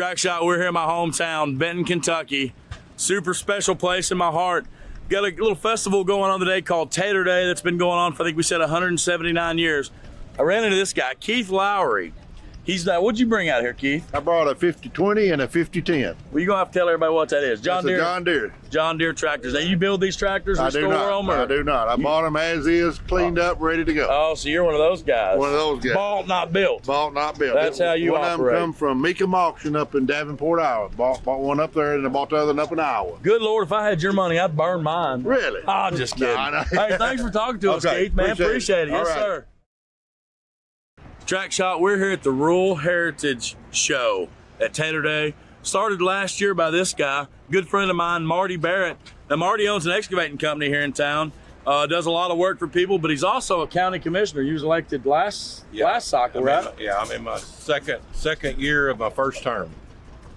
Track Shot, we're here in my hometown, Benton, Kentucky. Super special place in my heart. Got a little festival going on today called Tater Day that's been going on for, I think we said 179 years. I ran into this guy, Keith Lowry. He's not, what'd you bring out here, Keith? I brought a 50-20 and a 50-10. Well, you're gonna have to tell everybody what that is. John That's Deere. a John Deere. John Deere tractors. Now you build these tractors and store them? I do not. I bought them as is, cleaned up, ready to go. Oh, so you're one of those guys. One of those guys. Bought, not built. Bought, not built. That's how you one operate. One of them come from Meekum Auction up in Davenport, Iowa. Bought one up there and I bought the other one up in Iowa. Good Lord, if I had your money, I'd burn mine. Really? I'm just kidding. No, Hey, thanks for talking to us, Okay, Keith, man. Appreciate it. Yes, All right. sir. Track Shot, we're here at the Rural Heritage Show at Tater Day. Started last year by this guy, good friend of mine, Marty Barrett. Now, Marty owns an excavating company here in town, does a lot of work for people, but he's also a county commissioner. He was elected last cycle, right? I'm in my second year of my first term.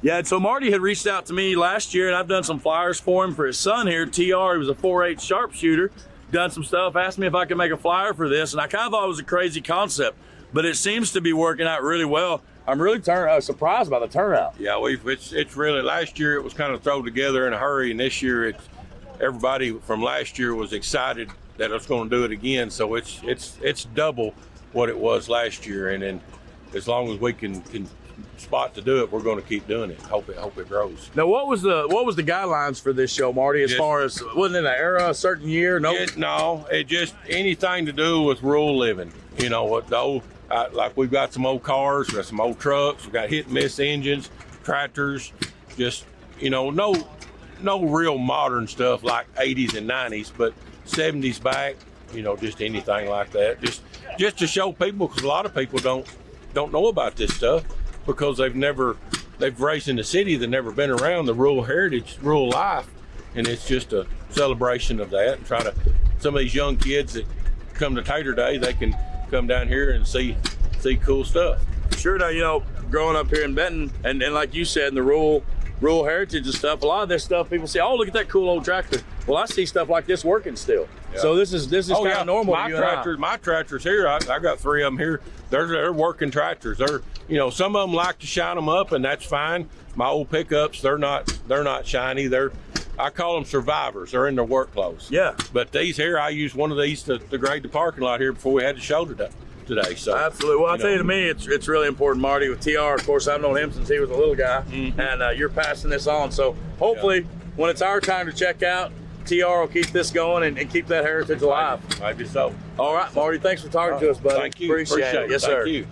Yeah, and so Marty had reached out to me last year, and I've done some flyers for him for his son here, TR. He was a 4.8 sharpshooter, done some stuff, asked me if I could make a flyer for this, and I kind of thought it was a crazy concept, but it seems to be working out really well. I'm really surprised by the turnout. Yeah, it's really, last year it was kind of thrown together in a hurry, and this year everybody from last year was excited that it's going to do it again. So it's double what it was last year, and then as long as we can spot to do it, we're going to keep doing it. Hope it grows. Now, what was the guidelines for this show, Marty? As far as, wasn't it an era, a certain year? No, it just anything to do with rural living. You know what the old. Like we've got some old cars, we've got some old trucks, we've got hit and miss engines, tractors, just, no real modern stuff like 80s and 90s, but 70s back, just anything like that. Just to show people, because a lot of people don't know about this stuff because they've raced in the city, they've never been around the rural heritage, rural life, and it's just a celebration of that, and try to, some of these young kids that come to Tater Day, they can come down here and see cool stuff. Sure. Now, growing up here in Benton, and like you said, in the rural heritage and stuff, a lot of this stuff people say, oh, look at that cool old tractor. Well, I see stuff like this working still. Yeah. So this is kind of normal. My tractors here, I got 3 of them here. They're working tractors. They're, some of them like to shine them up, and that's fine. My old pickups, they're not shiny. I call them survivors. They're in their work clothes. Yeah. But these here, I used one of these to grade the parking lot here before we had the show today. So absolutely. Well, I'll tell you, to me, it's really important, Marty, with TR. Of course, I've known him since he was a little guy, and you're passing this on. So hopefully, when it's our time to check out, TR will keep this going and keep that heritage alive. Maybe so. All right, Marty, thanks for talking to us, buddy. Thank you. Appreciate it. Yes, sir. Thank you.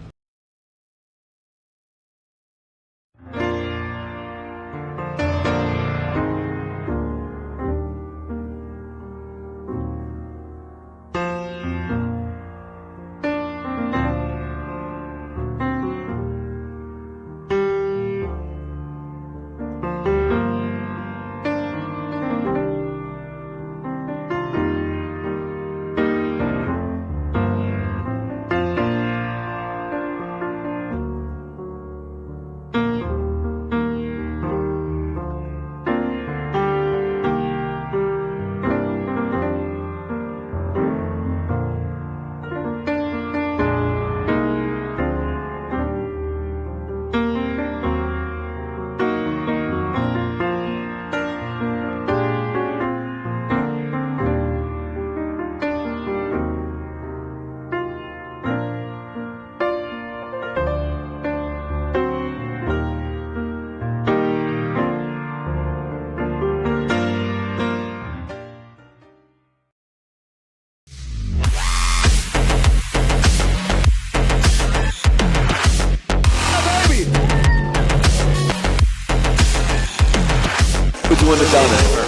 Doing the donut.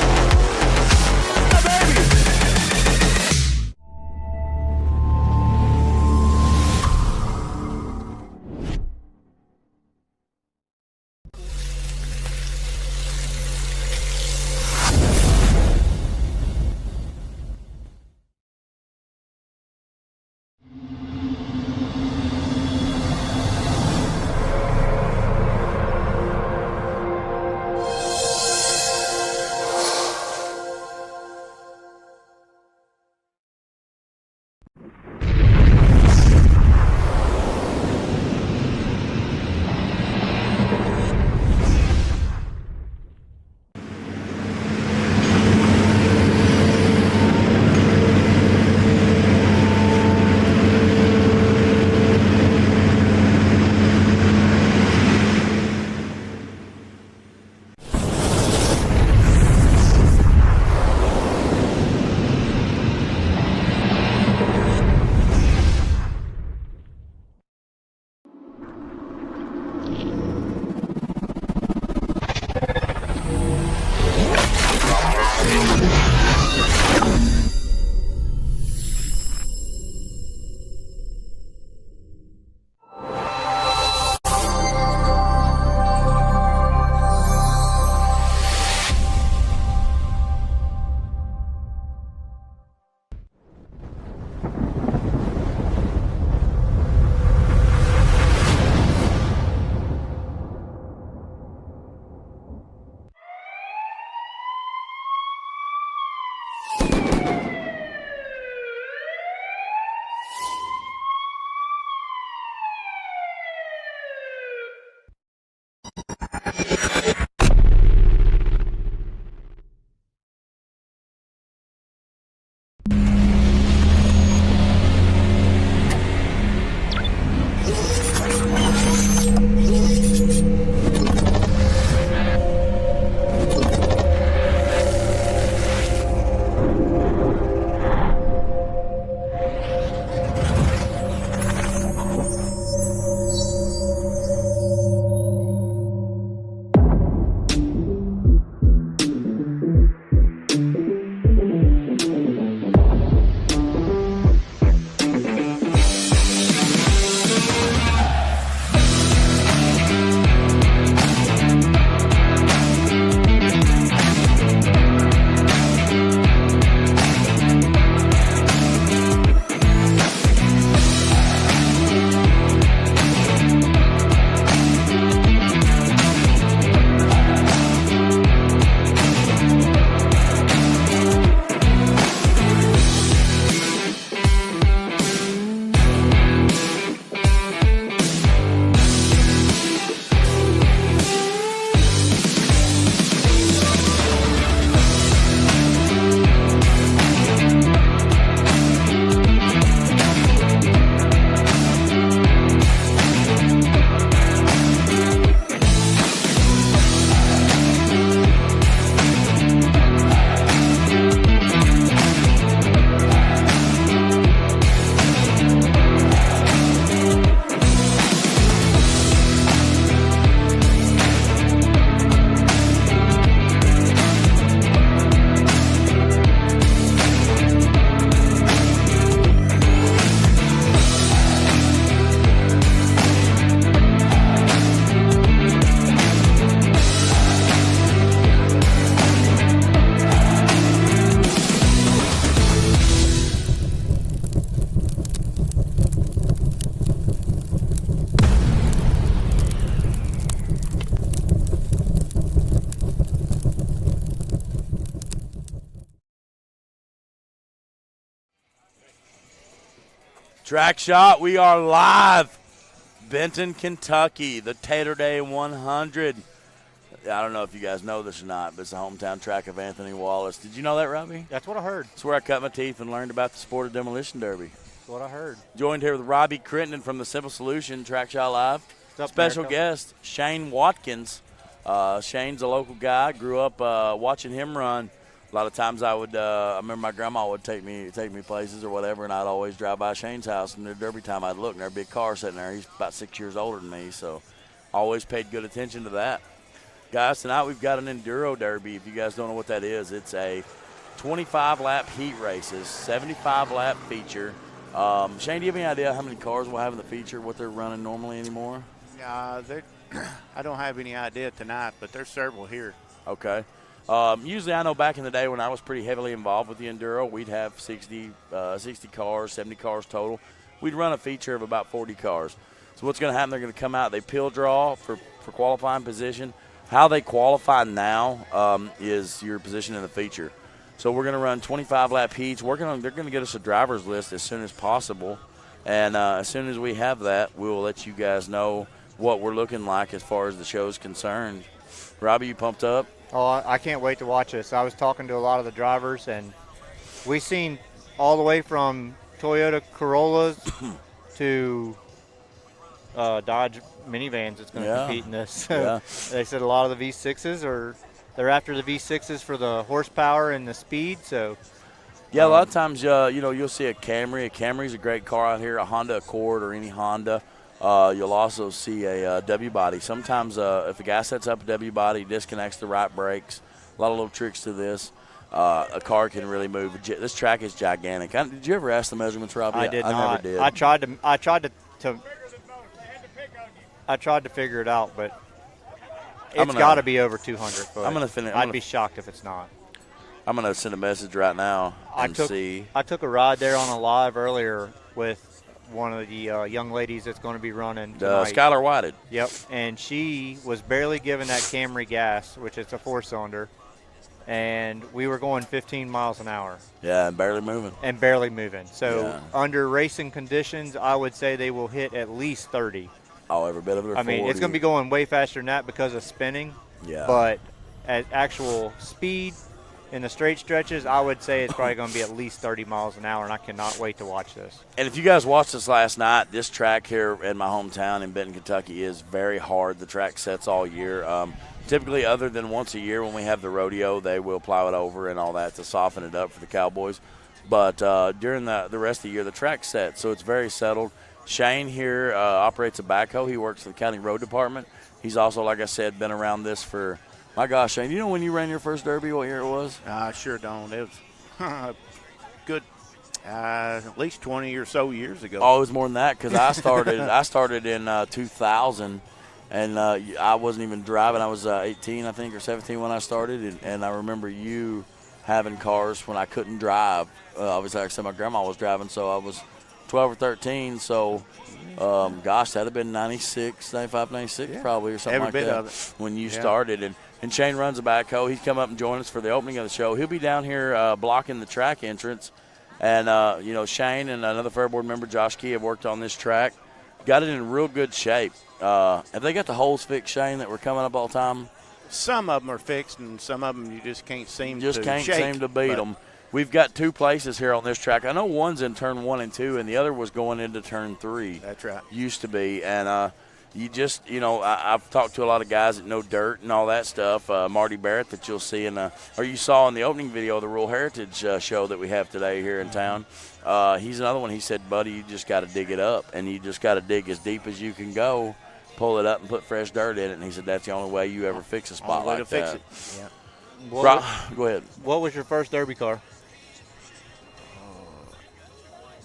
Track Shot, we are live. Benton, Kentucky, the Tater Day 100. I don't know if you guys know this or not, but it's the hometown track of Anthony Wallace. Did you know that, Robbie? That's what I heard. It's where I cut my teeth and learned about the sport of demolition derby. That's what I heard. Joined here with Robbie Crittenden from the Simple Solution, TrackShotLive. Special America? guest, Shane Watkins. Shane's a local guy. Grew up watching him run. A lot of times I remember my grandma would take me places or whatever, and I'd always drive by Shane's house, and at derby time I'd look, and there'd be a car sitting there. He's about 6 years older than me, so always paid good attention to that. Guys, tonight we've got an enduro derby. If you guys don't know what that is, it's a 25-lap heat races, 75-lap feature. Shane, do you have any idea how many cars we'll have in the feature, what they're running normally anymore? I don't have any idea tonight, but there's several here. Okay. Usually I know back in the day when I was pretty heavily involved with the enduro, we'd have 60 cars, 70 cars total. We'd run a feature of about 40 cars. So what's going to happen, they're going to come out, they pill draw for qualifying position. How they qualify now is your position in the feature. So we're going to run 25-lap heats. They're going to get us a driver's list as soon as possible. And as soon as we have that, we will let you guys know what we're looking like as far as the show's concerned. Robbie, you pumped up? Oh, I can't wait to watch this. I was talking to a lot of the drivers, and we've seen all the way from Toyota Corollas to Dodge minivans that's going to compete in this. So they said a lot of the V6s they're after the V6s for the horsepower and the speed. So yeah, a lot of times you'll see a Camry. A Camry's a great car out here. A Honda Accord or any Honda. You'll also see a W-body. Sometimes if a guy sets up a W-body, disconnects the right brakes, a lot of little tricks to this. A car can really move. This track is gigantic. Did you ever ask the measurements, Robbie? I did not. I never did. I tried to figure it out, but it's got to be over 200 foot. I'm gonna finish. I'd be shocked if it's not. I'm gonna send a message right now and see. I took a ride there on a live earlier with one of the young ladies that's going to be running tonight. Skylar Whited. Yep, and she was barely giving that Camry gas, which is a 4-cylinder, and we were going 15 miles an hour. Yeah, and barely moving. So under racing conditions, I would say they will hit at least 30. Oh, every bit of it. I mean, it's going to be going way faster than that because of spinning. Yeah. But at actual speed in the straight stretches, I would say it's probably going to be at least 30 miles an hour, and I cannot wait to watch this. And if you guys watched this last night, this track here in my hometown in Benton, Kentucky is very hard. The track sets all year. Typically, other than once a year when we have the rodeo, they will plow it over and all that to soften it up for the cowboys. But during the rest of the year, the track's set, so it's very settled. Shane here operates a backhoe. He works for the county road department. He's also, like I said, been around this for – my gosh, Shane, you know when you ran your first derby, what year it was? I sure don't. It was good, at least 20 or so years ago. Oh, it was more than that because I started in 2000, and I wasn't even driving. I was 18, I think, or 17 when I started, and I remember you having cars when I couldn't drive. Obviously, like I said, my grandma was driving, so I was 12 or 13, so gosh, that'd have been 96, 95, 96 probably or something like that. Every bit of it. When you started. And Shane runs a backhoe. He's come up and joined us for the opening of the show. He'll be down here blocking the track entrance. And, Shane and another Fair Board member, Josh Key, have worked on this track. Got it in real good shape. Have they got the holes fixed, Shane, that were coming up all the time? Some of them are fixed, and some of them you just can't seem to beat them. We've got two places here on this track. I know one's in turn 1 and 2, and the other was going into turn 3. That's right. Used to be. And I've talked to a lot of guys that know dirt and all that stuff. Marty Barrett that you'll see or you saw in the opening video of the Rural Heritage show that we have today here in town. He's another one. He said, buddy, you just got to dig it up, and you just got to dig as deep as you can go, pull it up and put fresh dirt in it. And he said that's the only way you ever fix a spot like that. Fix it. Yeah. Go ahead. What was your first derby car?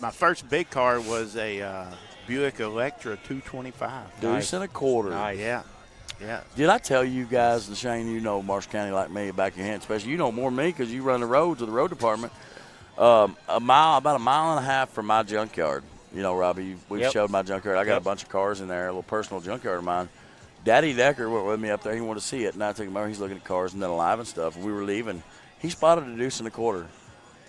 My first big car was a Buick Electra 225. Deuce and a quarter. Nice. Yeah. Did I tell you guys, and Shane, you know Marshall County like me, back of your hand, especially you know more than me because you run the roads with the road department. About a mile and a half from my junkyard. You know, Robbie, we've showed my junkyard. I got a bunch of cars in there, a little personal junkyard of mine. Daddy Decker went with me up there. He wanted to see it, and I took him over. He's looking at cars and then alive and stuff. We were leaving. He spotted a deuce and a quarter.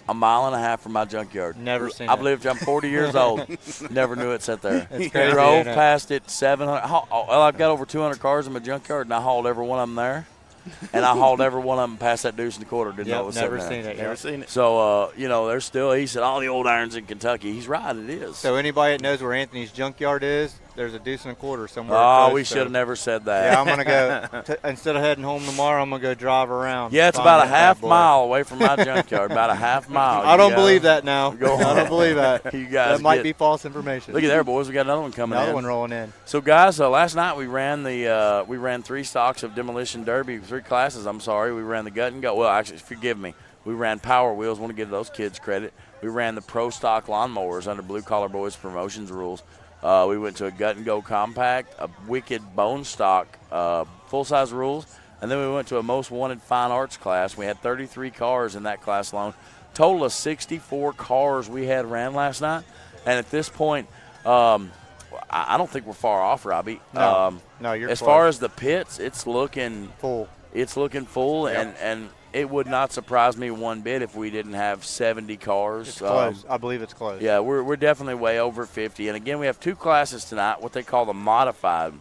a mile and a half from my junkyard. Never seen I've it. lived. I'm 40 years old. Never knew it sat there. It's crazy, Drove isn't it? past it 700. Well, I've got over 200 cars in my junkyard, and I hauled every one of them there. And I hauled every one of them past that deuce and a quarter. Didn't know it was never sitting there. seen it. Never seen it. So, there's still, he said, all the old irons in Kentucky. He's right, it is. So anybody that knows where Anthony's junkyard is, there's a deuce and a quarter somewhere. Oh, close, we should have never said that. Yeah, I'm going to go, instead of heading home tomorrow, I'm going to go drive around. Yeah, it's find about a that bad half boy. mile away from my junkyard. About a half mile. I don't believe that now. Go I don't believe that. You guys that might get- be false information. Look at there, boys. We got another one coming Another in. one rolling in. So, guys, last night we ran 3 stocks of Demolition Derby, 3 classes. I'm sorry. We ran the gut and go. Well, actually, forgive me. We ran Power Wheels. Want to give those kids credit. We ran the Pro Stock lawnmowers under Blue Collar Boys promotions rules. We went to a gut and go compact, a Wicked Bone Stock full size rules, and then we went to a Most Wanted Fine Arts class. We had 33 cars in that class alone. Total of 64 cars we had ran last night, and at this point, I don't think we're far off, Robbie. No, you're as close. far as the pits, it's looking Full. It's looking full, and it would not surprise me one bit if we didn't have 70 cars. It's close. I believe it's close. Yeah, we're definitely way over 50. And again, we have 2 classes tonight, what they call the modified.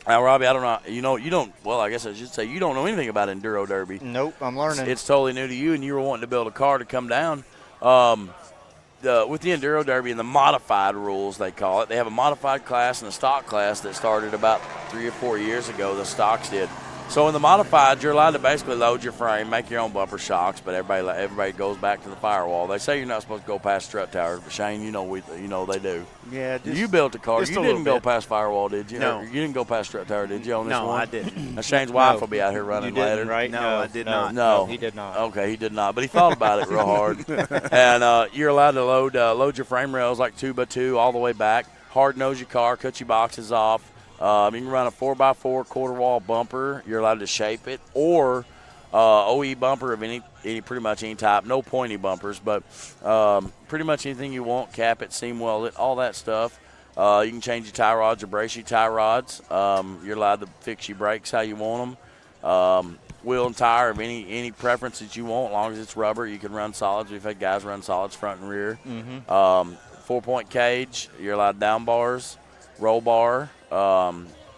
Now, Robbie, I don't know. You don't. Well, I guess I should say you don't know anything about Enduro Derby. Nope, I'm learning. It's totally new to you, and you were wanting to build a car to come down. With the Enduro Derby and the modified rules, they call it, they have a modified class and a stock class that started about 3 or 4 years ago. The stocks did. So in the modified, you're allowed to basically load your frame, make your own bumper shocks, but everybody goes back to the firewall. They say you're not supposed to go past strut towers, but Shane, you know they do. Yeah, You built a car. just You a didn't little go bit. past firewall, did you? No. You didn't go past strut tower, did you? On this No, one? I didn't. Now Shane's wife will be out here running you didn't, later. right? No, I did not. No, he did not. Okay, he did not, but he thought about it real hard. And you're allowed to load your frame rails like 2x2 all the way back. Hard nose your car, cut your boxes off. You can run a 4x4 quarter wall bumper. You're allowed to shape it, or OE bumper of any pretty much any type. No pointy bumpers, but pretty much anything you want. Cap it, seam weld it, all that stuff. You can change your tie rods or brace your tie rods. You're allowed to fix your brakes how you want them. Wheel and tire of any preference that you want, as long as it's rubber. You can run solids. We've had guys run solids front and rear. 4-point cage. You're allowed down bars, roll bar,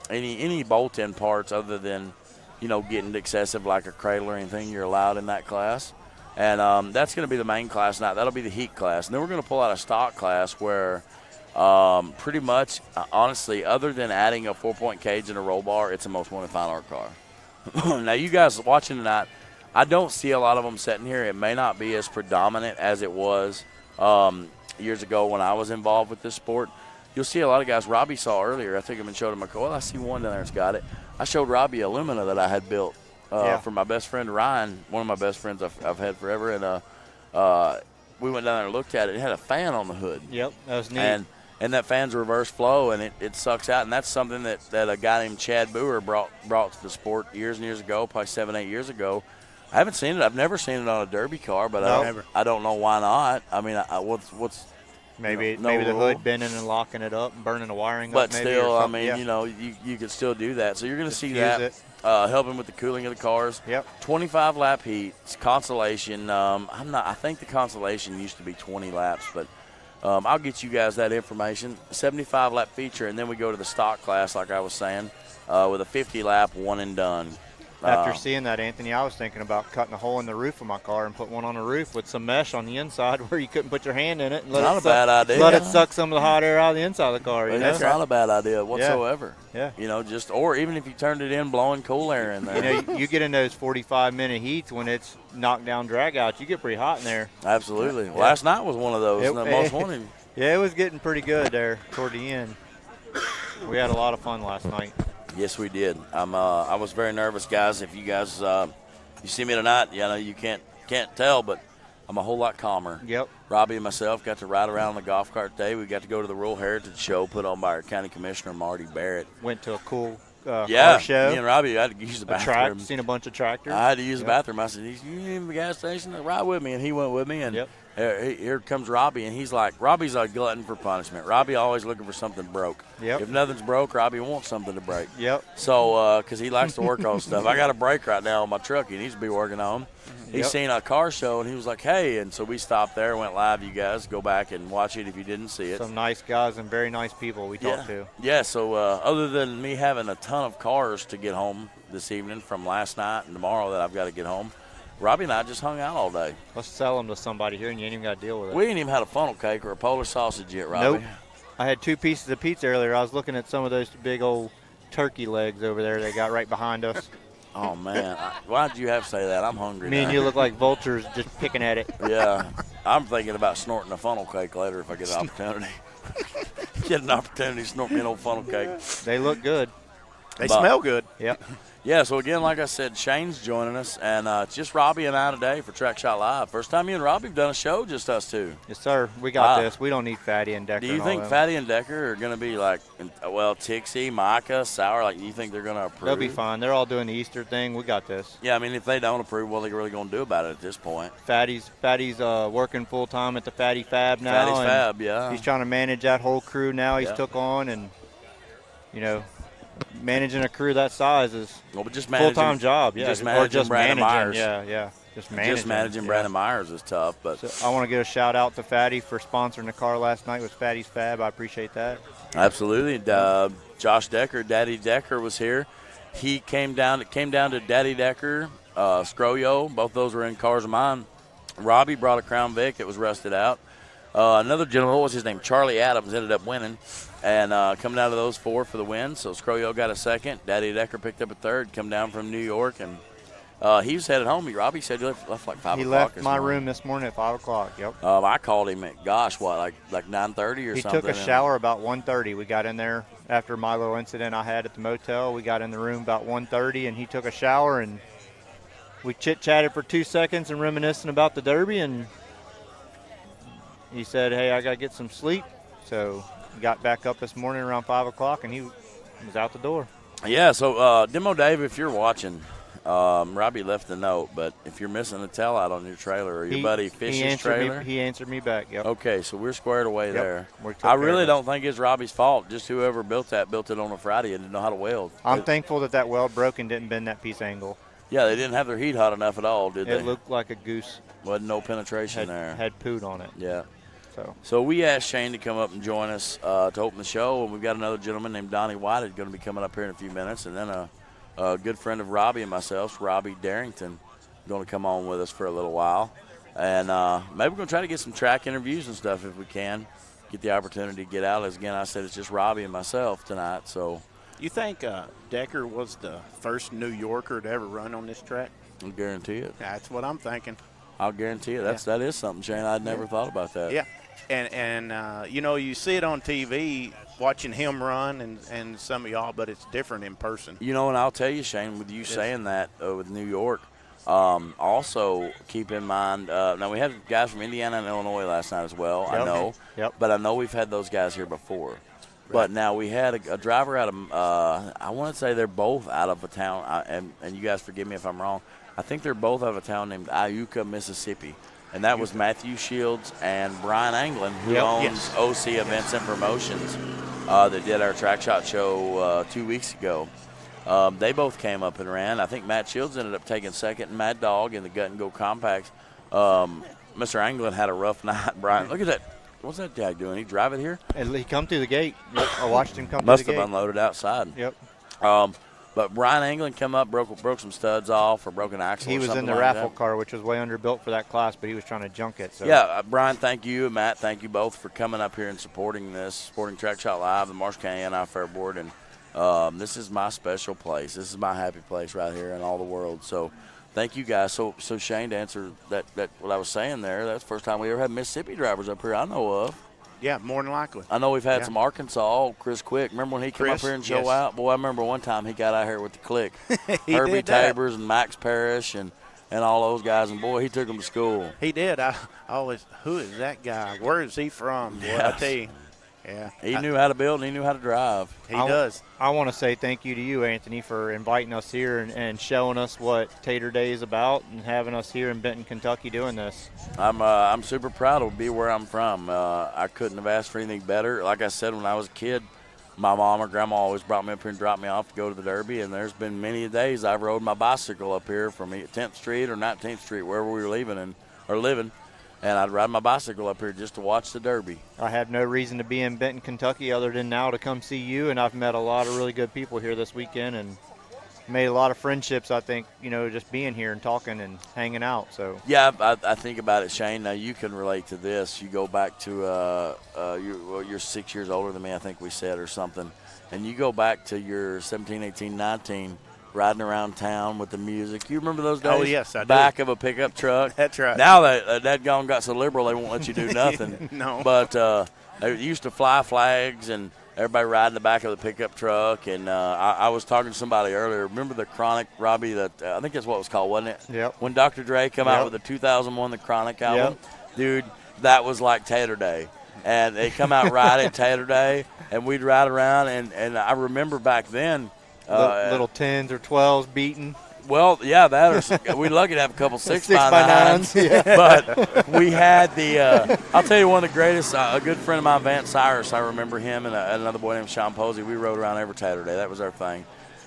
any bolt-in parts other than getting excessive like a cradle or anything. You're allowed in that class, and that's going to be the main class tonight. That'll be the heat class, and then we're going to pull out a stock class where pretty much, honestly, other than adding a 4-point cage and a roll bar, it's the most wanted fine art car. Now, you guys watching tonight, I don't see a lot of them sitting here. It may not be as predominant as it was years ago when I was involved with this sport. You'll see a lot of guys. Robbie saw earlier. I think I've been showing him a car. Well, I see one down there that's got it. I showed Robbie a Lumina that I had built for my best friend Ryan, one of my best friends I've had forever. And we went down there and looked at it. It had a fan on the hood. Yep, that was neat. And that fan's reverse flow, and it sucks out. And that's something that a guy named Chad Boer brought to the sport years and years ago, probably 7-8 years ago. I haven't seen it. I've never seen it on a derby car, but I don't know why not. I mean, what's maybe no maybe the rule. hood bending and locking it up and burning the wiring But up. Maybe, still, or I something. mean, you could still do that. So you're going to see Diffuse that it. helping with the cooling of the cars. Yep. 25 lap heat. It's Consolation. I think the Consolation used to be 20 laps, but I'll get you guys that information. 75 lap feature, and then we go to the stock class, like I was saying, with a 50 lap one and done. After seeing that, Anthony, I was thinking about cutting a hole in the roof of my car and put one on the roof with some mesh on the inside where you couldn't put your hand in it. And Not a bad idea. Let it suck some of the hot air out of the inside of the car. That's not a bad idea whatsoever. Yeah. Or even if you turned it in, blowing cool air in there. You get in those 45-minute heats when it's knocked down drag outs, you get pretty hot in there. Absolutely. Yeah. Last night was one of those. The most wanted. Yeah, it was getting pretty good there toward the end. We had a lot of fun last night. Yes, we did. I was very nervous, guys. If you guys you see me tonight, you can't tell, but I'm a whole lot calmer. Yep. Robbie and myself got to ride around on the golf cart today. We got to go to the Rural Heritage Show put on by our county commissioner, Marty Barrett. Went to a cool car Me show. and Robbie had to use the bathroom. Seen a bunch of tractors. I had to use the bathroom. I said, "You need the gas station? Ride with me," and he went with me. And here comes Robbie, and he's like, Robbie's a glutton for punishment. Robbie always looking for something broke. Yep. If nothing's broke, Robbie wants something to break. Yep. So, because he likes to work on stuff. I got a brake right now on my truck he needs to be working on. He's seen a car show, and he was like, hey. And so we stopped there, went live. You guys go back and watch it if you didn't see it. Some nice guys and very nice people we talked to. Yeah, so other than me having a ton of cars to get home this evening from last night and tomorrow that I've got to get home, Robbie and I just hung out all day. Let's sell them to somebody here, and you ain't even got to deal with it. We ain't even had a funnel cake or a Polish sausage yet, Robbie. Nope. I had 2 pieces of pizza earlier. I was looking at some of those big old turkey legs over there they got right behind us. Oh, man. Why'd you have to say that? I'm hungry Me now. and you look like vultures just picking at it. Yeah. I'm thinking about snorting a funnel cake later if I get an opportunity. Get an opportunity to snort me an old funnel cake. They look good. They smell good. Yep. Yeah, so again, like I said, Shane's joining us, and it's just Robbie and I today for Track Shot Live. First time you and Robbie have done a show, just us two. Yes, sir. We got this. We don't need Fatty and Decker. Do you think Fatty and Decker are going to be like, well, Tixie, Micah, Sour, like, you think they're going to approve? They'll be fine. They're all doing the Easter thing. We got this. Yeah, I mean, if they don't approve, what are they really going to do about it at this point? Fatty's working full-time at the Fatty Fab now. Fatty's Fab, yeah. He's trying to manage that whole crew now he's took on, and, managing a crew that size is full-time job, yeah. Just managing Brandon Myers. Yeah. Just managing Brandon Myers is tough. But so I want to give a shout-out to Fatty for sponsoring the car last night with Fatty's Fab. I appreciate that. Absolutely. Josh Decker, Daddy Decker was here. He came down to Daddy Decker, Scroyo. Both those were in cars of mine. Robbie brought a Crown Vic that was rusted out. Another gentleman, what was his name? Charlie Adams ended up winning. And coming out of those 4 for the win. So Scroyo got a second. Daddy Decker picked up a third, come down from New York. And he was headed home. Robbie said he left like 5 o'clock. He left my room this morning at 5 o'clock, yep. I called him at, like 9:30 or something. He took a shower about 1:30. We got in there after my little incident I had at the motel. We got in the room about 1:30, and he took a shower, and we chit-chatted for 2 seconds and reminiscing about the Derby, and he said, hey, I got to get some sleep. So got back up this morning around 5 o'clock, and he was out the door. Yeah, so Demo Dave, if you're watching, Robbie left a note, but if you're missing a tail-out on your trailer or your buddy Fish's trailer. He answered me back, yep. Okay, so we're squared away there. I really don't think it's Robbie's fault. Just whoever built it on a Friday and didn't know how to weld. I'm thankful that weld broke and didn't bend that piece angle. Yeah, they didn't have their heat hot enough at all, did they? It looked like a goose. Wasn't no penetration there. Had pooed on it. Yeah. So we asked Shane to come up and join us to open the show, and we've got another gentleman named Donnie White who's going to be coming up here in a few minutes, and then a good friend of Robbie and myself, Robbie Darrington, going to come on with us for a little while. And maybe we're going to try to get some track interviews and stuff if we can, get the opportunity to get out. As again, I said it's just Robbie and myself tonight. So you think Decker was the first New Yorker to ever run on this track? I'll guarantee it. That's what I'm thinking. I'll guarantee it. That is something, Shane. I'd never thought about that. Yeah. And you see it on TV, watching him run and some of y'all, but it's different in person. And I'll tell you, Shane, with you saying that with New York, also keep in mind, now we had guys from Indiana and Illinois last night as well, I know. Yep. But I know we've had those guys here before. Right. But now we had a driver out of, I want to say they're both out of a town, and you guys forgive me if I'm wrong, I think they're both out of a town named Iuka, Mississippi. And that was Matthew Shields and Brian Anglin, who owns OC Events and Promotions, that did our Track Shot show 2 weeks ago. They both came up and ran. I think Matt Shields ended up taking second, and Mad Dog in the Gut and Go Compacts. Mr. Anglin had a rough night. Brian, look at that. What's that guy doing? He driving here? He come through the gate. I watched him come Must through the have gate. unloaded outside. Yep. But Brian Anglin come up, broke some studs off or broke an axle. He was in the raffle car, which was way underbuilt for that class, but he was trying to junk it. So. Yeah, Brian, thank you, and Matt, thank you both for coming up here and supporting Track Shot Live, the Marshall County NI Fair Board, and this is my special place. This is my happy place right here in all the world. So, thank you guys. So Shane, to answer that what I was saying there, that's the first time we ever had Mississippi drivers up here I know of. Yeah, more than likely. I know we've had some Arkansas. Chris Quick. Remember when he came up here and show out? Boy, I remember one time he got out here with the click. Herbie Tabers and Max Parrish and all those guys. And, boy, he took them to school. He did. I always, who is that guy? Where is he from? Boy, I tell you. Yeah. He knew how to build and he knew how to drive. He does. I want to say thank you to you, Anthony, for inviting us here and showing us what Tater Day is about and having us here in Benton, Kentucky doing this. I'm super proud to be where I'm from. I couldn't have asked for anything better. Like I said, when I was a kid, my mom or grandma always brought me up here and dropped me off to go to the Derby, and there's been many days I've rode my bicycle up here from 10th Street or 19th Street, wherever we were living, and I'd ride my bicycle up here just to watch the Derby. I have no reason to be in Benton, Kentucky other than now to come see you, and I've met a lot of really good people here this weekend and made a lot of friendships, I think, just being here and talking and hanging out. So Yeah, I think about it, Shane. Now, you can relate to this. You go back to, you're 6 years older than me, I think we said, or something, and you go back to your 17, 18, 19, riding around town with the music. You remember those days? Oh, yes, I do. Back of a pickup truck. That's right. Now that gone got so liberal they won't let you do nothing. No. But they used to fly flags and everybody riding the back of the pickup truck. And I was talking to somebody earlier. Remember the Chronic, Robbie? That I think that's what it was called, wasn't it? Yep. When Dr. Dre come out Yep. with the 2001 The Chronic album, Yep. dude, that was like Tater Day. And they come out riding Tater Day, and we'd ride around. And I remember back then. little 10s or 12s beating. Well, yeah, that or we're lucky to have a couple 6x9s. Yeah. But we had I'll tell you, one of the greatest, a good friend of mine, Vance Cyrus, I remember him, and another boy named Sean Posey. We rode around every Tater Day. That was our thing.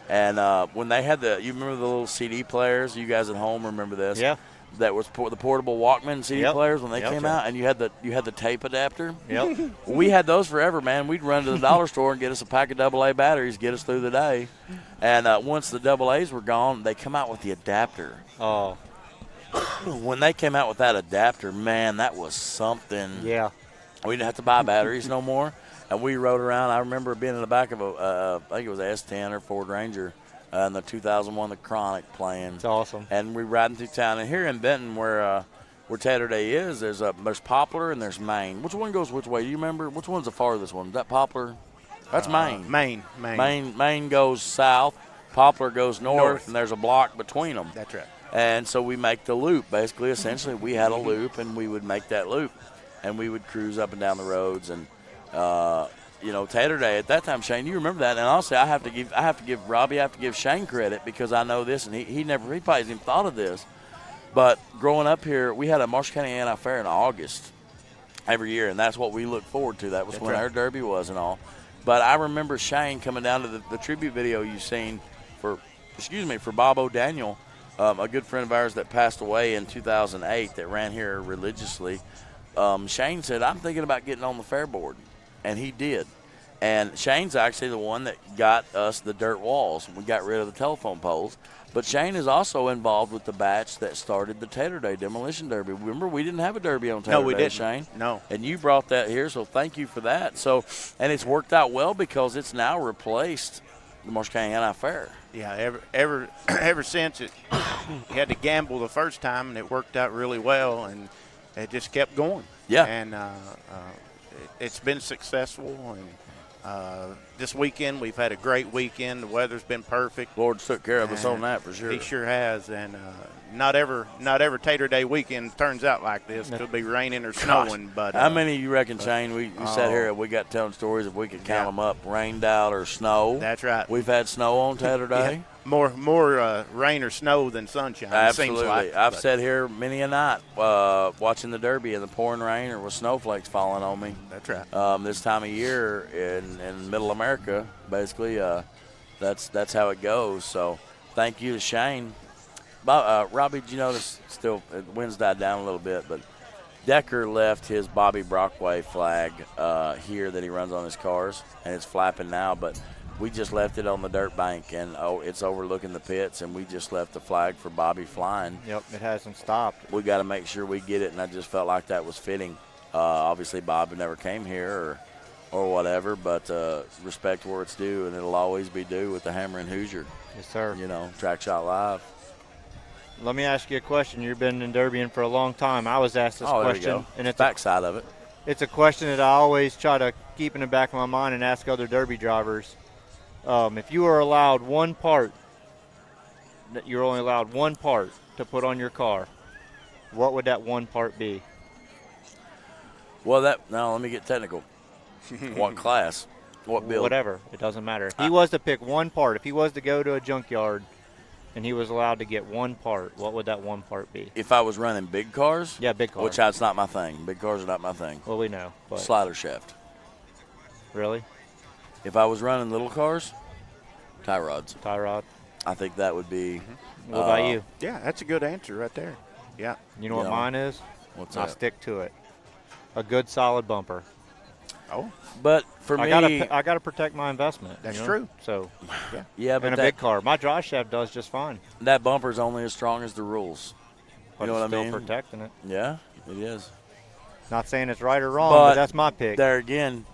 And when they had you remember the little CD players? You guys at home remember this? Yeah. That was the portable Walkman CD Yep. players when they Yep. came out, and you had the tape adapter. Yep. We had those forever, man. We'd run to the dollar store and get us a pack of AA batteries, get us through the day. And once the AA's were gone, they come out with the adapter. Oh, When they came out with that adapter, man, that was something. yeah. We didn't have to buy batteries no more. And we rode around. I remember being in the back of I think it was a S10 or Ford Ranger, and the 2001 The Chronic playing. It's awesome. And we riding through town. And here in Benton, where Tater Day is, there's Poplar and there's Maine. Which one goes which way? Do you remember? Which one's the farthest one? Is that Poplar? That's Maine. Maine goes south. Poplar goes north, and there's a block between them. That's right. And so we make the loop. Basically, essentially, we had a loop, and we would make that loop. And we would cruise up and down the roads. And, Tater Day at that time, Shane, you remember that. And honestly, I have to give Shane credit because I know this, and he probably hasn't even thought of this. But growing up here, we had a Marshall County Anti-Fair in August every year, and that's what we looked forward to. That was when our Derby was and all. But I remember Shane coming down to the tribute video you've seen for Bob O'Daniel, a good friend of ours that passed away in 2008 that ran here religiously. Shane said, I'm thinking about getting on the fair board. And he did. And Shane's actually the one that got us the dirt walls. We got rid of the telephone poles. But Shane is also involved with the batch that started the Tater Day Demolition Derby. Remember, we didn't have a derby on Tater Day, No, we didn't. Shane. No. And you brought that here, so thank you for that. So, and it's worked out well because it's now replaced the Marshall County Anti-Fair. Yeah, ever since you had to gamble the first time, and it worked out really well, and it just kept going. Yeah. And it's been successful, and this weekend we've had a great weekend. The weather's been perfect. Lord took care of us on that for sure. He sure has, and not ever Tater Day weekend turns out like this. It could be raining or snowing. But how many you reckon, Shane? We sat here, we got telling stories if we could count them up, rained out or snow. That's right. We've had snow on Tater Day. Yeah. More rain or snow than sunshine. Absolutely. It seems like. I've sat here many a night watching the Derby in the pouring rain or with snowflakes falling on me. That's right. This time of year in Middle America, basically, that's how it goes. So thank you to Shane. Robbie, did you notice still the wind's died down a little bit, but Decker left his Bobby Brockway flag here that he runs on his cars, and it's flapping now, but we just left it on the dirt bank, and it's overlooking the pits, and we just left the flag for Bobby flying. Yep, it hasn't stopped. We got to make sure we get it, and I just felt like that was fitting. Obviously, Bob never came here or whatever, but respect where it's due, and it'll always be due with the Hammer and Hoosier. Yes, sir. TrackShotLive. Let me ask you a question. You've been in Derbyan for a long time. I was asked this question, and it's backside of it. It's a question that I always try to keep in the back of my mind and ask other Derby drivers. If you were allowed one part, that you're only allowed one part to put on your car, what would that one part be? Well, now let me get technical. What class? What build? Whatever. It doesn't matter. If he was to pick one part, if he was to go to a junkyard and he was allowed to get one part, what would that one part be? If I was running big cars? Yeah, big cars. Which that's not my thing. Big cars are not my thing. Well, we know. But Slider shaft. really? If I was running little cars, tie rods. Tie rod. I think that would be. What about you? Yeah, that's a good answer right there. Yeah. You know what mine is? What's I that? stick to it. A good solid bumper. Oh, But for me, I gotta protect my investment. That's you know? true. So, yeah, but in a big car, my drive shaft does just fine. that bumper's only as strong as the rules. But You know it's what I still mean? protecting it. Yeah, it is. Not saying it's right or wrong, but that's my pick. There again,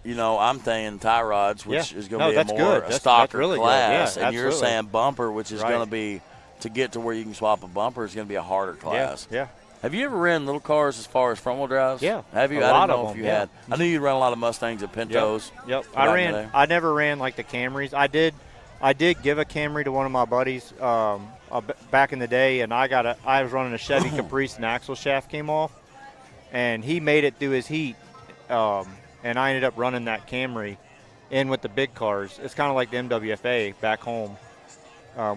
I'm saying tie rods, which Yeah. is going No, to be that's a good. more That's stocker really good. class, Yeah, and you're absolutely. saying bumper, which is Right. going to be to get to where you can swap a bumper is going to be a harder class. Yeah. Have you ever ran little cars as far as front wheel drives? Yeah, Have you? a I lot didn't know of if you them, yeah. had. I knew you'd run a lot of Mustangs and Pintos. Yep. back in the day. I never ran like the Camrys. I did give a Camry to one of my buddies back in the day, and I was running a Chevy Caprice, and the axle shaft came off, and he made it through his heat, and I ended up running that Camry in with the big cars. It's kind of like the MWFA back home.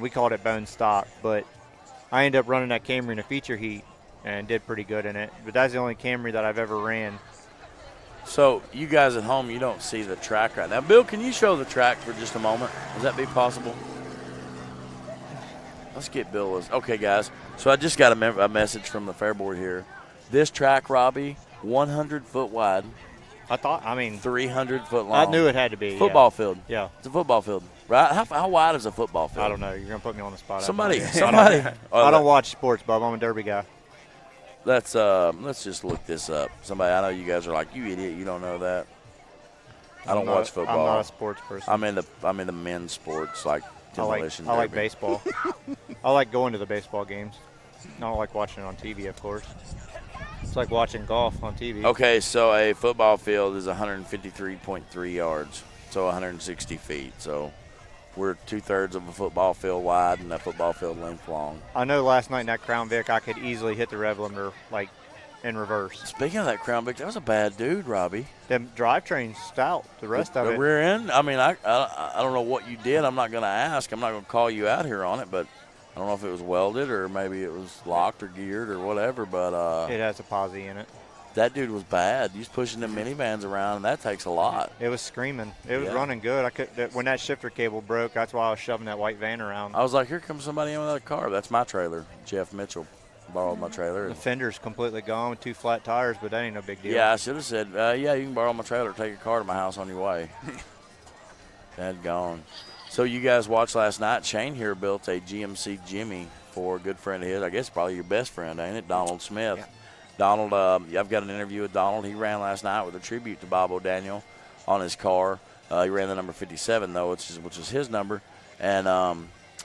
We called it bone stock, but I ended up running that Camry in a feature heat and did pretty good in it. But that's the only Camry that I've ever ran. So you guys at home, you don't see the track right now. Bill, can you show the track for just a moment? Does that be possible? Let's get Bill. Okay, guys. So I just got a message from the fair board here. This track, Robbie, 100 foot wide, 300 foot long. I knew it had to be. Football field. Yeah. It's a football field, right? How wide is a football field? I don't know. You're going to put me on the spot. Somebody. I don't watch sports, Bob. I'm a Derby guy. Let's just look this up. Somebody, I know you guys are like, you idiot, you don't know that. I don't watch football. I'm not a sports person. I'm into men's sports like Demolition. I like Derby. baseball. I like going to the baseball games. I don't like watching it on TV, of course. It's like watching golf on TV. Okay, so a football field is 153.3 yards, so 160 feet. So we're 2/3 of a football field wide and a football field length long. I know last night in that Crown Vic, I could easily hit the rev limiter like in reverse. Speaking of that Crown Vic, that was a bad dude, Robbie. The drivetrain's stout. The rest of The it. rear end. I mean, I don't know what you did. I'm not going to ask. I'm not going to call you out here on it, but I don't know if it was welded or maybe it was locked or geared or whatever. But it has a posi in it. that dude was bad. He's pushing them minivans around, and that takes a lot. It was screaming. It was Yeah. running good. When that shifter cable broke, that's why I was shoving that white van around. I was like, here comes somebody in with a car. That's my trailer. Jeff Mitchell borrowed my trailer. The fender's completely gone with 2 flat tires, but that ain't no big deal. Yeah, I should have said, yeah, you can borrow my trailer. Take a car to my house on your way. That gone. So you guys watched last night. Shane here built a GMC Jimmy for a good friend of his. I guess probably your best friend, ain't it? Donald Smith. Yeah. Donald, I've got an interview with Donald. He ran last night with a tribute to Bob O'Daniel on his car. He ran the number 57, though, which is his number. And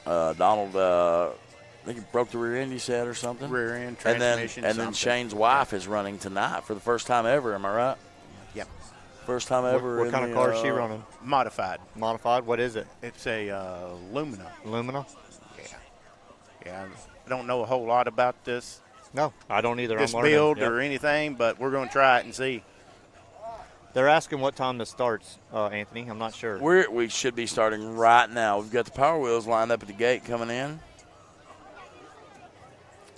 Donald, I think he broke the rear end, you said, or something? Rear end, And transmission, then something. Shane's wife is running tonight for the first time ever. Am I right? Yep. First time ever. What kind of car is she running? Modified. Modified? What is it? It's a Lumina. Lumina? Yeah. I don't know a whole lot about this No, I don't either. this I'm learning. build Yep. or anything, but we're going to try it and see. They're asking what time this starts, Anthony. I'm not sure. We should be starting right now. We've got the Power Wheels lined up at the gate coming in.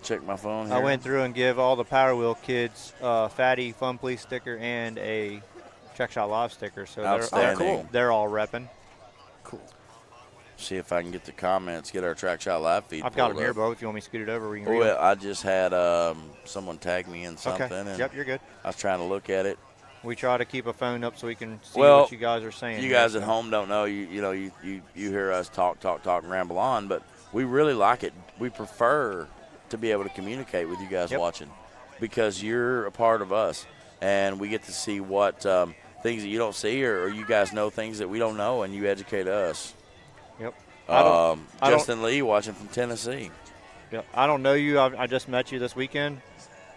Check my phone here. I went through and give all the Power Wheel kids Fatty Fun Police sticker and a TrackShotLive sticker. So Outstanding. they're all repping. See if I can get the comments, get our TrackShotLive feed. I've got them pulled here, up. Bo. If you want me to scoot it over, we can read Well, them. I just had someone tag me in something, Okay. and Yep, you're good. I was trying to look at it. We try to keep a phone up so we can see Well, what you guys are saying. You here, guys so. at home don't know. You hear us talk, and ramble on, but we really like it. We prefer to be able to communicate with you guys Yep. watching because you're a part of us, and we get to see what things that you don't see, or you guys know things that we don't know, and you educate us. Yep. Justin Lee watching from Tennessee. Yep. I don't know you. I just met you this weekend.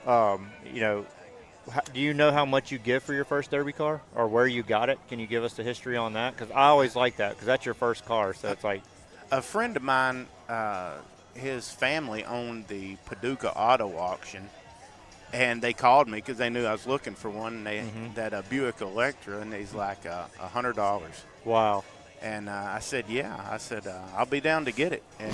Do you know how much you give for your first Derby car or where you got it? Can you give us the history on that? Because I always like that because that's your first car. So it's like A friend of mine, his family owned the Paducah Auto Auction, And they called me because they knew I was looking for one. And they that Buick Electra, and he's like $100. Wow. And I said, yeah. I said, I'll be down to get it. And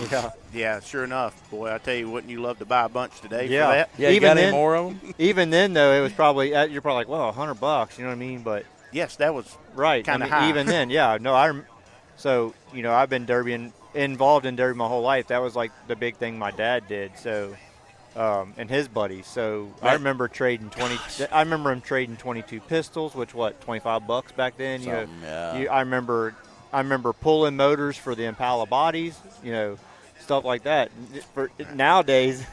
Yeah. sure enough, boy, I tell you, wouldn't you love to buy a bunch today Yeah. for that? Yeah, you got any more of them? Even then, though, it was probably you're probably like, well, $100. You know what I mean? But Yes, that was right, kind of I mean, high. even then, yeah. No, so you know, I've been involved in derby my whole life. That was like the big thing my dad did. So, and his buddies. So I remember trading I remember him trading 22 pistols, which $25 back then. You know, Yeah. I remember pulling motors for the Impala bodies. You know, stuff like that. For nowadays,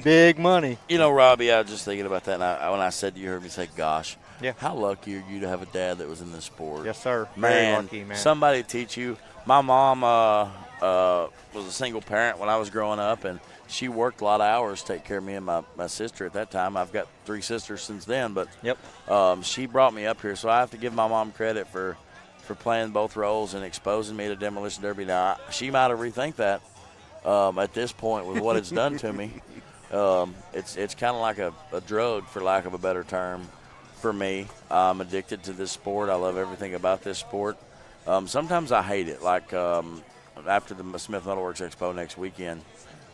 big money. You know, Robbie, I was just thinking about that, and when I said you heard me say, gosh, Yeah. how lucky are you to have a dad that was in this sport? Yes, sir. Man, Very lucky, man. somebody teach you. My mom was a single parent when I was growing up, and she worked a lot of hours to take care of me and my sister at that time. I've got 3 sisters since then, but she brought me up here, so I have to give my mom credit for playing both roles and exposing me to Demolition Derby. Now, she might have rethink that at this point with what it's done to me. It's kind of like a drug, for lack of a better term, for me. I'm addicted to this sport. I love everything about this sport. Sometimes I hate it. Like after the Smith Metalworks Expo next weekend,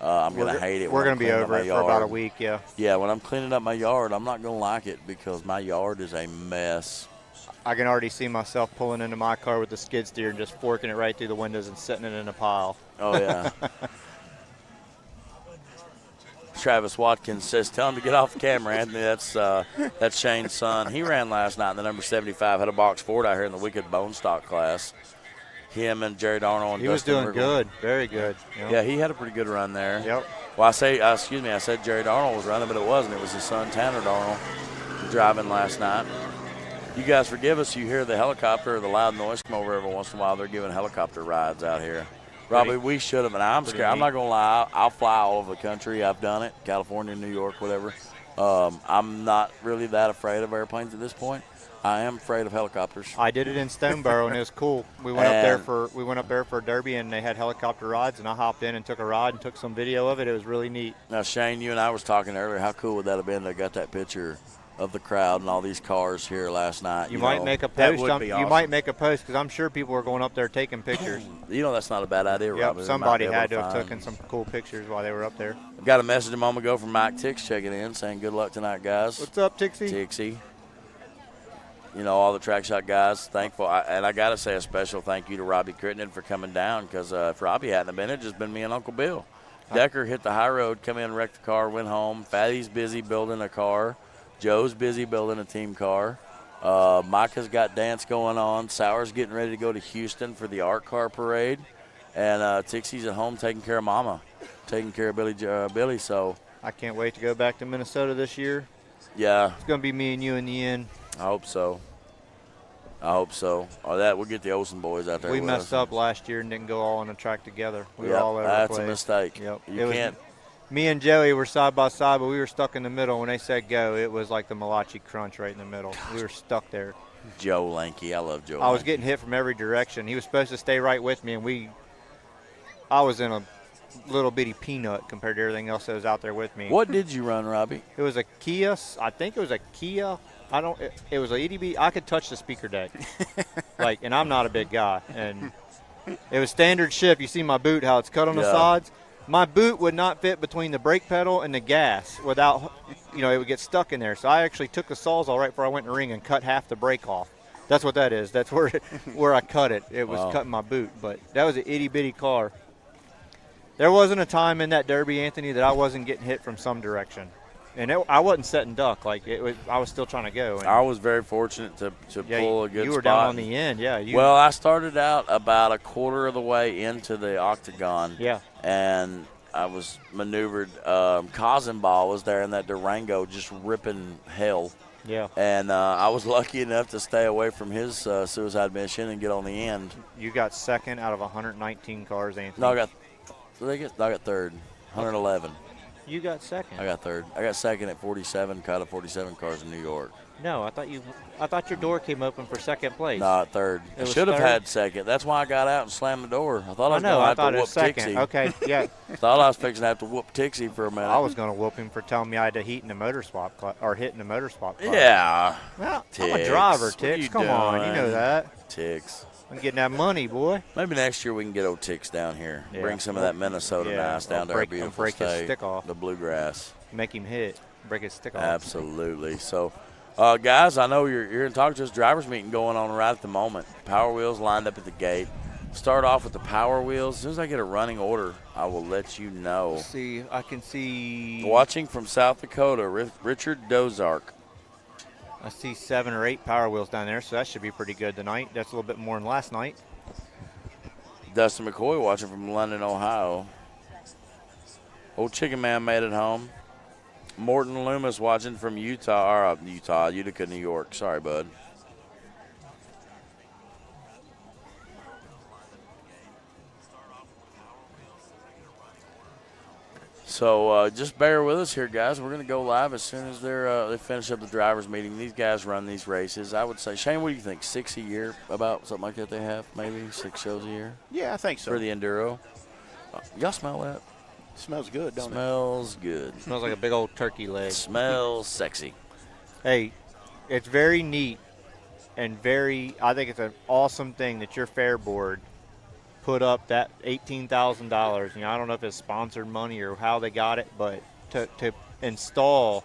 I'm going to hate it. We're going to be over it for about a week, yeah. Yeah, when I'm cleaning up my yard, I'm not going to like it because my yard is a mess. I can already see myself pulling into my car with the skid steer and just forking it right through the windows and setting it in a pile. Oh, yeah. Travis Watkins says, tell him to get off the camera, Anthony. That's Shane's son. He ran last night in the number 75, had a box Ford out here in the Wicked Bone Stock class. Him and Jerry Darnell and He was Dustin doing Rickle. good, very good. You know? Yeah, he had a pretty good run there. Yep. Well, I said Jerry Darnell was running, but it wasn't. It was his son, Tanner Darnell, driving last night. You guys forgive us. You hear the helicopter or the loud noise come over every once in a while. They're giving helicopter rides out here. Robbie, we should have, and I'm scared. I'm not going to lie. I'll fly all over the country. I've done it, California, New York, whatever. I'm not really that afraid of airplanes at this point. I am afraid of helicopters. I did it in Stoneboro, and it was cool. We went up there for a derby, and they had helicopter rides, and I hopped in and took a ride and took some video of it. It was really neat. Now, Shane, you and I was talking earlier. How cool would that have been to got that picture of the crowd and all these cars here last night? You might make a post. That would be awesome. You might make a post because I'm sure people were going up there taking pictures. You know that's not a bad idea, Robbie. Yep, somebody had to have taken some cool pictures while they were up there. Got a message a moment ago from Mike Tix checking in saying good luck tonight, guys. What's up, Tixie? Tixie. You know, all the track shot guys, thankful. And I got to say a special thank you to Robbie Crittenden for coming down because if Robbie hadn't been, it'd just been me and Uncle Bill. Decker hit the high road, come in, wrecked the car, went home. Fatty's busy building a car. Joe's busy building a team car. Micah's got dance going on. Sauer's getting ready to go to Houston for the art car parade. And Tixie's at home taking care of Mama, taking care of Billy. So I can't wait to go back to Minnesota this year. Yeah. It's going to be me and you in the end. I hope so. Or we'll get the Olsen boys out there. We with messed us. up last year and didn't go all on the track together. We were Yep, all over that's the place. a mistake. Yep. You can't. Me and Joey were side by side, but we were stuck in the middle. When they said go, it was like the Malachi Crunch right in the middle. We were stuck there. Joe Lanky. I love Joe I was Lanky. getting hit from every direction. He was supposed to stay right with me, and I was in a little bitty peanut compared to everything else that was out there with me. What did you run, Robbie? It was a Kia. I think it was a Kia. It was an EDB. I could touch the speaker deck. And I'm not a big guy. And it was standard shift. You see my boot, how it's cut on the sides. My boot would not fit between the brake pedal and the gas without, it would get stuck in there. So I actually took the Sawzall right before I went in the ring and cut half the brake off. That's what that is. That's where I cut it. It was cutting my boot. But that was an itty-bitty car. There wasn't a time in that Derby, Anthony, that I wasn't getting hit from some direction. And I wasn't setting duck. I was still trying to go. And I was very fortunate to pull a good spot. You were down on the end, yeah. Well, I started out about a quarter of the way into the octagon. Yeah. And I was maneuvered. Kazenball was there in that Durango just ripping hell. Yeah. And I was lucky enough to stay away from his suicide mission and get on the end. You got second out of 119 cars, Anthony. No, I got third, 111. You got second. I got third. I got second at 47. Caught a 47 cars in New York. No, I thought your door came open for second place. No, at third. It I was should have third? had second. That's why I got out and slammed the door. I thought I was know. going to I have thought to it whoop was second. Tixie. Okay, yeah. Thought I was fixing to have to whoop Tixie for a minute. I was going to whoop him for telling me I had to heat in the motor swap or hit in the motor swap clutch. Yeah. Well, I'm Tix, a driver, what are Tix. you Come on, you know doing? that. Tix. I'm getting that money, boy. Maybe next year we can get old Tix down here. Yeah. Bring some of that Minnesota nice down to our beautiful break state. his stick off. The bluegrass. Make him hit. Break his stick off. Absolutely. So, guys, I know you're going to talk to us. Drivers meeting going on right at the moment. Power wheels lined up at the gate. Start off with the power wheels. As soon as I get a running order, I will let you know. Let's see, I can see. Watching from South Dakota, Richard Dozark. I see 7 or 8 power wheels down there, so that should be pretty good tonight. That's a little bit more than last night. Dustin McCoy watching from London, Ohio. Old Chicken Man made it home. Morton Loomis watching from Utica, New York. Sorry, bud. So just bear with us here, guys. We're going to go live as soon as they finish up the drivers' meeting. These guys run these races. I would say, Shane, what do you think? 6 a year, about something like that they have, maybe 6 shows a year? Yeah, I think so. For the Enduro. Y'all smell that? Smells good, don't Smells good. Smells like a big old turkey leg. Smells sexy. Hey, it's very neat and I think it's an awesome thing that your fair board put up that $18,000. You know, I don't know if it's sponsored money or how they got it, but to install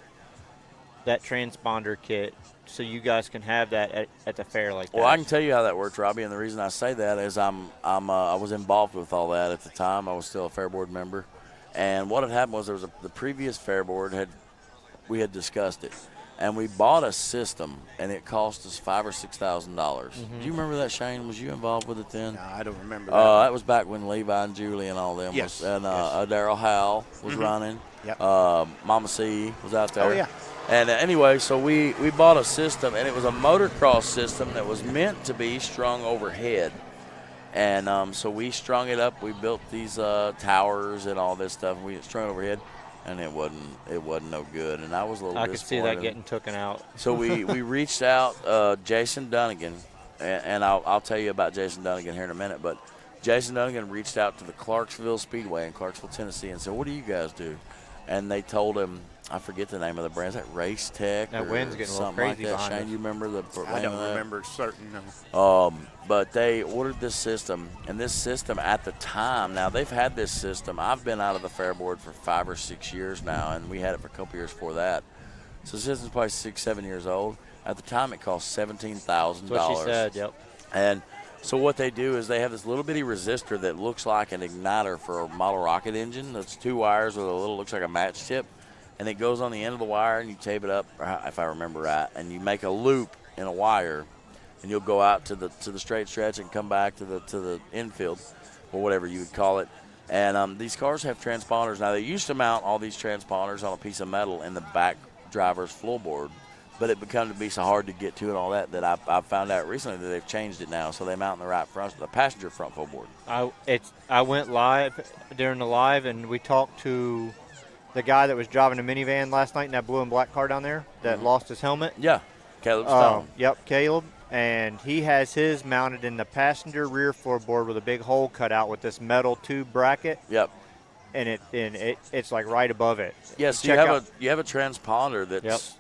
that transponder kit so you guys can have that at the fair like that. Well, I can tell you how that works, Robbie, and the reason I say that is I was involved with all that at the time. I was still a fair board member, and what had happened was the previous fair board we had discussed it, and we bought a system, and it cost us $5,000 or $6,000. Do you remember that, Shane? Was you involved with it then? No, I don't remember that. That was back when Levi and Julie and all them Yes. and Daryl Howell was running. Yep. Mama C was out there. Oh, yeah. And anyway, so we bought a system, and it was a motocross system that was meant to be strung overhead. And so we strung it up. We built these towers and all this stuff. And we strung it overhead, and it wasn't no good. And I was a little disappointed. I could see that getting taken out. So we reached out Jason Dunnigan, and I'll tell you about Jason Dunnigan here in a minute. But Jason Dunnigan reached out to the Clarksville Speedway in Clarksville, Tennessee, and said, "What do you guys do?" And they told him, I forget the name of the brand. Is that Race Tech? That wind's getting a little something crazy like that. behind Shane, us. you remember the I name don't of that? remember certain. No. But they ordered this system, and this system at the time, now they've had this system. I've been out of the fair board for 5 or 6 years now, and we had it for a couple years before that. So the system's probably 6, 7 years old. At the time, it cost $17,000. That's what she said, yep. And so what they do is they have this little bitty resistor that looks like an igniter for a model rocket engine. That's 2 wires with looks like a matchtip. And it goes on the end of the wire, and you tape it up, if I remember right, and you make a loop in a wire, and you'll go out to the straight stretch and come back to the infield, or whatever you would call it. And these cars have transponders. Now, they used to mount all these transponders on a piece of metal in the back driver's floorboard, but it became to be so hard to get to and all that I found out recently that they've changed it now, so they mount in the right front, the passenger front floorboard. I went live during the live, and we talked to the guy that was driving a minivan last night in that blue and black car down there that lost his helmet. Yeah, Caleb Stone. Yep, Caleb. And he has his mounted in the passenger rear floorboard with a big hole cut out with this metal tube bracket. Yep. And it's like right above it. Yes, you you have a transponder that's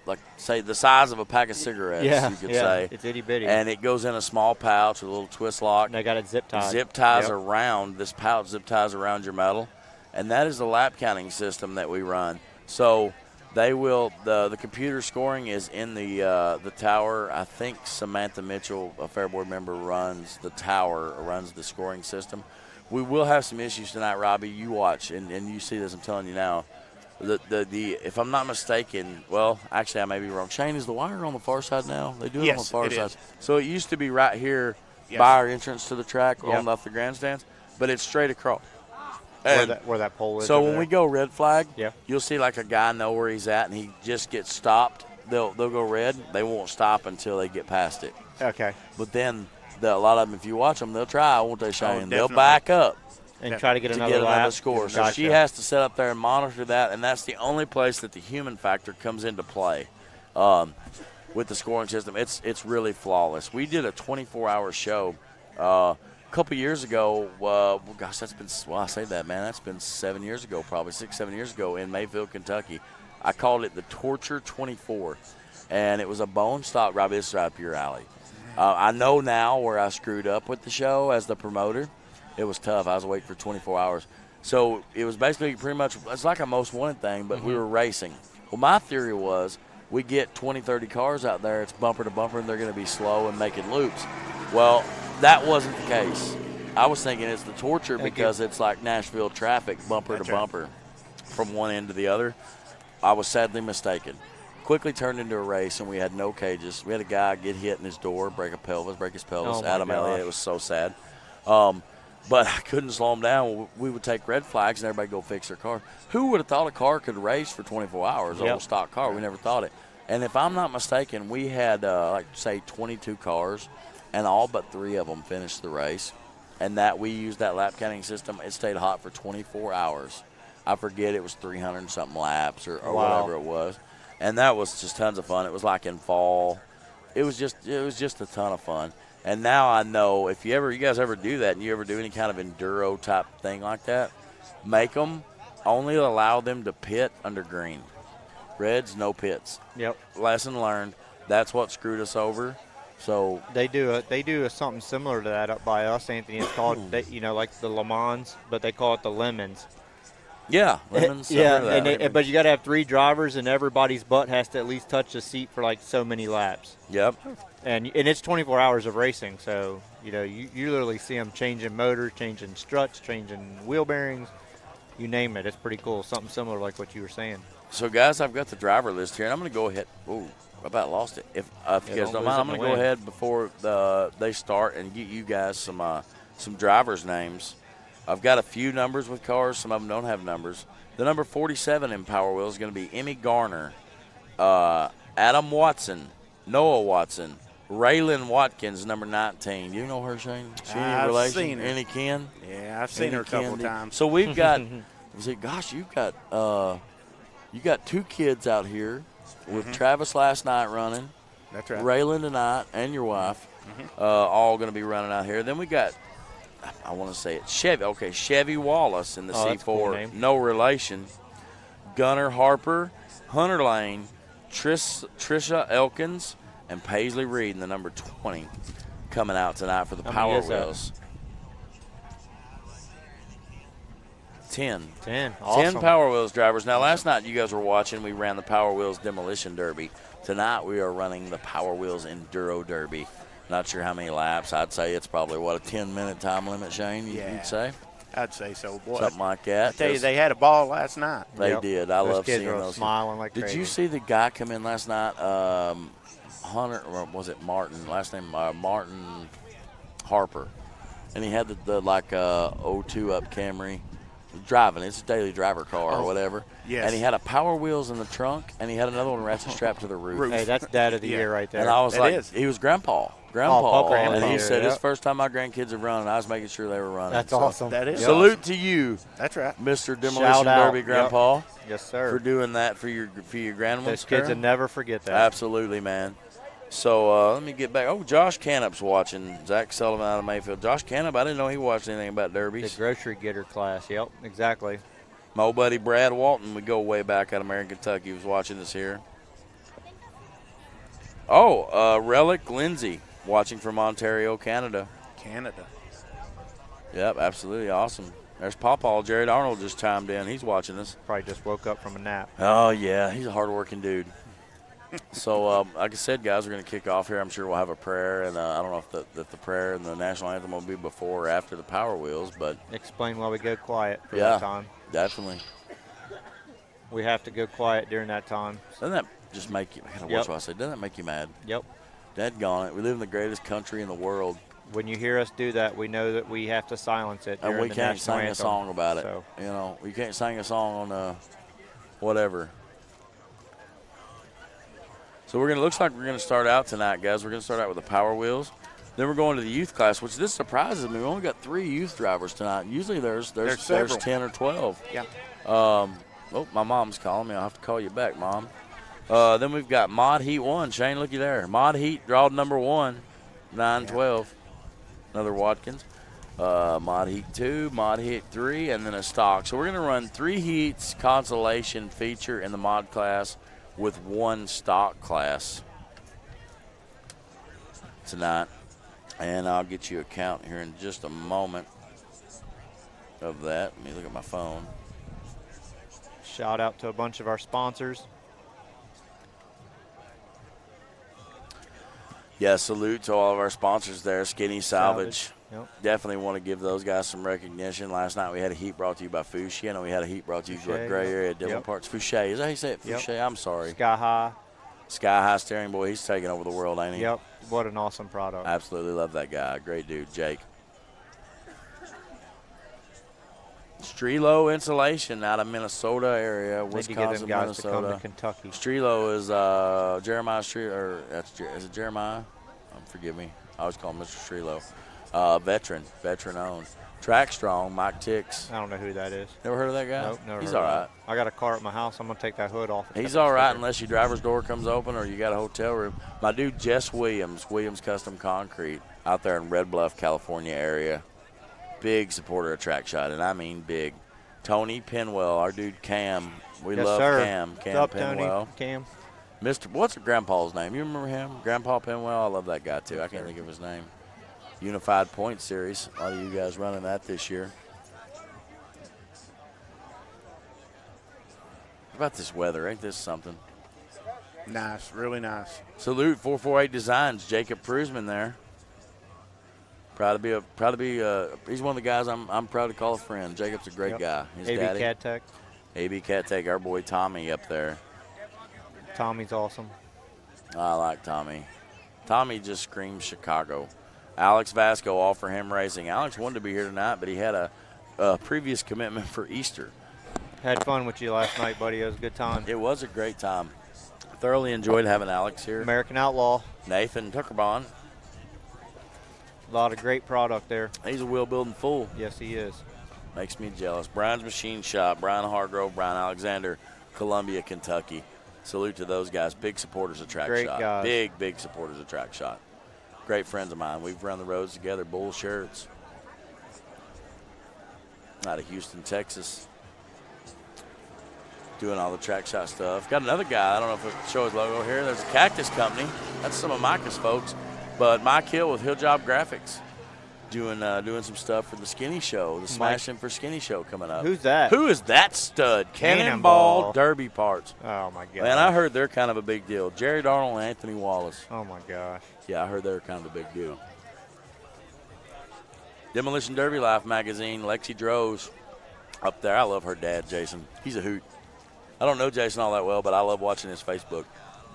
like say the size of a pack of cigarettes. You could say it's itty bitty, and it goes in a small pouch with a little twist lock. And they got it zip tied. Zip ties around this pouch. Zip ties around your metal, and that is the lap counting system that we run. So they will the computer scoring is in the tower. I think Samantha Mitchell, a Fair Board member, runs the scoring system. We will have some issues tonight, Robbie. You watch, and you see this. I'm telling you now. The if I'm not mistaken, well, actually I may be wrong. Shane, is the wire on the far side now? They do it on the far side. So it used to be right here by our entrance to the track off the grandstands, but it's straight across. Where that pole is. So when we go red flag, Yeah. you'll see like a guy know where he's at, and he just gets stopped. They'll go red. They won't stop until they get past it. Okay. But then a lot of them, if you watch them, they'll try, won't they, Shane? They'll definitely. back up. And try to get to another get lap. another score. So Gotcha. she has to sit up there and monitor that, and that's the only place that the human factor comes into play. With the scoring system, it's really flawless. We did a 24-hour show a couple years ago. Gosh, that's been, well, I say that, man, that's been 7 years ago, probably 6-7 years ago in Mayfield, Kentucky. I called it the Torture 24, and it was a bone stock ride. It's right up your alley. I know now where I screwed up with the show as the promoter. It was tough. I was waiting for 24 hours. So it was basically pretty much, it's like a most wanted thing, but we were racing. Well, my theory was we get 20, 30 cars out there, it's bumper to bumper, and they're going to be slow and making loops. Well, that wasn't the case. I was thinking it's the Torture because it's like Nashville traffic, bumper to bumper from one end to the other. I was sadly mistaken. Quickly turned into a race, and we had no cages. We had a guy get hit in his door, break his pelvis. Oh, Adam my gosh. Elliott. It was so sad. But I couldn't slow him down. We would take red flags, and everybody go fix their car. Who would have thought a car could race for 24 hours, old stock car? We never thought it. And if I'm not mistaken, we had, say, 22 cars, and all but 3 of them finished the race. And that we used that lap counting system. It stayed hot for 24 hours. I forget, it was 300-something laps or whatever it was. And that was just tons of fun. It was like in fall. It was just a ton of fun. And now I know if you guys ever do that and you ever do any kind of enduro type thing like that, make them only allow them to pit under green. Reds, no pits. Yep. Lesson learned. That's what screwed us over. So They do something similar to that up by us, Anthony. It's called, like the Le Mans, but they call it the Lemons. yeah, lemons. But you got to have 3 drivers, and everybody's butt has to at least touch the seat for like so many laps. Yep. And it's 24 hours of racing, so you literally see them changing motors, changing struts, changing wheel bearings, you name it. It's pretty cool. Something similar like what you were saying. So guys, I've got the driver list here, and I'm going to go ahead. Ooh, I about lost it. If you guys don't mind, I'm going to go ahead before they start and get you guys some drivers' names. I've got a few numbers with cars. Some of them don't have numbers. The number 47 in Power Wheels is going to be Emmy Garner, Adam Watson, Noah Watson, Raylan Watkins, number 19. You know her, Shane? She any I've relation? seen her. Any kin? Yeah, I've seen her a couple of times. So we've got. Gosh, you got 2 kids out here with Travis last night running. That's right. Raylan tonight and your wife, all going to be running out here. Then we got, I want to say it, Chevy. Okay, Chevy Wallace in the that's a cool C4, name. no relation. Gunnar Harper, Hunter Lane, Trisha Elkins, and Paisley Reed in the number 20 coming out tonight for the How Power many is that? Wheels. 10. 10. Awesome. 10 Power Wheels drivers. Now, last night you guys were watching, we ran the Power Wheels Demolition Derby. Tonight we are running the Power Wheels Enduro Derby. Not sure how many laps. I'd say it's probably, a 10-minute time limit, Shane, you'd say? I'd say so. Boy, Something like that. I tell you, they had a ball last night. They did. I love kids seeing were those. smiling like Did crazy. you see the guy come in last night? Hunter, or was it Martin? Last name Martin Harper, and he had the 02 up Camry, driving. It's a daily driver car or whatever. Yes. And he had a Power Wheels in the trunk, and he had another one ratchet strapped to the roof. Hey, that's Dad of the Year right there. And I was It like, is. he was Grandpa, Grandpa, and he said yeah. it's the first time my grandkids have run, and I was making sure they were running. That's So, awesome. That is Salute to you, That's right. Mr. Demolition Shout out. Derby Grandpa, Yes, sir. for doing that for your grand ones. Those kids will never forget that. Absolutely, man. So let me get back. Oh, Josh Canup's watching. Zach Sullivan out of Mayfield. Josh Canup, I didn't know he watched anything about The derbies. grocery getter class. Yep, exactly. My old buddy Brad Walton, we go way back out of Marion, Kentucky, was watching us here. Oh, Relic Lindsay watching from Ontario, Canada. Canada. Yep, absolutely awesome. There's Pawpaw. Jared Arnold just chimed in. He's watching us. Probably just woke up from a nap. Oh, yeah, he's a hard-working dude. So, like I said, guys, we're going to kick off here. I'm sure we'll have a prayer, and I don't know if the prayer and the national anthem will be before or after the Power Wheels, but Explain why we go quiet for Yeah. that time. definitely. We have to go quiet during that time. Doesn't that just make you – I got to watch what I say. Doesn't that make you mad? Yep. Dadgone it. We live in the greatest country in the world, When you hear us do that, we know that we have to silence it and during we the can't national sing a anthem. song about it. So, You know, we can't sing a song on whatever. So looks like we're going to start out tonight, guys. We're going to start out with the Power Wheels. Then we're going to the youth class, which this surprises me. We only got 3 youth drivers tonight. Usually there's several. 10 or 12. Yeah. Oh, my mom's calling me. I'll have to call you back, Mom. Then we've got Mod Heat 1. Shane, looky there. Mod Heat drawed number 1, 9-12. Another Watkins. Mod Heat 2, Mod Heat 3, and then a stock. So we're going to run 3 heats, consolation, feature in the mod class with 1 stock class tonight. And I'll get you a count here in just a moment of that. Let me look at my phone. Shout out to a bunch of our sponsors. Yeah, salute to all of our sponsors there. Skinny Salvage. Yep. Definitely want to give those guys some recognition. Last night we had a heat brought to you by Fouché. I know we had a heat brought to you by Gray Area Demo Parts. Fouché, is that how you say it? Fouché, I'm sorry. Sky High. Sky High Steering, boy, he's taking over the world, ain't he? Yep. What an awesome product. Absolutely love that guy. Great dude, Jake. Strelo Insulation out of Minnesota area, Wisconsin, Need to get them guys Minnesota. to come to Kentucky. Strelo is Jeremiah Strelo, or is it Jeremiah? Forgive me. I always call him Mr. Strelo. Veteran owned. Track Strong, Mike Tix. I don't know who that is. Never heard of that guy? Nope, never He's heard all of right. that. I got a car at my house. I'm going to take that hood off. He's all right unless your driver's door comes open or you got a hotel room. My dude Jess Williams Custom Concrete out there in Red Bluff, California area. Big supporter of TrackShot, and I mean big. Tony Penwell, our dude Cam. We Yes, love sir. Cam. What's Cam up, Penwell. Tony? Cam. What's grandpa's name? You remember him? Grandpa Penwell? I love that guy too. I can't think of his name. Unified Point Series. A lot of you guys running that this year. How about this weather? Ain't this something? Nice, really nice. Salute 448 Designs. Jacob Prusman there. Proud to be. He's one of the guys I'm proud to call a friend. Jacob's a great guy. His AB daddy. Cat Tech. AB Cat Tech. Our boy Tommy up there. Tommy's awesome. I like Tommy. Tommy just screams Chicago. Alex Vasco, All For Him Racing. Alex wanted to be here tonight, but he had a previous commitment for Easter. Had fun with you last night, buddy. It was a good time. It was a great time. Thoroughly enjoyed having Alex here. American Outlaw. Nathan Tuckerbond. A lot of great product there. He's a wheel-building fool. Yes, he is. Makes me jealous. Brian's Machine Shop, Brian Hargrove, Brian Alexander, Columbia, Kentucky. Salute to those guys. Big supporters of TrackShot. Great guys. Big supporters of TrackShot. Great friends of mine. We've run the roads together. Bull shirts. Out of Houston, Texas. Doing all the TrackShot stuff. Got another guy. I don't know if it'll show his logo here. There's a Cactus Company. That's some of Micah's folks. But Mike Hill with Hill Job Graphics. Doing some stuff for the Skinny Show. The Smashing for Skinny Show coming up. Who's that? Who is that stud? Cannonball Cannonball. Derby Parts. Oh, my God. Man, I heard they're kind of a big deal. Jerry Darnold and Anthony Wallace. Oh, my gosh. Yeah, I heard they're kind of a big deal. Demolition Derby Life magazine, Lexi Droz up there. I love her dad, Jason. He's a hoot. I don't know Jason all that well, but I love watching his Facebook.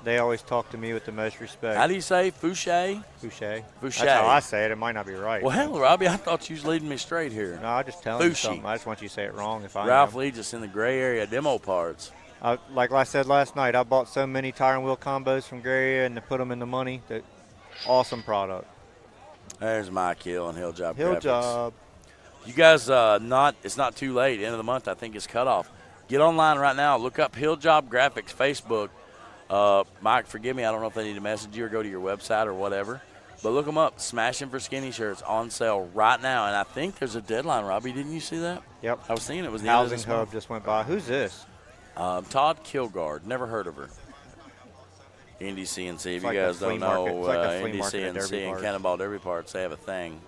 They always talk to me with the most respect. How do you say Fouché? Fouché. Fouché. That's how I say it. It might not be right. Well, hell, Robbie, I thought you was leading me straight here. No, I'm just telling you Fouché. something. I just want you to say it wrong if I Ralph am. Lee just in the gray area demo parts. Like I said last night, I bought so many tire and wheel combos from Gray Area and to put them in the money. Awesome product. There's Mike Hill and Hill Job Hill Graphics. Job. You guys, it's not too late. End of the month, I think it's cut off. Get online right now. Look up Hill Job Graphics Facebook. Mike, forgive me. I don't know if they need to message you or go to your website or whatever. But look them up. Smashing for Skinny shirts on sale right now. And I think there's a deadline, Robbie. Didn't you see that? Yep. I was thinking it was the end of Housing this Hub month. just went by. Who's this? Todd Kilgard. Never heard of her. Indy CNC. If you like guys a flea don't know, market. It's like a flea Indy market at Derby CNC and Parts. Cannonball Derby Parts, they have a thing.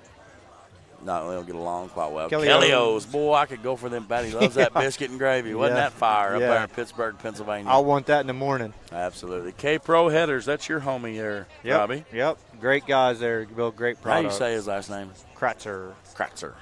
Not they don't get along quite well. Kelly Kelly O's. O's. Boy, I could go for them, Patty. Loves that biscuit and gravy. Wasn't Yeah. that fire up Yeah. there in Pittsburgh, Pennsylvania? I'll want that in the morning. Absolutely. K-Pro Headers. That's your homie there, Yep. Robbie. Yep. Great guys there. Build great How product. you say his last name? Kratzer. Kratzer.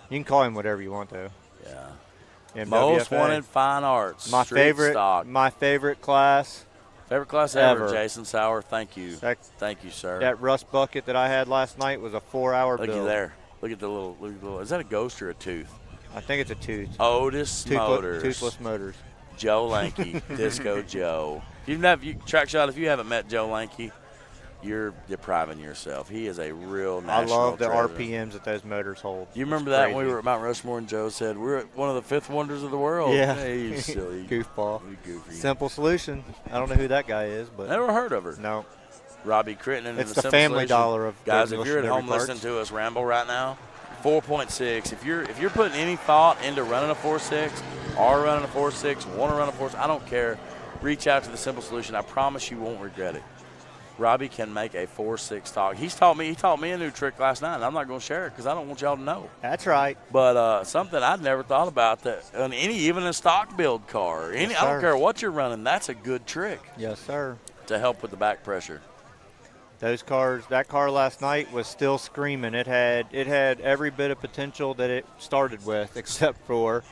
You can call him whatever you want to. Yeah. Most MWFA. Wanted Fine Arts. My Street favorite. Stock. My favorite class. Favorite class ever. ever. Jason Sauer. Thank you. That, Thank you, sir. that rust bucket that I had last night was a 4-hour Look build. at there. Look at the little. Is that a ghost or a tooth? I think it's a tooth. Otis Motors. Toothless motors. Joe Lanky, Disco Joe. Trackshot, if you haven't met Joe Lanky, you're depriving yourself. He is a real national I love the treasure. RPMs that those motors hold. You remember that when we were at Mount Rushmore and Joe said, we're at one of the fifth wonders of the world? Yeah. Hey, you silly. Goofball. You goofy. Simple Solution. I don't know who that guy is, but Never heard of her. no. Robbie Crittenden. It's the the Simple family Solution. dollar of guys. David If you're at home Missionary listening to us ramble right now, 4.6. If you're putting any thought into running a 4.6, are running a 4.6, want to run a 4.6, I don't care. Reach out to the Simple Solution. I promise you won't regret it. Robbie can make a 4.6 stock. He taught me a new trick last night, and I'm not going to share it because I don't want y'all to know. That's right. But something I'd never thought about that on even a stock build car. I don't care what you're running. That's a good trick Yes, sir. to help with the back pressure. Those cars, that car last night was still screaming. It had every bit of potential that it started with, except for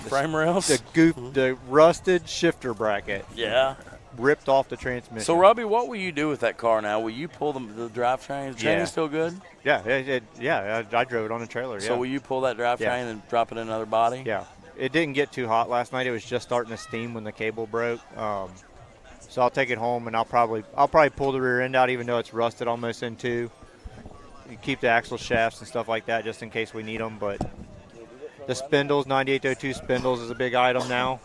Frame rails. the rusted shifter bracket Yeah. ripped off the transmission. So Robbie, what will you do with that car now? Will you pull the drivetrain? Is the training still good? Yeah, I drove it on the trailer. Yeah. So will you pull that drivetrain and drop it in another body? Yeah, it didn't get too hot last night. It was just starting to steam when the cable broke. So I'll take it home and I'll probably pull the rear end out, even though it's rusted almost in two. You keep the axle shafts and stuff like that just in case we need them. But the spindles, 9802 spindles, is a big item now.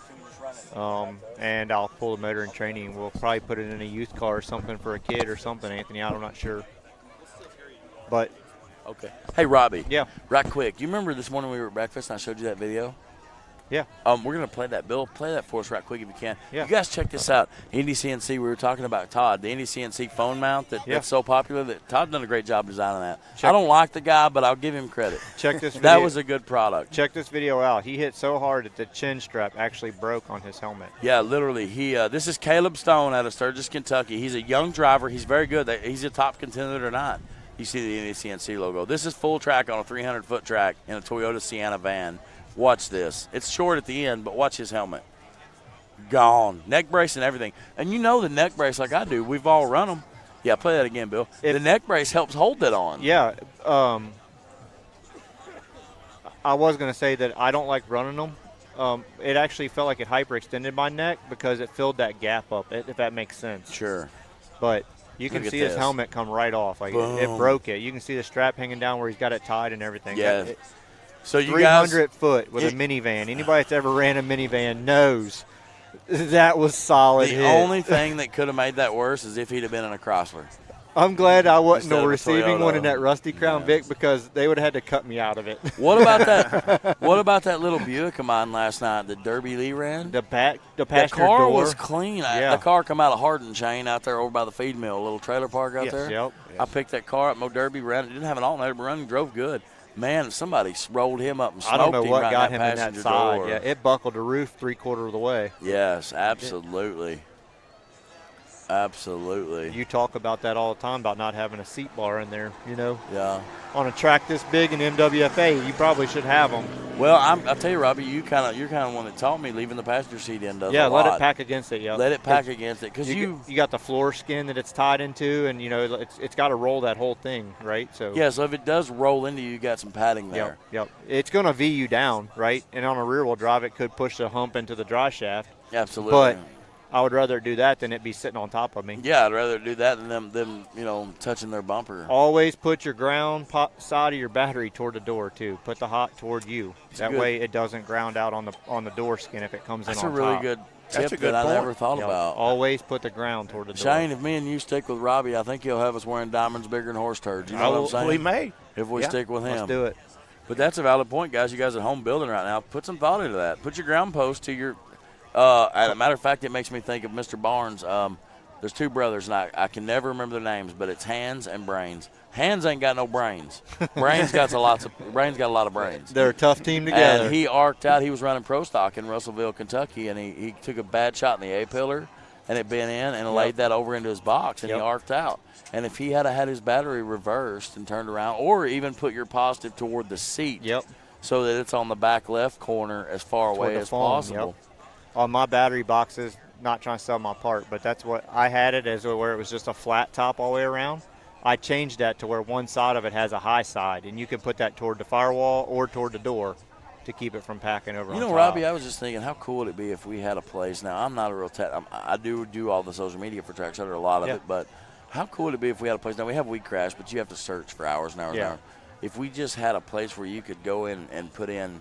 And I'll pull the motor in training. We'll probably put it in a youth car or something for a kid or something, Anthony. I'm not sure. But okay. Hey Robbie. Yeah. Right quick. You remember this morning we were at breakfast and I showed you that video? Yeah. We're gonna play that. Bill, play that for us right quick if you can. Yeah. You guys check this out. Indy CNC. We were talking about Todd, the Indy CNC phone mount that's so popular. That Todd done a great job designing that. I don't like the guy, but I'll give him credit. Check this video. That was a good product. Check this video out. He hit so hard that the chin strap actually broke on his helmet. Yeah, literally. This is Caleb Stone out of Sturgis, Kentucky. He's a young driver. He's very good. He's a top contender or not. You see the Indy CNC logo. This is full track on a 300-foot track in a Toyota Sienna van. Watch this. It's short at the end, but watch his helmet. Gone. Neck brace and everything. And you know the neck brace like I do. We've all run them. Yeah, play that again, Bill. The neck brace helps hold it on. Yeah. I was going to say that I don't like running them. It actually felt like it hyperextended my neck because it filled that gap up, if that makes sense. Sure. But you can see his helmet come right off. Like it broke it. You can see the strap hanging down where he's got it tied and everything. Yeah. So you 300 foot with a minivan. Anybody that's ever ran a minivan knows that was solid. The only thing that could have made that worse is if he'd have been in a Chrysler. I'm glad I wasn't Instead of a a receiving one in Toyota. that Rusty Crown Vic because they would have had to cut me out of it. What about that? What about that little Buick of mine last night that Derby Lee ran? The passenger The car door was clean. Yeah. The car come out of Hardin Chain out there over by the feed mill, a little trailer park out there. Yep. I picked that car up, Mo Derby ran it. Didn't have an alternator, but running drove good. Man, somebody rolled him up and smoked I don't know him what right got in him in that passenger side. door. Yeah, it buckled the roof 3/4 of the way. Yes, absolutely. Absolutely. You talk about that all the time about not having a seat bar in there, you know. Yeah. On a track this big in MWFA, you probably should have them. Well, I'll tell you, Robbie, you're kind of one that taught me leaving the passenger seat in does a let lot. it pack against it. Yeah, Let it pack against it because you got the floor skin that it's tied into, and you know it's got to roll that whole thing, right? So yeah, so if it does roll into you, you got some padding there. Yep. It's going to V you down, right? And on a rear wheel drive, it could push the hump into the dry shaft. Absolutely. But I would rather do that than it be sitting on top of me. Yeah, I'd rather do that than them touching their bumper. Always put your ground side of your battery toward the door too. Put the hot toward you. That way it doesn't ground out on the door skin if it comes in on top. That's a really good tip that I never thought about. Always put the ground toward the door. Shane, if me and you stick with Robbie, I think he'll have us wearing diamonds bigger than horse turds. You know what I'm saying? We may. If we stick with him. Let's do it. But that's a valid point, guys. You guys at home building right now, put some thought into that. Put your ground post to your as a matter of fact, it makes me think of Mr. Barnes. There's two brothers, and I can never remember their names, but it's Hands and Brains. Hands ain't got no brains. Brains got a lot of brains. They're a tough team together. And he arced out. He was running pro stock in Russellville, Kentucky, and he took a bad shot in the A-pillar, and it bent in and laid that over into his box, and he arced out. And if he had had his battery reversed and turned around, or even put your positive toward the seat so that it's on the back left corner as far away as possible. On my battery boxes, not trying to sell my part, but that's what I had it as where it was just a flat top all the way around. I changed that to where one side of it has a high side, and you can put that toward the firewall or toward the door to keep it from packing over on top. Robbie, I was just thinking, how cool would it be if we had a place? Now, I'm not a real I do all the social media for TrackShot, a lot of it, but How cool would it be if we had a place? Now, we have Weed Crash, but you have to search for hours and hours and hours. If we just had a place where you could go in and put in,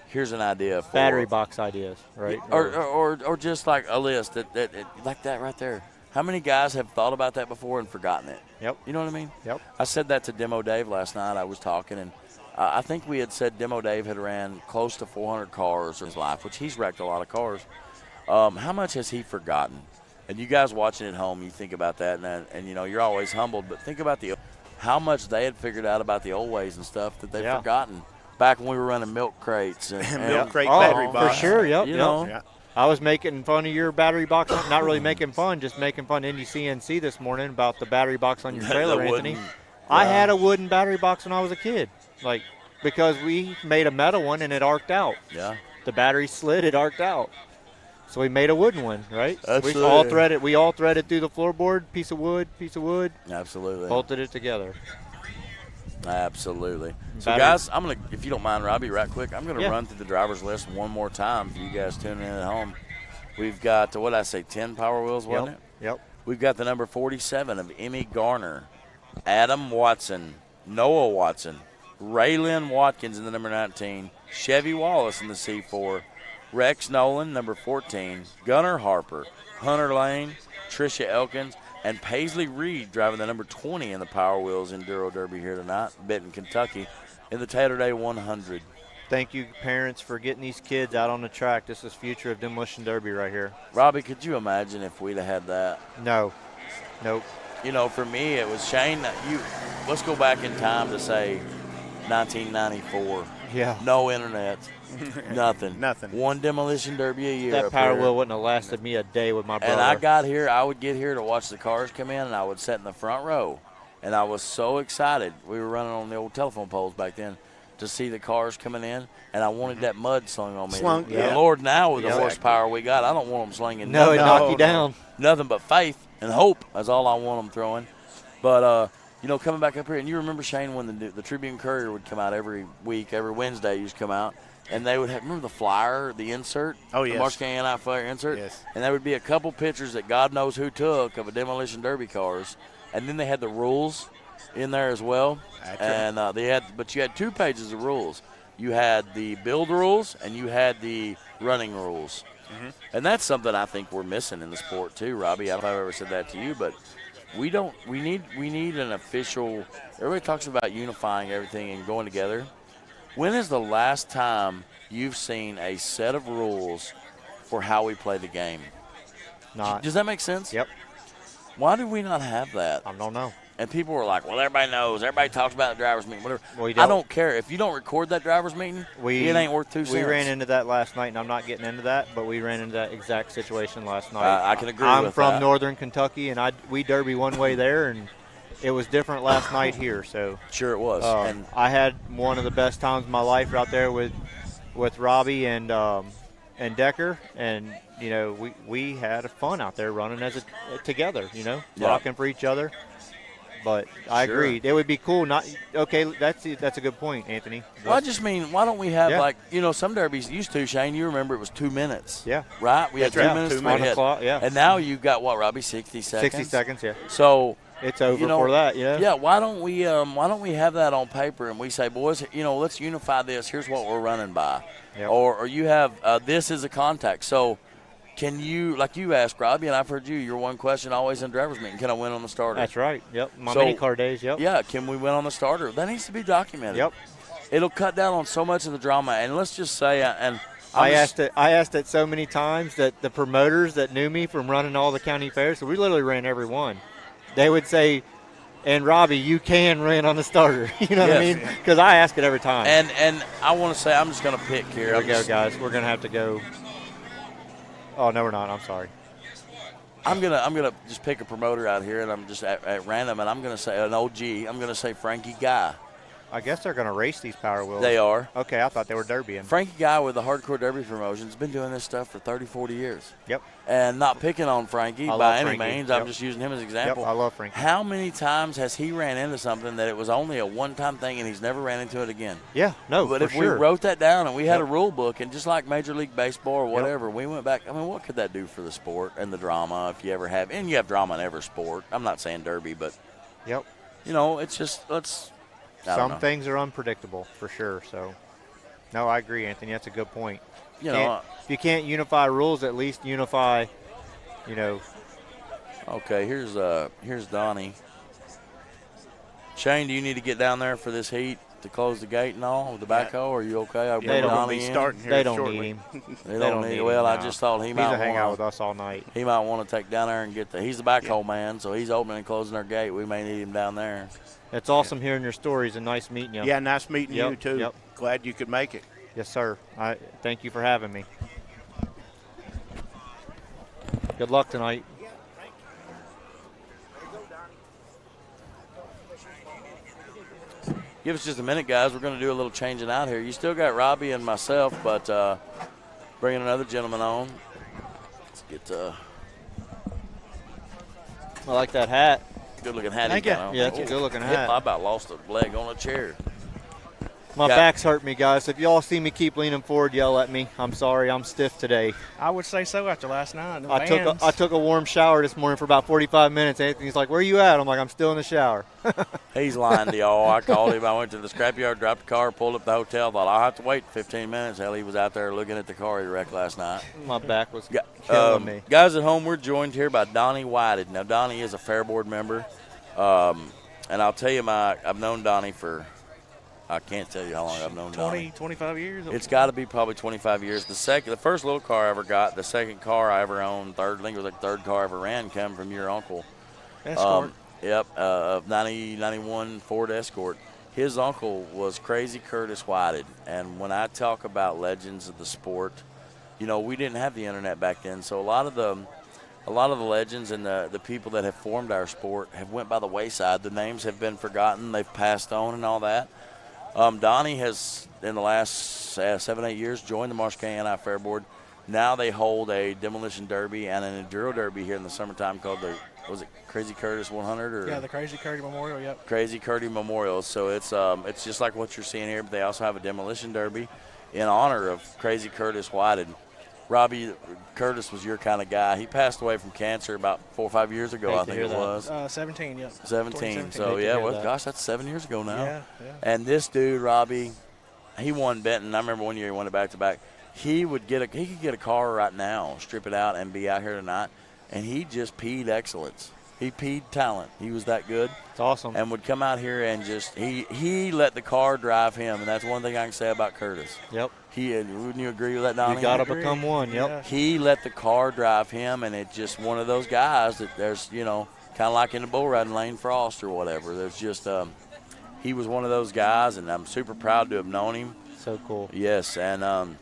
here's an idea for battery box ideas, right? Or just like a list that like that right there. How many guys have thought about that before and forgotten it? Yep. You know what I mean? Yep. I said that to Demo Dave last night. I was talking, and I think we had said Demo Dave had ran close to 400 cars in his life, which he's wrecked a lot of cars. How much has he forgotten? And you guys watching at home, you think about that, and you know, you're always humbled, but think about how much they had figured out about the old ways and stuff that they've forgotten back when we were running milk crates. And milk crate battery box. For sure, yep. You know? Yeah. I was making fun of your battery box, not really making fun, just making fun of Indy CNC this morning about the battery box on your trailer, Anthony. I had a wooden battery box when I was a kid, like, because we made a metal one and it arced out. Yeah. The battery slid, it arced out. So we made a wooden one, right? Absolutely. We all threaded through the floorboard, piece of wood. Absolutely. Bolted it together. Absolutely. So, guys, I'm going to, if you don't mind, Robbie, right quick, I'm going to run through the driver's list one more time for you guys tuning in at home. We've got, 10 Power Wheels, wasn't it? Yep. We've got the number 47 of Emmy Garner, Adam Watson, Noah Watson, Raylyn Watkins in the number 19, Chevy Wallace in the C4, Rex Nolan, number 14, Gunnar Harper, Hunter Lane, Trisha Elkins, and Paisley Reed driving the number 20 in the Power Wheels Enduro Derby here tonight, Benton, Kentucky, in the Tater Day 100. Thank you, parents, for getting these kids out on the track. This is future of Demolition Derby right here. Robbie, could you imagine if we'd have had that? No. Nope. You know, for me, it was Shane. Let's go back in time to say 1994. Yeah. No internet. Nothing. Nothing. One Demolition Derby a year. That up Power here. Wheel wouldn't have lasted me a day with my brother. And I would get here to watch the cars come in, and I would sit in the front row. And I was so excited. We were running on the old telephone poles back then to see the cars coming in, and I wanted that mud slung on me. Yeah. Lord, now with the horsepower we got, I don't want them slinging. No, it knocked you down. Nothing but faith and hope. That's all I want them throwing. But, coming back up here, and you remember, Shane, when the Tribune Courier would come out every week, every Wednesday used to come out, and they would have, remember the flyer, the insert? Oh, yes. The Marsh County flyer insert? Yes. And there would be a couple pictures that God knows who took of a Demolition Derby cars, and then they had the rules in there as well. And but you had 2 pages of rules. You had the build rules and you had the running rules. Mm-hmm. And that's something I think we're missing in the sport too, Robbie. I don't know if I've ever said that to you, but we need an official. Everybody talks about unifying everything and going together. When is the last time you've seen a set of rules for how we play the game? Not. Does that make sense? Yep. Why do we not have that? I don't know. And people were like, well, everybody knows. Everybody talks about the driver's meeting, whatever. Well, I don't care. If you don't record that driver's meeting, it ain't worth 2 cents. We ran into that last night, and I'm not getting into that, but we ran into that exact situation last night. I can agree with that. I'm from northern Kentucky, and we derby one way there, and it was different last night here. So sure it was. And I had one of the best times of my life out there with Robbie and Decker, and we had fun out there running together. Rocking for each other. But I agree. It would be cool. That's a good point, Anthony. Well, I just mean, why don't we have some derbies used to, Shane, you remember it was 2 minutes. Yeah. Right? We had 2 minutes. 2 minutes. Yeah. And now you've got what, Robbie, 60 seconds? 60 seconds, yeah. So it's over for that, yeah. Yeah, why don't we have that on paper and we say, boys, let's unify this. Here's what we're running by. Yep. Or you have this is a contact. So can you, like you asked, Robbie, and I've heard you, your one question always in driver's meeting, can I win on the starter? That's right. Yep. My mini car days, yep. Yeah, can we win on the starter? That needs to be documented. Yep. It'll cut down on so much of the drama. And let's just say, I asked it so many times that the promoters that knew me from running all the county fairs, so we literally ran every one, they would say, and Robbie, you can run on the starter. You know what I mean? Because I ask it every time. And I want to say, I'm just going to pick here. Here we go, guys. We're going to have to go. Oh, no, we're not. I'm sorry. I'm gonna just pick a promoter out here, and I'm just at random, and I'm gonna say an OG. I'm gonna say Frankie Guy. I guess they're going to race these Power Wheels. They are. Okay, I thought they were derbying. Frankie Guy with the Hardcore Derby promotion has been doing this stuff for 30, 40 years. Yep. And not picking on Frankie by any means. I'm just using him as an example. Yep, I love Frankie. How many times has he ran into something that it was only a one-time thing and he's never ran into it again? Yeah, no, But for if sure. we wrote that down and we had a rule book, and just like Major League Baseball or whatever, we went back, I mean, what could that do for the sport and the drama if you ever have – and you have drama in every sport. I'm not saying derby, but, Yep. you know, it's just – Some things are unpredictable for sure. So, no, I agree, Anthony. That's a good point. You know, If you can't unify rules, at least unify, you know. Okay, here's Donnie. Shane, do you need to get down there for this heat to close the gate and all with the backhoe? Are you okay? I'll bring don't Donnie be in. starting here They don't shortly. need him. They don't need. Well, I just thought he He's might a hang out with want us all night. He might want to take down there and get the. He's the backhoe man, so he's opening and closing our gate. We may need him down there. It's awesome hearing your stories and nice meeting you. Yeah, nice meeting you, Yep, too. yep. Glad you could make it. Yes, sir. Thank you for having me. Good luck tonight. Give us just a minute, guys. We're going to do a little changing out here. You still got Robbie and myself, but bringing another gentleman on. Let's get I like that hat. good-looking hat. Thank he's you. got on. Yeah, it's a good-looking hat. I about lost a leg on a chair. My back's hurt me, guys. If y'all see me keep leaning forward, yell at me. I'm sorry. I'm stiff today. I would say so after last night. I took a warm shower this morning for about 45 minutes. Anthony's like, where you at? I'm like, I'm still in the shower. He's lying to y'all. I called him. I went to the scrapyard, dropped the car, pulled up the hotel. Thought I'll have to wait 15 minutes. Hell, he was out there looking at the car he wrecked last night. My back was killing me. Guys at home, we're joined here by Donnie Whited. Now, Donnie is a Fair Board member. And I'll tell you, I've known Donnie for, I can't tell you how long I've known Donnie. 25 years? It's got to be probably 25 years. The first little car I ever got, the second car I ever owned, I think it was like the third car I ever ran, came from your uncle. Escort. Yep, 91 Ford Escort. His uncle was Crazy Curtis Whited. And when I talk about legends of the sport, you know, we didn't have the internet back then. So a lot of the legends and the people that have formed our sport have went by the wayside. The names have been forgotten. They've passed on and all that. Donnie has, in the last 7, 8 years, joined the Marsh County Fair Board. Now they hold a demolition derby and an enduro derby here in the summertime called was it Crazy Curtis 100? Or Yeah, the Crazy Curtis Memorial, yep. Crazy Curtis Memorial. So it's just like what you're seeing here, but they also have a demolition derby in honor of Crazy Curtis Whited. Robbie, Curtis was your kind of guy. He passed away from cancer about 4 or 5 years ago, I think it was. 17, yeah. 17. So, yeah, well, gosh, that's 7 years ago now. Yeah. And this dude, Robbie, he won Benton. I remember one year he won it back-to-back. He could get a car right now, strip it out, and be out here tonight. And he just peed excellence. He peed talent. He was that good. It's awesome. And would come out here and just he let the car drive him, and that's one thing I can say about Curtis. Yep. Wouldn't you agree with that, Donnie? You got to become one. Yep. Yeah. He let the car drive him, and it's just one of those guys that there's, you know, kind of like in the bull riding lane, Frost or whatever. There's just he was one of those guys, and I'm super proud to have known him. So cool. Yes, and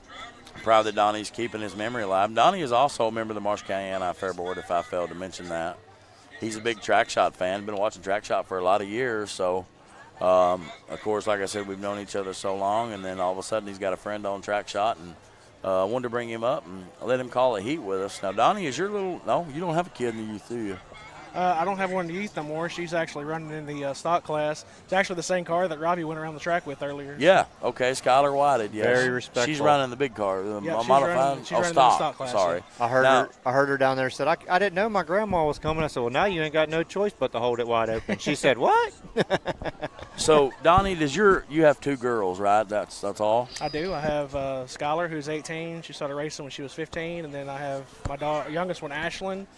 proud that Donnie's keeping his memory alive. Donnie is also a member of the Marsh County Anti-Fair Board, if I failed to mention that. He's a big track shot fan, been watching track shot for a lot of years. So, of course, like I said, we've known each other so long, and then all of a sudden he's got a friend on track shot, and I wanted to bring him up and let him call a heat with us. Now, Donnie, no, you don't have a kid in the youth, do you? I don't have one in the youth no more. She's actually running in the stock class. It's actually the same car that Robbie went around the track with earlier. Yeah, okay, Skylar Whited, yes. Very respectful. She's running the big car, the Yeah, she's modified. running the stock. stock class, Sorry. I heard her down there said, I didn't know my grandma was coming. I said, well, now you ain't got no choice but to hold it wide open. She said, what? So, Donnie, you have 2 girls, right? That's all? I do. I have Skylar, who's 18. She started racing when she was 15. And then I have my youngest one, Ashlyn.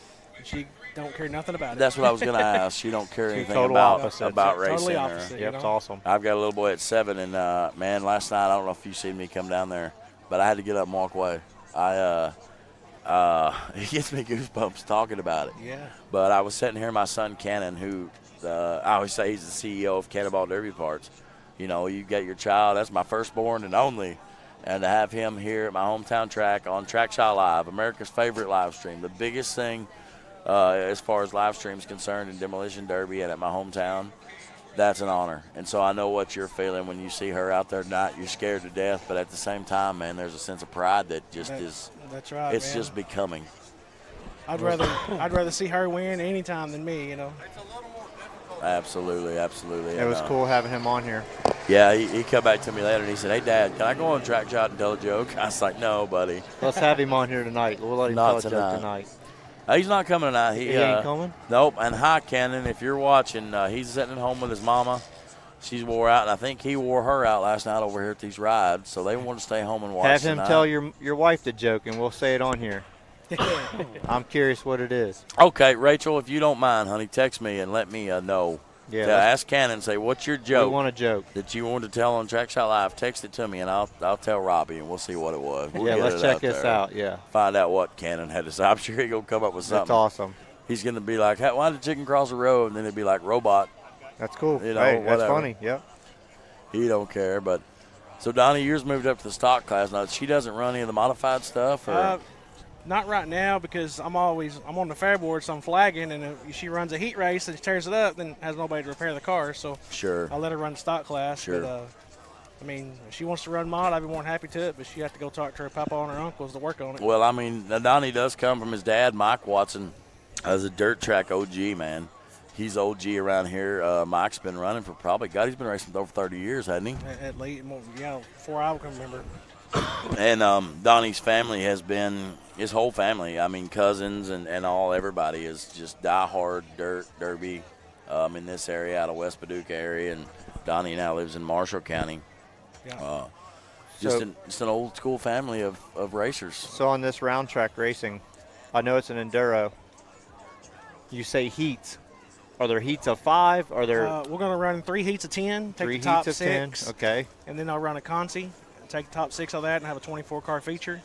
She don't care nothing about it. That's what I was going to ask. You don't care anything total about opposites. racing. Totally or- opposite. Yep, it's awesome. I've got a little boy at 7, and, man, last night, I don't know if you seen me come down there, but I had to get up and walk away. It gets me goosebumps talking about it. Yeah. But I was sitting here, my son Cannon, who I always say he's the CEO of Cannonball Derby Parts. You know, you get your child, that's my firstborn and only. And to have him here at my hometown track on TrackShotLive, America's favorite live stream, the biggest thing as far as live streams concerned in Demolition Derby and at my hometown. that's an honor. And so I know what you're feeling when you see her out there tonight. You're scared to death, but at the same time, man, there's a sense of pride that just is. That's right. It's man. just becoming. I'd rather see her win anytime than me. You know. Absolutely. It was cool having him on here. Yeah, he come back to me later and he said, "Hey, Dad, can I go on Track Shot and tell a joke?" I was like, "No, buddy. Let's have him on here tonight. We'll let him tell a joke tonight. He's not coming tonight. He ain't coming? Nope. And hi, Cannon. If you're watching, he's sitting at home with his mama. She's wore out, and I think he wore her out last night over here at these rides. So they want to stay home and watch. Have him tonight. tell your wife the joke, and we'll say it on here. I'm curious what it is. Okay, Rachel, if you don't mind, honey, text me and let me know. Yeah. Ask Cannon, say, what's your joke? We want a joke that you want to tell on Track Shot Live. Text it to me, and I'll tell Robbie, and we'll see what it was. We'll let's check this out. Yeah. Find out what Cannon had to say. I'm sure he's going to come up with something. That's awesome. He's going to be like, hey, why did the chicken cross the road? And then it'd be like, robot. That's cool. You know, hey, whatever. that's funny. Yep. He don't care. But so Donnie, yours moved up to the stock class now. She doesn't run any of the modified stuff, or not right now because I'm on the fair board, so I'm flagging, and if she runs a heat race and she tears it up, then has nobody to repair the car. So sure, I'll let her run the stock class. Sure. But, I mean, if she wants to run mod, I'd be more than happy to it, but she has to go talk to her papa and her uncles to work on it. Well, I mean, Donnie does come from his dad, Mike Watson, as a dirt track OG, man. He's OG around here. Mike's been running for he's been racing for over 30 years, hasn't he? At least, before I can remember. And Donnie's family has been, his whole family, I mean, cousins and everybody is just diehard dirt derby in this area, out of West Paducah area. And Donnie now lives in Marshall County. Yeah. Just an old school family of racers. So on this round track racing, I know it's an enduro. You say heats. Are there heats of 5? Are there? We're going to run 3 heats of 10. Take 3 the top heats of 6. 10. Okay. And then I'll run a consi. Take the top 6 of that and have a 24-car feature.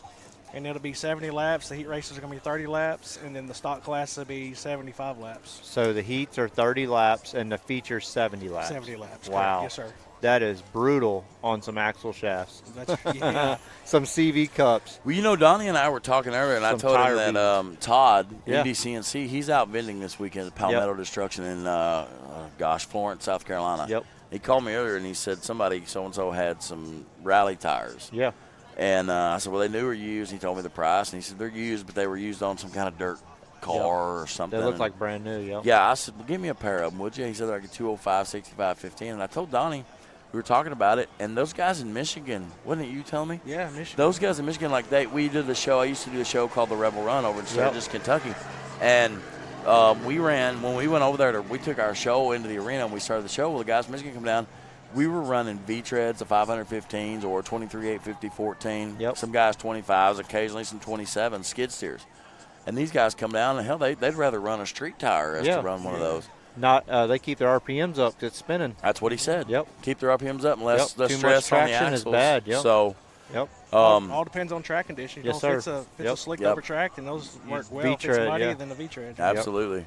And it'll be 70 laps. The heat races are going to be 30 laps. And then the stock class will be 75 laps. So the heats are 30 laps and the feature's 70 laps. 70 laps. Wow. Correct. Yes, sir. That is brutal on some axle shafts. Yeah. Some CV cups. Well, Donnie and I were talking earlier, and I told him that Todd, Yeah. NDCNC, he's out vending this weekend at Palmetto Destruction in, Florence, South Carolina. Yep. He called me earlier, and he said somebody, so-and-so, had some rally tires. Yeah. And I said, well, they new or used? He told me the price, and he said they're used, but they were used on some kind of dirt car or something. They look like brand new, Yeah, I said, well, give me a pair of them, would you? He said they're like a 205, 65, 15. And I told Donnie, we were talking about it, and those guys in Michigan, wasn't it you telling me? Yeah, Michigan. Those guys in Michigan, we did the show. I used to do a show called The Rebel Run over in Sturgis, Kentucky. And we ran, when we went over there, we took our show into the arena and we started the show. Well, the guys from Michigan come down. We were running V-treads, the 515s, or 23-850 14. Yep. Some guys 25s, occasionally some 27 skid steers. And these guys come down, and hell, they'd rather run a street tire as to run one of those. They keep their RPMs up 'cause it's spinning. That's what he said. Yep. Keep their RPMs up and less Too stress much on the traction axles. is bad. Yep. So, Yep. All depends on track conditions. Yes, If sir. it's a slick upper track, then those work well. If it's V-tread, muddy, then the V-tread. absolutely.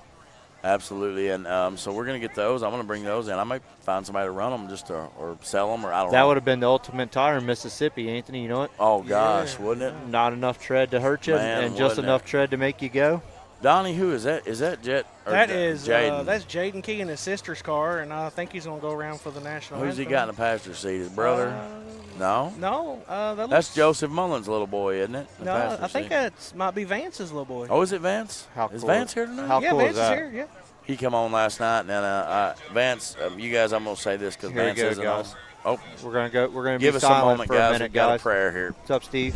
Absolutely. And so we're going to get those. I'm going to bring those in. I might find somebody to run them just or sell them, or I don't know. That would have been the ultimate tire in Mississippi, Anthony. You know it? Oh, gosh, wouldn't it? Not enough tread to hurt you, Man, and just wouldn't enough it? tread to make you go. Donnie, who is that? Is that Jet? Or That is Jaden? that's Jaden Key and his sister's car, and I think he's going to go around for the national. Who's he anthem. got in the passenger seat? His brother? No? No, that That's looks, Joseph Mullins' little boy, isn't it? The No, passenger I think seat. that might be Vance's little boy. Oh, is it Vance? How Is cool Vance is- here tonight? how yeah, cool Vance is that? here. Yeah. He come on last night, and Vance, you guys, I'm going to say this because Here we Vance go, isn't on. guys. Oh, We're gonna give be us a silent moment, for a guys. minute, We've got guys. a prayer here. What's up, Steve?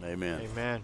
Amen. Amen.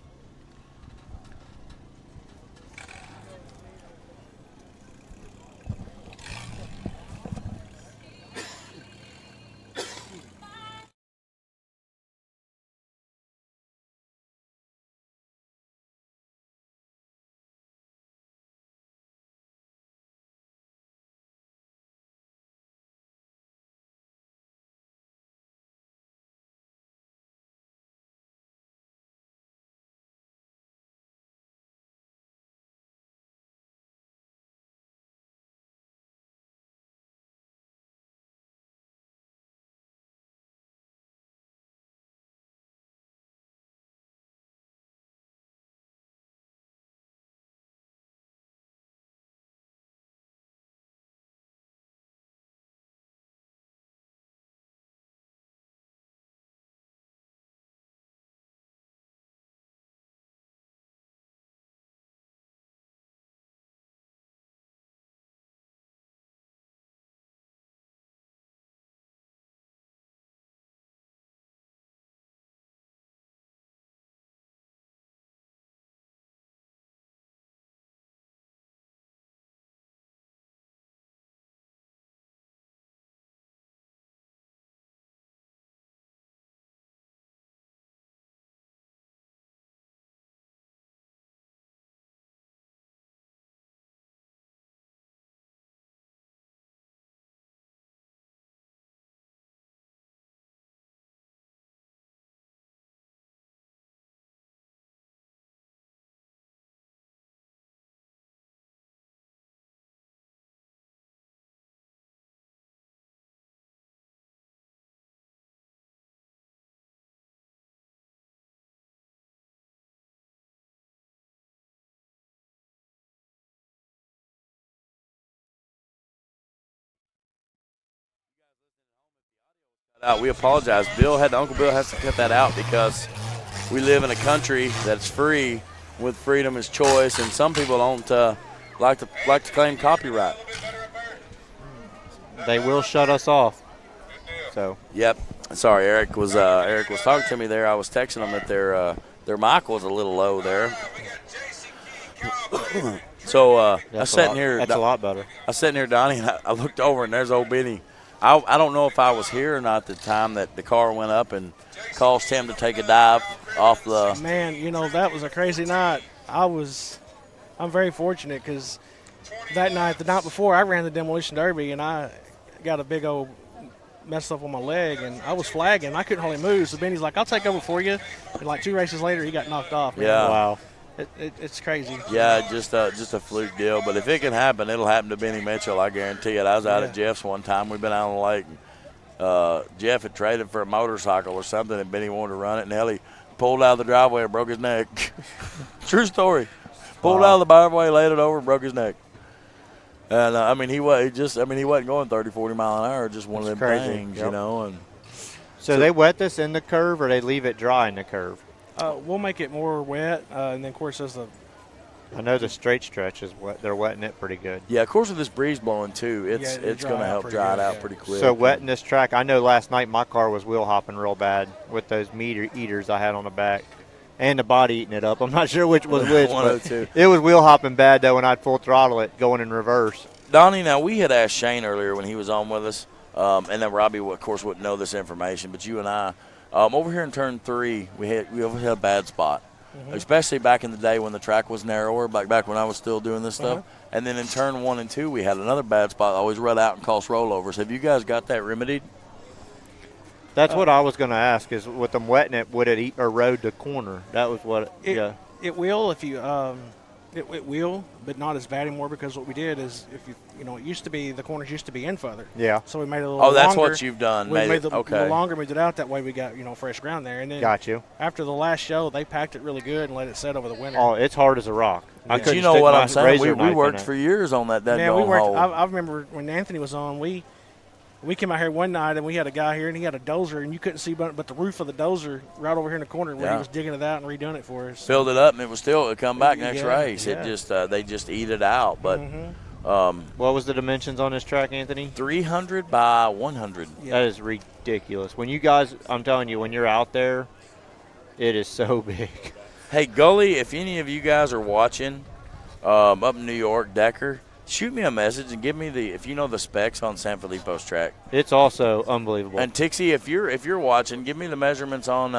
We apologize. Uncle Bill has to cut that out because we live in a country that's free, with freedom is choice, and some people don't like to claim copyright. They will shut us off. So. Yep. Sorry, Eric was talking to me there. I was texting them that their mic was a little low there. So I sat in here. That's a lot better. I sat in here, Donnie, and I looked over, and there's old Benny. I don't know if I was here or not at the time that the car went up and caused him to take a dive off the. Man, that was a crazy night. I'm very fortunate because the night before, I ran the Demolition Derby, and I got a big old mess up on my leg, and I was flagging. I couldn't hardly move, so Benny's like, I'll take over for you. And like 2 races later, he got knocked off. Man. Yeah. Wow. It's crazy. Yeah, just a fluke deal. But if it can happen, it'll happen to Benny Mitchell. I guarantee it. I was out at Jeff's one time. We've been out on the lake. And, Jeff had traded for a motorcycle or something, and Benny wanted to run it. And hell, he pulled out of the driveway and broke his neck. True story. Pulled out of the driveway, laid it over, and broke his neck. And he wasn't going 30, 40 mile an hour. Just one of them crazy. things, Yep. And So they wet this in the curve, or they leave it dry in the curve? We'll make it more wet, and then, of course, there's the I know the straight stretch is wet. They're wetting it pretty good. yeah, of course with this breeze blowing too, it's going to help dry it out pretty quick. So wetting this track, I know last night my car was wheel hopping real bad with those meter eaters I had on the back, and the body eating it up. I'm not sure which was which, but it was wheel hopping bad though when I'd full throttle it going in reverse. Donnie, now we had asked Shane earlier when he was on with us, and then Robbie, of course, wouldn't know this information, but you and I, over here in turn 3, we always had a bad spot. Especially back in the day when the track was narrower, back when I was still doing this stuff. And then in turn 1 and 2, we had another bad spot, always run out and cause rollovers. Have you guys got that remedied? That's what I was going to ask, is with them wetting it, would it erode the corner? That was what, It will if you, it will, but not as bad anymore, because what we did is, if it used to be, the corners used to be in further. Yeah. So we made it a little longer. Oh, that's what you've done. We made it a little longer, moved it out. That way we got, fresh ground there. And then got you. After the last show, they packed it really good and let it set over the winter. Oh, it's hard as a rock. But you know what I'm saying? We worked for years on that hole. I remember when Anthony was on, we came out here one night and we had a guy here and he had a dozer and you couldn't see but the roof of the dozer right over here in the corner where he was digging it out and redoing it for us. Filled it up and it was still it'd come back next race. It just they just eat it out. But what was the dimensions on this track, Anthony? 300 by 100. That is ridiculous. When you guys, I'm telling you, when you're out there, It is so big. Hey, Gully, if any of you guys are watching up in New York, Decker, shoot me a message and give me if you know the specs on San Felipe's track. It's also unbelievable. And Tixie, if you're watching, give me the measurements on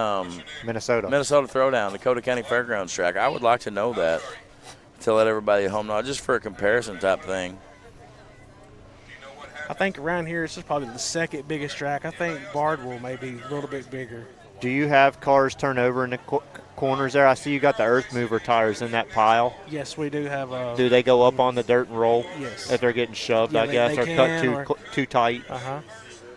Minnesota Throwdown, Dakota County Fairgrounds track. I would like to know that to let everybody at home know, just for a comparison type thing. I think around here, this is probably the second biggest track. I think Bardwell may be a little bit bigger. Do you have cars turn over in the corners there? I see you got the earth mover tires in that pile. Yes, we do have. Do they go up on the dirt and roll? Yes. If they're getting shoved, Yeah, I guess, they or can, cut too tight.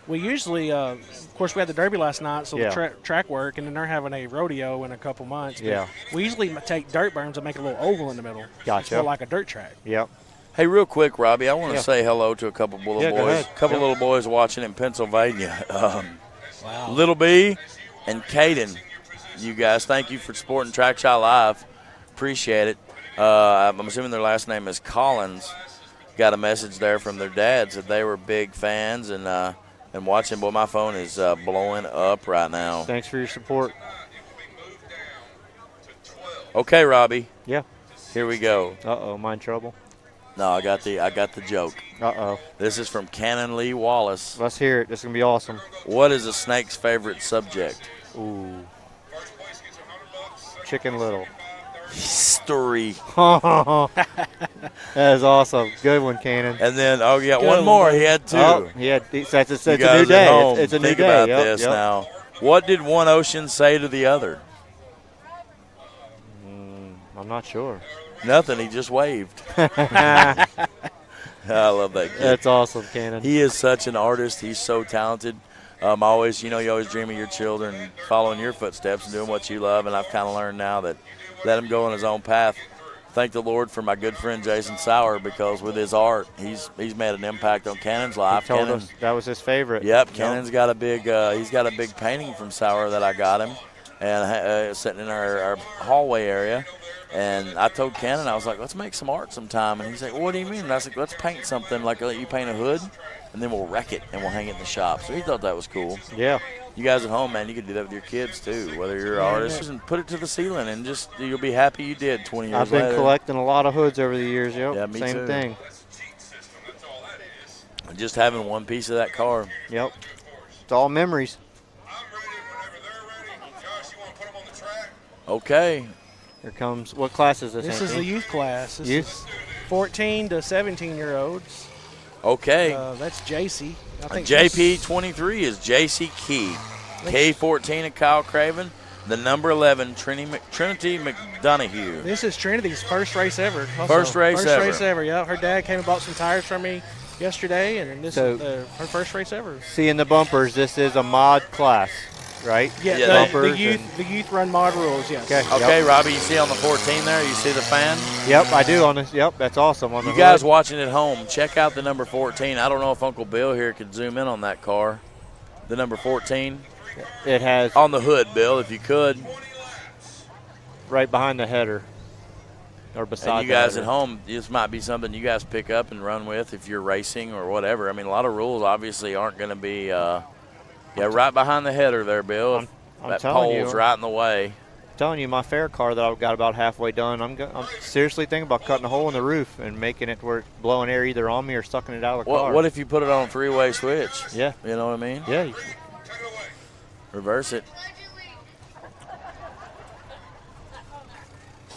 We usually, of course, we had the Derby last night, so Yeah. the track work, and then they're having a rodeo in a couple months. But Yeah. We usually take dirt berms and make a little oval in the middle. Gotcha. It's more like a dirt track. Yep. Hey, real quick, Robbie, I want to Yeah. say hello to a couple little Yeah, go boys. ahead. Couple Yep. little boys watching in Pennsylvania. Wow. Little B and Caden. You guys, thank you for supporting TrackShotLive. Appreciate it. I'm assuming their last name is Collins. Got a message there from their dads that they were big fans and watching. Boy, my phone is blowing up right now. Thanks for your support. Okay, Robbie. Yeah. Here we go. Uh-oh, am I in trouble? No, I got the joke. Uh-oh. This is from Cannon Lee Wallace. Let's hear it. This is going to be awesome. What is a snake's favorite subject? Ooh. Chicken Little. History. That is awesome. Good one, Cannon. And then, oh, yeah, Good one more. one. He had two. Oh, it's a You new guys at day. home, It's a new think day. about Yep, this yep. now. What did one ocean say to the other? I'm not sure. Nothing. He just waved. I love that kid. That's awesome, Cannon. He is such an artist. He's so talented. You always dream of your children following your footsteps and doing what you love. And I've kind of learned now that let him go on his own path. Thank the Lord for my good friend Jason Sauer, because with his art, he's made an impact on Cannon's life. He told us that was his favorite. Yep, Cannon's got a big painting from Sauer that I got him, and sitting in our hallway area. And I told Cannon, I was like, let's make some art sometime. And he's like, well, what do you mean? And I was like, let's paint something, like you paint a hood, and then we'll wreck it and we'll hang it in the shop. So he thought that was cool. Yeah. You guys at home, man, you could do that with your kids too, whether you're an artist, and put it to the ceiling, and just you'll be happy you did 20 years I've been later. collecting a lot of hoods over the years. Yep. Yeah, me Same too. thing. Just having one piece of that car. Yep. It's all memories. Okay. Here comes, what class is this? This is the youth class. This Youth? is 14 to 17-year-olds. Okay. That's JC. I think JP23 is JC Key. K14 of Kyle Craven. The number 11, Trinity McDonough. This is Trinity's first race ever. Also. First race ever. Yeah. Her dad came and bought some tires from me yesterday, and this is her first race ever. See in the bumpers, this is a mod class, right? Yeah, bumpers the youth run mod rules, yes. Okay, Robbie, you see on the 14 there, you see the fan? Yep, I do on this. Yep, that's awesome. On the You guys hood. watching at home, check out the number 14. I don't know if Uncle Bill here could zoom in on that car. The number 14. It has on the hood, Bill, if you could. Right behind the header. Or beside and you guys the at header. home, this might be something you guys pick up and run with if you're racing or whatever. I mean, a lot of rules obviously aren't going to be, right behind the header there, Bill. I'm that telling pole's you, right in the way. I'm telling you, my fair car that I've got about halfway done, I'm seriously thinking about cutting a hole in the roof and making it where it's blowing air either on me or sucking it out of the car. What if you put it on a three-way switch? Yeah. You know what I mean? Yeah. Reverse it.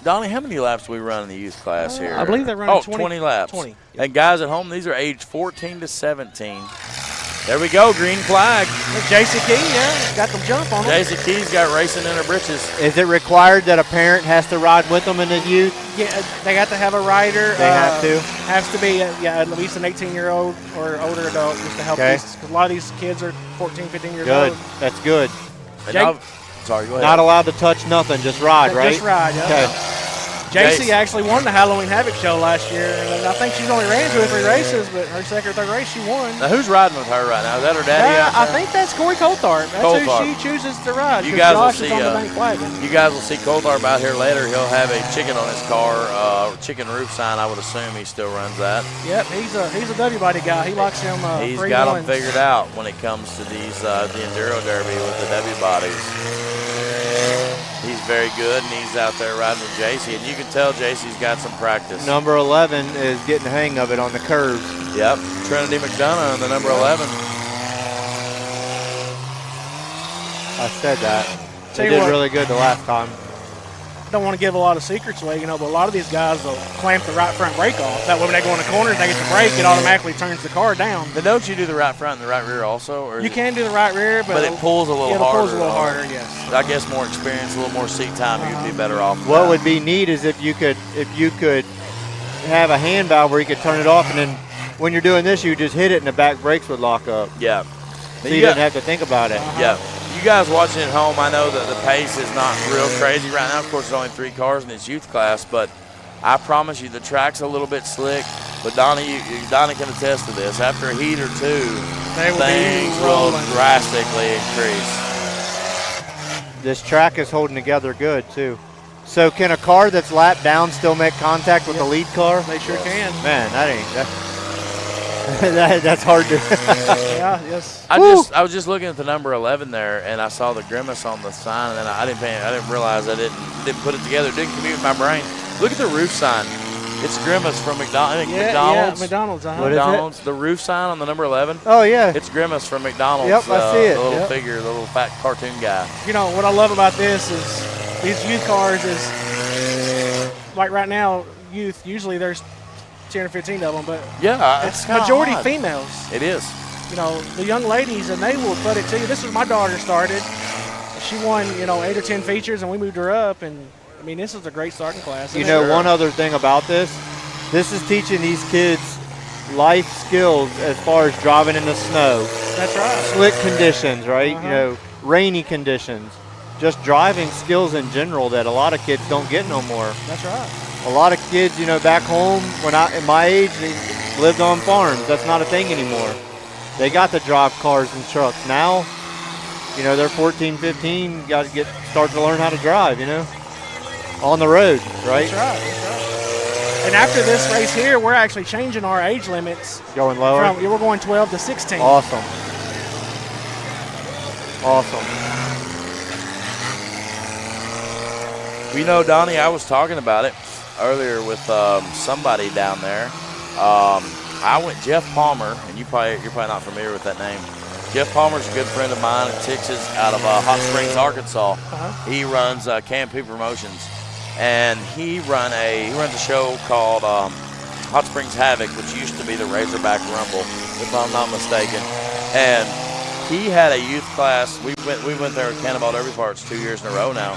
Donnie, how many laps do we run in the youth class here? I believe they're running 20 laps. 20. And guys at home, these are aged 14 to 17. There we go, green flag. JC Key, got them jump on them. JC Key's got racing in her britches. Is it required that a parent has to ride with them in the youth? Yeah, they got to have a rider. They have to? Has to be, at least an 18-year-old or older adult just to help these. Because a lot of these kids are 14, 15 years old. Good. That's good. Sorry, go ahead. Not allowed to touch nothing, just ride, right? Just ride, yeah. Okay. JC actually won the Halloween Havoc show last year, and I think she's only ran 2 or 3 races, but her second or third race she won. Now, who's riding with her right now? Is that her daddy? I think that's Corey Coulthard. That's Coulthard. who she chooses to ride. You guys will Josh is see. on the bank flagging. You guys will see Coulthard out here later. He'll have a chicken on his car, chicken roof sign. I would assume he still runs that. Yep, he's a W body guy. He likes him. He's 3 got ones. them figured out when it comes to these the enduro derby with the W bodies. very good, and he's out there riding with JC, and you can tell JC's got some practice. Number 11 is getting the hang of it on the curves. Yep, Trinity McDonough on the number 11. I said that. Tell They you did what. really good the last time. Don't want to give a lot of secrets away, but a lot of these guys will clamp the right front brake off. That way when they go in the corner and they get the brake, it automatically turns the car down. But don't you do the right front and the right rear also? Or You can do the right rear, but it pulls a little it harder. pulls a little harder, yes. I guess more experience, a little more seat time, you'd be better off. with What that. would be neat is if you could have a hand valve where you could turn it off, and then when you're doing this, you just hit it and the back brakes would lock up. Yeah. So you didn't have to think about it. Yeah. You guys watching at home, I know that the pace is not real crazy right now. Of course, there's only 3 cars in this youth class, but I promise you the track's a little bit slick. But Donnie, Donnie can attest to this. After a heat or two, things will drastically increase. This track is holding together good, too. So can a car that's lapped down still make contact with the lead car? They sure can. Man, that's hard to. Yeah, yes. I was just looking at the number 11 there, and I saw the grimace on the sign, and then I didn't realize I didn't put it together. It didn't commute in my brain. Look at the roof sign. It's grimace from McDonald's. Yeah, McDonald's. What is it? McDonald's. The roof sign on the number 11. Oh, yeah. It's grimace from McDonald's. Yep, I see it. The little Yep. figure, the little fat cartoon guy. You know, what I love about this is these youth cars is, like right now, youth, usually there's 10 or 15 of them, but Yeah, it's majority females. It is. You know, the young ladies, and they will put it to you. This is my daughter started. She won, 8 or 10 features, and we moved her up, and I mean, this is a great starting class. You know, one other thing about this is teaching these kids life skills as far as driving in the snow. That's right. Slick conditions, right? You know, rainy conditions. Just driving skills in general that a lot of kids don't get no more. That's right. A lot of kids, back home, at my age, they lived on farms. That's not a thing anymore. They got to drive cars and trucks. Now, they're 14, 15, got to start to learn how to drive, on the road, right? That's right. And after this race here, we're actually changing our age limits. Going lower? We're going 12 to 16. Awesome. Awesome. Donnie, I was talking about it earlier with somebody down there. Jeff Palmer, and you're probably not familiar with that name. Jeff Palmer's a good friend of mine in Texas, out of Hot Springs, Arkansas. He runs Campy Promotions, and he runs a show called Hot Springs Havoc, which used to be the Razorback Rumble, if I'm not mistaken. And he had a youth class. We went there at Cannonball Derby Parts 2 years in a row now,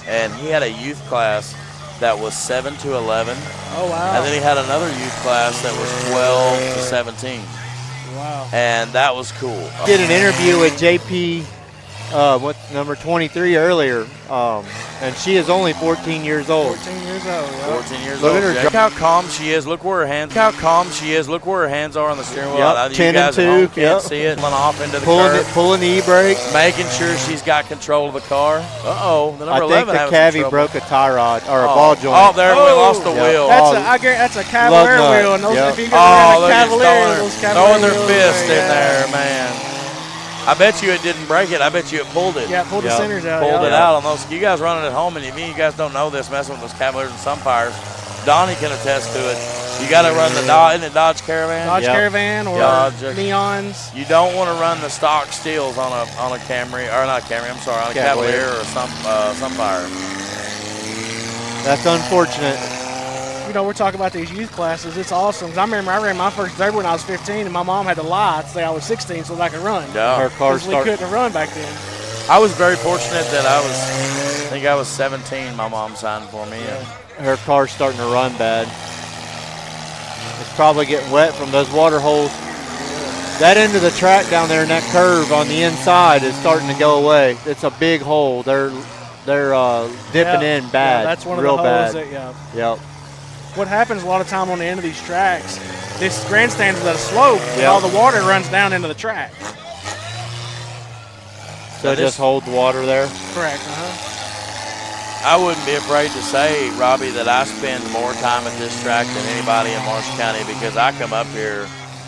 and he had a youth class that was 7 to 11. Oh, wow. And then he had another youth class that was 12 to 17. Wow. And that was cool. Did an interview with JP, number 23 earlier, and she is only 14 years old. 14 years old. Yeah. 14 years Look old. at her Look how calm she is. Look where her hands. Look how calm she is. Look where her hands are on the steering wheel. Yep, You 10 guys and at home 2, can't yep. see it. Pulling off into the Pulling curve. the e-brake. Making sure she's got control of the car. Uh-oh. The number I 11 think the having some cabbie trouble. broke a tie rod or a ball joint. Oh, there we lost the Yep. wheel. That's a Cavalier Lug nut. wheel. And those, Yep. if you go around they're a just Cavalier, those Cavalier throwing their wheels fist in yeah. there, man. I bet you it didn't break it. I bet you it pulled it. Yeah, pulled the centers out. Pulled it yeah. out on those. You guys running at home, and if you guys don't know this, messing with those Cavaliers and Sunfires, Donnie can attest to it. You got to run the Dodge, isn't it Dodge Caravan? Dodge Caravan or Dodge. Neons. You don't want to run the stock steels on a Camry, or not Camry, I'm sorry, on a Cavalier or a Sunfire. That's unfortunate. We're talking about these youth classes. It's awesome. 'Cause I remember I ran my first derby when I was 15, and my mom had to lie to say I was 16 so that I could run. Yeah. Her car We couldn't run back then. I was very fortunate that I think I was 17. My mom signed for me. Her car's starting to run bad. It's probably getting wet from those water holes. That end of the track down there in that curve on the inside is starting to go away. It's a big hole. They're dipping in bad. Yeah, that's one of real the bad. holes that, Yep. What happens a lot of time on the end of these tracks, this grandstand is at a slope, and Yep. all the water runs down into the track. So just hold the water there. Correct. I wouldn't be afraid to say, Robbie, that I spend more time at this track than anybody in Marshall County because I come up here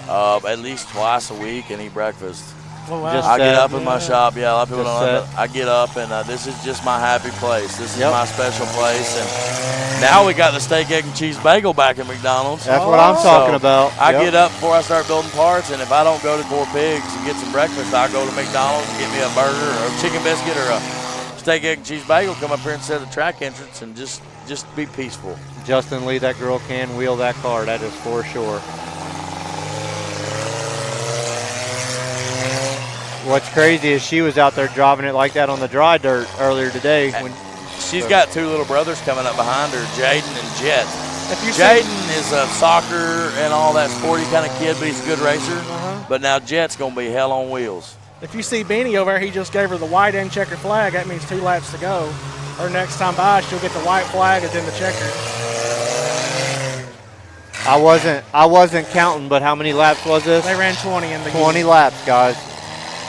at least twice a week and eat breakfast. Oh, wow. Just I get set. up in my shop. Yeah, a lot of people Just don't know. set. But I get up, and this is just my happy place. This is Yep. my special place. And now we got the steak, egg, and cheese bagel back at McDonald's. That's what I'm talking about. I Yep. get up before I start building parts, and if I don't go to Four Pigs and get some breakfast, I go to McDonald's and get me a burger or a chicken biscuit or a steak, egg, and cheese bagel. Come up here and sit at the track entrance and just be peaceful. Justin Lee, that girl can wheel that car. That is for sure. What's crazy is she was out there driving it like that on the dry dirt earlier today. When She's got two little brothers coming up behind her, Jaden and Jet. If you Jaden is a soccer and all that sporty kind of kid, but he's a good racer. But now Jet's going to be hell on wheels. If you see Beanie over there, he just gave her the white and checker flag. That means 2 laps to go. Her next time by, she'll get the white flag and then the checker. I wasn't counting, but how many laps was this? They ran 20 in the 20 laps, guys.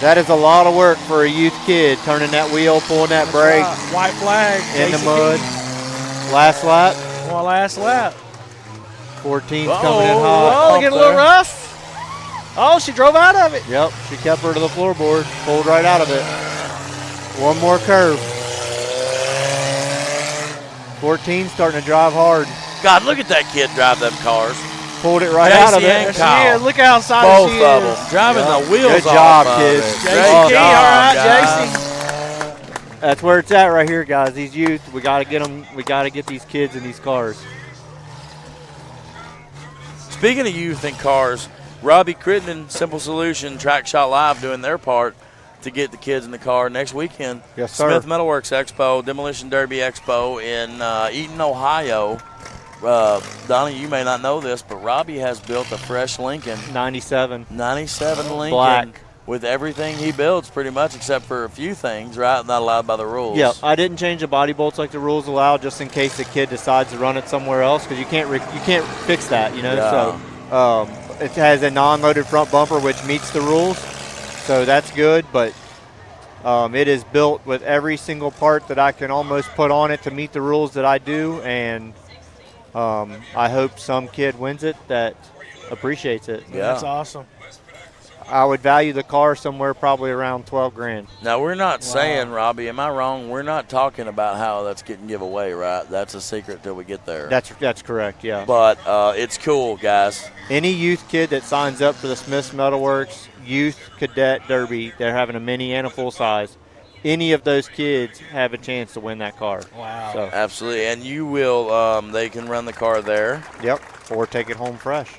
That is a lot of work for a youth kid, turning that wheel, pulling that brake. Right. White flag. In the JCP. mud. Last lap. Well, last lap. 14's coming in hot. Oh, getting a little rough. Oh, she drove out of it. Yep, she kept her to the floorboard, pulled right out of it. One more curve. 14's starting to drive hard. God, look at that kid drive them cars. Pulled it right out of JC it. and There she Kyle. is. Look how outside Both she of is. them driving Yep. the wheels Good job, off kids. of it. Great JC, Great all right, job, JC. That's where it's at right here, guys. These youth, we got to get them. We got to get these kids in these cars. Speaking of youth and cars, Robbie Crittenden, Simple Solution, TrackShotLive doing their part to get the kids in the car next weekend. Yes, sir. Smith Metalworks Expo, Demolition Derby Expo in Eaton, Ohio. Donnie, you may not know this, but Robbie has built a fresh Lincoln. 97. 97 Lincoln. Black. With everything he builds pretty much except for a few things, right? Not allowed by the rules. Yeah, I didn't change the body bolts like the rules allow, just in case the kid decides to run it somewhere else, because you can't fix that, you know. Yeah. So it has a non-loaded front bumper, which meets the rules, so that's good. But it is built with every single part that I can almost put on it to meet the rules that I do, and I hope some kid wins it that appreciates it. Yeah. That's awesome. I would value the car somewhere probably around 12 grand. Now, we're not saying, Robbie, am I wrong? We're not talking about how that's getting giveaway, right? That's a secret till we get there. That's correct, yeah. But it's cool, guys. Any youth kid that signs up for the Smith's Metalworks Youth Cadet Derby, they're having a mini and a full size. Any of those kids have a chance to win that car. Wow. So, Absolutely. And you will, they can run the car there. yep, or take it home fresh.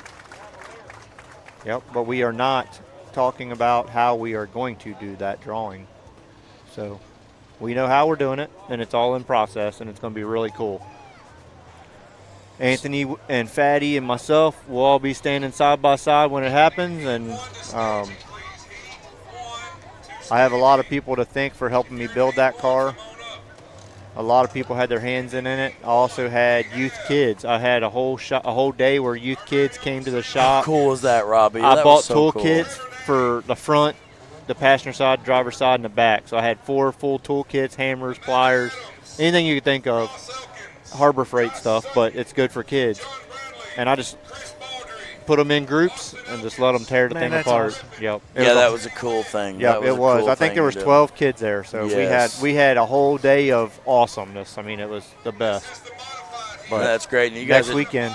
Yep, but we are not talking about how we are going to do that drawing. So we know how we're doing it, and it's all in process, and it's going to be really cool. Anthony and Fatty and myself will all be standing side by side when it happens, and I have a lot of people to thank for helping me build that car. A lot of people had their hands in it. I also had youth kids. I had a whole day where youth kids came to the shop. How cool is that, Robbie? I That bought was so tool cool. kits for the front, the passenger side, driver's side, and the back. So I had 4 full tool kits, hammers, pliers, anything you could think of. Harbor Freight stuff, but it's good for kids. And I just put them in groups and just let them tear the Man, thing that's apart. awesome. Yep. Yeah, that was a cool thing. Yeah, That it a was. cool I think thing there was to do. 12 kids there, so Yes. we had a whole day of awesomeness. I mean, it was the best. But That's great. And you guys, next weekend,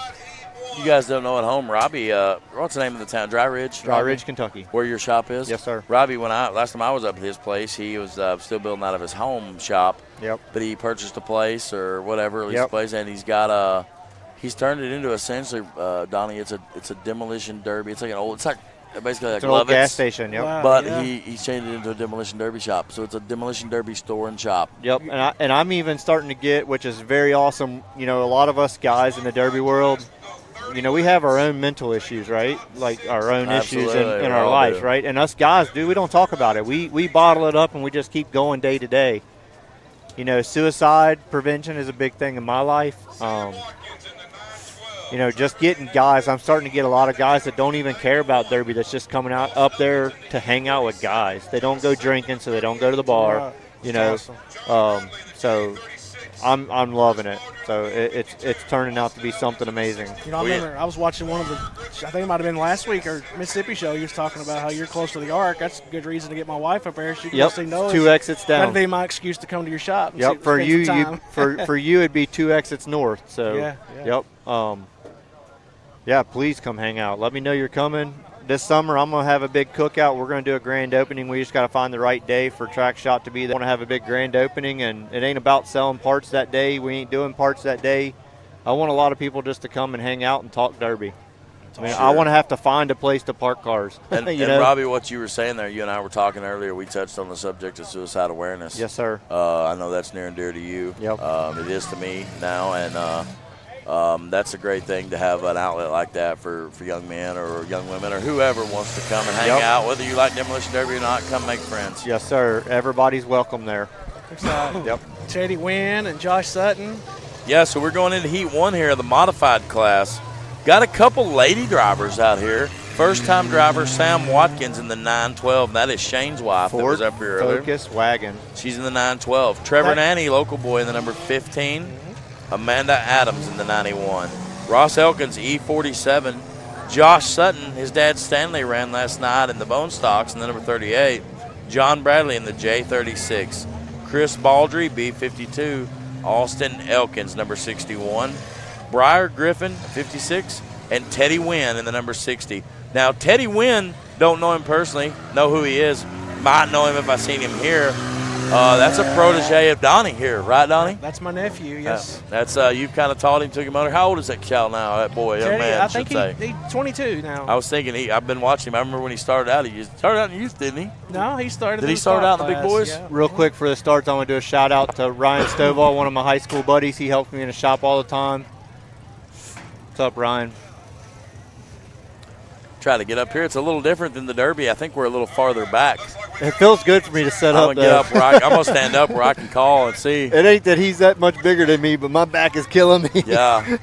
you guys don't know at home, Robbie. What's the name of the town? Dry Ridge. Dry Robbie? Ridge, Kentucky. Where your shop is? Yes, sir. Robbie, last time I was up at his place, he was still building out of his home shop. Yep. But he purchased a place or whatever, at least Yep. a place, and he's got he's turned it into essentially, Donnie. It's a demolition derby. It's like basically like It's an old Lovett's, gas station. Yep. Wow. but yeah. he's changed it into a demolition derby shop. So it's a demolition derby store and shop. Yep, and I'm even starting to get, which is very awesome. You know, a lot of us guys in the derby world, you know, we have our own mental issues, right? Like our own issues Absolutely, in we our all lives, do. right? And us guys, we don't talk about it. We bottle it up and we just keep going day to day. You know, suicide prevention is a big thing in my life. You know, just getting guys. I'm starting to get a lot of guys that don't even care about derby. That's just coming out up there to hang out with guys. They don't go drinking, so they don't go to the bar. Right. You know, Awesome. so I'm loving it. So it's turning out to be something amazing. You know, I remember I was watching one of the, I think it might have been last week or Mississippi show. He was talking about how you're close to the Ark. That's a good reason to get my wife up there. She can see noise. 2 exits down. That'd be my excuse to come to your shop. And Yep. For you, for you, it'd be 2 exits north. So. Yeah. Yep. Yeah. Please come hang out. Let me know you're coming. This summer, I'm going to have a big cookout. We're going to do a grand opening. We just got to find the right day for Track Shot to be there. I want to have a big grand opening, and it ain't about selling parts that day. We ain't doing parts that day. I want a lot of people just to come and hang out and talk derby. I mean, I want to have to find a place to park cars. And, and Robbie, what you were saying there, you and I were talking earlier, we touched on the subject of suicide awareness. Yes, sir. I know that's near and dear to you. Yep. It is to me now, and that's a great thing to have an outlet like that for young men or young women or whoever wants to come and hang out. Whether you like Demolition Derby or not, come make friends. Yes, sir. Everybody's welcome there. Yep. Teddy Wynn and Josh Sutton. Yeah, so we're going into Heat 1 here, the modified class. Got a couple lady drivers out here. First-time driver Sam Watkins in the 912. That is Shane's wife that was up here earlier. Focus wagon. She's in the 912. Trevor Nanny, local boy, in the number 15. Amanda Adams in the 91. Ross Elkins, E47. Josh Sutton, his dad Stanley ran last night in the Bone Stocks in the number 38. John Bradley in the J36. Chris Baldry, B52. Austin Elkins, number 61. Briar Griffin, 56. And Teddy Wynn in the number 60. Now, Teddy Wynn, don't know him personally, know who he is. Might know him if I seen him here. That's a protege of Donnie here, right, Donnie? That's my nephew, yes. That's you've kind of taught him, took him under. How old is that child now, that boy, young man, I think he's 22 now. I was thinking, I've been watching him. I remember when he started out, he started out in youth, didn't he? No, he started Did he start out in the big boys? Yeah. Real quick for the starts, I want to do a shout-out to Ryan Stovall, one of my high school buddies. He helps me in the shop all the time. What's up, Ryan? Try to get up here. It's a little different than the Derby. I think we're a little farther back. It feels good for me to set up. I'm gonna get up where I'm gonna stand up where I can call and see. It ain't that he's that much bigger than me, but my back is killing me. Yeah.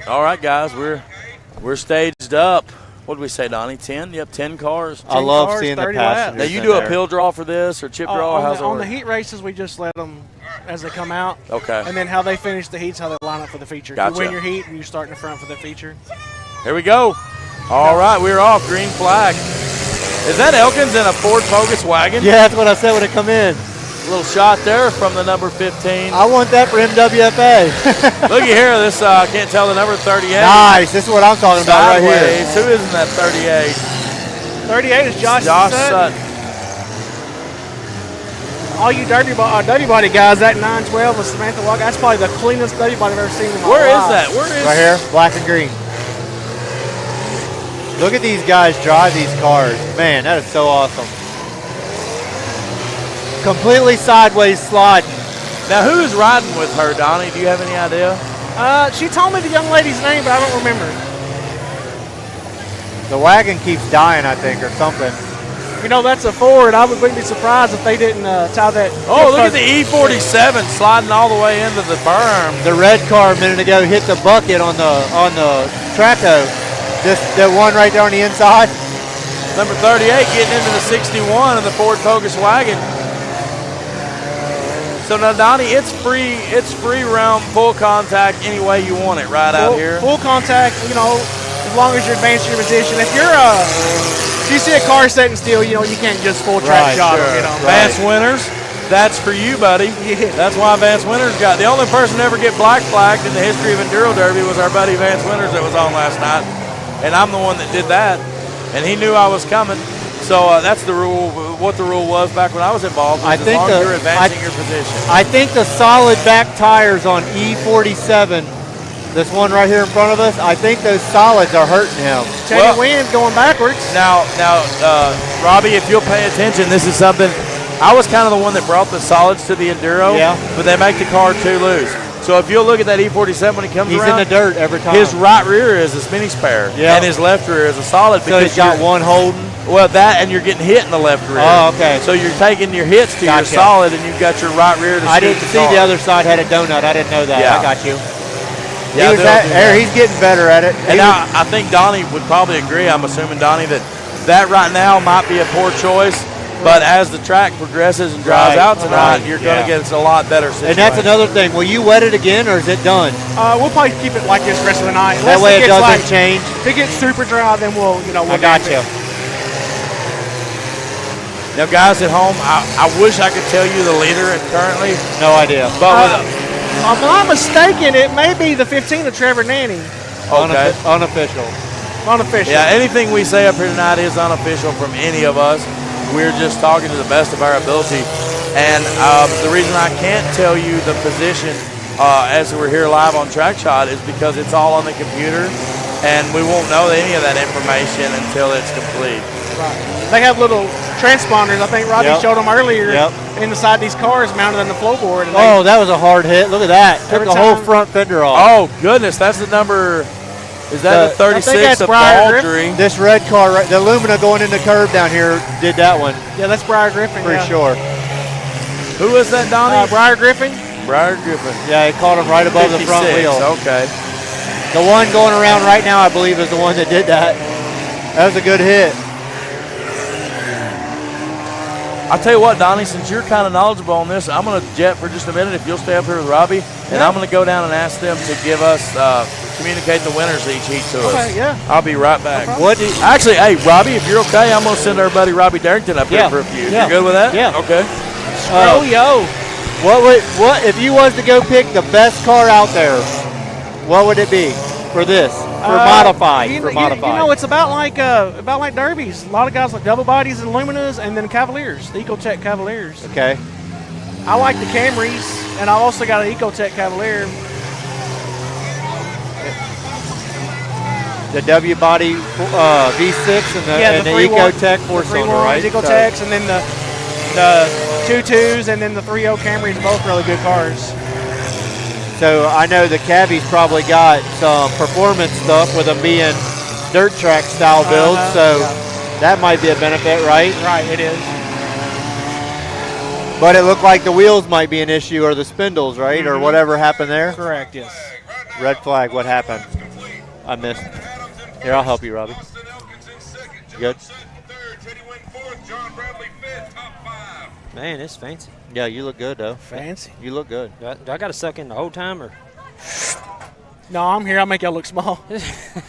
All right, guys, we're staged up. What did we say, Donnie? 10? Yep, 10 cars. I love cars, seeing the 30 passengers. Now you do a pill draw for this or chip draw? Or how's it on work? the heat races, we just let them as they come out. Okay. And then how they finish the heats, how they line up for the feature. Gotcha. You win your heat and you start in the front for the feature. Here we go. All right, we're off. Green flag. Is that Elkins in a Ford Focus wagon? Yeah, that's what I said when it come in. A little shot there from the number 15. I want that for MWFA. Look at here. This I can't tell the number 38. Nice. This is what I'm talking about right here. Sideways. Who is in that 38? 38 is Josh Sutton. All you dirty body guys, that 912 with Samantha Walker, that's probably the cleanest dirty body I've ever seen in my Where life. is that? Where is Right here, black and green. Look at these guys drive these cars. Man, that is so awesome. Completely sideways sliding. Now, who is riding with her, Donnie? Do you have any idea? She told me the young lady's name, but I don't remember. The wagon keeps dying, I think, or something. You know, that's a Ford. I wouldn't be surprised if they didn't tie that. Oh, look at the E47 sliding all the way into the berm. The red car a minute ago hit the bucket on the Traco. The one right there on the inside. Number 38 getting into the 61 of the Ford Focus wagon. So now, Donnie, it's free realm, full contact, any way you want it, right out here. Full contact, you know, as long as you're advancing your position. If you see a car sitting still, you know, you can't just full track shot them, you know. Vance Winters, that's for you, buddy. Yeah. That's why Vance Winters got. The only person to ever get black flagged in the history of Enduro Derby was our buddy Vance Winters that was on last night. And I'm the one that did that. And he knew I was coming. So that's the rule, what the rule was back when I was involved. I think as long as you're advancing your position. I think the solid back tires on E47, this one right here in front of us, I think those solids are hurting him. Teddy Wynn's going backwards. Now, Robbie, if you'll pay attention, this is something. I was kind of the one that brought the solids to the Enduro, but they make the car too loose. So if you'll look at that E47 when he comes around, he's in the dirt every time. His right rear is a spinny spare, and his left rear is a solid. So he's got one holding. Well, that and you're getting hit in the left rear. Oh, okay. So you're taking your hits to your solid, and you've got your right rear to I didn't see the other side had a donut. I didn't know that. Yeah. I got you. Yeah, he's getting better at it. And now I think Donnie would probably agree. I'm assuming, Donnie, that right now might be a poor choice. But as the track progresses and dries out tonight, you're going to get a lot better situation. And that's another thing. Will you wet it again, or is it done? We'll probably keep it like this the rest of the night. That way it doesn't change. If it gets super dry, then we'll I got you. Now, guys at home, I wish I could tell you the leader currently. No idea. But if I'm mistaken, it may be the 15 of Trevor Nanny. okay. Unofficial. Unofficial. Yeah, anything we say up here tonight is unofficial from any of us. We're just talking to the best of our ability. And the reason I can't tell you the position as we're here live on TrackShot is because it's all on the computer, and we won't know any of that information until it's complete. Right. They have little transponders. I think Robbie showed them earlier inside these cars mounted on the floorboard. And that was a hard hit. Look at that. Took the whole front fender off. Oh, goodness. That's the number. Is that the 36 of Baldry? This red car, the Lumina going in the curve down here, did that one. Yeah, that's Briar Griffin. Pretty sure. Who is that, Donnie? Briar Griffin. Briar Griffin. Yeah, he caught him right above the front wheel. Okay. The one going around right now, I believe, is the one that did that. That was a good hit. I'll tell you what, Donnie, since you're kind of knowledgeable on this, I'm going to jet for just a minute if you'll stay up here with Robbie, and I'm going to go down and ask them to give us, communicate the winners of each heat to us. Okay, yeah. I'll be right back. No Actually, hey, Robbie, if you're okay, I'm going to send our buddy Robbie Darrington up here for a few. Yeah. You good with that? Yeah. Okay. Yo. What if you was to go pick the best car out there, what would it be for this? For modified. You know, it's about like derbies. A lot of guys like double bodies and Luminas, and then Cavaliers, the Ecotech Cavaliers. Okay. I like the Camrys, and I also got an Ecotech Cavalier. The W body V6 and the Ecotech 4-cylinder, right? Ecotechs, and then the 2.2s, and then the 3.0 Camrys are both really good cars. So I know the Cabby's probably got some performance stuff with them being dirt track style builds, so that might be a benefit, right? Right, it is. But it looked like the wheels might be an issue, or the spindles, right? Or whatever happened there? Correct, yes. Red flag, what happened? I missed. Here, I'll help you, Robbie. Good? Man, it's fancy. Yeah, you look good, though. Fancy. You look good. Do I got to suck in the whole time, or? No, I'm here. I'll make y'all look small.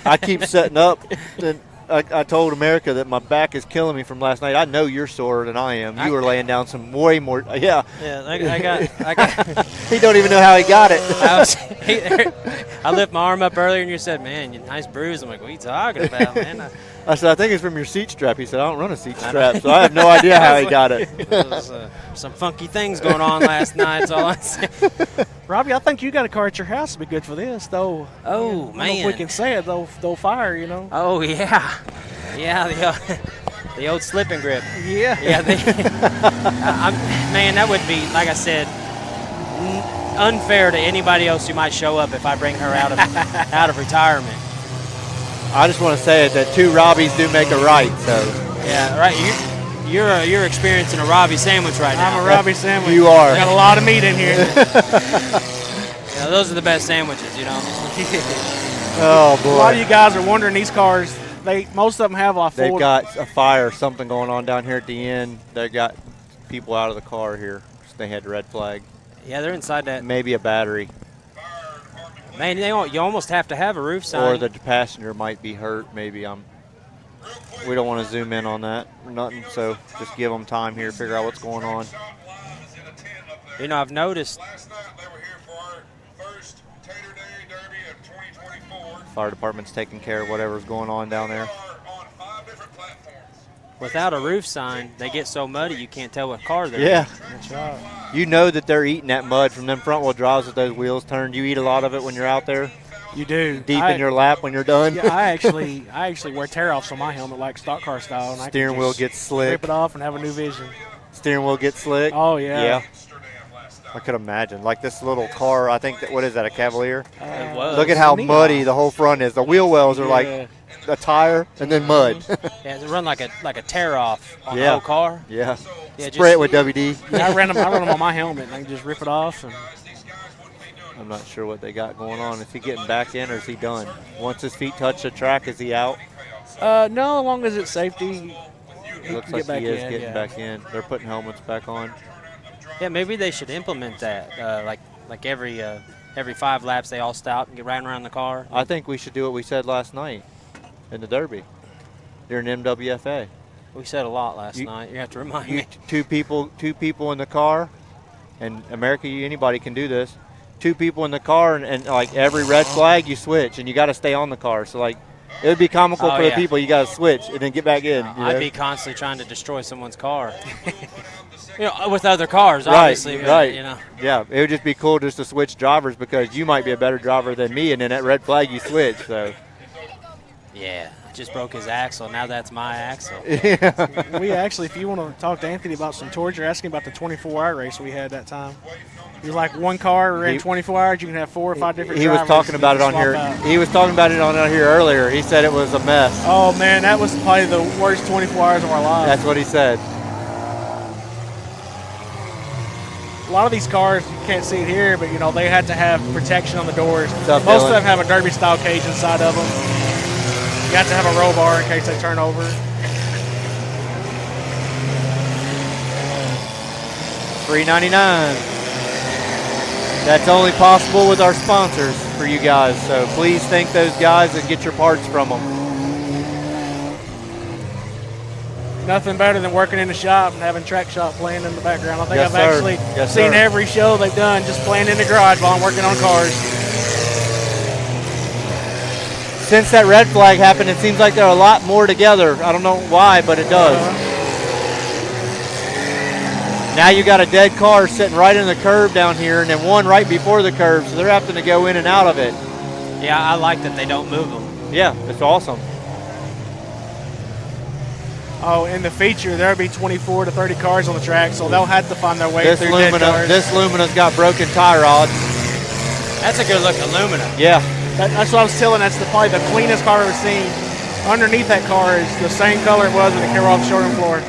I keep setting up. And I told America that my back is killing me from last night. I know you're sorer than I am. You were laying down some way more. Yeah. Yeah, I got. He don't even know how he got it. I lifted my arm up earlier, and you said, "Man, you nice bruise." I'm like, "What are you talking about, man?" I said, "I think it's from your seat strap." He said, "I don't run a seat strap," so I have no idea how he got it. There was some funky things going on last night. That's all I said. Robbie, I think you got a car at your house to be good for this, though. Oh, I man. don't know if we can say it, they'll fire, you know. Oh, yeah. Yeah, the old slip and grip. Yeah. Yeah. Man, that would be, like I said, unfair to anybody else who might show up if I bring her out of retirement. I just want to say it that two Robbies do make a right, so. Yeah, right. You're experiencing a Robbie sandwich right now. I'm a Robbie sandwich. You are. Got a lot of meat in here. Yeah, those are the best sandwiches, you know. Oh boy. A lot of you guys are wondering these cars. Most of them have a They've got a fire, something going on down here at the end. They got people out of the car here. They had red flag. Yeah, they're inside that. Maybe a battery. Man, you almost have to have a roof sign. Or the passenger might be hurt. Maybe we don't want to zoom in on that or nothing. So just give them time here to figure out what's going on. You know, I've noticed. Fire department's taking care of whatever's going on down there. Without a roof sign, they get so muddy you can't tell what car they're in. Yeah. That's right. You know that they're eating that mud from them front wheel drives with those wheels turned. You eat a lot of it when you're out there. You do. Deep in your lap when you're done. Yeah, I actually wear tear-offs on my helmet like stock car style. And Steering wheel gets slick. Rip it off and have a new vision. Steering wheel gets slick. Oh, yeah. Yeah. I could imagine. Like this little car, I think, what is that, a Cavalier? It was. Look at how muddy the whole front is. The wheel wells are like a tire and then mud. Yeah, they run like a tear-off on the whole car. Yeah. Yeah, Spray it with WD. Yeah, I run them on my helmet and I can just rip it off. And I'm not sure what they got going on. Is he getting back in or is he done? Once his feet touch the track, is he out? No, as long as it's safety, Looks Get like he back is in, getting yeah. back in. They're putting helmets back on. Yeah, maybe they should implement that. Like every 5 laps, they all stop and get right around the car. I think we should do what we said last night in the Derby during MWFA. We said a lot last night. You have to remind me. Two people in the car, and America, anybody can do this. 2 people in the car, and like every red flag, you switch, and you got to stay on the car. So like, it would be comical for the people. You got to switch and then get back in. I'd be constantly trying to destroy someone's car. With other cars, obviously. Right. You know. Yeah, it would just be cool just to switch drivers because you might be a better driver than me, and then that red flag you switch. So. Yeah, I just broke his axle. Now that's my axle. Yeah. We actually, if you want to talk to Anthony about some torture, ask him about the 24-hour race we had that time. You're like one car ran 24 hours. You can have 4 or 5 different drivers. He was talking about it on here. He was talking about it on here earlier. He said it was a mess. Oh man, that was probably the worst 24 hours of our lives. That's what he said. A lot of these cars, you can't see it here, but they had to have protection on the doors. Tough Most feeling. of them have a derby-style cage inside of them. You have to have a roll bar in case they turn over. $3.99. That's only possible with our sponsors for you guys. So please thank those guys and get your parts from them. Nothing better than working in the shop and having Track Shot playing in the background. I think Yes, I've sir. actually Yes, seen sir. every show they've done just playing in the garage while I'm working on cars. Since that red flag happened, it seems like they're a lot more together. I don't know why, but it does. Now you got a dead car sitting right in the curve down here, and then one right before the curve, so they're having to go in and out of it. Yeah, I like that they don't move them. Yeah, it's awesome. Oh, in the feature, there'll be 24 to 30 cars on the track, so they'll have to find their way through dead cars. This Lumina's got broken tie rods. That's a good looking Lumina. Yeah. That's what I was telling. That's probably the cleanest car I've ever seen. Underneath that car is the same color it was when it came off the showroom floor.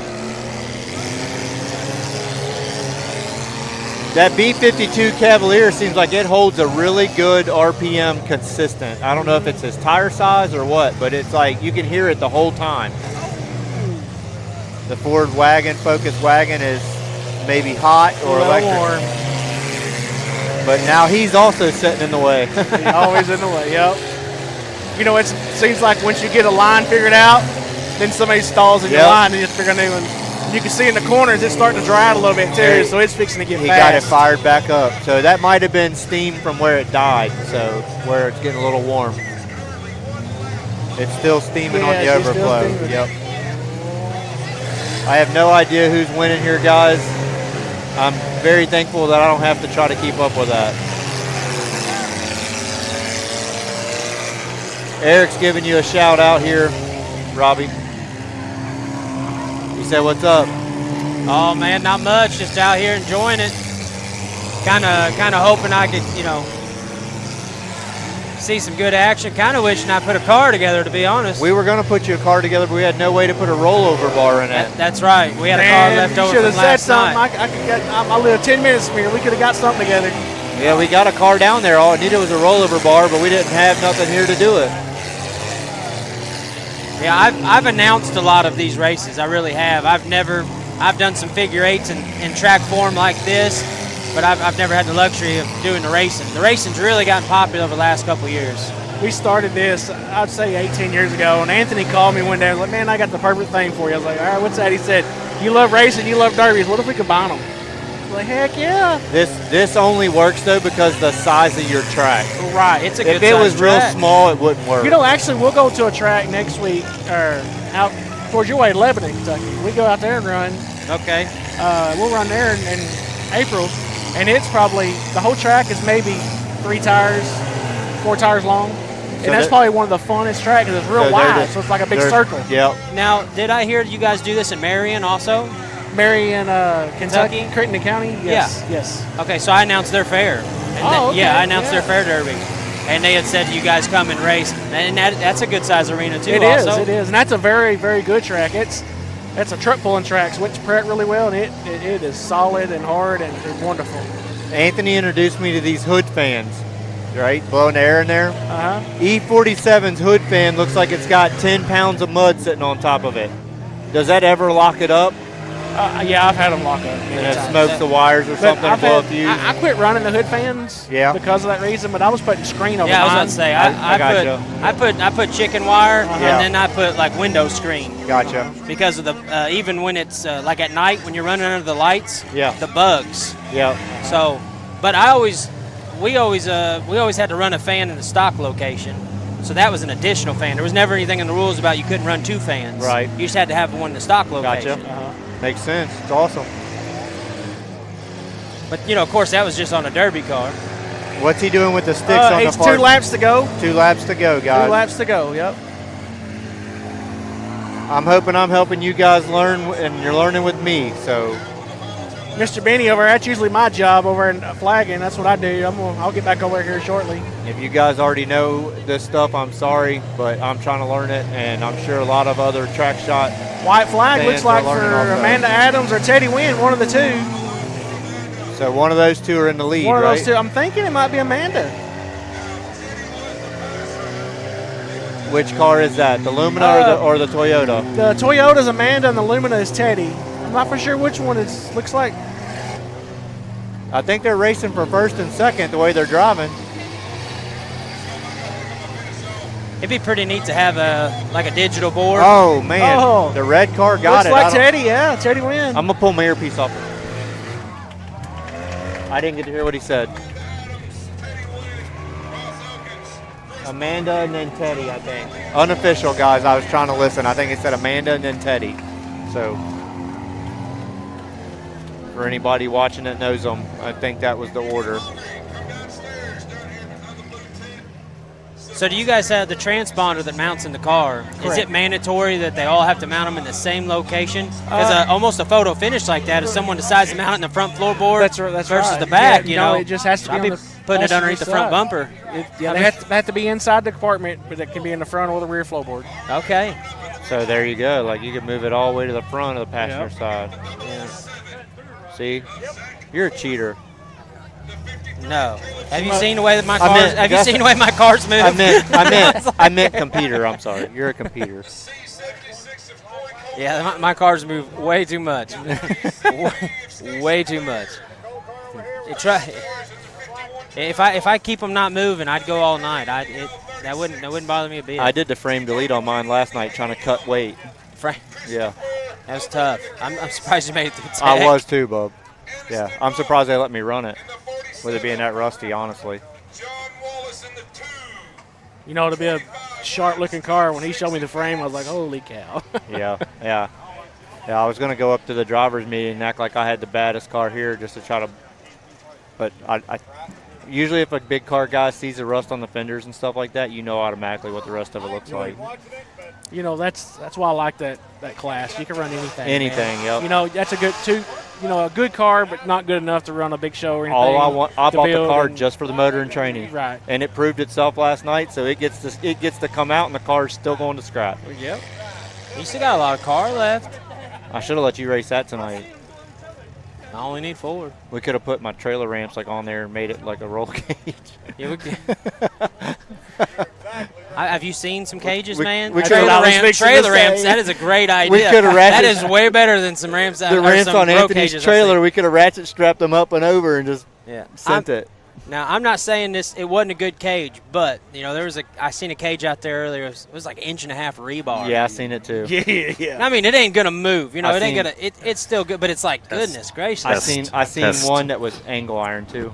That B52 Cavalier seems like it holds a really good RPM consistent. I don't know if it's his tire size or what, but it's like you can hear it the whole time. The Ford Focus wagon is maybe hot or electric. Warm. But now he's also sitting in the way. He's always in the way, yep. It seems like once you get a line figured out, then somebody stalls in your line and you have to figure a new one. You can see in the corners it's starting to dry out a little bit too, so it's fixing to get He fast. got it fired back up. So that might have been steam from where it died, so where it's getting a little warm. It's still steaming on the overflow. Yep. I have no idea who's winning here, guys. I'm very thankful that I don't have to try to keep up with that. Eric's giving you a shout out here, Robbie. He said, "What's up?" Oh man, not much. Just out here enjoying it. Kind of hoping I could, see some good action. Kind of wishing I put a car together, to be honest. We were going to put you a car together, but we had no way to put a rollover bar in it. That's right. We had a car left over should from have said last something. night. I live 10 minutes from here. We could have got something together. Yeah, we got a car down there. All it needed was a rollover bar, but we didn't have nothing here to do it. Yeah, I've announced a lot of these races. I really have. I've done some figure eights in track form like this, but I've never had the luxury of doing the racing. The racing's really gotten popular over the last couple of years. We started this, I'd say 18 years ago, and Anthony called me one day and was like, "Man, I got the perfect thing for you." I was like, "All right, what's that?" He said, "You love racing, you love derbies. What if we combine them?" I was like, "Heck yeah." This only works, though, because the size of your track. Right. It's a good If it was real track. small, it wouldn't work. Actually, we'll go to a track next week, or out towards your way, Lebanon, Kentucky. We go out there and run. Okay. We'll run there in April, and it's probably, the whole track is maybe 4 tires long. And that's probably one of the funnest tracks because it's real wide, so it's like a big circle. Yep. Now, did I hear you guys do this in Marion also? Marion, Kentucky, Crittenden County? Yes. Yeah. Yes. Okay, so I announced their fair. And Okay, I announced their fair derby. And they had said you guys come and race. And that's a good size arena too. It also. is. And that's a very, very good track. It's a truck pulling track, so it's prepped really well, and it is solid and hard and wonderful. Anthony introduced me to these hood fans, right? Blowing the air in there. Uh-huh. E47's hood fan looks like it's got 10 pounds of mud sitting on top of it. Does that ever lock it up? Yeah, I've had them lock up. And it smokes the wires or But something I've above had- you? I quit running the hood fans because of that reason, but I was putting screen over Yeah, I was mine. about to say I put chicken wire Yeah. and then I put like window screen. Gotcha. Because of the even when it's like at night when you're running under the lights, Yeah. the bugs. Yeah. So, but we always had to run a fan in the stock location. So that was an additional fan. There was never anything in the rules about you couldn't run 2 fans. Right. You just had to have one in the stock location. Gotcha. Makes sense. It's awesome. But of course, that was just on a derby car. What's he doing with the sticks on the It's park? 2 laps to go. 2 laps to go, guys. 2 laps to go. Yep. I'm hoping I'm helping you guys learn, and you're learning with me. So, Mr. Benny over, that's usually my job over in flagging. That's what I do. I'll get back over here shortly. if you guys already know this stuff, I'm sorry, but I'm trying to learn it, and I'm sure a lot of other track shot. White flag fans looks like are learning for also. Amanda Adams or Teddy Wynn, one of the 2. So one of those 2 are in the lead, One of right? those 2. I'm thinking it might be Amanda. Which car is that? The Lumina or the Toyota? The Toyota's Amanda and the Lumina is Teddy. I'm not for sure which one it looks like. I think they're racing for first and second the way they're driving. It'd be pretty neat to have a digital board. Oh man, Oh. the red car got Looks it. like Teddy, yeah, Teddy Wynn. I'm gonna pull my earpiece off. I didn't get to hear what he said. Amanda and then Teddy, I think. Unofficial, guys. I was trying to listen. I think it said Amanda and then Teddy. So, for anybody watching that knows them, I think that was the order. So do you guys have the transponder that mounts in the car? Is Correct. it mandatory that they all have to mount them in the same location? Because almost a photo finish like that, if someone decides to mount it in the front floorboard That's versus right. the back, Yeah, it just has to be I'd on be the putting it passenger underneath the front side. bumper. Yeah, they have to be inside the compartment, but it can be in the front or the rear floorboard. Okay. So there you go. Like you can move it all the way to the front of the passenger Yep. side. Yeah. See, you're a cheater. No. Have you seen the way that my I cars? meant- Have you seen the way my cars move? I meant computer. I'm sorry. You're a computer. Yeah, my cars move way too much. way too much. If I keep them not moving, I'd go all night. That wouldn't bother me a bit. I did the frame delete on mine last night trying to cut weight. Yeah. That was tough. I'm surprised you made it through tech. I was too, bub. Yeah, I'm surprised they let me run it with it being that rusty, honestly. You know, to be a sharp-looking car, when he showed me the frame, I was like, holy cow. Yeah. I was going to go up to the driver's meeting and act like I had the baddest car here just to try to – but I usually if a big car guy sees the rust on the fenders and stuff like that, you know automatically what the rest of it looks like. You know, that's why I like that class. You can run anything. Anything, man. yep. You know, that's a good car, but not good enough to run a big show or anything. I bought the car and- just for the motor and training. Right. And it proved itself last night, so it gets to come out and the car's still going to scrap. Yep. You still got a lot of car left. I should have let you race that tonight. I only need 4. We could have put my trailer ramps like on there and made it like a roll cage. Yeah, we could. Have you seen some cages, man? we Trailer ramps. That is a great idea. We could have That is way better than some ramps. The ramps on Anthony's trailer, we could have ratchet strapped them up and over and just sent it. Now, I'm not saying it wasn't a good cage, but I seen a cage out there earlier. It was like 1.5 inch rebar. Yeah, I seen it too. Yeah. I mean, it ain't gonna move. It's still good, but it's like goodness gracious. I seen one that was angle iron too.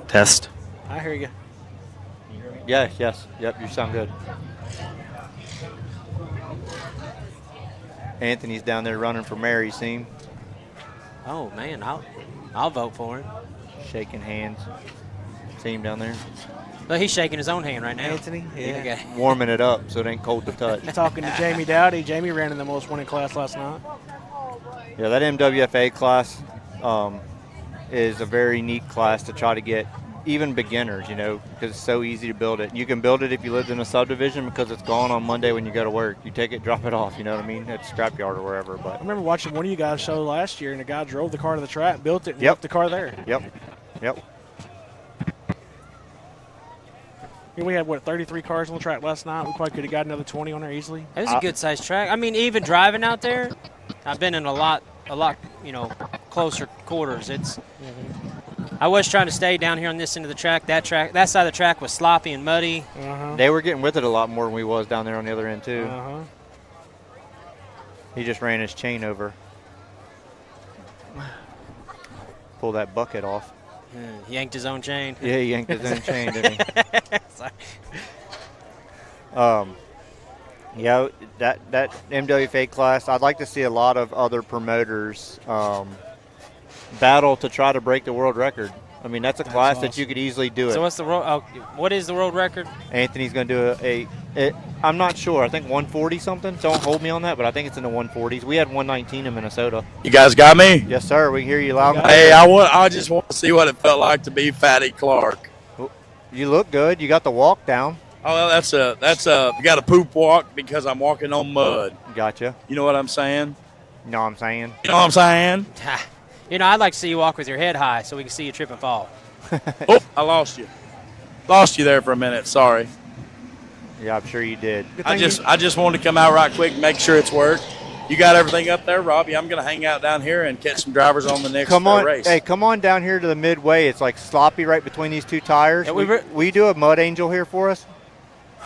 Test. I hear you. Yes. Yep, you sound good. Anthony's down there running for mayor, you see him? Oh man, I'll vote for him. Shaking hands. See him down there? But he's shaking his own hand right now. Anthony? Yeah. Okay. Warming it up so it ain't cold to touch. Talking to Jamie Dowdy. Jamie ran in the most winning class last night. Yeah, that MWFA class is a very neat class to try to get even beginners, because it's so easy to build it. You can build it if you lived in a subdivision because it's gone on Monday when you go to work. You take it, drop it off, you know what I mean? At scrapyard or wherever. I But remember watching one of you guys show last year, and a guy drove the car to the track, built it, and Yep. left the car there. Yep. We had, 33 cars on the track last night. We probably could have got another 20 on there easily. It was a good-sized track. I mean, even driving out there, I've been in a lot, closer quarters. I was trying to stay down here on this end of the track. That side of the track was sloppy and muddy. They were getting with it a lot more than we was down there on the other end, too. He just ran his chain over. Pull that bucket off. He yanked his own chain. Yeah, he yanked his own chain, didn't he? Yeah, that MWFA class, I'd like to see a lot of other promoters battle to try to break the world record. I mean, that's a class that you could easily do it. So what is the world record? Anthony's going to do I'm not sure. I think 140 something. Don't hold me on that, but I think it's in the 140s. We had 119 in Minnesota. You guys got me? Yes, sir. We can hear you loud and clear. Hey, I just want to see what it felt like to be Fatty Clark. You look good. You got the walk down. Oh, well, you got a poop walk because I'm walking on mud. Gotcha. You know what I'm saying? You know what I'm saying? You know what I'm saying? I'd like to see you walk with your head high so we can see you trip and fall. Oh, I lost you. Lost you there for a minute. Sorry. Yeah, I'm sure you did. I just wanted to come out right quick and make sure it's worked. You got everything up there, Robbie? I'm going to hang out down here and catch some drivers on the next race. Hey, come on down here to the midway. It's like sloppy right between these two tires. Yeah, will you do a mud angel here for us?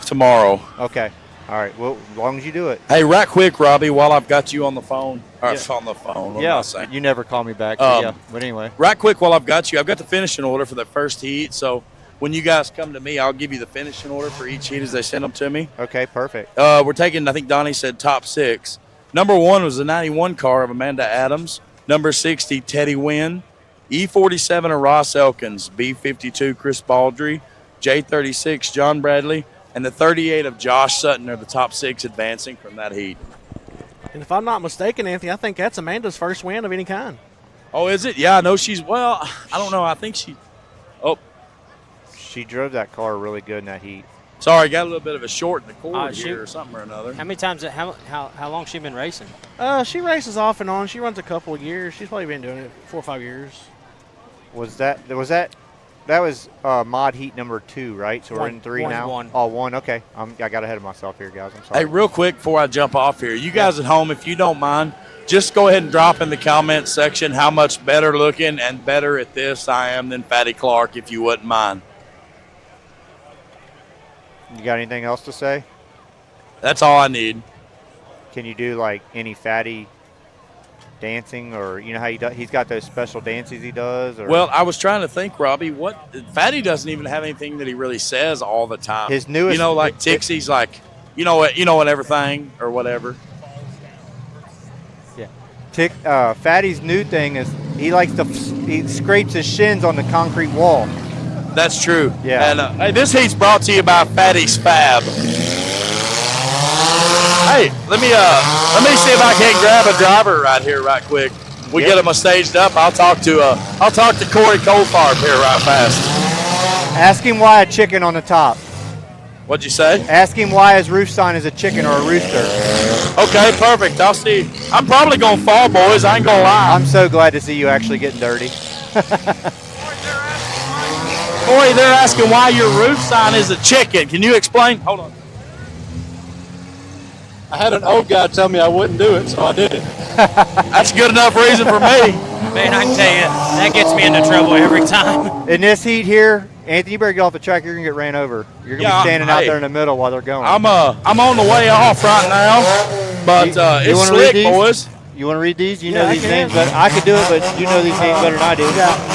Tomorrow. Okay. All right. Well, as long as you do it. Hey, right quick, Robbie, while I've got you on the phone. On the phone. What am I Yeah. saying? You never call me back. But anyway. Right quick, while I've got you, I've got the finishing order for the first heat. So when you guys come to me, I'll give you the finishing order for each heat as they send them to me. Okay, perfect. We're taking, I think Donnie said top 6. Number 1 was the 91 car of Amanda Adams. Number 60, Teddy Wynn. E47 of Ross Elkins. B52, Chris Baldry. J36, John Bradley. And the 38 of Josh Sutton are the top 6 advancing from that heat. And if I'm not mistaken, Anthony, I think that's Amanda's first win of any kind. Oh, is it? Yeah, I know I don't know. I think she drove that car really good in that heat. Sorry, got a little bit of a short in the cord here or something or another. How many times, how long she been racing? She races off and on. She runs a couple of years. She's probably been doing it 4 or 5 years. That was mod heat number 2, right? So we're in 3 now? 1. Oh, 1. Okay. I got ahead of myself here, guys. I'm sorry. Hey, real quick before I jump off here, you guys at home, if you don't mind, just go ahead and drop in the comment section how much better looking and better at this I am than Fatty Clark, if you wouldn't mind. You got anything else to say? That's all I need. Can you do, like, any Fatty dancing, or you know how he's got those special dances he does? Or? Well, I was trying to think, Robbie, Fatty doesn't even have anything that he really says all the time. His newest, like Tixie's like, you know what, everything or whatever. Yeah. Fatty's new thing is he scrapes his shins on the concrete wall. That's true. Yeah. And hey, this heat's brought to you by Fatty's Fab. Hey, let me see if I can't grab a driver right here, right quick. We get him staged up. I'll talk to Corey Colfarb here right fast. Ask him why a chicken on the top. What'd you say? Ask him why his roof sign is a chicken or a rooster. Okay, perfect. I'll see. I'm probably gonna fall, boys. I ain't gonna lie. I'm so glad to see you actually getting dirty. Corey, they're asking why your roof sign is a chicken. Can you explain? Hold on. I had an old guy tell me I wouldn't do it, so I did it. That's good enough reason for me. Man, I can tell you, that gets me into trouble every time. In this heat here, Anthony, you better get off the track. You're going to get ran over. You're going to be standing out there in the middle while they're going. I'm on the way off right now, but it's slick, boys. You want to read these? You know these names better. I could do it, but you know these names better than I do.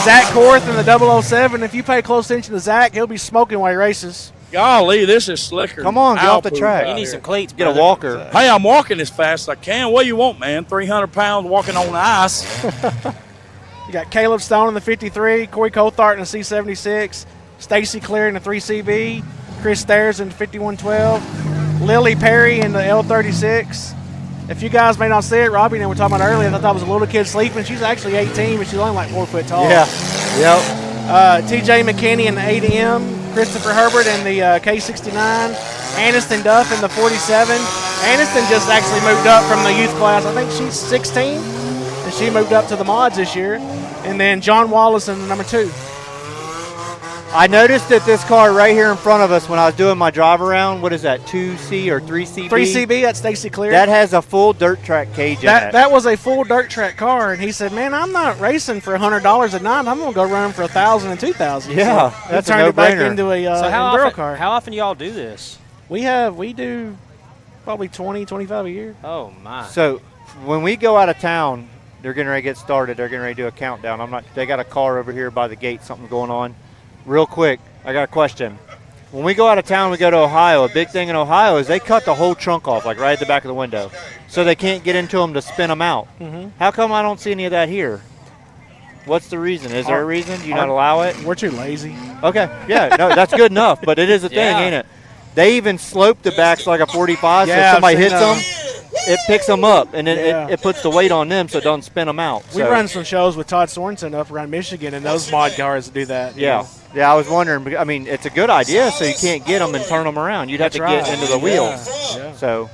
Zach Korth in the 007. If you pay close attention to Zach, he'll be smoking while he races. Golly, this is slicker. Come on, get off the track. You need some cleats, Get a walker. Hey, I'm walking as fast as I can. What do you want, man? 300 pounds walking on ice. You got Caleb Stone in the 53, Corey Coulthard in the C76, Stacy Clear in the 3CB, Chris Stairs in the 5112, Lily Perry in the L36. If you guys may not see it, Robbie and I were talking about earlier, I thought that was a little kid sleeping. She's actually 18, but she's only like 4 foot tall. Yeah. Yep. TJ McKinney in the 8M, Christopher Herbert in the K69, Aniston Duff in the 47. Aniston just actually moved up from the youth class. I think she's 16, and she moved up to the mods this year. And then John Wallace in the number 2. I noticed that this car right here in front of us when I was doing my drive around, what is that, 2C or 3CB? 3CB, that's Stacy Clear. That has a full dirt track cage in it. That was a full dirt track car, and he said, man, I'm not racing for $100 a night. I'm going to go run for $1,000 and $2,000. Yeah, so that's a turned it back no-brainer. into a So enduro car. How often do y'all do this? We do probably 20, 25 a year. Oh, my. So when we go out of town, they're getting ready to get started. They're getting ready to do a countdown. They got a car over here by the gate, something going on. Real quick, I got a question. When we go out of town, we go to Ohio. A big thing in Ohio is they cut the whole trunk off, like right at the back of the window, so they can't get into them to spin them out. Mm-hmm. How come I don't see any of that here? What's the reason? Is there a reason? Do you not allow it? We're too lazy. Okay, yeah, no, that's good enough, but it is a thing, ain't it? They even slope the backs like a 45, so if somebody hits them, it picks them up, and then it puts the weight on them so it doesn't spin them out. We run some shows with Todd Sorensen up around Michigan, and those mod cars do that. Yeah. Yeah, I was wondering. I mean, it's a good idea, so you can't get them and turn them around. You'd have to get into the wheel. Yeah. So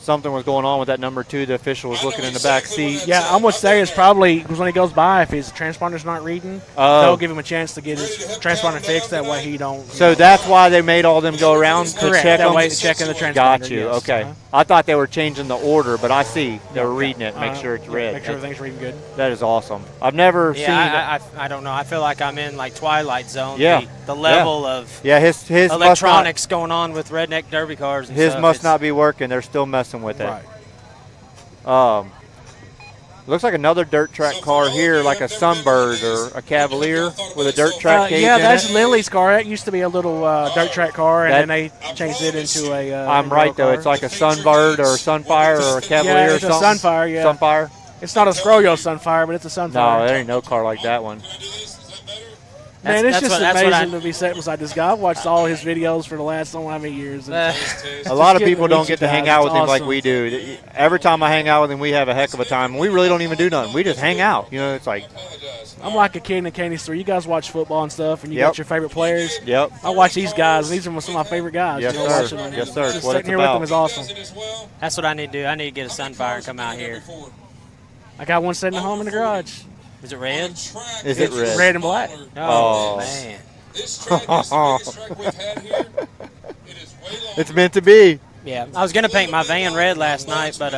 something was going on with that number 2. The official was looking in the back seat. Yeah, I'm going to say it's probably because when he goes by, if his transponder's not reading, they'll give him a chance to get his transponder fixed. That way he don't. So that's why they made all them go around to Correct. check that them? way checking the transponder. Got you. Yes. Okay. I thought they were changing the order, but I see they were reading it, make sure it's read. Make sure everything's reading good. That is awesome. I've never seen. I don't know. I feel like I'm in like Twilight Zone. Yeah. The level of his electronics going on with redneck derby cars. And his stuff. must not be working. They're still messing with it. Right. Looks like another dirt track car here, like a Sunbird or a Cavalier with a dirt track cage yeah, in that's it. Lily's car. That used to be a little dirt track car, and then they changed it into a. I'm right though. car. It's like a Sunbird or a Sunfire or a Cavalier yeah, or it's something. a Sunfire. Yeah. Sunfire. It's not a Scroyo Sunfire, but it's a Sunfire. No, there ain't no car like that one. Man, it's just amazing to be sitting beside this guy. I've watched all his videos for the last I don't know how many years. A lot of people don't get to hang out with him like we do. Every time I hang out with him, we have a heck of a time. We really don't even do nothing. We just hang out. You know, it's like. I'm like a kid in a candy store. You guys watch football and stuff, and you got your favorite players. Yep. I watch these guys, and these are some of my favorite guys. Yes, you know, sir. Yes, sir. Just What sitting it's here about. with them is awesome. That's what I need to do. I need to get a Sunfire and come out here. I got one sitting at home in the garage. Is it red? Is it red? Red and black. Oh. Man. It's meant to be. Yeah, I was going to paint my van red last night, but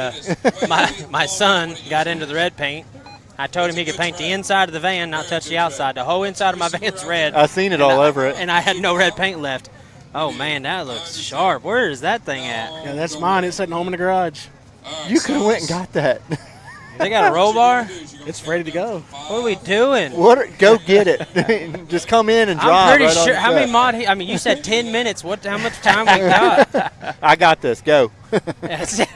my son got into the red paint. I told him he could paint the inside of the van, not touch the outside. The whole inside of my van's red. I've seen it all over it. And I had no red paint left. Oh, man, that looks sharp. Where is that thing at? Yeah, that's mine. It's sitting home in the garage. You could have went and got that. They got a roll bar? It's ready to go. What are we doing? Go get it. Just come in and drive. I'm pretty right sure. on How many mod? I mean, you said 10 minutes. How much time we got? I got this. Go. That's it.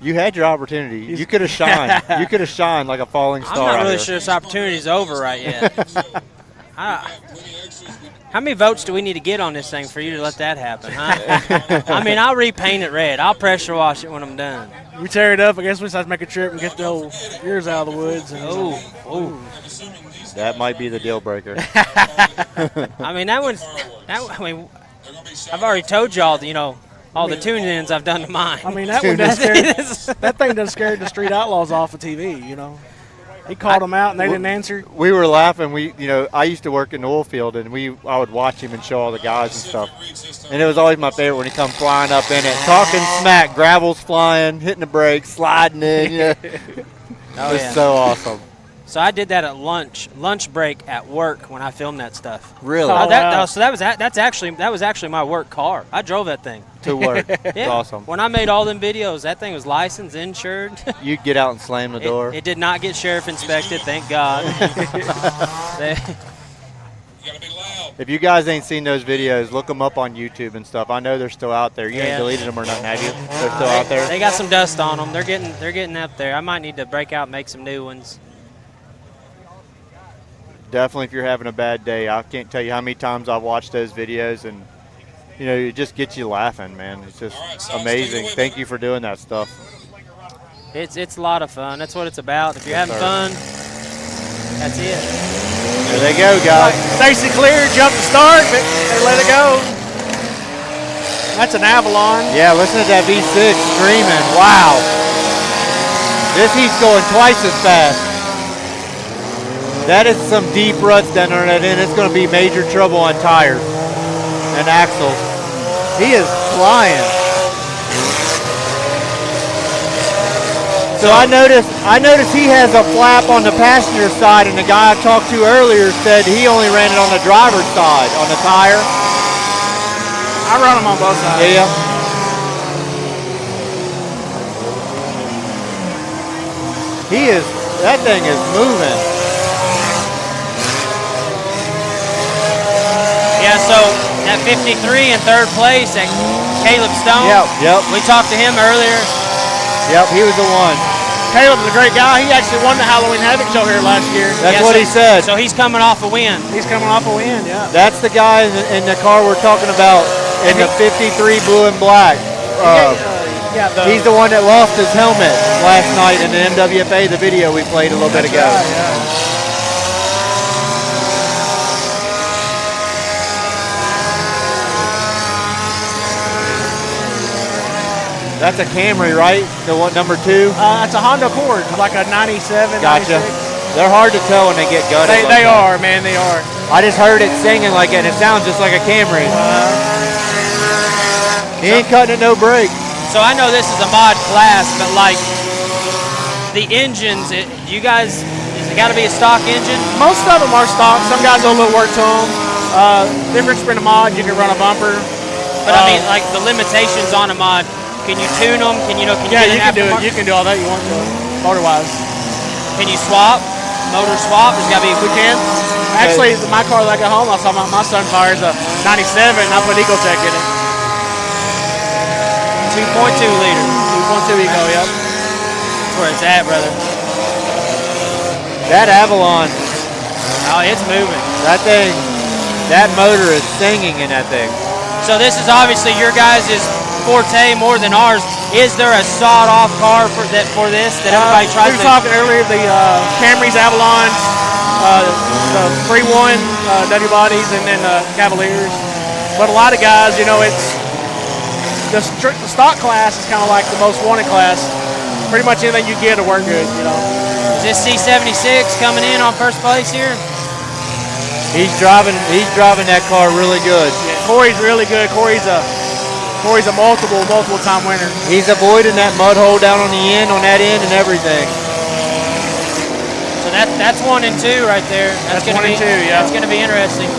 You had your opportunity. You could have shined. You could have shined like a falling star. I'm not out really here. sure this opportunity's over right yet. How many votes do we need to get on this thing for you to let that happen, huh? I mean, I'll repaint it red. I'll pressure wash it when I'm done. We tear it up. I guess we just have to make a trip and get the old ears out of the woods. And That might be the deal breaker. I mean, I've already told y'all, all the tune-ins I've done to mine. I mean, that one that thing done scared the street outlaws off of TV, He called them out and they didn't answer. We were laughing. I used to work in the oil field, and I would watch him and show all the guys and stuff. And it was always my favorite when he come flying up in it, talking smack, gravel's flying, hitting the brakes, sliding in. Yeah. It was so awesome. So I did that at lunch break at work when I filmed that stuff. Really? So that was actually my work car. I drove that thing to work. Yeah. It's awesome. When I made all them videos, that thing was licensed, insured. You'd get out and slam the door. It did not get sheriff inspected, thank God. If you guys ain't seen those videos, look them up on YouTube and stuff. I know they're still out there. You ain't deleted them or nothing, have you? They're still out there. They got some dust on them. They're getting up there. I might need to break out and make some new ones. Definitely, if you're having a bad day, I can't tell you how many times I've watched those videos, and it just gets you laughing, man. It's just amazing. Thank you for doing that stuff. It's a lot of fun. That's what it's about. If you're having fun, that's it. There they go, guys. Stacy Clear jumped to start, but they let it go. That's an Avalon. Yeah, listen to that V6 screaming. Wow. This heat's going twice as fast. That is some deep ruts down there, and it's going to be major trouble on tires and axles. He is flying. So I noticed he has a flap on the passenger side, and the guy I talked to earlier said he only ran it on the driver's side, on the tire. I run them on both sides. Yeah. That thing is moving. Yeah, so at 53 in third place at Caleb Stone. Yep. We talked to him earlier. Yep, he was the one. Caleb's a great guy. He actually won the Halloween Havoc show here last year. That's what he said. So he's coming off a win. He's coming off a win, yeah. That's the guy in the car we're talking about in the 53 blue and black. He's the one that lost his helmet last night in the NWFA, the video we played a little bit ago. Right, yeah. That's a Camry, right? The one, number 2? It's a Honda Accord, like a 97, Gotcha. 96. They're hard to tell when they get gutted. They are, man, they are. I just heard it singing like it, and it sounds just like a Camry. He ain't cutting it no brake. So I know this is a mod class, but like the engines, has it got to be a stock engine? Most of them are stock. Some guys do a little work to them. Difference between a mod, you can run a bumper. But I mean, like the limitations on a mod. Can you tune them? Can you Yeah, you can do it. You can do all that you want to, motor-wise. Can you swap? Motor swap? There's got to be. We can. Actually, my car that I got home, I saw my Sunfire is a 97, and I put Ecotec in it. 2.2 liter. 2.2 Eco, yep. That's where it's at, brother. That Avalon. Oh, it's moving. That motor is singing in that thing. So this is obviously your guys' forte more than ours. Is there a sawed-off car for this that everybody tries we to? were talking earlier, the Camrys, Avalons, the 3-1 W bodies, and then Cavaliers. But a lot of guys, it's the stock class is kind of like the most wanted class. Pretty much anything you get to work good, Is this C76 coming in on first place here? He's driving that car really good. Yeah, Corey's really good. Corey's a multiple time winner. He's avoiding that mud hole down on the end, on that end, and everything. So that's 1 and 2 right there. That's 1 and 2, yeah. That's going to be interesting.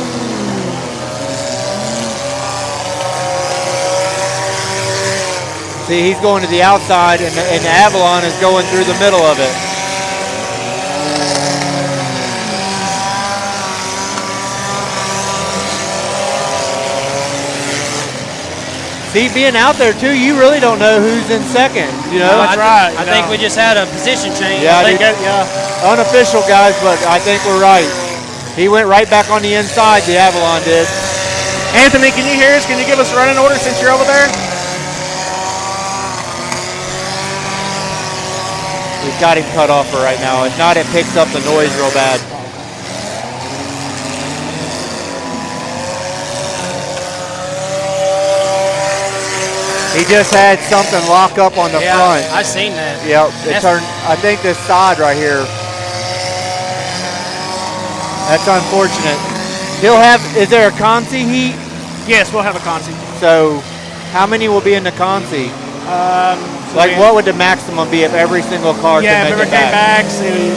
See, he's going to the outside, and the Avalon is going through the middle of it. See, being out there too, you really don't know who's in second. That's right. I think we just had a position change. Yeah, yeah. Unofficial, guys, but I think we're right. He went right back on the inside. The Avalon did. Anthony, can you hear us? Can you give us a running order since you're over there? We've got him cut off for right now. If not, it picks up the noise real bad. He just had something lock up on the front. I seen that. Yep, it turned. I think this side right here. That's unfortunate. He'll have. Is there a Consi heat? Yes, we'll have a Consi. So, how many will be in the Consi? What would the maximum be if every single car could make it back? See,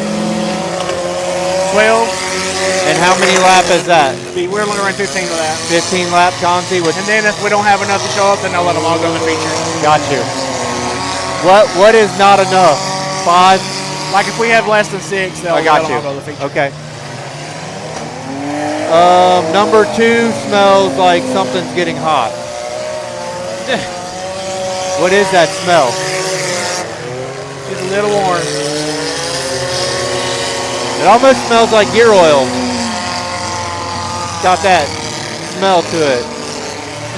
12. And how many lap is that? We're looking around 15 to that. 15 lap Consi. And then if we don't have enough to show up, then they'll let them all go in the feature. Got you. What is not enough? 5? Like if we have less than 6, they'll let them all go in the feature. Okay. Number 2 smells like something's getting hot. What is that smell? It's a little warm. It almost smells like gear oil. Got that smell to it.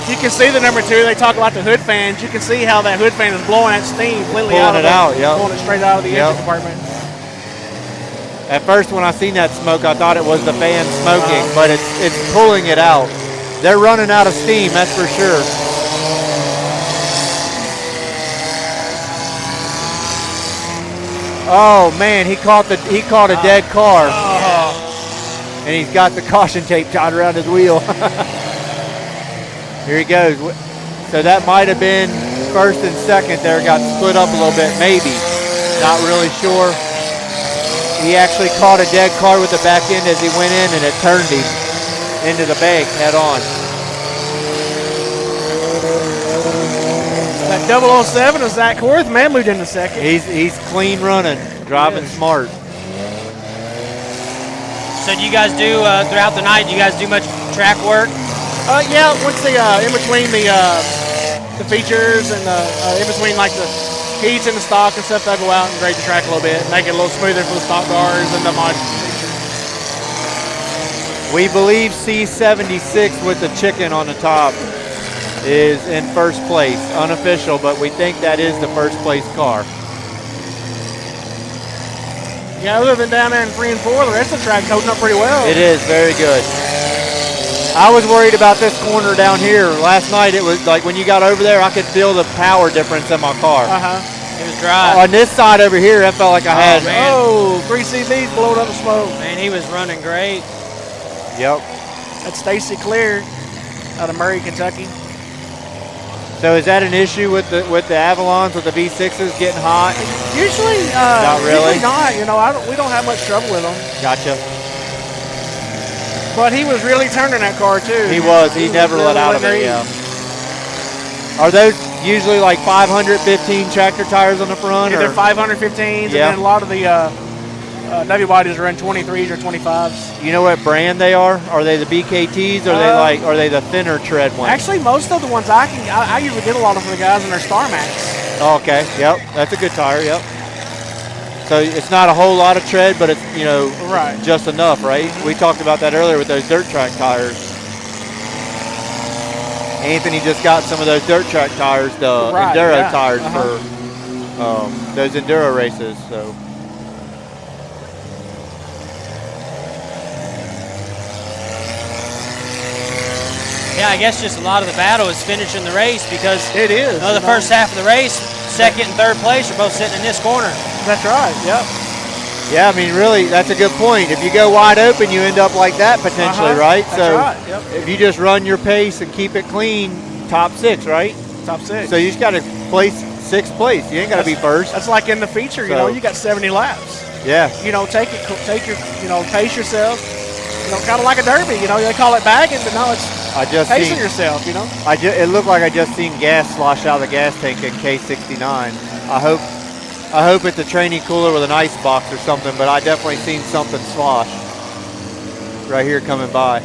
If you can see the number 2, they talk about the hood fans. You can see how that hood fan is blowing that steam completely Pulling it out, yep. Pulling it straight out of the engine compartment. At first, when I seen that smoke, I thought it was the fan smoking, but it's pulling it out. They're running out of steam, that's for sure. Oh man, he caught a dead car. and he's got the caution tape tied around his wheel. Here he goes. So that might have been first and second there, got split up a little bit, maybe. Not really sure. He actually caught a dead car with the back end as he went in, and it turned him into the bank head on. That 007 is Zach Horth. Man moved in a second. He's clean running, driving smart. So do you guys do, throughout the night, do you guys do much track work? Yeah, once the in between the features and in between like the heats and the stock and stuff, I go out and grade the track a little bit, make it a little smoother for the stock cars and the mod. We believe C76 with the chicken on the top is in first place, unofficial, but we think that is the first place car. Yeah, other than down there in 3 and 4, the rest of the track's holding up pretty well. It is very good. I was worried about this corner down here. Last night it was like when you got over there, I could feel the power difference in my car. It was dry. On this side over here, I felt like I had. Man. Oh, 3 CVs blowing up the smoke. Man, he was running great. Yep. That's Stacy Clear out of Murray, Kentucky. So is that an issue with the Avalons, with the V6s getting hot? Usually, not really. Usually not. You know, we don't have much trouble with them. Gotcha. But he was really turning that car too. He was. He never let out of it. Yeah. Are those usually like 515 tractor tires on the front? Yeah, or? they're 515s, and then a lot of the W bodies are in 23s or 25s. You know what brand they are? Are they the BKTs? Or are they the thinner tread ones? Actually, most of the ones I usually get a lot of for the guys in their Star Max. Oh, okay. Yep. That's a good tire. Yep. So it's not a whole lot of tread, but it's just enough, right? We talked about that earlier with those dirt track tires. Anthony just got some of those dirt track tires, the enduro tires for those enduro races. So. Yeah, I guess just a lot of the battle is finishing the race because it is. The first half of the race, second and third place are both sitting in this corner. That's right. Yep. Yeah, I mean, really, that's a good point. If you go wide open, you end up like that potentially, right? That's so right. Yep. if you just run your pace and keep it clean, top 6, right? Top 6. So you just got to place 6th place. You ain't got to be first. That's like in the feature. You know, you got 70 laps. Yeah. You know, take your, pace yourself. You know, kind of like a derby. You know, they call it bagging, but no, it's pacing yourself. You know. It looked like I just seen gas slosh out of the gas tank in K69. I hope it's a trainee cooler with an ice box or something, but I definitely seen something slosh right here coming by.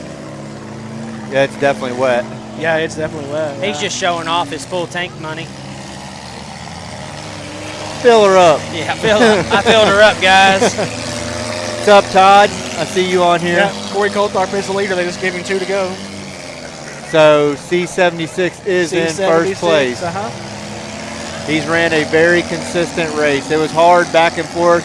Yeah, it's definitely wet. Yeah, it's definitely wet. He's just showing off his full tank money. Fill her up. Yeah, I filled her up, guys. What's up, Todd? I see you on here. Yeah, Corey Coulthard is the leader. They just gave him 2 to go. So C76 is in first place. He's ran a very consistent race. It was hard back and forth.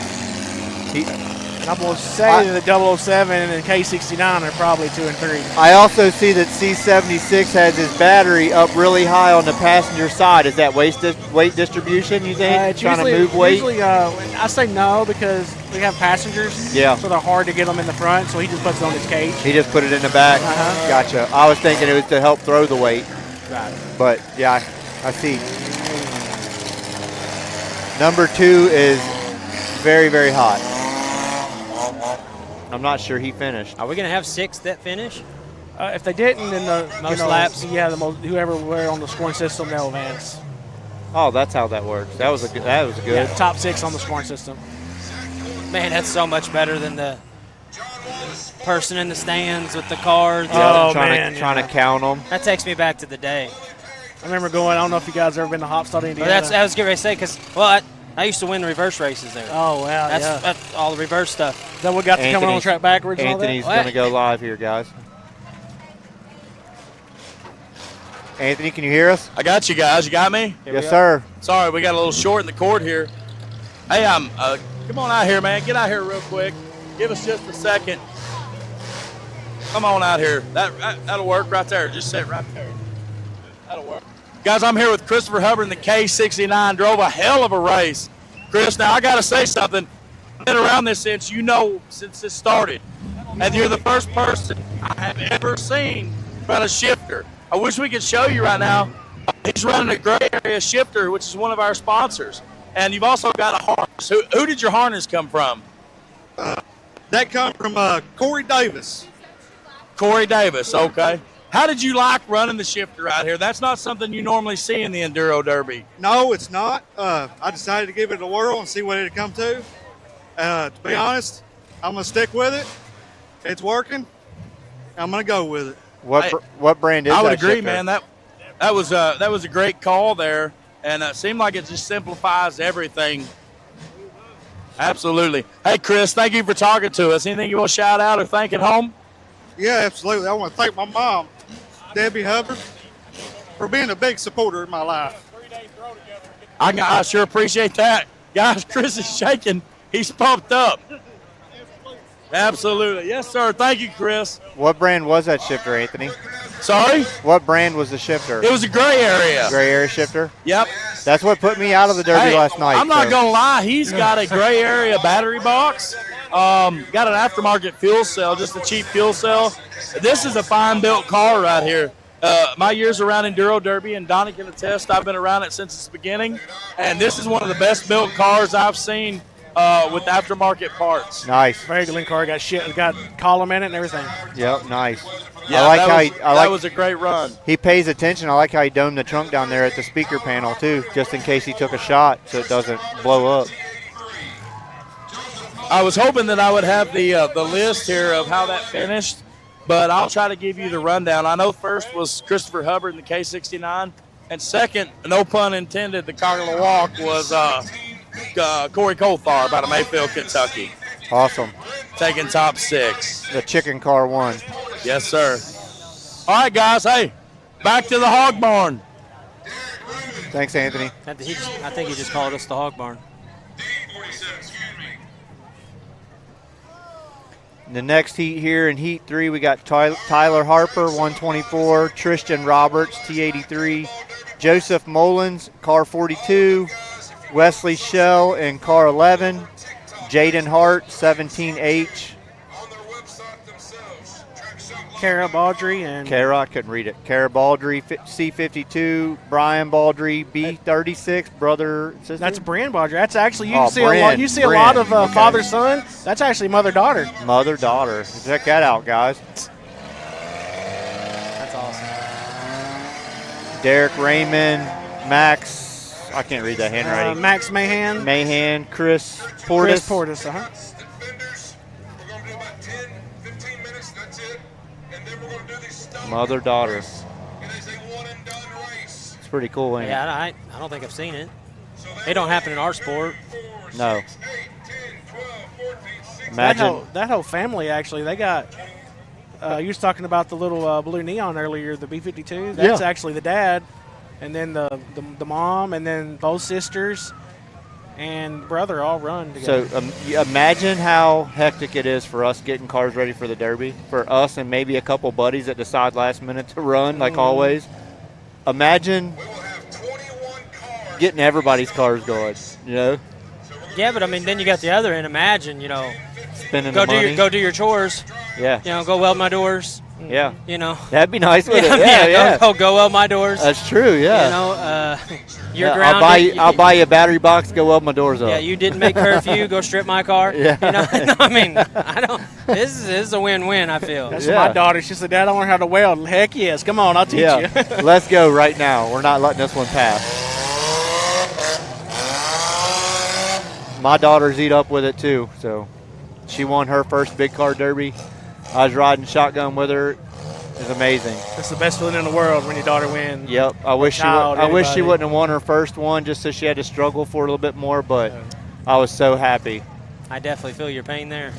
And I'm going to say that the 007 and K69 are probably 2 and 3. I also see that C76 has his battery up really high on the passenger side. Is that weight distribution, you think? Trying to move weight? Usually, I say no because we have passengers. Yeah. So they're hard to get them in the front, so he just puts it on his cage. He just put it in the back? Gotcha. I was thinking it was to help throw the weight. Right. But, yeah, I see. Number 2 is very, very hot. I'm not sure he finished. Are we going to have 6 that finish? If they didn't, then the most laps. Yeah, whoever were on the scoring system, they'll advance. Oh, that's how that works. That was a good. Yeah, top 6 on the scoring system. Man, that's so much better than the person in the stands with the cards. Trying to count them. That takes me back to the day. I remember going. I don't know if you guys ever been to Hopstad, Indiana. I was getting ready to say because I used to win the reverse races there. Oh wow, that's all the reverse stuff. Is that what got to coming on the track backwards? Anthony's going to go live here, guys. Anthony, can you hear us? I got you guys. You got me? Yes, sir. Sorry, we got a little short in the court here. Hey, come on out here, man. Get out here real quick. Give us just a second. Come on out here. That'll work right there. Just sit right there. That'll work. Guys, I'm here with Christopher Hubbard in the K69. Drove a hell of a race. Chris, now I got to say something. I've been around this since it started. and you're the first person I have ever seen run a shifter. I wish we could show you right now. He's running a gray area shifter, which is one of our sponsors. And you've also got a harness. Who did your harness come from? That come from Corey Davis. Corey Davis, okay. How did you like running the shifter out here? That's not something you normally see in the Enduro Derby. No, it's not. I decided to give it a whirl and see what it'd come to. To be honest, I'm going to stick with it. It's working. I'm going to go with it. What brand is that? I would agree, shifter? man. That was a great call there, and it seemed like it just simplifies everything. Absolutely. Hey, Chris, thank you for talking to us. Anything you want to shout out or thank at home? Yeah, absolutely. I want to thank my mom, Debbie Hubbard, for being a big supporter in my life. I sure appreciate that. Guys, Chris is shaking. He's pumped up. Absolutely. Yes, sir. Thank you, Chris. What brand was that shifter, Anthony? Sorry? What brand was the shifter? It was a gray area. Gray area shifter? Yep. That's what put me out of the Derby last night. I'm not going to lie. He's got a gray area battery box. Got an aftermarket fuel cell, just a cheap fuel cell. This is a fine-built car right here. My years around Enduro Derby, and Donnie can attest, I've been around it since its beginning. And this is one of the best-built cars I've seen with aftermarket parts. Nice. Very good car. Got column in it and everything. Yep, nice. Yeah, that was a great run. He pays attention. I like how he domed the trunk down there at the speaker panel too, just in case he took a shot so it doesn't blow up. I was hoping that I would have the list here of how that finished, but I'll try to give you the rundown. I know first was Christopher Hubbard in the K69, and second, no pun intended, the Cock of the Walk was Corey Colthar out of Mayfield, Kentucky. Awesome. Taking top 6. The chicken car won. Yes, sir. All right, guys. Hey, back to the hog barn. Thanks, Anthony. I think he just called us the hog barn. The next heat here in Heat 3, we got Tyler Harper, 124, Tristan Roberts, T83, Joseph Mullins, car 42, Wesley Shell in car 11, Jaden Hart, 17H. Kara Baldry and I couldn't read it. Kara Baldry, C52, Brian Baldry, B36, brother and sister. that's Brian Baldry. That's actually a lot of father-son. That's actually mother-daughter. Mother-daughter. Check that out, guys. That's awesome. Derek Raymond, Max. I can't read that handwriting. Max Mahan. Chris Portis. Chris Portis, Mother-daughter. It's pretty cool, ain't it? Yeah, I don't think I've seen it. They don't happen in our sport. No. Imagine. That whole family, actually, they got you was talking about the little blue neon earlier, the B-52. That's actually the dad, and then the mom, and then both sisters and brother all run together. So imagine how hectic it is for us getting cars ready for the Derby, for us and maybe a couple buddies that decide last minute to run, like always. Imagine getting everybody's cars going, you know? Yeah, but I mean, then you got the other end. Imagine, spending the money. Go do your chores. Yeah. Go weld my doors. Yeah. That'd be nice, wouldn't it? Yeah. Go weld my doors. That's true, yeah. You're grounded. I'll buy you a battery box, go weld my doors up. Yeah, you didn't make curfew, go strip my car. Yeah. I mean, I don't. This is a win-win, I feel. That's my daughter. She said, Dad, I learn how to weld. Heck yes. Come on, I'll teach you. Let's go right now. We're not letting this one pass. My daughter's eat up with it too, so she won her first big car derby. I was riding shotgun with her. It's amazing. That's the best feeling in the world when your daughter wins. Yep. I wish she wouldn't have won her first one, just so she had to struggle for a little bit more, but I was so happy. I definitely feel your pain there.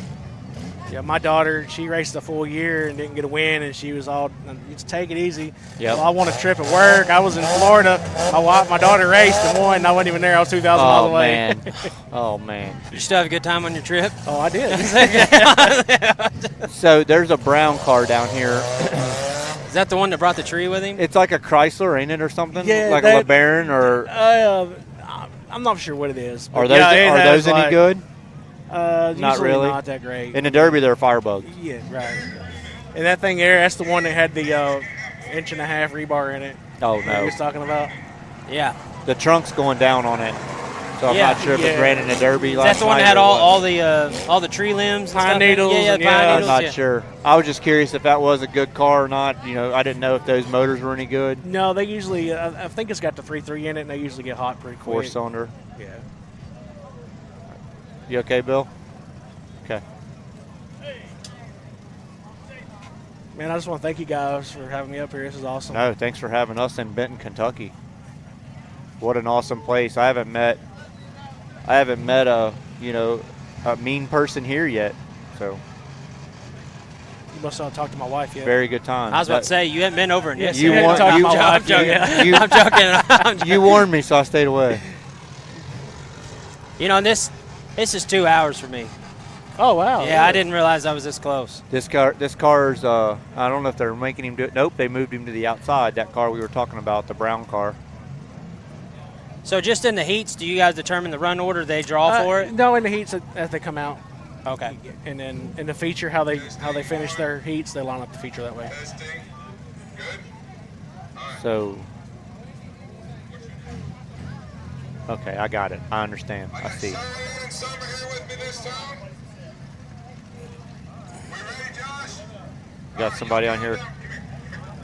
Yeah, my daughter, she raced a full year and didn't get a win, and she was all, just take it easy. Yep. Well, I won a trip at work. I was in Florida. My daughter raced and won, and I wasn't even there. I was 2,000 miles away. Man. Oh, man. You still have a good time on your trip? Oh, I did. So there's a brown car down here. Is that the one that brought the tree with him? It's like a Chrysler, ain't it, or something? Yeah, like a LeBaron, or I'm not sure what it is. Are those any good? Not really. Not that great. In the Derby, they're firebugs. Yeah, right. And that thing there, that's the one that had the 1.5 inch rebar in it. Oh, That no. he was talking about. Yeah. The trunk's going down on it. So I'm Yeah. not sure if it ran in the Derby last That's the one night that had or all the tree limbs, and Pine stuff. needles Yeah, and pine yeah. needles. I'm not yeah. sure. I was just curious if that was a good car or not. I didn't know if those motors were any good. No, they usually, I think it's got the 3.3 in it, and they usually get hot pretty quick. 4-cylinder. Yeah. You okay, Bill? Okay. Man, I just want to thank you guys for having me up here. This is awesome. No, thanks for having us in Benton, Kentucky. What an awesome place. I haven't met a mean person here yet. So You must not talk to my wife yet. very good time. I was about to say, you haven't been over in Yes, this. you you want- talk to you- my I'm wife. joking. You- I'm joking. I'm joking. You warned me, so I stayed away. And this is 2 hours for me. Oh, wow. Yeah, I didn't realize I was this close. This car's I don't know if they're making him do it. Nope, they moved him to the outside. That car we were talking about, the brown car. So just in the heats, do you guys determine the run order they draw for it? No, in the heats as they come out. Okay. And then in the feature, how they finish their heats, they line up the feature that way. So, okay, I got it. I understand. I see. Got somebody on here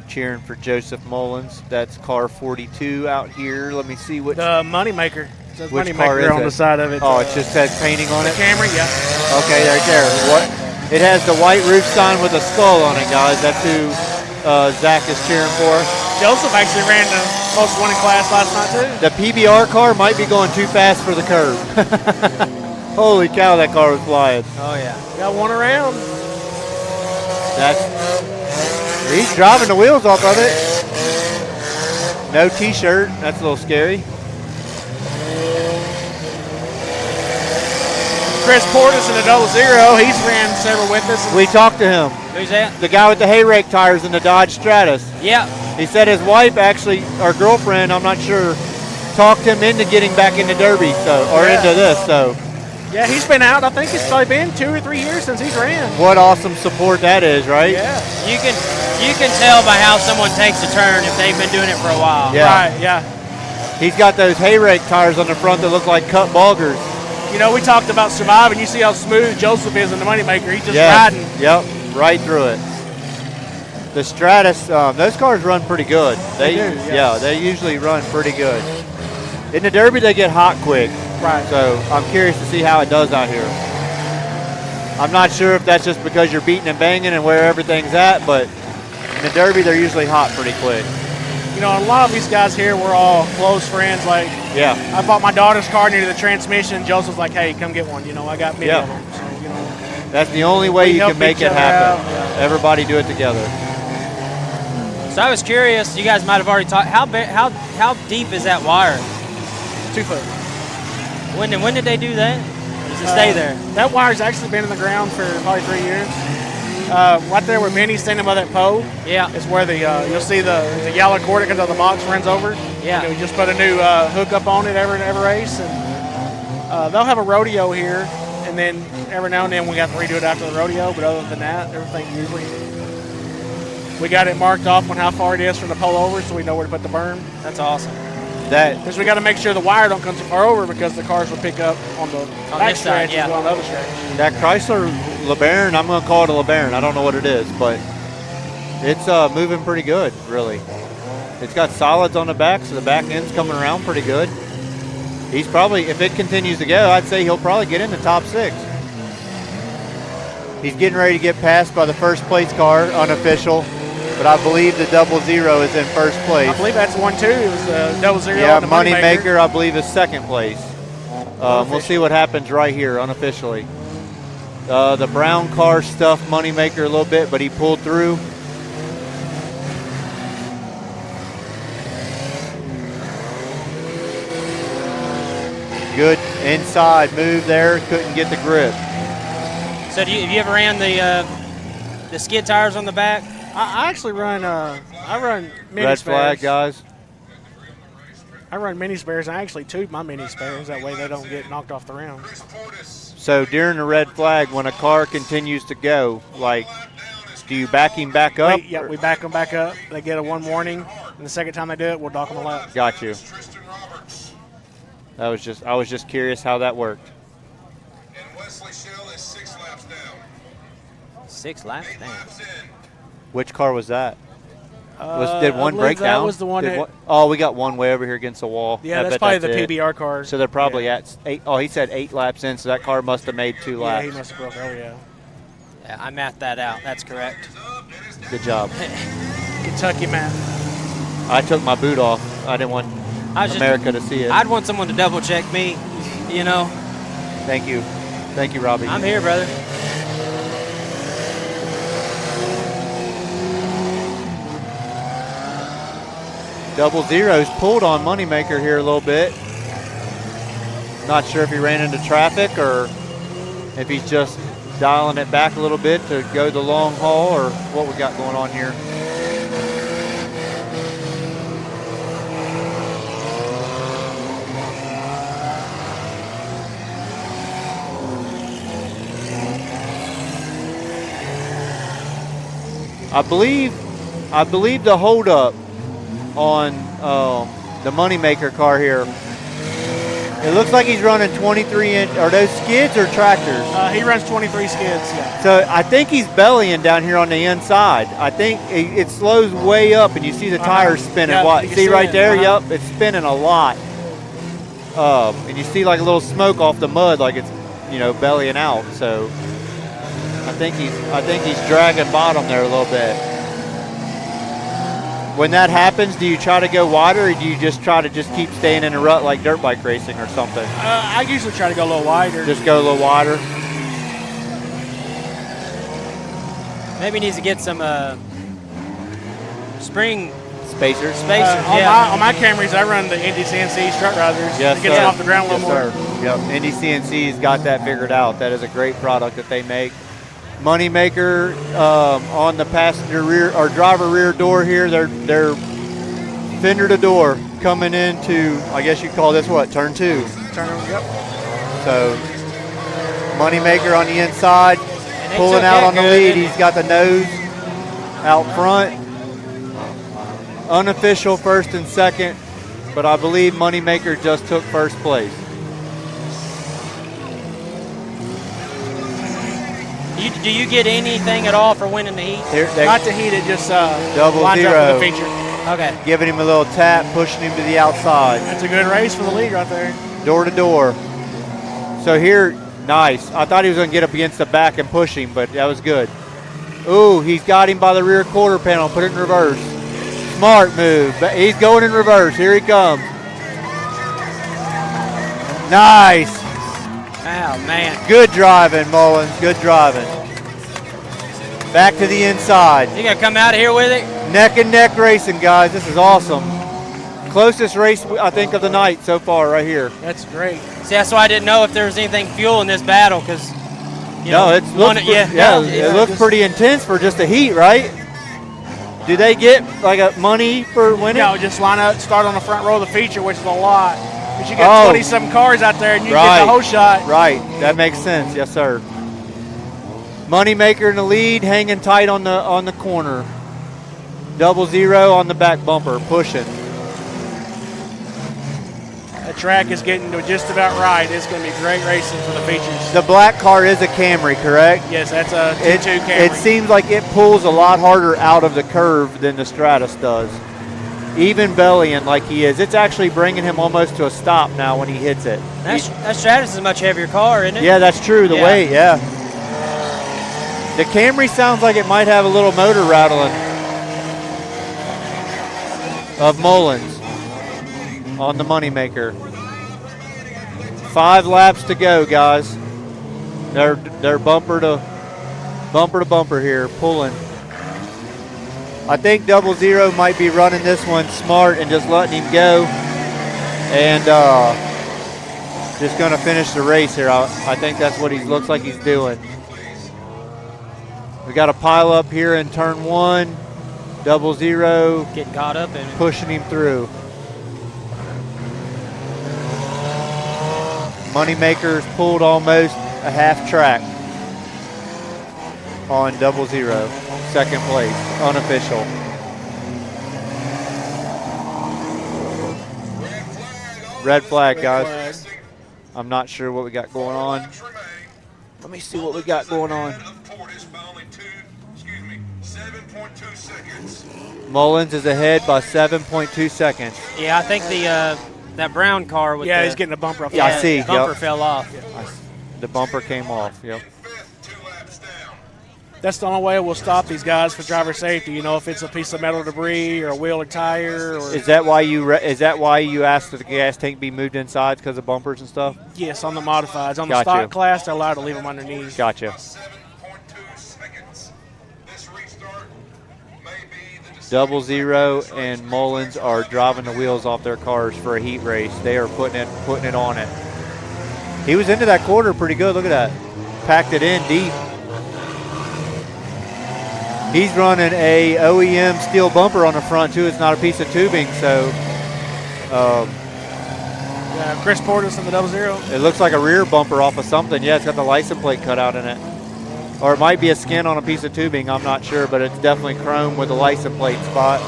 cheering for Joseph Mullins. That's car 42 out here. Let me see which. The Moneymaker. It says Which car Moneymaker is on it? the side of it. Oh, it just says painting on it? Camry, yeah. Okay, right there. What? It has the white roof sign with a skull on it, guys. That's who Zach is cheering for. Joseph actually ran the most winning class last night, too. The PBR car might be going too fast for the curve. Holy cow, that car was flying. Oh, yeah. Got one around. He's driving the wheels off of it. No T-shirt. That's a little scary. Chris Portis in the 00. He's ran several with us. We talked to him. Who's that? The guy with the hay rake tires in the Dodge Stratus. Yeah. He said his wife actually, or girlfriend, I'm not sure, talked him into getting back into Derby, into this. So Yeah, he's been out. I think it's probably been 2 or 3 years since he's ran. what awesome support that is, right? Yeah. You can tell by how someone takes a turn if they've been doing it for a while. Yeah. Right, yeah. He's got those hay rake tires on the front that look like cut boggers. You know, we talked about surviving. You see how smooth Joseph is in the Moneymaker. He's just Yes. riding. Yep, right through it. The Stratus, those cars run pretty good. They do, yes. Yeah, they usually run pretty good. In the Derby, they get hot quick. Right. So I'm curious to see how it does out here. I'm not sure if that's just because you're beating and banging and where everything's at, but in the Derby, they're usually hot pretty quick. You know, a lot of these guys here, we're all close friends. Like, Yeah. I bought my daughter's car, needed a transmission. Joseph's like, hey, come get one. You know, I got many Yeah. of them. So, you know. That's the only way We you help can make each it other happen. out, yeah. Everybody do it together. So I was curious. You guys might have already talked. How deep is that wire? 2 foot. When did they do that? Does it stay there? That wire's actually been in the ground for probably 3 years. Right there where Benny's standing by that pole. Yeah. It's where the you'll see the yellow cord that comes out of the box runs over. Yeah. You know, we just put a new hook up on it every race, and they'll have a rodeo here, and then every now and then we got to redo it after the rodeo. But other than that, everything usually we got it marked off on how far it is from the pole over, so we know where to put the berm. That's awesome. Because we got to make sure the wire don't come too far over, because the cars will pick up on the back this side, stretch yeah. as well on the other stretch. That Chrysler LeBaron, I'm going to call it a LeBaron. I don't know what it is, but it's moving pretty good, really. It's got solids on the back, so the back end's coming around pretty good. He's probably, if it continues to go, I'd say he'll probably get in the top 6. He's getting ready to get passed by the first place car, unofficial, but I believe the 00 is in first place. I believe that's 1-2. It was the 00. Yeah, and the Moneymaker, I believe, is second place. We'll see what happens right here, unofficially. The brown car stuffed Moneymaker a little bit, but he pulled through. Good inside move there, couldn't get the grip. So have you ever ran the skid tires on the back? I actually run. I run mini Red spares. flag, guys. I run mini spares. I actually tube my mini spares. That way they don't get knocked off the rim. So during the red flag, when a car continues to go, like, do you back him back up? We back them back up. They get a one warning, and the second time they do it, we'll dock them a lap. Got you. I was just curious how that worked. 6 laps? Damn. Which car was that? Did one I break that down? was the one Oh, we got one way over here against the wall. Yeah, I that's bet probably the it. PBR car. So they're probably at 8. Oh, he said 8 laps in, so that car must have made 2 laps. Yeah, he must have broke. Oh, yeah. Yeah, I mathed that out. That's correct. Good job. Kentucky math. I took my boot off. I didn't want America to see it. I'd want someone to double check me, you know. Thank you. Thank you, Robbie. I'm here, brother. Double Zero's pulled on Moneymaker here a little bit. Not sure if he ran into traffic or if he's just dialing it back a little bit to go the long haul or what we got going on here. I believe the holdup on the Moneymaker car here. It looks like he's running 23-inch. Are those skids or tractors? He runs 23 skids. Yeah. So I think he's bellying down here on the inside. I think it slows way up, and you see the tires spinning. Yeah, What? See right there? Uh-huh. Yep, it's spinning a lot. And you see like a little smoke off the mud, like it's bellying out. So I think he's dragging bottom there a little bit. When that happens, do you try to go wider, or do you just try to keep staying in a rut like dirt bike racing or something? I usually try to go a little wider. Just go a little wider. Maybe he needs to get some spring spacers. On my Camrys, I run the Indy CNC strut risers. Yes, to get them off the ground a little more. Sir. Yep, Indy CNC's got that figured out. That is a great product that they make. Moneymaker on the passenger rear or driver rear door here. They're fender to door coming into, I guess you call this what, turn 2. Yep. So Moneymaker on the inside, pulling out on the lead. He's got the nose out front. Unofficial first and second, but I believe Moneymaker just took first place. Do you get anything at all for winning the heat? Not the heat, it just double lines zero. up for the feature. Okay. Giving him a little tap, pushing him to the outside. That's a good race for the lead right there. Door to door. So here, nice. I thought he was going to get up against the back and push him, but that was good. Ooh, he's got him by the rear quarter panel. Put it in reverse. Smart move. He's going in reverse. Here he comes. Nice. Oh, man. Good driving, Mullins. Good driving. Back to the inside. You got to come out of here with it? Neck and neck racing, guys. This is awesome. Closest race, I think, of the night so far right here. That's great. See, that's why I didn't know if there was anything fueling this battle because, it looks pretty intense for just a heat, right? Do they get like a money for winning? No, just line up, start on the front row of the feature, which is a lot. But you got 20-some cars out there, and you get the whole shot. Right, that makes sense. Yes, sir. Moneymaker in the lead, hanging tight on the corner. Double zero on the back bumper, pushing. The track is getting to just about right. It's going to be great racing for the features. The black car is a Camry, correct? Yes, that's a 2.2 Camry. It seems like it pulls a lot harder out of the curve than the Stratus does. Even bellying like he is, it's actually bringing him almost to a stop now when he hits it. That Stratus is a much heavier car, isn't it? Yeah, that's true. The weight, yeah. The Camry sounds like it might have a little motor rattling of Mullins on the Moneymaker. 5 laps to go, guys. They're bumper to bumper here, pulling. I think Double Zero might be running this one smart and just letting him go, and just going to finish the race here. I think that's what he looks like he's doing. We got a pile up here in turn 1. Double Zero getting caught up in it, pushing him through. Moneymaker's pulled almost. a half track on 00, second place, unofficial. Red flag, guys. I'm not sure what we got going on. Let me see what we got going on. Mullins is ahead by 7.2 seconds. Yeah, I think the that brown car with he's getting a bumper off. Yeah, I see. The bumper fell off. The bumper came off, yep. That's the only way we'll stop these guys for driver safety. You know, if it's a piece of metal debris or a wheel or tire. Or Is that why you asked that the gas tank be moved inside because of bumpers and stuff? Yes, on the modifieds. On the Gotcha. stock class, they're allowed to leave them underneath. Gotcha. 00 and Mullins are driving the wheels off their cars for a heat race. They are putting it on it. He was into that quarter pretty good. Look at that. Packed it in deep. He's running a OEM steel bumper on the front too. It's not a piece of tubing, so Chris Portis in the 00. it looks like a rear bumper off of something. Yeah, it's got the license plate cut out in it. Or it might be a skin on a piece of tubing, I'm not sure, but it's definitely chrome with a license plate spot.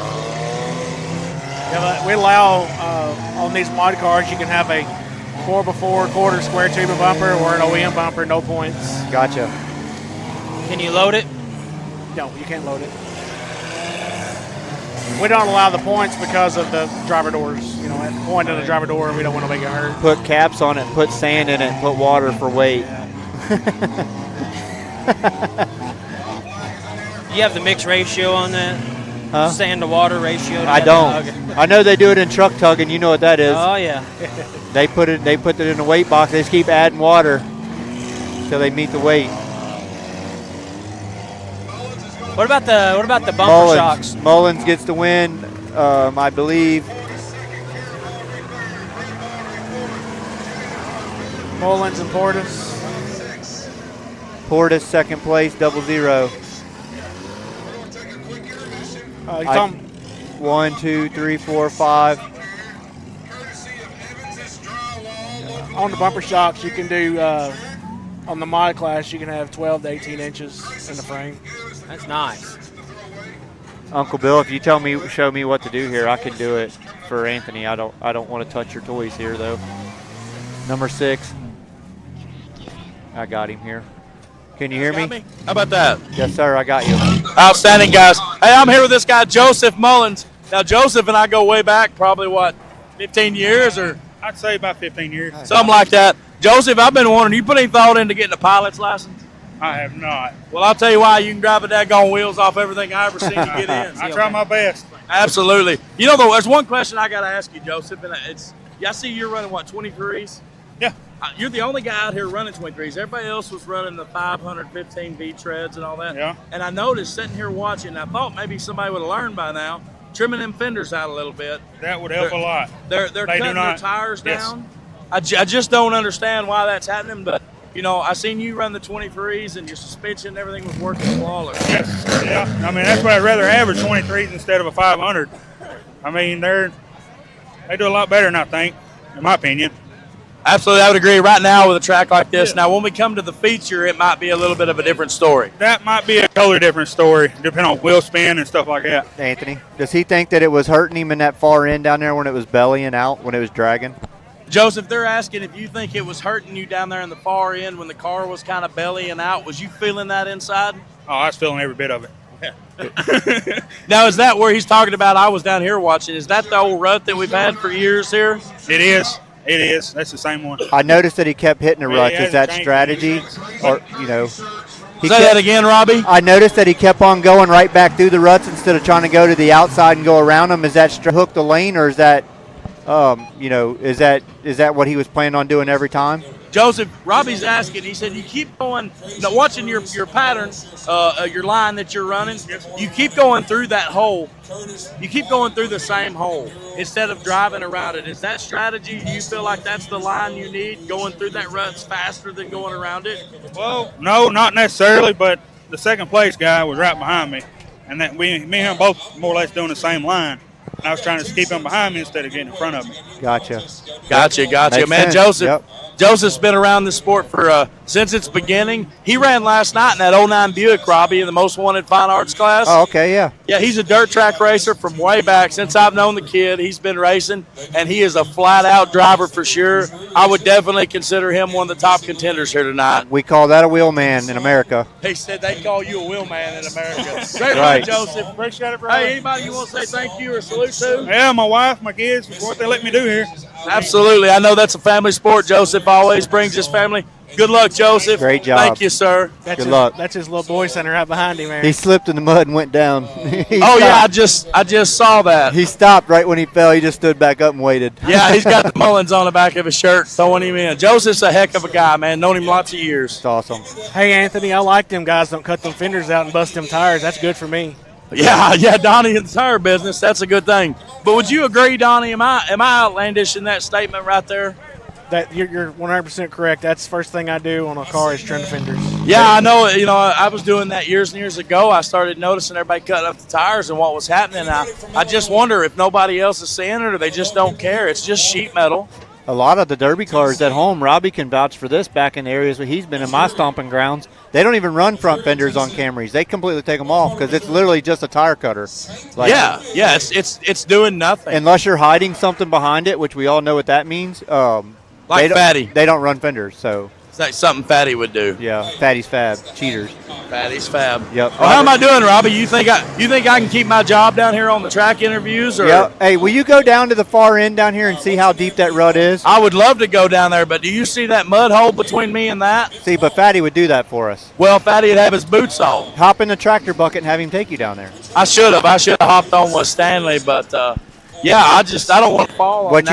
Yeah, we allow on these mod cars, you can have a 4x4 quarter square tubing bumper or an OEM bumper, no points. Gotcha. Can you load it? No, you can't load it. We don't allow the points because of the driver doors. You know, at point of the driver door, we don't want to make it hurt. Put caps on it, put sand in it, and put water for weight. You have the mix ratio on that? Huh? Sand to water ratio? I don't. I know they do it in truck tugging. You know what that is. Oh, yeah. They put it in a weight box. They just keep adding water until they meet the weight. What about the bumper shocks? Mullins gets the win, I believe. Mullins and Portis. Portis second place, 00. 1, 2, 3, 4, 5. On the bumper shocks, you can do on the mod class, you can have 12 to 18 inches in the frame. That's nice. Uncle Bill, if you show me what to do here, I can do it for Anthony. I don't want to touch your toys here though. Number 6. I got him here. Can you hear me? How about that? Yes, sir. I got you. Outstanding, guys. Hey, I'm here with this guy, Joseph Mullins. Now, Joseph and I go way back, probably, 15 years or? I'd say about 15 years. Something like that. Joseph, I've been wondering, you put any thought into getting a pilot's license? I have not. Well, I'll tell you why. You can drive a daggone wheels off everything I ever seen you get in. I try my best. Absolutely. You know, there's one question I got to ask you, Joseph, and I see you're running, 23s? Yeah. You're the only guy out here running 23s. Everybody else was running the 515 V treads and all that. Yeah. And I noticed sitting here watching, I thought maybe somebody would have learned by now, trimming them fenders out a little bit. That would help a lot. They're cutting their tires down. I just don't understand why that's happening, but, you know, I seen you run the 23s and your suspension and everything was working flawless. Yes. Yeah. I mean, that's why I'd rather average 23s instead of a 500. I mean, they do a lot better than I think, in my opinion. Absolutely, I would agree. Right now with a track like this, now when we come to the feature, it might be a little bit of a different story. That might be a totally different story, depending on wheel spin and stuff like that. Anthony, does he think that it was hurting him in that far end down there when it was bellying out, when it was dragging? Joseph, they're asking if you think it was hurting you down there in the far end when the car was kind of bellying out. Was you feeling that inside? Oh, I was feeling every bit of it. Now, is that where he's talking about? I was down here watching. Is that the old rut that we've had for years here? It is. It is. That's the same one. I noticed that he kept hitting the ruts. Yeah, Is that strategy? Or, you know. Say that again, Robbie. I noticed that he kept on going right back through the ruts instead of trying to go to the outside and go around them. Is that hook the lane, or is that, you know, is that what he was planning on doing every time? Joseph, Robbie's asking, he said, you keep going, watching your pattern, your line that you're running, you keep going through that hole. You keep going through the same hole instead of driving around it. Is that strategy? Do you feel like that's the line you need, going through that ruts faster than going around it? Well, no, not necessarily, but the second place guy was right behind me. And that me and him both more or less doing the same line. And I was trying to keep him behind me instead of getting in front of me. Gotcha. Gotcha. Makes Man, sense. Joseph, Yep. Joseph's been around this sport for since its beginning. He ran last night in that 09 Buick, Robbie, in the most wanted fine arts class. Oh, okay, yeah. Yeah, he's a dirt track racer from way back. Since I've known the kid, he's been racing, and he is a flat-out driver for sure. I would definitely consider him one of the top contenders here tonight. We call that a wheel man in America. He said they call you a wheel man in America. Great Right. run, Joseph. Appreciate it, bro. Hey, anybody you want to say thank you or salute to? Yeah, my wife, my kids, for what they let me do here. Absolutely. I know that's a family sport. Joseph always brings his family. Good luck, Joseph. Great job. Thank you, sir. That's Good luck. That's his little boy center right behind him, man. He slipped in the mud and went down. Oh, yeah, I just saw that. He stopped right when he fell. He just stood back up and waited. Yeah, he's got the Mullins on the back of his shirt, throwing him in. Joseph's a heck of a guy, man. Known him lots of years. It's awesome. Hey, Anthony, I like them guys don't cut them fenders out and bust them tires. That's good for me. Yeah, Donnie in the tire business. That's a good thing. But would you agree, Donnie? Am I outlandish in that statement right there? That you're 100% correct. That's the first thing I do on a car is trim the fenders. Yeah, I know. You know, I was doing that years and years ago. I started noticing everybody cutting up the tires and what was happening. I just wonder if nobody else is seeing it or they just don't care. It's just sheet metal. A lot of the Derby cars at home, Robbie can vouch for this back in the areas where he's been in my stomping grounds. They don't even run front fenders on Camrys. They completely take them off because it's literally just a tire cutter. Like, yeah, it's doing nothing. Unless you're hiding something behind it, which we all know what that means. Like Fatty. They don't run fenders, so. It's like something Fatty would do. Yeah, Fatty's fab, cheaters. Fatty's fab. Yep. Well, how am I doing, Robbie? You think I can keep my job down here on the track interviews? Or? Yeah. Hey, will you go down to the far end down here and see how deep that rut is? I would love to go down there, but do you see that mud hole between me and that? See, but Fatty would do that for us. Well, Fatty would have his boots on. Hop in the tractor bucket and have him take you down there. I should have hopped on with Stanley, but yeah, I don't want to fall. What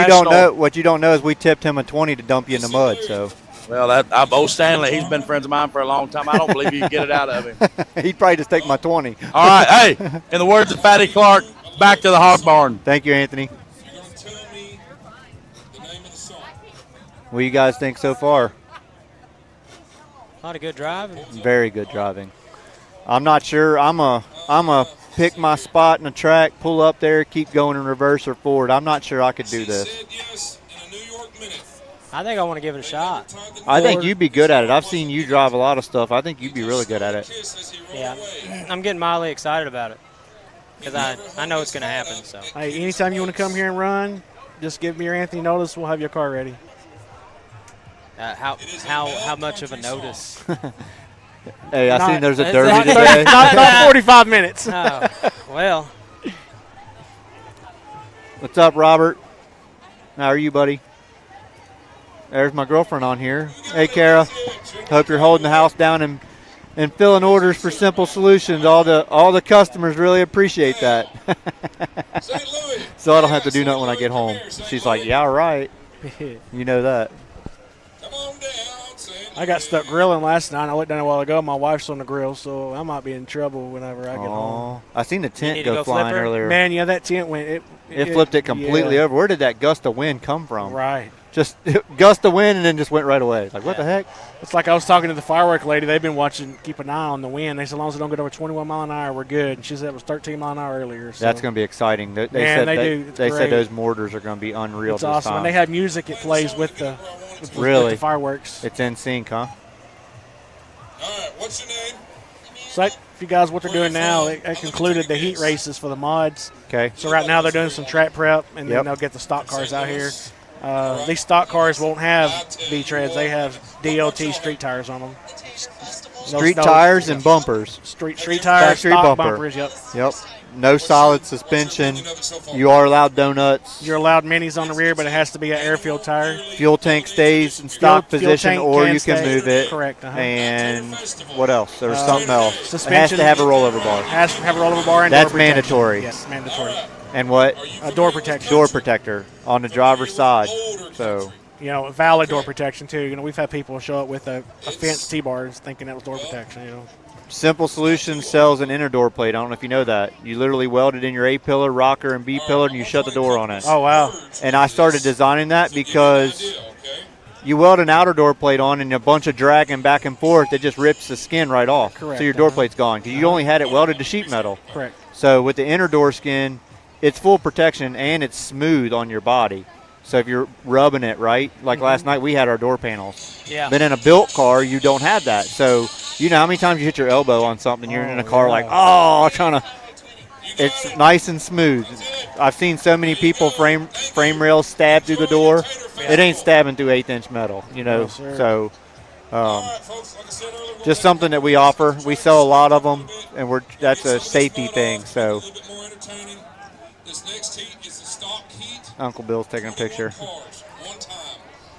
you don't know is we tipped him a 20 to dump you in the mud. So. Well, I owe Stanley. He's been friends of mine for a long time. I don't believe you can get it out of him. He'd probably just take my 20. All right, hey, in the words of Fatty Clark, back to the hog barn. Thank you, Anthony. What do you guys think so far? A lot of good driving. Very good driving. I'm not sure. I'm a pick my spot in the track, pull up there, keep going in reverse or forward. I'm not sure I could do this. I think I want to give it a shot. I think you'd be good at it. I've seen you drive a lot of stuff. I think you'd be really good at it. Yeah, I'm getting mildly excited about it because I know it's going to happen. So, hey, anytime you want to come here and run, just give me or Anthony notice. We'll have your car ready. How much of a notice? Hey, I seen there's a derby today. Not 45 minutes. Oh, well. What's up, Robert? How are you, buddy? There's my girlfriend on here. Hey, Kara. Hope you're holding the house down and filling orders for Simple Solutions. All the customers really appreciate that. So I don't have to do nothing when I get home. She's like, yeah, all right. You know that. I got stuck grilling last night. I looked down a while ago. My wife's on the grill, so I might be in trouble whenever I get home. I seen the tent go flying earlier. Man, yeah, that tent went. It flipped it completely over. Where did that gust of wind come from? Right. Just gust of wind and then just went right away. Like, what the heck? It's like I was talking to the firework lady. They've been watching, keep an eye on the wind. They said as long as it don't get over 21 mile an hour, we're good. And she said it was 13 mile an hour earlier. So. That's going to be exciting. They said those mortars are going to be unreal. It's awesome. And they have music. It plays with the with the fireworks. It's in sync, huh? All right, what's your name? So if you guys, what they're doing now, they concluded the heat races for the mods. Okay. So right now they're doing some track prep, and then they'll get the stock cars out here. These stock cars won't have V-treads. They have DLT street tires on them. Street tires and bumpers. Street tires, stock bumpers, Yep. No solid suspension. You are allowed donuts. You're allowed minis on the rear, but it has to be an air-filled tire. Fuel tank stays in stock position, or you can move it. Correct. And what else? There was something else. Suspension. It has to have a rollover bar. Has to have a rollover bar and that's door protection. mandatory. Yes, mandatory. And what? A door protection. Door protector on the driver's side. So. You know, valid door protection too. You know, we've had people show up with a fence T-bars thinking that was door protection. You know. Simple Solutions sells an inner door plate. I don't know if you know that. You literally weld it in your A pillar, rocker, and B pillar, and you shut the door on it. Oh, wow. And I started designing that because you weld an outer door plate on and a bunch of dragging back and forth, it just rips the skin right off. Correct. So your door plate's gone because you only had it welded to sheet metal. Correct. So with the inner door skin, it's full protection and it's smooth on your body. So if you're rubbing it right, like last night we had our door panels. Yeah. But in a built car, you don't have that. So you know how many times you hit your elbow on something, you're in a car like, oh, trying to. It's nice and smooth. I've seen so many people frame rails stab through the door. It ain't stabbing through 1/8" metal, you know. So just something that we offer. We sell a lot of them, and that's a safety thing. So Uncle Bill's taking a picture.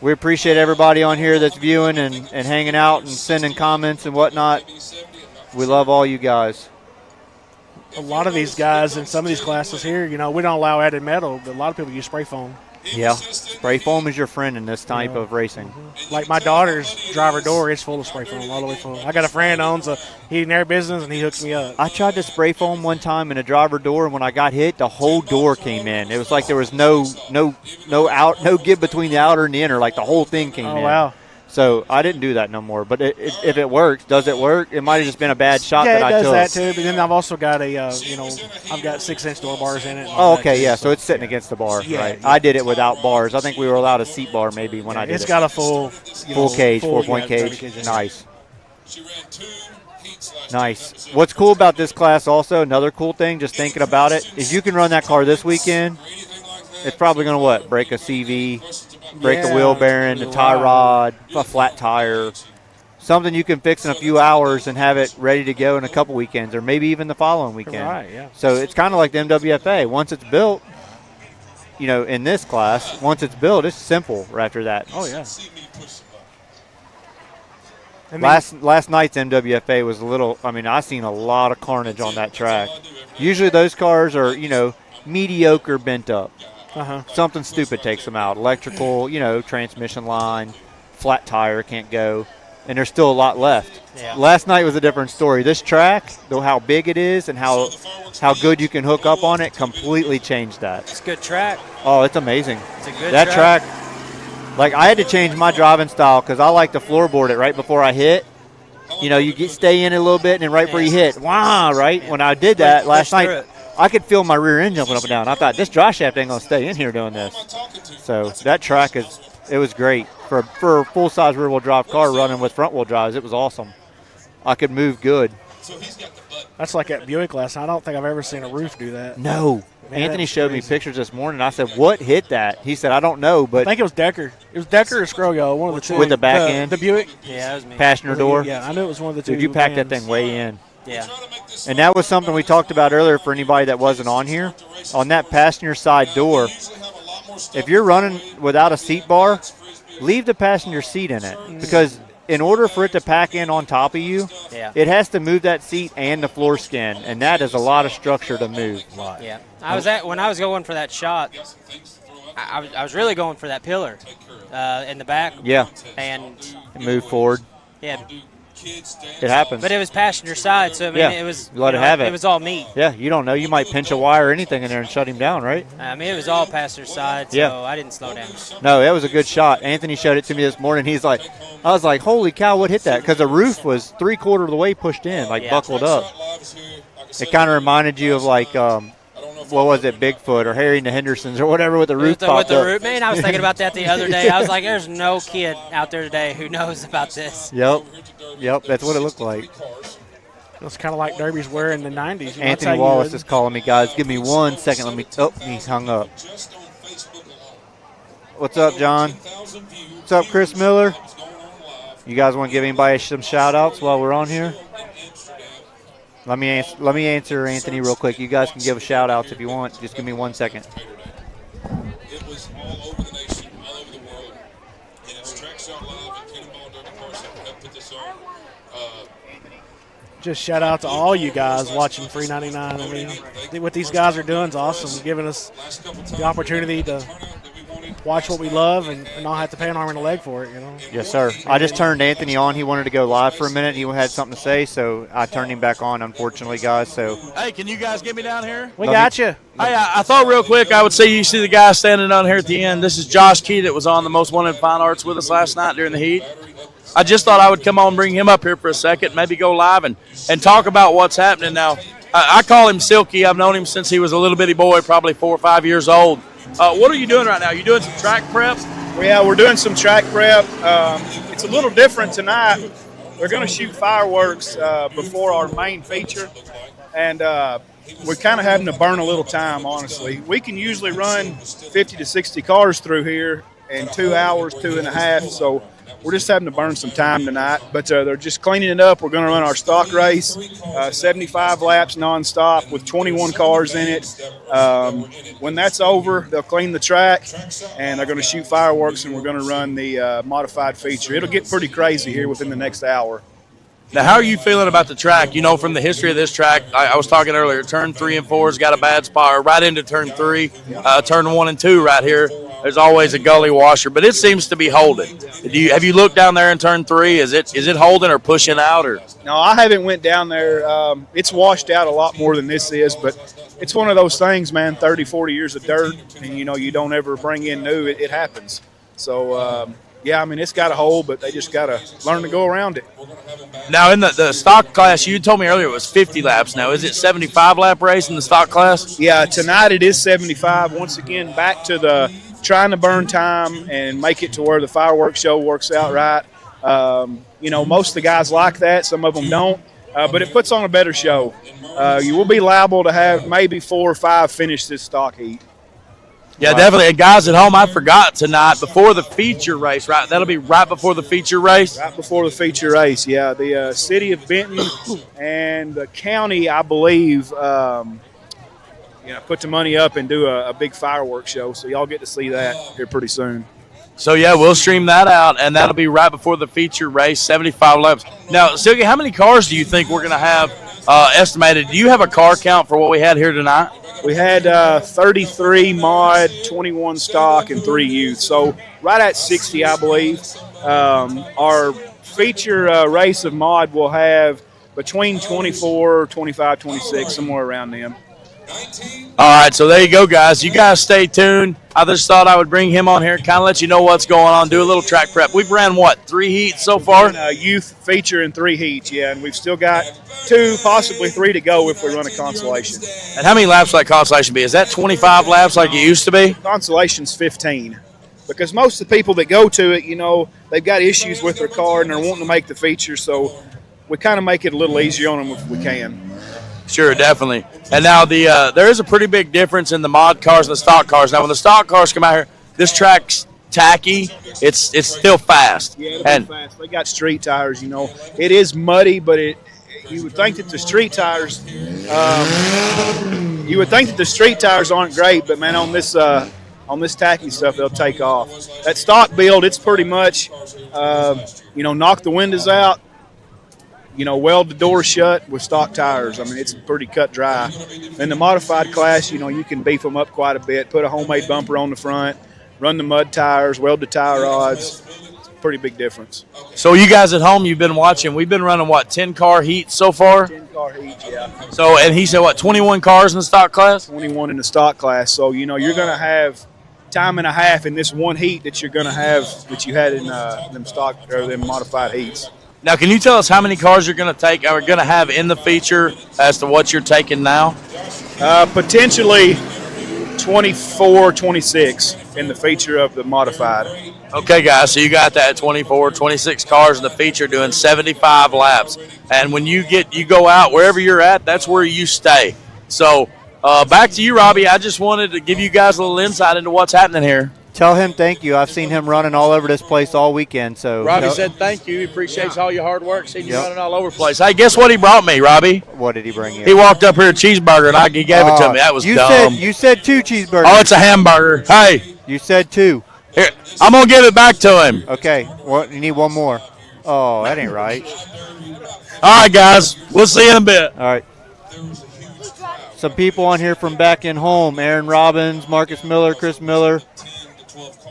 We appreciate everybody on here that's viewing and hanging out and sending comments and whatnot. We love all you guys. A lot of these guys in some of these classes here, you know, we don't allow added metal, but a lot of people use spray foam. Yeah, spray foam is your friend in this type of racing. Like my daughter's driver door is full of spray foam, all the way full. I got a friend that owns a heating and air business, and he hooks me up. I tried to spray foam one time in a driver door, and when I got hit, the whole door came in. It was like there was no give between the outer and the inner. Like the whole thing came in. Oh, wow. So I didn't do that no more. But if it works, does it work? It might have just been a bad shot that I took. Yeah, it does that too. But then I've also got I've got 6-inch door bars in it. Oh, okay, yeah. So it's sitting against the bar, right? I did it without bars. I think we were allowed a seat bar maybe when I did it. It's got a full cage, 4-point cage. Nice. Nice. What's cool about this class also, another cool thing, just thinking about it, is you can run that car this weekend. It's probably going to, break a CV, break a wheel bearing, a tie rod, a flat tire, something you can fix in a few hours and have it ready to go in a couple weekends or maybe even the following weekend. Right, yeah. So it's kind of like the MWFA. Once it's built, in this class, once it's built, it's simple after that. Oh, yeah. Last night's MWFA was I seen a lot of carnage on that track. Usually those cars are, mediocre bent up. Something stupid takes them out. Electrical, transmission line, flat tire, can't go. And there's still a lot left. Yeah. Last night was a different story. This track, though how big it is and how good you can hook up on it, completely changed that. It's a good track. Oh, it's amazing. It's a good that track. I had to change my driving style because I like to floorboard it right before I hit. You stay in it a little bit, and then right before you hit, right? When I did that last night, I could feel my rear end jumping up and down. I thought, this drive shaft ain't going to stay in here doing this. So that track it was great. For a full-size rear-wheel drive car running with front-wheel drives, it was awesome. I could move good. That's like at Buick last night. I don't think I've ever seen a roof do that. No. Anthony showed me pictures this morning. I said, what hit that? He said, I don't know, but. I think it was Decker. It was Decker or Scroyo, one of the two. With the back end? The Buick? Yeah, that was me. Passenger door? Yeah, I knew it was one of the two. Dude, you packed that thing way in. Yeah. And that was something we talked about earlier for anybody that wasn't on here. On that passenger side door, if you're running without a seat bar, leave the passenger seat in it. Because in order for it to pack in on top of you, it has to move that seat and the floor skin. And that is a lot of structure to move. Yeah. When I was going for that shot, I was really going for that pillar in the back. Yeah. And move forward. Yeah. It happens. But it was passenger side, so it was. Let it have it. It was all me. Yeah, you don't know. You might pinch a wire or anything in there and shut him down, right? It was all passenger side, so I didn't slow down. No, that was a good shot. Anthony showed it to me this morning. I was like, holy cow, what hit that? Because the roof was 3/4 of the way pushed in, buckled up. It kind of reminded you of what was it, Bigfoot or Harry and the Hendersons or whatever with the roof popped up. Man, I was thinking about that the other day. I was like, there's no kid out there today who knows about this. Yep, that's what it looked like. It's kind of like derbies were in the 90s. Anthony Wallace is calling me, guys. Give me 1 second. He hung up. What's up, John? What's up, Chris Miller? You guys want to give anybody some shout-outs while we're on here? Let me answer Anthony real quick. You guys can give shout-outs if you want. Just give me 1 second. It was all over the nation, all over the world. And it's TrackShotLive and Cannonball Derby Cars that helped put this on. Just shout out to all you guys watching Free 99. I mean, what these guys are doing is awesome. Giving us the opportunity to watch what we love and not have to pay an arm and a leg for it, Yes, sir. I just turned Anthony on. He wanted to go live for a minute. He had something to say, so I turned him back on, unfortunately, guys. So. Hey, can you guys get me down here? We got you. Hey, I thought real quick I would say you see the guy standing down here at the end. This is Josh Key that was on the Most Wanted Fine Arts with us last night during the heat. I just thought I would come on and bring him up here for a second, maybe go live and talk about what's happening now. I call him Silky. I've known him since he was a little bitty boy, probably 4 or 5 years old. What are you doing right now? You doing some track prep? Yeah, we're doing some track prep. It's a little different tonight. We're going to shoot fireworks before our main feature, and we're kind of having to burn a little time, honestly. We can usually run 50 to 60 cars through here in 2 hours, 2.5, so we're just having to burn some time tonight. But they're just cleaning it up. We're going to run our stock race, 75 laps nonstop with 21 cars in it. When that's over, they'll clean the track, and they're going to shoot fireworks, and we're going to run the modified feature. It'll get pretty crazy here within the next hour. Now, how are you feeling about the track? You know, from the history of this track, I was talking earlier, turn 3 and 4's got a bad spot, or right into turn 3, turn 1 and 2 right here. There's always a gully washer, but it seems to be holding. Have you looked down there in turn 3? Is it holding or pushing out? Or No, I haven't went down there. It's washed out a lot more than this is, but it's one of those things, man, 30, 40 years of dirt, and, you know, you don't ever bring in new. It happens. So, yeah, I mean, it's got a hole, but they just got to learn to go around it. Now, in the stock class, you told me earlier it was 50 laps. Now, is it 75-lap race in the stock class? Yeah, tonight it is 75. Once again, back to the trying to burn time and make it to where the fireworks show works out right. You know, most of the guys like that. Some of them don't. But it puts on a better show. You will be liable to have maybe 4 or 5 finish this stock heat. Yeah, definitely. And guys at home, I forgot tonight, before the feature race, right? That'll be right before the feature race? Right before the feature race, yeah. The city of Benton and the county, I believe, put the money up and do a big fireworks show. So y'all get to see that here pretty soon. So, yeah, we'll stream that out, and that'll be right before the feature race, 75 laps. Now, Silky, how many cars do you think we're going to have estimated? Do you have a car count for what we had here tonight? We had 33 mod, 21 stock, and 3 youth. So right at 60, I believe. Our feature race of mod will have between 24, 25, 26, somewhere around them. All right, so there you go, guys. You guys stay tuned. I just thought I would bring him on here and kind of let you know what's going on, do a little track prep. We've ran, 3 heats so far? Youth feature and 3 heats, yeah, and we've still got 2, possibly 3 to go if we run a consolation. And how many laps will that consolation be? Is that 25 laps like it used to be? Consolation's 15. Because most of the people that go to it, you know, they've got issues with their car and they're wanting to make the feature, so we kind of make it a little easier on them if we can. Sure, definitely. And now there is a pretty big difference in the mod cars and the stock cars. Now, when the stock cars come out here, this track's tacky. It's still fast. Yeah, it's fast. They got street tires, you know. It is muddy, but you would think that the street tires aren't great, but man, on this tacky stuff, they'll take off. That stock build, it's pretty much, knock the windows out. Weld the door shut with stock tires. I mean, it's pretty cut dry. In the modified class, you can beef them up quite a bit, put a homemade bumper on the front, run the mud tires, weld the tie rods. It's a pretty big difference. So you guys at home, you've been watching. We've been running, 10-car heats so far? 10-car heats, yeah. So, and he said, 21 cars in the stock class? 21 in the stock class. So, you're going to have time and a half in this one heat that you're going to have that you had in them stock or them modified heats. Now, can you tell us how many cars you're going to take or going to have in the feature as to what you're taking now? Potentially 24, 26 in the feature of the modified. Okay, guys, so you got that 24, 26 cars in the feature doing 75 laps. And when you go out, wherever you're at, that's where you stay. So back to you, Robbie. I just wanted to give you guys a little insight into what's happening here. Tell him thank you. I've seen him running all over this place all weekend. So Robbie said thank you. He appreciates all your hard work. Seen you running all over the place. Hey, guess what he brought me, Robbie? What did he bring you? He walked up here a cheeseburger, and he gave it to me. That was dumb. You said 2 cheeseburgers. Oh, it's a hamburger. Hey. You said 2. Here, I'm going to give it back to him. Okay. You need one more. Oh, that ain't right. All right, guys. We'll see you in a bit. All right. Some people on here from back in home. Aaron Robbins, Marcus Miller, Chris Miller.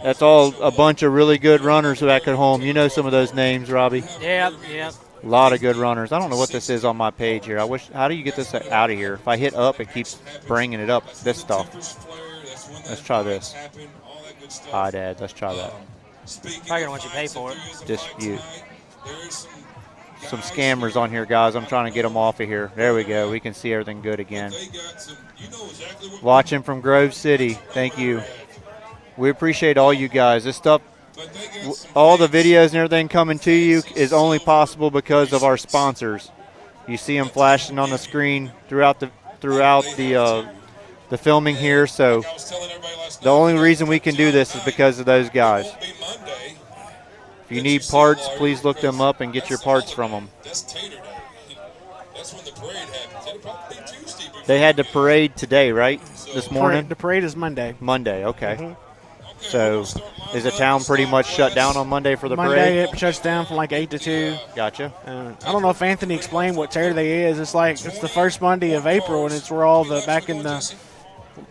That's all a bunch of really good runners back at home. You know some of those names, Robbie. Yeah. A lot of good runners. I don't know what this is on my page here. How do you get this out of here? If I hit up, it keeps bringing it up, this stuff. Let's try this. Hi, Dad. Let's try that. Probably going to want you to pay for it. Dispute. Some scammers on here, guys. I'm trying to get them off of here. There we go. We can see everything good again. Watching from Grove City. Thank you. We appreciate all you guys. This stuff, all the videos and everything coming to you is only possible because of our sponsors. You see them flashing on the screen throughout the filming here. So the only reason we can do this is because of those guys. If you need parts, please look them up and get your parts from them. That's Tater Day. That's when the parade happens. It'll probably be Tuesday. They had the parade today, right? This morning? The parade is Monday. Monday, okay. Mhm. So is the town pretty much shut down on Monday for the Monday, parade? it shuts down from like 8 to 2. Gotcha. I don't know if Anthony explained what Tater Day is. It's the first Monday of April, and it's where all the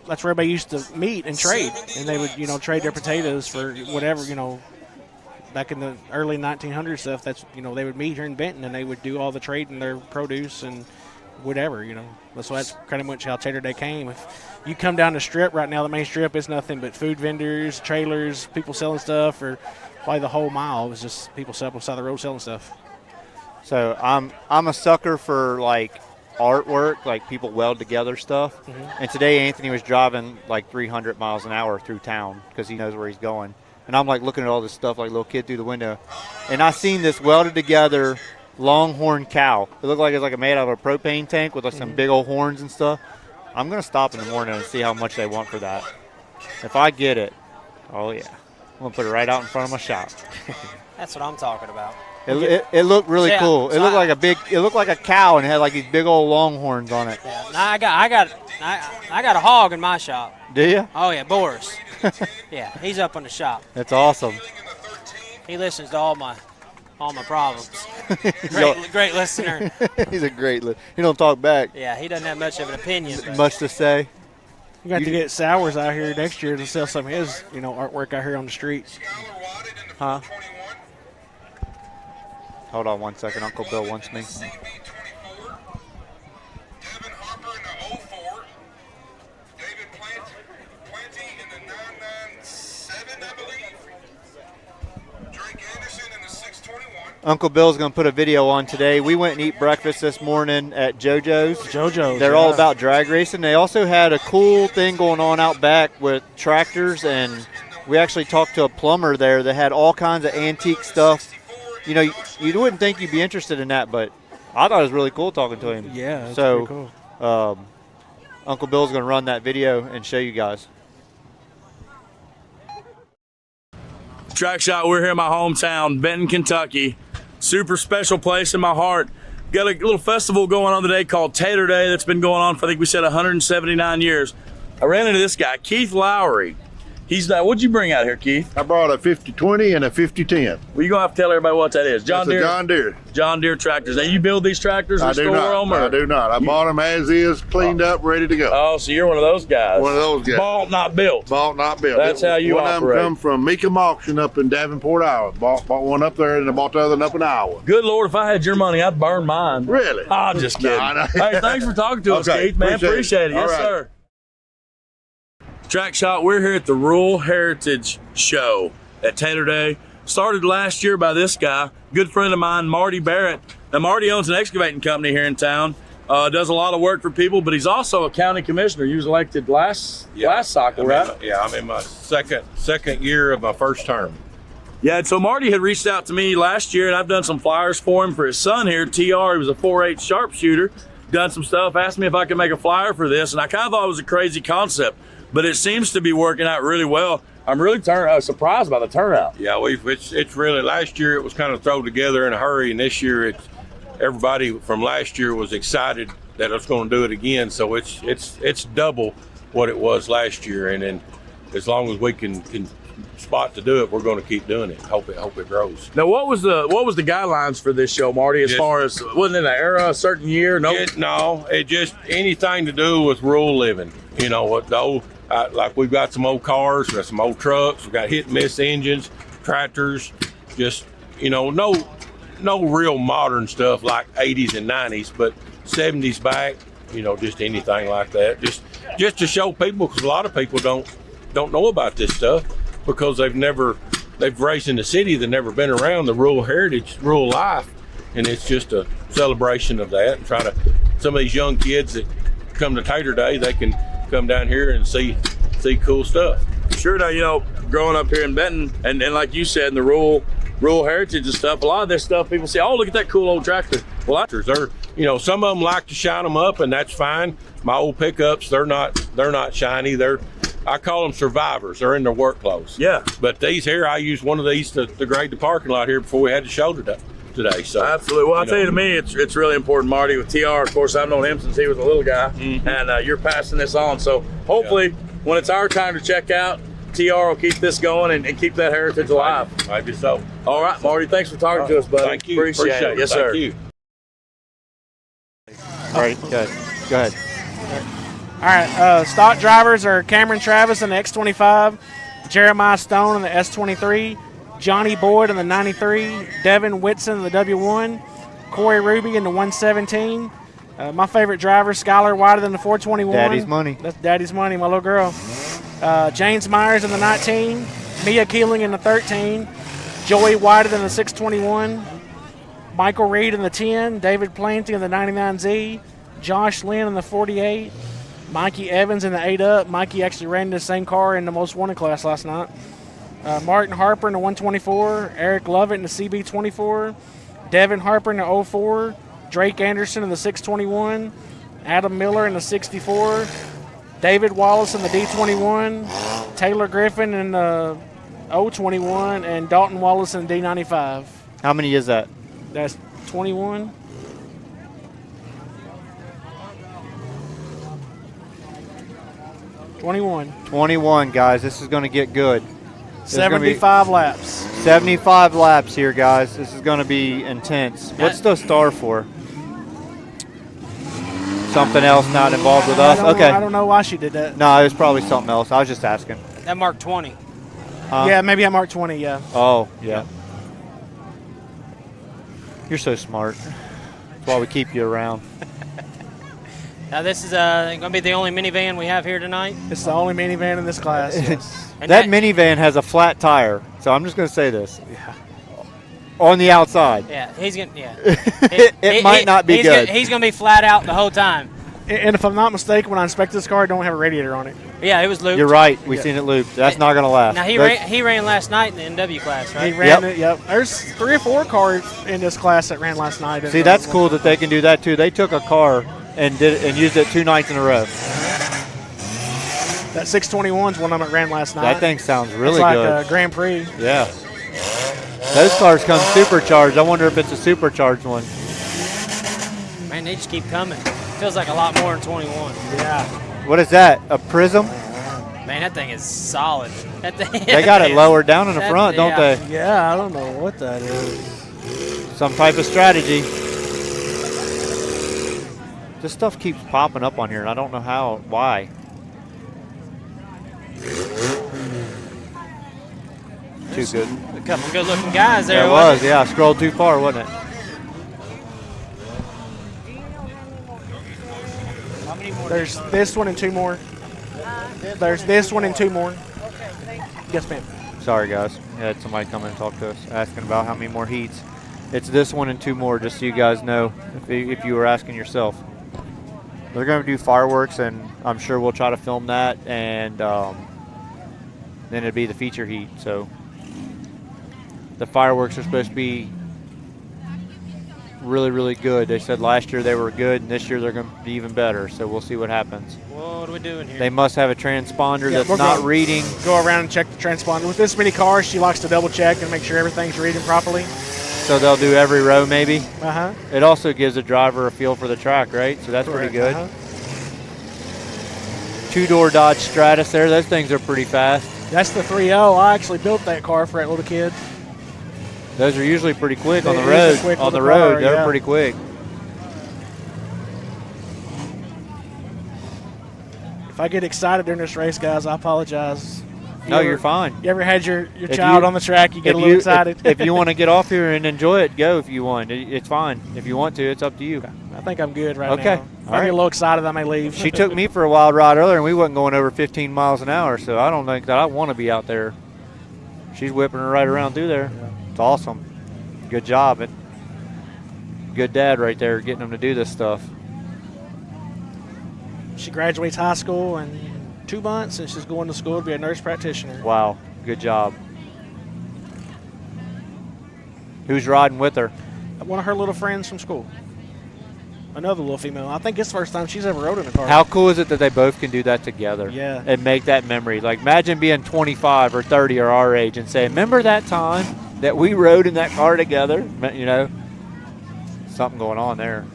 that's where everybody used to meet and trade, and they would trade their potatoes for whatever back in the early 1900s stuff. That's they would meet here in Benton, and they would do all the trading their produce and whatever. So that's kind of much how Tater Day came. If you come down the strip right now, the main strip is nothing but food vendors, trailers, people selling stuff, or probably the whole mile was just people sitting up on the side of the road selling stuff. So I'm a sucker for like artwork, like people weld together stuff. And today Anthony was driving like 300 miles an hour through town because he knows where he's going. And I'm like looking at all this stuff like a little kid through the window. And I seen this welded together longhorn cow. It looked like it's like made out of a propane tank with like some big old horns and stuff. I'm going to stop in the morning and see how much they want for that. If I get it, oh yeah, I'm going to put it right out in front of my shop. That's what I'm talking about. It looked really cool. It looked like a cow and it had like these big old longhorns on it. Yeah, now I got a hog in my shop. Do you? Oh yeah, Boris. Yeah, he's up in the shop. That's awesome. He listens to all my problems. Great listener. He's a great listener. He don't talk back. Yeah, he doesn't have much of an opinion. Much to say. You got to get Sowers out here next year to sell some of his, artwork out here on the street. Huh? Hold on one second. Uncle Bill wants me. Uncle Bill's going to put a video on today. We went and eat breakfast this morning at JoJo's. They're all about drag racing. They also had a cool thing going on out back with tractors, and we actually talked to a plumber there that had all kinds of antique stuff. You wouldn't think you'd be interested in that, but I thought it was really cool talking to him. Yeah, that's so pretty cool. Uncle Bill's going to run that video and show you guys. Track Shot, we're here in my hometown, Benton, Kentucky. Super special place in my heart. Got a little festival going on today called Tater Day that's been going on for, I think we said, 179 years. I ran into this guy, Keith Lowry. What'd you bring out here, Keith? I brought a 50-20 and a 50-10. Well, you're going to have to tell everybody what that is. John Deere. John Deere tractors. Now, you build these tractors and store them? I do not. I bought them as is, cleaned up, ready to go. Oh, so you're one of those guys. One of those guys. Bought, not built. Bought, not built. That's how you operate. One of them come from Meekum Auction up in Davenport, Iowa. Bought one up there and I bought the other one up in Iowa. Good Lord, if I had your money, I'd burn mine. Really? I'm just kidding. Hey, thanks for talking to us, Keith, man. Appreciate it. Yes, sir. Track Shot, we're here at the Rural Heritage Show at Tater Day. Started last year by this guy, good friend of mine, Marty Barrett. Now, Marty owns an excavating company here in town, does a lot of work for people, but he's also a county commissioner. He was elected last cycle, right? I'm in my second year of my first term. Yeah, and so Marty had reached out to me last year, and I've done some flyers for him for his son here, TR. He was a 4-H sharpshooter, done some stuff, asked me if I could make a flyer for this, and I kind of thought it was a crazy concept. But it seems to be working out really well. I'm really surprised by the turnout. Yeah, it's really, last year it was kind of thrown together in a hurry, and this year everybody from last year was excited that it's going to do it again. So it's double what it was last year, and then as long as we can spot to do it, we're going to keep doing it. Hope it grows. Now, what was the guidelines for this show, Marty? As far as, wasn't it an era, a certain year? No, it just anything to do with rural living. Like we've got some old cars, we've got some old trucks, we've got hit and miss engines, tractors, just, no real modern stuff like 80s and 90s, but 70s back, just anything like that. Just to show people, because a lot of people don't know about this stuff because they've raced in the city, they've never been around the rural heritage, rural life, and it's just a celebration of that, and some of these young kids that come to Tater Day, they can come down here and see cool stuff. Sure. Now, growing up here in Benton, and like you said, in the rural heritage and stuff, a lot of this stuff people say, oh, look at that cool old tractor. Well, they're, you know, some of them like to shine them up, and that's fine. My old pickups, they're not shiny. I call them survivors. They're in their work clothes. Yeah. But these here, I used one of these to grade the parking lot here before we had the show today. So absolutely. Well, I'll tell you, to me, it's really important, Marty, with TR. Of course, I've known him since he was a little guy, and you're passing this on. So hopefully, when it's our time to check out, TR will keep this going and keep that heritage alive. I guess so. All right, Marty, thanks for talking to us, buddy. Thank you. Appreciate it. Yes, sir. Thank you. All right, go ahead. All right, stock drivers are Cameron Travis in the X25, Jeremiah Stone in the S23, Johnny Boyd in the 93, Devin Whitson in the W1, Corey Ruby in the 117. My favorite driver, Skylar White in the 421. Daddy's money. That's Daddy's money, my little girl. James Myers in the 19, Mia Keeling in the 13, Joey White in the 621, Michael Reed in the 10, David Planty in the 99Z, Josh Lynn in the 48, Mikey Evans in the 8-up. Mikey actually ran the same car in the most wanted class last night. Martin Harper in the 124, Eric Lovett in the CB24, Devin Harper in the 04, Drake Anderson in the 621, Adam Miller in the 64, David Wallace in the D21, Taylor Griffin in the 021, and Dalton Wallace in the D95. How many is that? That's 21. $21, guys. This is going to get good. 75 laps. 75 laps here, guys. This is going to be intense. What's the star for? Something else not involved with us? Okay. I don't know why she did that. No, it was probably something else. I was just asking. That marked 20. Yeah, maybe I marked 20, yeah. Oh, yeah. You're so smart. That's why we keep you around. Now this is going to be the only minivan we have here tonight. It's the only minivan in this class. That minivan has a flat tire, so I'm just going to say this. Yeah. On the outside. Yeah, he's going to, yeah. it might not be good. He's going to be flat out the whole time. And if I'm not mistaken, when I inspected this car, it don't have a radiator on it. Yeah, it was looped. You're right. We've seen it looped. That's not going to last. Now, he ran last night in the NW class, right? He ran it, yep. There's 3 or 4 cars in this class that ran last night. See, that's cool that they can do that, too. They took a car and used it 2 nights in a row. That 621's one of them that ran last night. That thing sounds really it's like good. A Grand Prix. Yeah. Those cars come supercharged. I wonder if it's a supercharged one. Man, they just keep coming. Feels like a lot more than 21. Yeah. What is that? A Prism? Man, that thing is solid. That thing They got it lowered down in the front, don't they? Yeah, I don't know what that is. Some type of strategy. This stuff keeps popping up on here, and I don't know why. Too good. A couple good-looking guys there. Yeah, it was. Yeah, I scrolled too far, wasn't it? There's this one and 2 more. There's this one and 2 more. Yes, ma'am. Sorry, guys. We had somebody come in and talk to us, asking about how many more heats. It's this one and 2 more, just so you guys know, if you were asking yourself. They're going to do fireworks, and I'm sure we'll try to film that, and then it'll be the feature heat. So the fireworks are supposed to be really, really good. They said last year they were good, and this year they're going to be even better. So we'll see what happens. What are we doing here? They must have a transponder that's not reading. Go around and check the transponder. With this many cars, she likes to double check and make sure everything's reading properly. So they'll do every row maybe? Uh-huh. It also gives the driver a feel for the track, right? So that's pretty good. 2-door Dodge Stratus there. Those things are pretty fast. That's the 3.0. I actually built that car for that little kid. Those are usually pretty quick on the road. On the road, they're pretty quick. If I get excited during this race, guys, I apologize. You're fine. You ever had your child on the track, you get a little excited? If you want to get off here and enjoy it, go if you want. It's fine. If you want to, it's up to you. I think I'm good right now. Okay. If I get a little excited, I may leave. She took me for a wild ride earlier, and we wasn't going over 15 miles an hour, so I don't think that I want to be out there. She's whipping her right around through there. Yeah. It's awesome. Good job. Good dad right there getting them to do this stuff. She graduates high school in 2 months, and she's going to school to be a nurse practitioner. Wow. Good job. Who's riding with her? One of her little friends from school. Another little female. I think it's the first time she's ever rode in a car. How cool is it that they both can do that together? Yeah. And make that memory. Like, imagine being 25 or 30 or our age and saying, remember that time that we rode in that car together? You know, something going on there.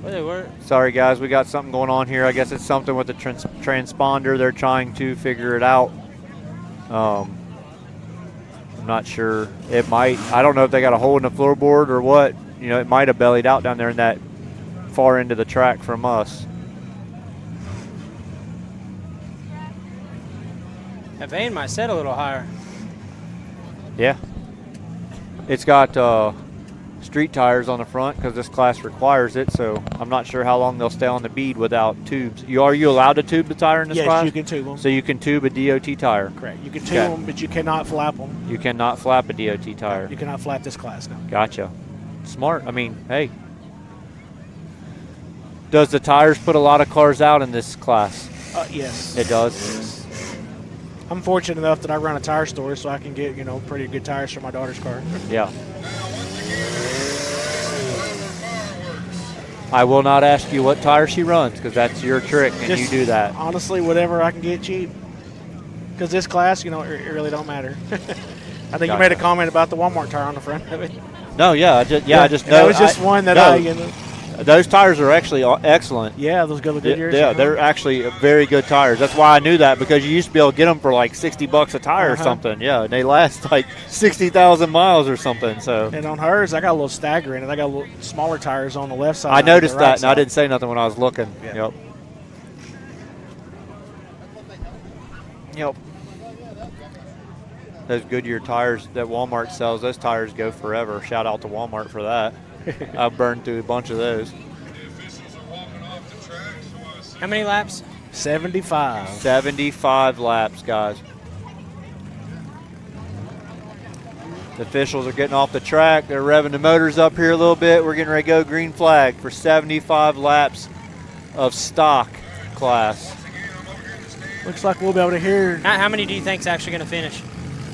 Well, they were. Sorry, guys, we got something going on here. I guess it's something with the transponder. They're trying to figure it out. I'm not sure. It might. I don't know if they got a hole in the floorboard or what. You know, it might have bellied out down there in that far end of the track from us. That van might set a little higher. Yeah. It's got street tires on the front because this class requires it, so I'm not sure how long they'll stay on the bead without tubes. Are you allowed to tube the tire in this class? Yes, you can tube them. So you can tube a DOT tire? Correct. You can tube them, but you cannot flap them. You cannot flap a DOT tire? You cannot flap this class now. Gotcha. Smart. I mean, hey. Does the tires put a lot of cars out in this class? Yes. It does? Yes. I'm fortunate enough that I run a tire store, so I can get, you know, pretty good tires for my daughter's car. Yeah. I will not ask you what tire she runs because that's your trick and Just, you do that. Honestly, whatever I can get cheap. Because this class, you know, it really don't matter. I think you made a comment about the Walmart tire on the front of it. No, yeah, I just know. That was just one that you know. Those tires are actually excellent. Yeah, those Goodyears. Yeah, they're actually very good tires. That's why I knew that, because you used to be able to get them for like $60 a tire or something. Yeah, and they last like 60,000 miles or something. So. And on hers, I got a little stagger in it. I got a little smaller tires on the left side. I noticed the right that, side. and I didn't say nothing when I was looking. Yeah. Yep. Those Goodyear tires that Walmart sells, those tires go forever. Shout out to Walmart for that. I've burned through a bunch of those. How many laps? 75. 75 laps, guys. The officials are getting off the track. They're revving the motors up here a little bit. We're getting ready to go green flag for 75 laps of stock class. Looks like we'll be able to hear. How many do you think's actually going to finish?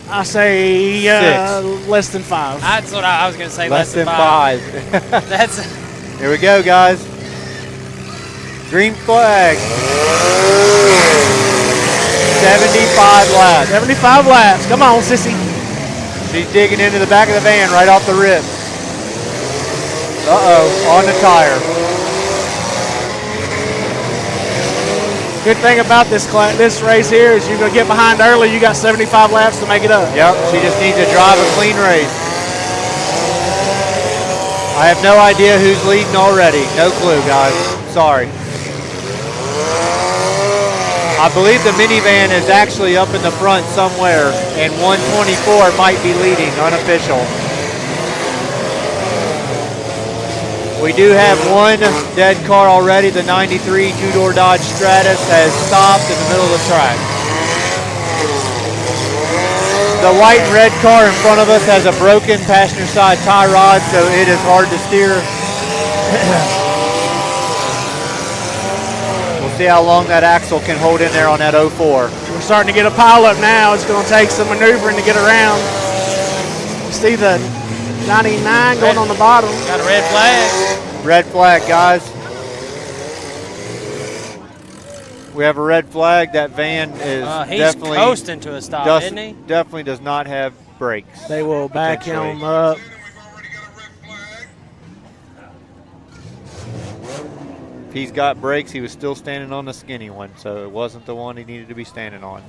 I say 6. Less than 5. That's what I was going to say. Less than 5. That's. Here we go, guys. Green flag. 75 laps. 75 laps. Come on, sissy. She's digging into the back of the van right off the rip. Uh-oh, on the tire. Good thing about this race here is you're going to get behind early. You got 75 laps to make it up. Yep, she just needs to drive a clean race. I have no idea who's leading already. No clue, guys. Sorry. I believe the minivan is actually up in the front somewhere, and 124 might be leading, unofficial. We do have one dead car already. The 93 two-door Dodge Stratus has stopped in the middle of the track. The white and red car in front of us has a broken passenger side tie rod, so it is hard to steer. We'll see how long that axle can hold in there on that 04. We're starting to get a pileup now. It's going to take some maneuvering to get around. You see the 99 going on the bottom. Got a red flag. Red flag, guys. We have a red flag. That van is He's definitely coasting to a stop, isn't he? Definitely does not have brakes. They will back him up. If he's got brakes, he was still standing on the skinny one, so it wasn't the one he needed to be standing on.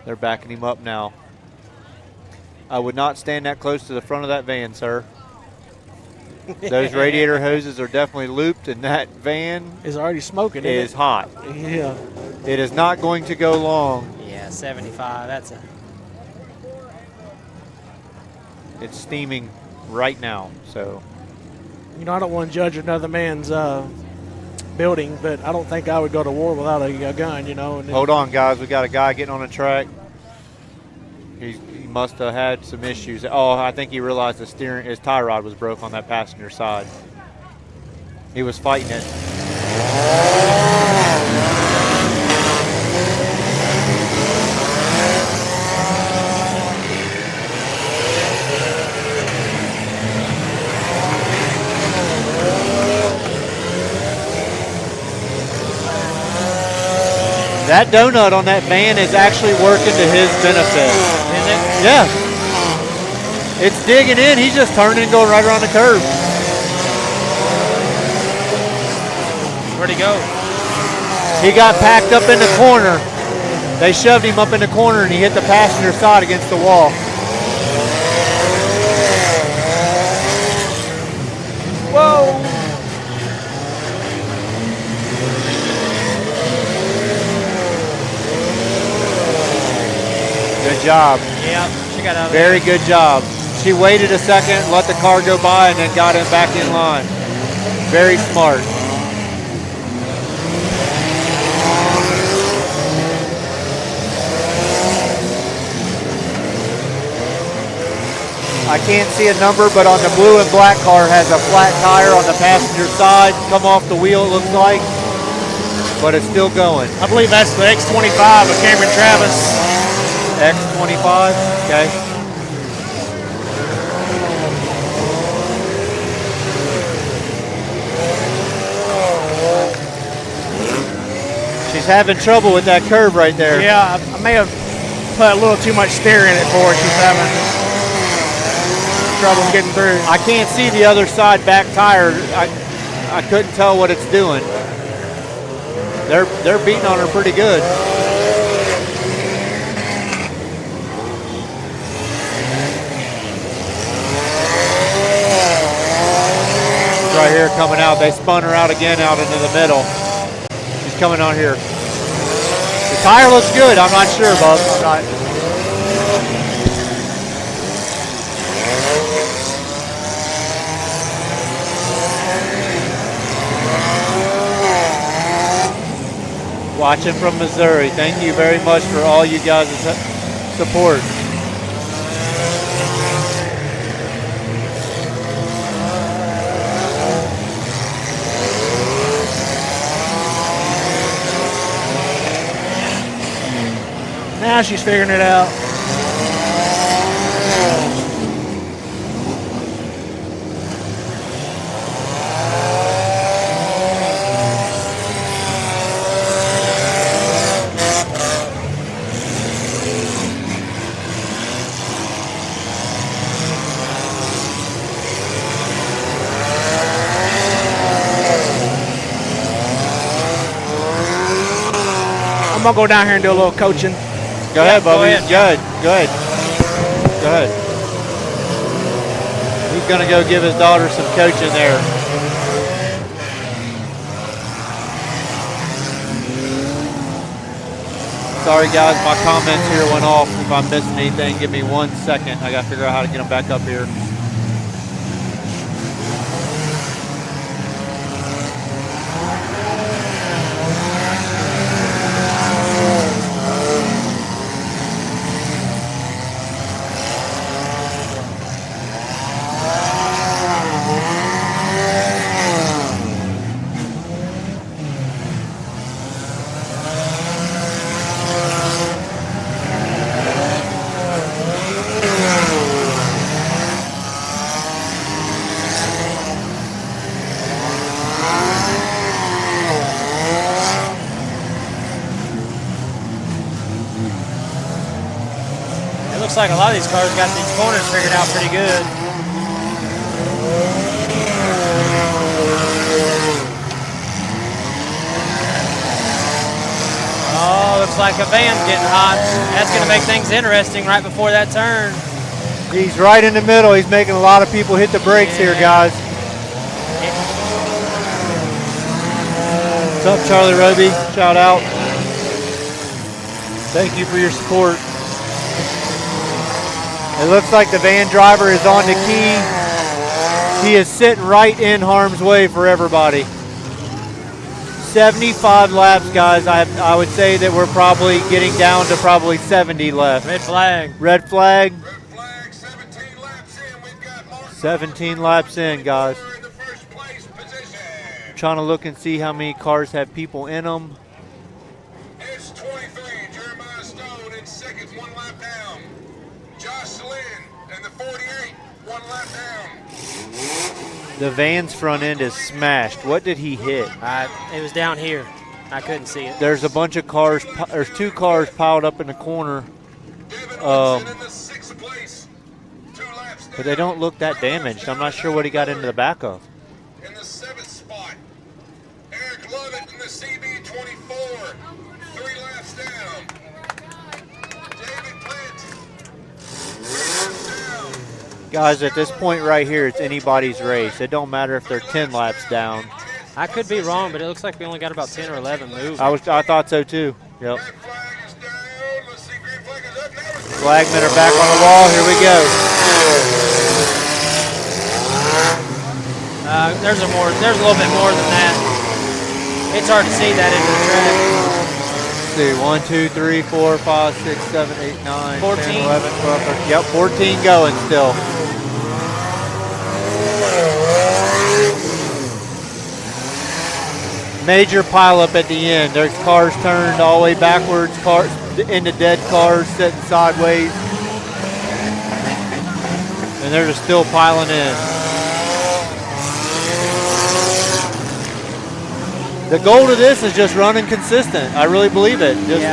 They're backing him up now. I would not stand that close to the front of that van, sir. Those radiator hoses are definitely looped, and that van is already smoking. Is hot. Yeah. It is not going to go long. Yeah, 75. That's a. It's steaming right now. So, you know, I don't want to judge another man's building, but I don't think I would go to war without a gun. You know. And hold on, guys. We got a guy getting on the track. He must have had some issues. Oh, I think he realized his tie rod was broke on that passenger side. He was fighting it. That donut on that van is actually working to his benefit. Is it? Yeah. It's digging in. He's just turning and going right around the curve. Where'd he go? He got packed up in the corner. They shoved him up in the corner and he hit the passenger side against the wall. Whoa! Good job. Yeah, she got out of Very good job. She waited a second, let the car go by, and then got him back in line. Very smart. I can't see a number, but on the blue and black car has a flat tire on the passenger side. Come off the wheel, it looks like, but it's still going. I believe that's the X25 of Cameron Travis. X25, okay. She's having trouble with that curve right there. Yeah, I may have put a little too much steer in it for her. She's having trouble getting through. I can't see the other side back tire. I couldn't tell what it's doing. They're beating on her pretty good. Right here coming out. They spun her out again out into the middle. She's coming on here. The tire looks good. I'm not sure, Bub. I'm not. Watching from Missouri. Thank you very much for all you guys' support. Now she's figuring it out. I'm gonna go down here and do a little coaching. Go ahead, Bubby. Go ahead. Go ahead. Go ahead. He's going to go give his daughter some coaching there. Sorry, guys. My comments here went off. If I'm missing anything, give me 1 second. I got to figure out how to get them back up here. Looks like a lot of these cars got these corners figured out pretty good. Oh, looks like a van's getting hot. That's going to make things interesting right before that turn. He's right in the middle. He's making a lot of people hit the brakes here, guys. What's up, Charlie Roby? Shout out. Thank you for your support. It looks like the van driver is on the key. He is sitting right in harm's way for everybody. 75 laps, guys. I would say that we're probably getting down to probably 70 left. Red flag. Red flag. 17 laps in, guys. Trying to look and see how many cars have people in them. It's 23, Jeremiah Stone in second, 1 lap down. Josh Lynn in the 48, 1 lap down. The van's front end is smashed. What did he hit? It was down here. I couldn't see it. There's a bunch of cars. There's 2 cars piled up in the corner. But they don't look that damaged. I'm not sure what he got into the back of. In the 7th spot, Eric Lovett in the CB24, 3 laps down. David Plant, 3 laps down. Guys, at this point right here, it's anybody's race. It don't matter if they're 10 laps down. I could be wrong, but it looks like we only got about 10 or 11 moves. I thought so too. Yep. Flagmen are back on the wall. Here we go. There's a little bit more than that. It's hard to see that into the track. Let's see, 1, 2, 3, 4, 5, 6, 7, 8, 9, 14. 10, 11, 12, 13. Yep, 14 going still. Major pileup at the end. There's cars turned all the way backwards, cars into dead cars sitting sideways. And they're just still piling in. The goal to this is just running consistent. I really believe it. Just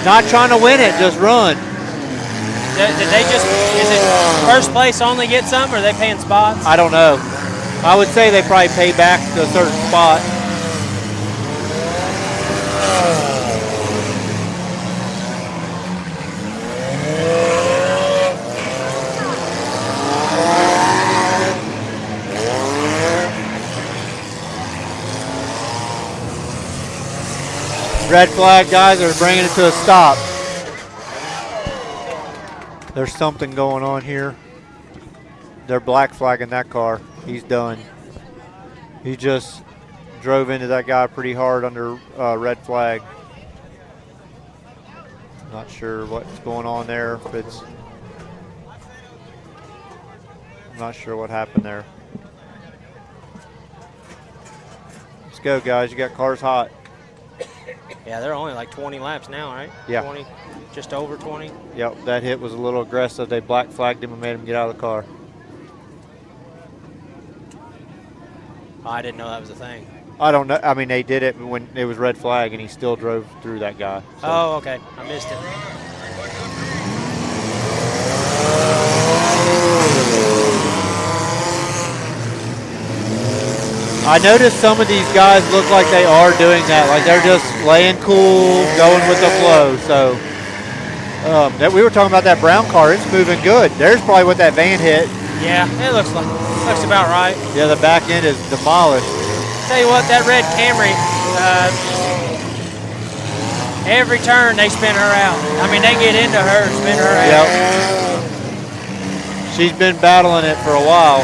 not trying to win it, just run. Did they just, is it first place only get some, or are they paying spots? I don't know. I would say they probably pay back to a certain spot. Red flag guys are bringing it to a stop. There's something going on here. They're black flagging that car. He's done. He just drove into that guy pretty hard under red flag. Not sure what's going on there. If it's, I'm not sure what happened there. Let's go, guys. You got cars hot. Yeah, they're only like 20 laps now, right? Yeah. 20, just over 20. Yep, that hit was a little aggressive. They black flagged him and made him get out of the car. Oh, I didn't know that was a thing. I don't know. I mean, they did it when it was red flag, and he still drove through that guy. So. Oh, okay. I missed it. I noticed some of these guys look like they are doing that. Like they're just laying cool, going with the flow. So that we were talking about that brown car. It's moving good. There's probably what that van hit. Yeah, it looks about right. Yeah, the back end is demolished. Tell you what, that red Camry, every turn they spin her out. I mean, they get into her, spin her out. Yep. She's been battling it for a while.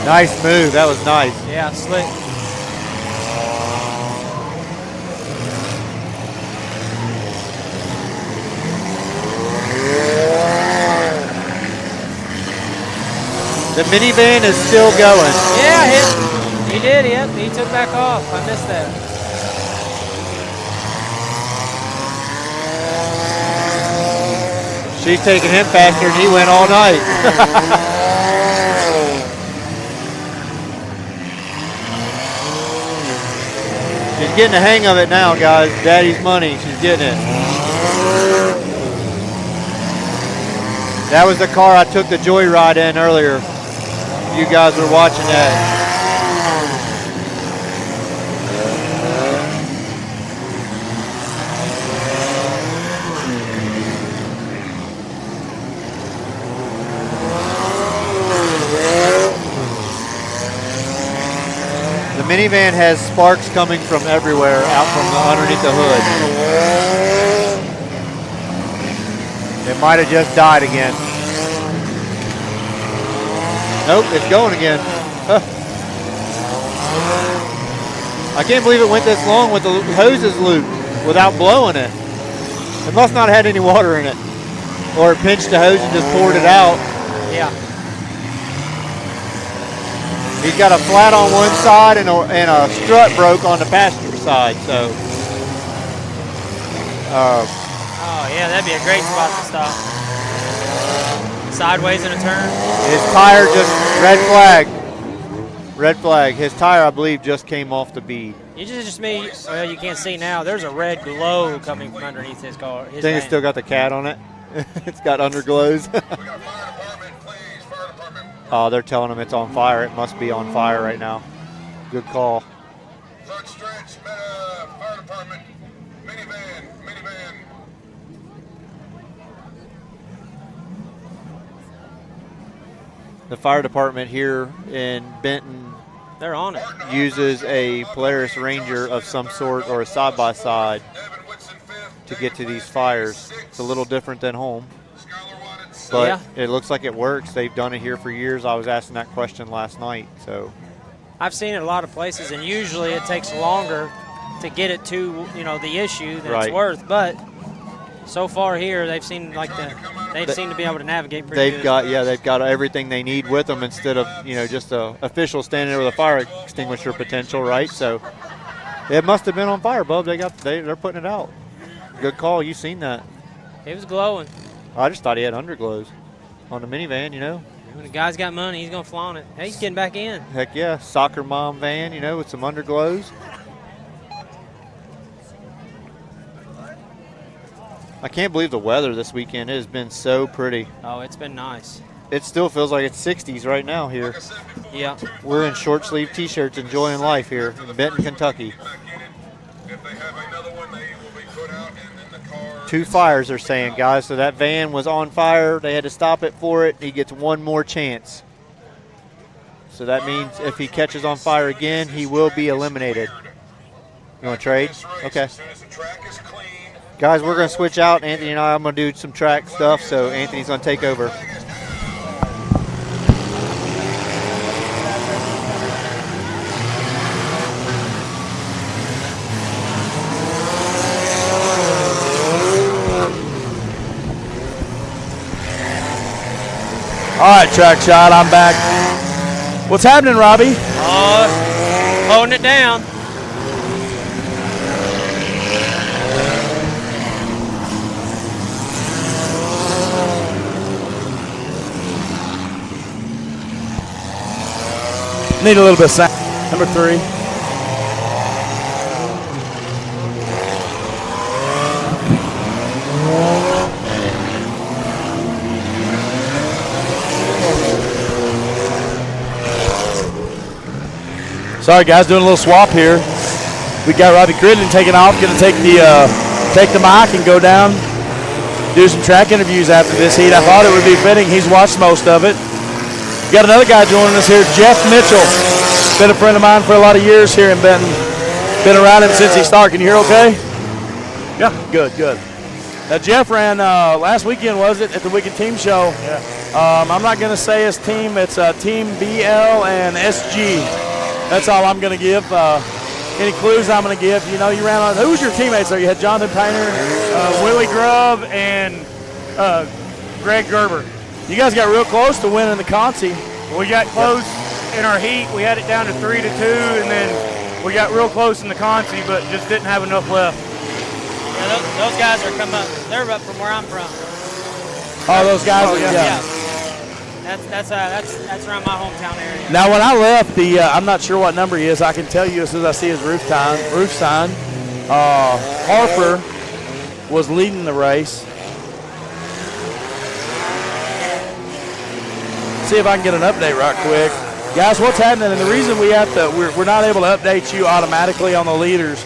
Nice move. That was nice. Yeah, slick. The minivan is still going. Yeah, he did. He took back off. I missed that. She's taking him faster than he went all night. She's getting the hang of it now, guys. Daddy's money. She's getting it. That was the car I took the joyride in earlier. You guys were watching that. The minivan has sparks coming from everywhere out from underneath the hood. It might have just died again. Nope, it's going again. Huh. I can't believe it went this long with the hoses looped without blowing it. It must not have had any water in it. Or it pinched the hose and just poured it out. Yeah. He's got a flat on one side and a strut broke on the passenger side. So. Oh yeah, that'd be a great spot to stop. Sideways in a turn. His tire just red flag. Red flag. His tire, I believe, just came off the bead. You just me. Well, you can't see now. There's a red glow coming from underneath his car. I think it's still got the cat on it. It's got underglows. Oh, they're telling him it's on fire. It must be on fire right now. Good call. Front stretch, fire department, minivan. The fire department here in Benton, they're on it, uses a Polaris Ranger of some sort or a side-by-side to get to these fires. It's a little different than home, but it looks like it works. They've done it here for years. I was asking that question last night. So I've seen it a lot of places, and usually it takes longer to get it to the issue than it's worth. But so far here, they've seemed to be able to navigate pretty good. They've got everything they need with them instead of just a official standing there with a fire extinguisher potential, right? So it must have been on fire, Bub. They're putting it out. Good call. You seen that? It was glowing. I just thought he had underglows on the minivan. When a guy's got money, he's gonna flaunt it. Hey, he's getting back in. Heck yeah, soccer mom van, with some underglows. I can't believe the weather this weekend has been so pretty. Oh, it's been nice. It still feels like it's 60s right now here. Yeah. We're in short sleeve t-shirts enjoying life here in Benton, Kentucky. Two fires they're saying, guys. So that van was on fire. They had to stop it for it. He gets one more chance. So that means if he catches on fire again, he will be eliminated. You want to trade? Okay. Guys, we're going to switch out. Anthony and I'm going to do some track stuff, so Anthony's going to take over. All right, Track Shot, I'm back. What's happening, Robbie? Holding it down. Need a little bit of sound. Number 3. Sorry guys, doing a little swap here. We got Robbie Cridlin taking off, going to take the mic and go down, do some track interviews after this heat. I thought it would be fitting. He's watched most of it. We got another guy joining us here, Jeff Mitchell. Been a friend of mine for a lot of years here in Benton. Been around him since he started. Can you hear okay? Yeah, good. Now Jeff ran last weekend, was it, at the Wicked Team Show? Yeah. I'm not going to say his team. It's Team BL and SG. That's all I'm going to give. Any clues I'm going to give? You ran on. Who was your teammates there? You had Jonathan Tater, Willie Grubb, and Greg Gerber. You guys got real close to winning the Conti. We got close in our heat. We had it down to 3-2, and then we got real close in the Conti, but just didn't have enough left. Yeah, those guys are coming up. They're up from where I'm from. Oh, those guys. Yeah. That's around my hometown area. Now, when I left, I'm not sure what number he is. I can tell you as soon as I see his roof sign. Harper was leading the race. See if I can get an update right quick. Guys, what's happening? And the reason we're not able to update you automatically on the leaders.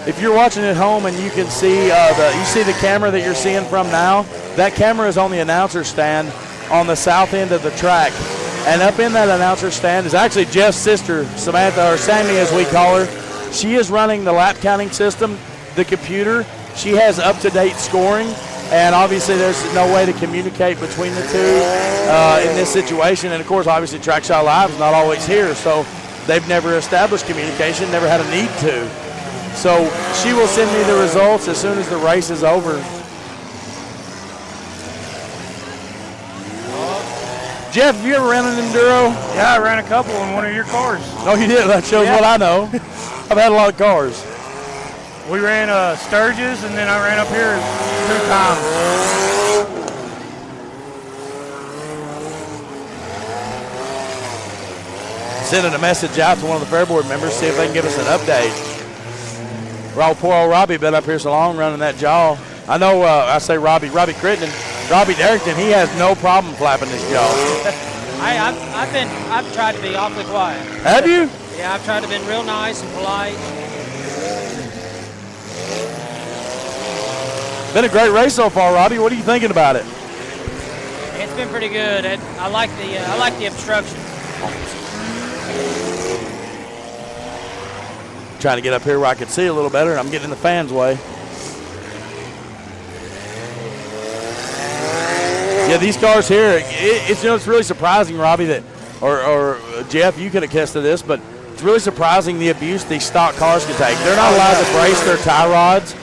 If you're watching at home and you can see the camera that you're seeing from now, that camera is on the announcer stand on the south end of the track. And up in that announcer stand is actually Jeff's sister, Samantha, or Sammy as we call her. She is running the lap counting system, the computer. She has up-to-date scoring, and obviously there's no way to communicate between the two in this situation. And of course, obviously TrackShotLive is not always here, so they've never established communication, never had a need to. So she will send me the results as soon as the race is over. Jeff, have you ever ran an Enduro? Yeah, I ran a couple in one of your cars. Oh, you did? That shows what I know. I've had a lot of cars. We ran Sturgis, and then I ran up here 2 times. sending a message out to one of the Fair Board members, see if they can give us an update. Poor old Robbie been up here so long running that jaw. I know, I say Robbie Crittenden. Robbie Darrington, he has no problem flapping his jaw. I've tried to be awfully quiet. Have you? Yeah, I've tried to be real nice and polite. Been a great race so far, Robbie. What are you thinking about it? It's been pretty good. I like the obstruction. Trying to get up here where I can see a little better, and I'm getting in the fans' way. Yeah, these cars here, it's really surprising, Robbie, that, or Jeff, you can attest to this, but it's really surprising the abuse these stock cars can take. They're not allowed to brace their tie rods,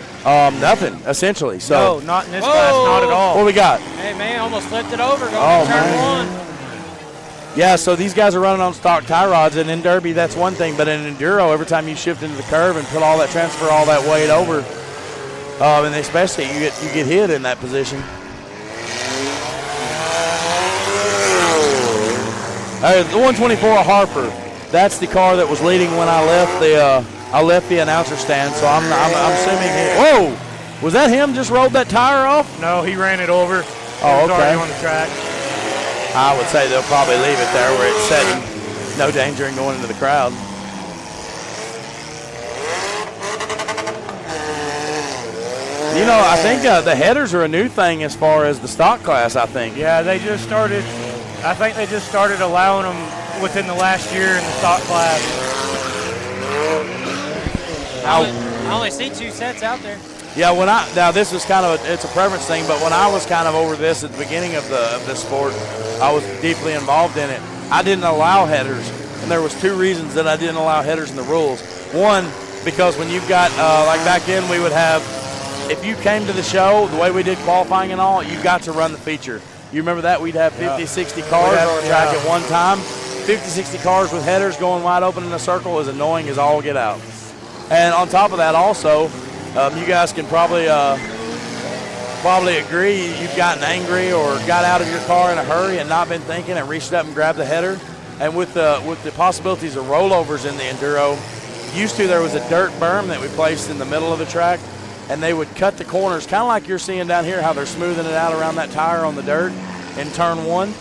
nothing, essentially. So no, not in this class, not at all. What we got? Hey, man, almost flipped it over going to turn 1. Yeah, so these guys are running on stock tie rods, and in Derby, that's one thing. But in Enduro, every time you shift into the curve and put all that transfer, all that weight over, and especially you get hit in that position. The 124 Harper, that's the car that was leading when I left the announcer stand. So I'm assuming. Whoa, was that him? Just rolled that tire off? No, he ran it over. Oh, okay. Already on the track. I would say they'll probably leave it there where it's setting. No danger in going into the crowd. You know, I think the headers are a new thing as far as the stock class, I think. Yeah, I think they just started allowing them within the last year in the stock class. I only see 2 sets out there. Yeah, now this is kind of it's a preference thing, but when I was kind of over this at the beginning of the sport, I was deeply involved in it. I didn't allow headers, and there was 2 reasons that I didn't allow headers in the rules. One, because when you've got like back then we would have, if you came to the show the way we did qualifying and all, you got to run the feature. You remember that? We'd have 50, 60 cars on the track at one time. 50, 60 cars with headers going wide open in a circle is annoying as all get out. And on top of that also, you guys can probably agree you've gotten angry or got out of your car in a hurry and not been thinking and reached up and grabbed the header. And with the possibilities of rollovers in the Enduro, there was a dirt berm that we placed in the middle of the track, and they would cut the corners, kind of like you're seeing down here, how they're smoothing it out around that tire on the dirt in turn 1.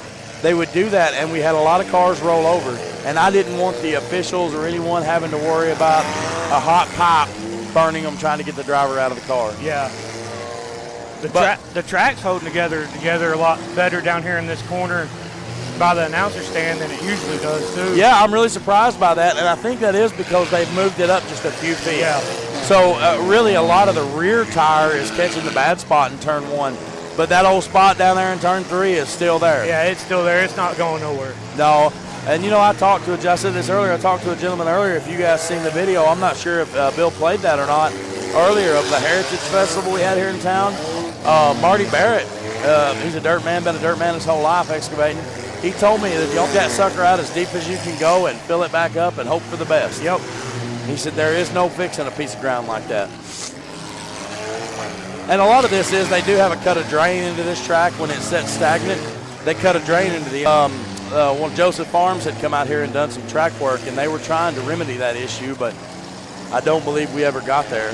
They would do that, and we had a lot of cars roll over. And I didn't want the officials or anyone having to worry about a hot pipe burning them trying to get the driver out of the car. Yeah. The track's holding together a lot better down here in this corner by the announcer stand than it usually does, too. Yeah, I'm really surprised by that, and I think that is because they've moved it up just a few feet. Yeah. So really a lot of the rear tire is catching the bad spot in turn 1, but that old spot down there in turn 3 is still there. Yeah, it's still there. It's not going nowhere. No. And, you know, I talked to a gentleman earlier, if you guys seen the video. I'm not sure if Bill played that or not earlier, of the Heritage Festival we had here in town. Marty Barrett, he's a dirt man, been a dirt man his whole life excavating. He told me that you dump that sucker out as deep as you can go and fill it back up and hope for the best. Yep. He said there is no fixing a piece of ground like that. And a lot of this is they do have a cut of drain into this track when it's set stagnant. They cut a drain into the one Joseph Farms had come out here and done some track work, and they were trying to remedy that issue, but I don't believe we ever got there.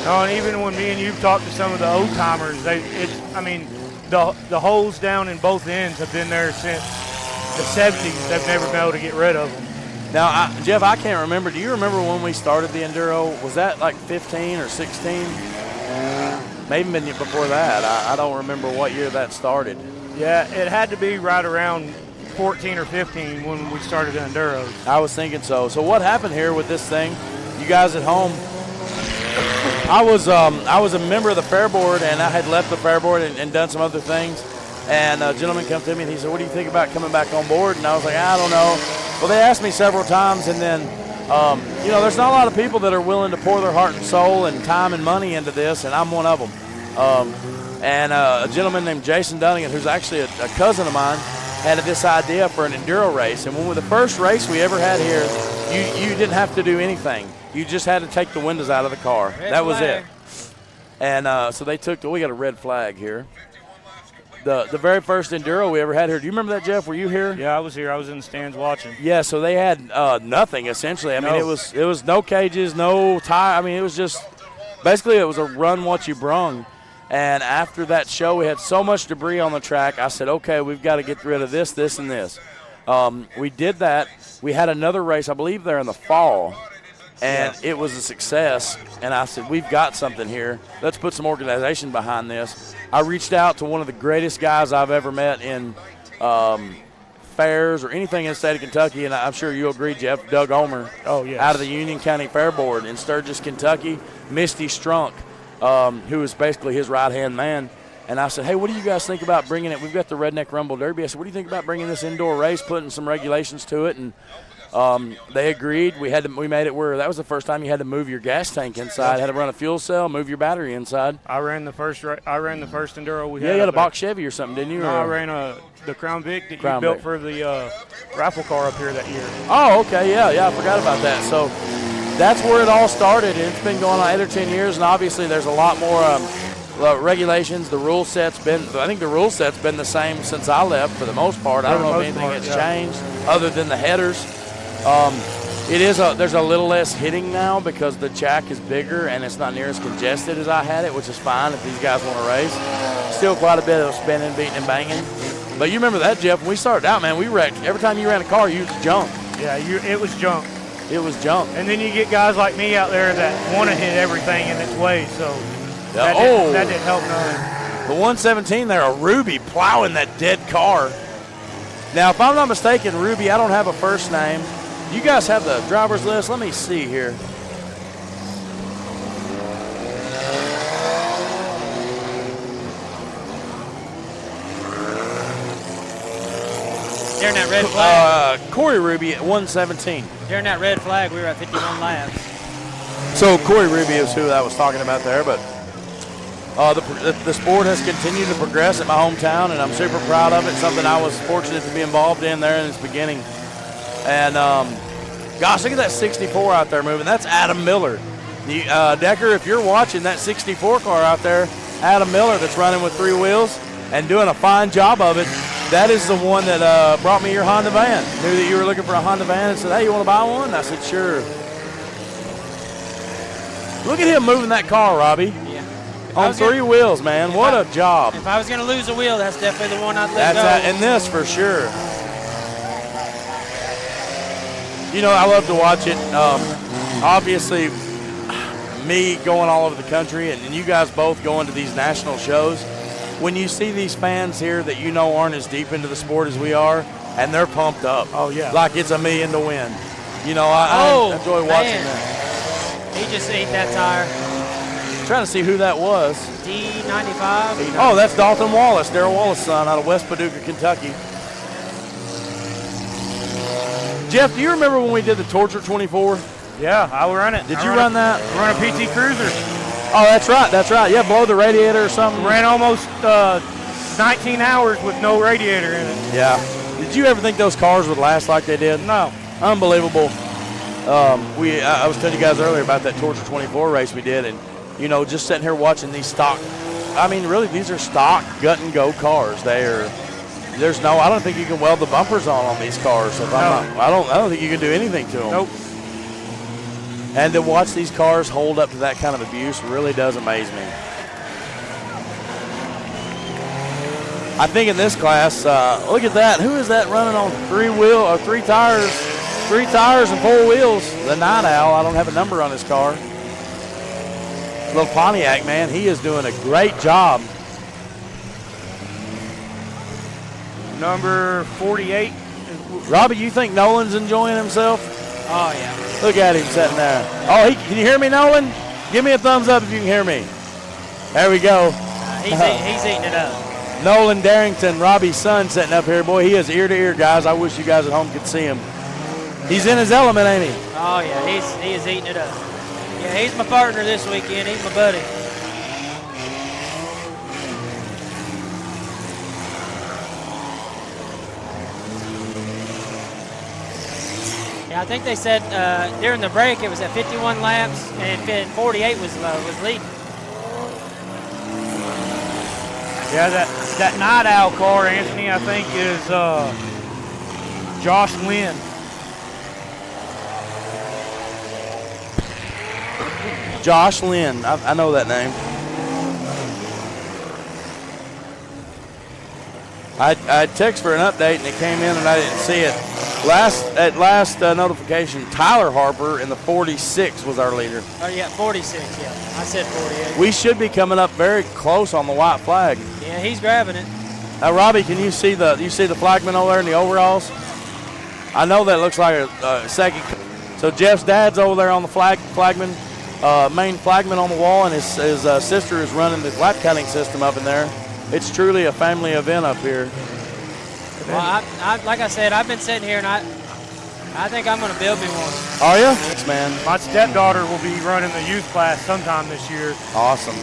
No, and even when me and you've talked to some of the old timers, the holes down in both ends have been there since the 70s. They've never been able to get rid of them. Now, Jeff, I can't remember. Do you remember when we started the Enduro? Was that like 15 or 16? Maybe before that. I don't remember what year that started. Yeah, it had to be right around 14 or 15 when we started the Enduros. I was thinking so. So what happened here with this thing? You guys at home, I was a member of the Fair Board, and I had left the Fair Board and done some other things. And a gentleman came to me and he said, "What do you think about coming back on board?" And I was like, "I don't know." Well, they asked me several times, and then, there's not a lot of people that are willing to pour their heart and soul and time and money into this, and I'm one of them. And a gentleman named Jason Dunnigan, who's actually a cousin of mine, had this idea for an enduro race. And when the first race we ever had here, you didn't have to do anything. You just had to take the windows out of the car. That was it. And so they we got a red flag here. the very first enduro we ever had here. Do you remember that, Jeff? Were you here? Yeah, I was here. I was in the stands watching. Yeah, so they had nothing essentially. I mean, it was no cages, no tire. I mean, it was just basically it was a run what you brung. And after that show, we had so much debris on the track. I said, okay, we've got to get rid of this, this, and this. We did that. We had another race, I believe, there in the fall, and it was a success. And I said, we've got something here. Let's put some organization behind this. I reached out to one of the greatest guys I've ever met in fairs or anything in the state of Kentucky, and I'm sure you'll agree, Jeff, Doug Omer. Oh, yes. Out of the Union County Fair Board in Sturgis, Kentucky. Misty Strunk, who was basically his right-hand man. And I said, hey, what do you guys think about bringing it? We've got the Redneck Rumble Derby. I said, what do you think about bringing this indoor race, putting some regulations to it? And they agreed. We made it where that was the first time you had to move your gas tank inside. Had to run a fuel cell, move your battery inside. I ran the first enduro we had. Yeah, you had a up there. box Chevy or something, didn't you? No, I ran the Crown Vic that you built for the raffle car up here that year. Oh, okay, yeah, I forgot about that. So that's where it all started. It's been going on 8 or 10 years, and obviously there's a lot more regulations. The rule set's been, I think the rule set's been the same since I left for the most part. I don't know if anything has changed other than the headers. There's a little less hitting now because the track is bigger and it's not near as congested as I had it, which is fine if these guys want to race. Still quite a bit of spinning, beating, and banging. But you remember that, Jeff, when we started out, man, we wrecked. Every time you ran a car, you was junk. Yeah, it was junk. It was junk. And then you get guys like me out there that want to hit everything in its way, so that didn't help none. The 117 there, a Ruby plowing that dead car. Now, if I'm not mistaken, Ruby, I don't have a first name. You guys have the driver's list? Let me see here. During that red flag. Corey Ruby at 117. During that red flag, we were at 51 laps. So Corey Ruby is who I was talking about there, but the sport has continued to progress at my hometown, and I'm super proud of it. Something I was fortunate to be involved in there in its beginning. And gosh, look at that 64 out there moving. That's Adam Miller. Decker, if you're watching that 64 car out there, Adam Miller that's running with 3 wheels and doing a fine job of it. That is the one that brought me your Honda van. Knew that you were looking for a Honda van and said, hey, you want to buy one? I said, sure. Look at him moving that car, Robbie. Yeah. On 3 wheels, man. What a job. If I was going to lose a wheel, that's definitely the one I'd let go. And this for sure. You know, I love to watch it. Obviously, me going all over the country and you guys both going to these national shows. When you see these fans here that you know aren't as deep into the sport as we are, and they're pumped up. Oh, yeah. Like it's $1 million to win. You know, I enjoy watching that. He just ate that tire. Trying to see who that was. D95. Oh, that's Dalton Wallace, Darrell Wallace's son out of West Paducah, Kentucky. Jeff, do you remember when we did the Torture 24? Yeah, I will run it. Did you run that? Run a PT Cruiser. Oh, that's right. Yeah, blow the radiator or something. Ran almost 19 hours with no radiator in it. Yeah. Did you ever think those cars would last like they did? No. Unbelievable. I was telling you guys earlier about that Torture 24 race we did, and, you know, just sitting here watching these stock. I mean, really, these are stock gut-and-go cars. I don't think you can weld the bumpers on these cars. I don't think you can do anything to them. Nope. And to watch these cars hold up to that kind of abuse really does amaze me. I think in this class, look at that. Who is that running on 3 tires? 3 tires and 4 wheels. The Night Owl. I don't have a number on his car. Little Pontiac, man. He is doing a great job. Number 48. Robbie, you think Nolan's enjoying himself? Oh, yeah. Look at him sitting there. Oh, can you hear me, Nolan? Give me a thumbs up if you can hear me. There we go. He's eating it up. Nolan Darrington, Robbie's son, sitting up here. Boy, he is ear to ear, guys. I wish you guys at home could see him. He's in his element, ain't he? Oh, yeah. He is eating it up. Yeah, he's my partner this weekend. He's my buddy. I think they said during the break it was at 51 laps and 48 was leading. Yeah, that Night Owl car, Anthony, I think is Josh Lynn. Josh Lynn. I know that name. I text for an update and it came in and I didn't see it. Last notification, Tyler Harper in the 46 was our leader. Oh yeah, 46. Yeah, I said 48. We should be coming up very close on the white flag. Yeah, he's grabbing it. Now, Robbie, can you see the flagman over there in the overalls? I know that looks like a second. So Jeff's dad's over there on the flagman, main flagman on the wall, and his sister is running the lap cutting system up in there. It's truly a family event up here. Well, like I said, I've been sitting here, and I think I'm going to build me one. Are you? Thanks, man. My stepdaughter will be running the youth class sometime this year. Awesome.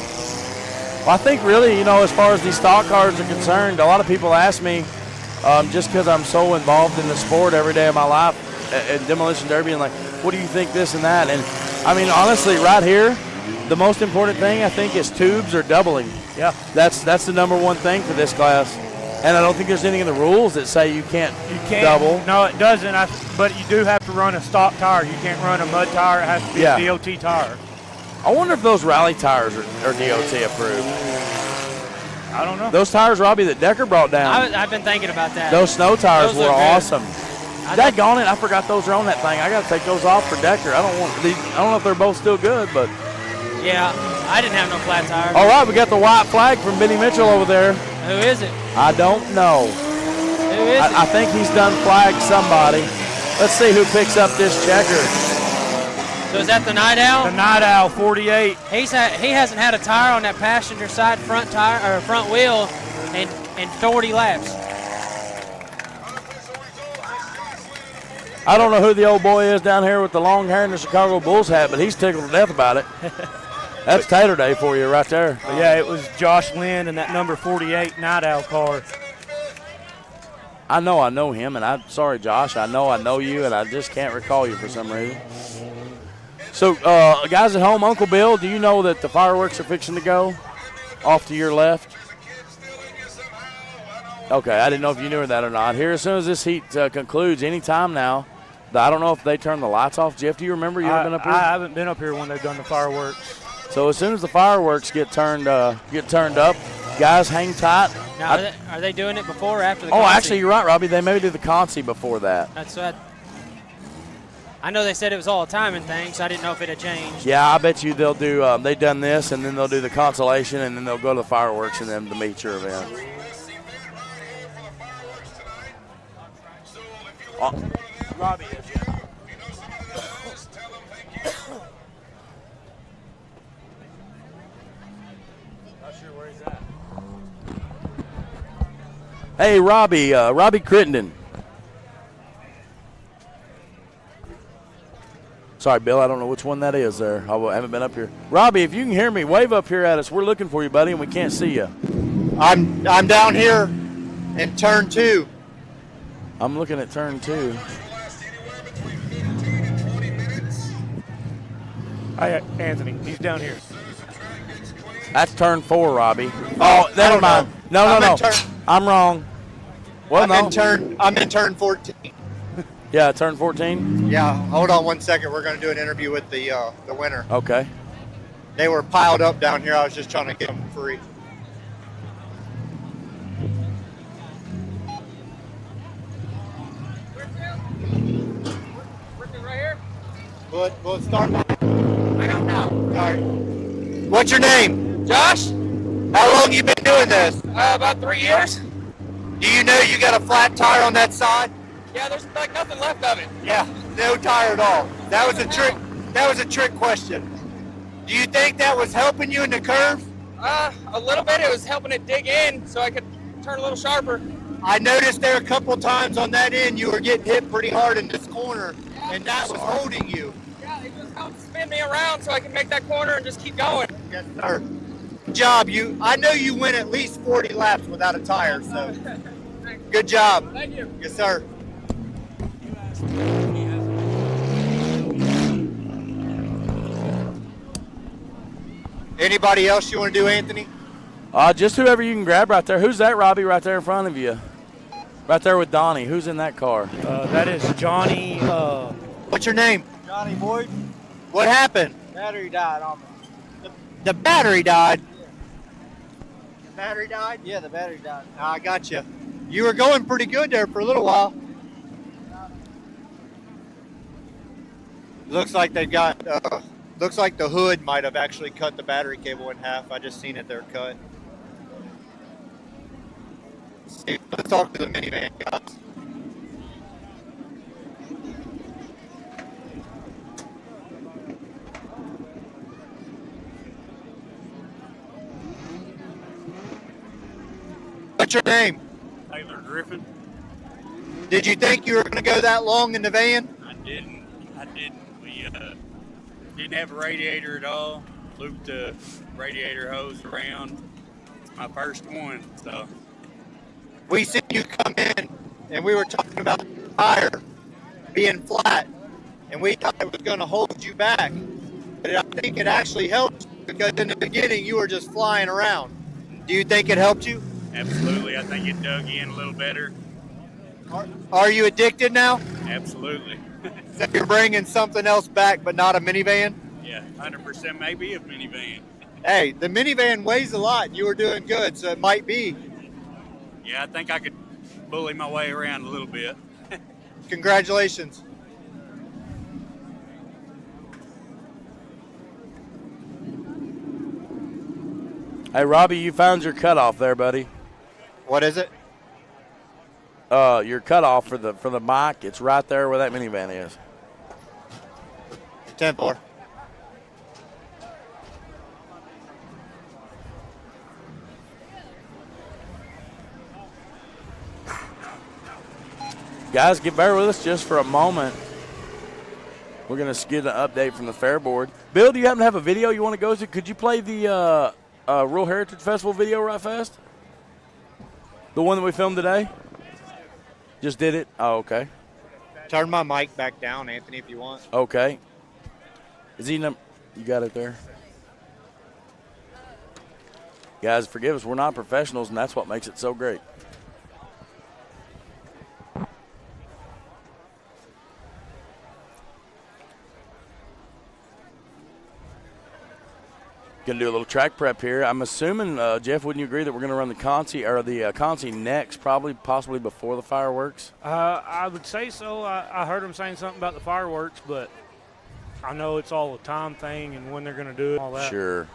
Well, I think really, as far as these stock cars are concerned, a lot of people ask me, just because I'm so involved in the sport every day of my life at Demolition Derby, and like, what do you think this and that? And I mean, honestly, right here, the most important thing I think is tubes or doubling. Yeah. That's the number one thing for this class. And I don't think there's anything in the rules that say you can't double. No, it doesn't. But you do have to run a stock tire. You can't run a mud tire. It has to be a DOT tire. I wonder if those rally tires are DOT approved. I don't know. Those tires, Robbie, that Decker brought down. I've been thinking about that. Those snow tires were awesome. Daggone it! I forgot those are on that thing. I got to take those off for Decker. I don't know if they're both still good, but. Yeah, I didn't have no flat tires. All right, we got the white flag from Benny Mitchell over there. Who is it? I don't know. Who is it? I think he's done flagged somebody. Let's see who picks up this checker. So is that the Night Owl? The Night Owl 48. He hasn't had a tire on that passenger side front tire or front wheel in 40 laps. I don't know who the old boy is down here with the long hair and the Chicago Bulls hat, but he's tickled to death about it. That's Tater Day for you right there. But yeah, it was Josh Lynn and that number 48 Night Owl car. I know him, and I'm sorry, Josh. I know you, and I just can't recall you for some reason. So, guys at home, Uncle Bill, do you know that the fireworks are fixing to go off to your left? Okay, I didn't know if you knew that or not. Here, as soon as this heat concludes, any time now, I don't know if they turn the lights off. Jeff, do you remember? You ever been up here? I haven't been up here when they've done the fireworks. So as soon as the fireworks get turned up, guys, hang tight. Now, are they doing it before or after the Oh, concy? actually, you're right, Robbie. They may do the concy before that. That's what. I know they said it was all a timing thing, so I didn't know if it had changed. Yeah, I bet you they'll do. They've done this, and then they'll do the consolation, and then they'll go to the fireworks, and then the meet-your event. Robbie is, yeah. Not sure where he's at. Hey, Robbie Crittenden. Sorry, Bill, I don't know which one that is there. I haven't been up here. Robbie, if you can hear me, wave up here at us. We're looking for you, buddy, and we can't see you. I'm down here in turn 2. I'm looking at turn 2. Hi, Anthony. He's down here. That's turn 4, Robbie. Oh, never mind. No. I'm wrong. Well, I'm in turn 14. Yeah, turn 14. Yeah, hold on one second. We're going to do an interview with the winner. Okay. They were piled up down here. I was just trying to get them free. Right here? We'll start. I don't know. All right. What's your name? Josh? How long you been doing this? About 3 years. Do you know you got a flat tire on that side? Yeah, there's like nothing left of it. Yeah, no tire at all. That was a trick. That was a trick question. Do you think that was helping you in the curve? A little bit. It was helping it dig in so I could turn a little sharper. I noticed there a couple times on that end you were getting hit pretty hard in this corner, and that was holding you. Yeah, it just helped spin me around so I can make that corner and just keep going. Yes, sir. Good job. I know you went at least 40 laps without a tire, so good job. Thank you. Yes, sir. Anybody else you want to do, Anthony? Just whoever you can grab right there. Who's that, Robbie, right there in front of you? Right there with Donnie. Who's in that car? That is Johnny. What's your name? Johnny Boyd. What happened? Battery died on me. The battery died. The battery died? Yeah, the battery died. I got you. You were going pretty good there for a little while. Looks like they got. Looks like the hood might have actually cut the battery cable in half. I just seen it there cut. Let's talk to the minivan guys. What's your name? Taylor Griffin. Did you think you were going to go that long in the van? I didn't. We didn't have a radiator at all. Looped the radiator hose around. It's my first one, so. We seen you come in, and we were talking about the tire being flat, and we thought it was going to hold you back. But I think it actually helped because in the beginning you were just flying around. Do you think it helped you? Absolutely. I think it dug in a little better. Are you addicted now? Absolutely. So you're bringing something else back, but not a minivan? Yeah, 100% maybe a minivan. Hey, the minivan weighs a lot. You were doing good, so it might be. Yeah, I think I could bully my way around a little bit. Congratulations. Hey, Robbie, you found your cutoff there, buddy. What is it? Your cutoff for the mic. It's right there where that minivan is. 10-4. Guys, bear with us just for a moment. We're going to get an update from the fair board. Bill, do you happen to have a video you want to go to? Could you play the Rural Heritage Festival video right fast? The one that we filmed today? Just did it? Oh, okay. Turn my mic back down, Anthony, if you want. Okay. Is he you got it there? Guys, forgive us. We're not professionals, and that's what makes it so great. Going to do a little track prep here. I'm assuming, Jeff, wouldn't you agree that we're going to run the Consi next, possibly before the fireworks? I would say so. I heard him saying something about the fireworks, but I know it's all a time thing and when they're going to do it and all that. Sure.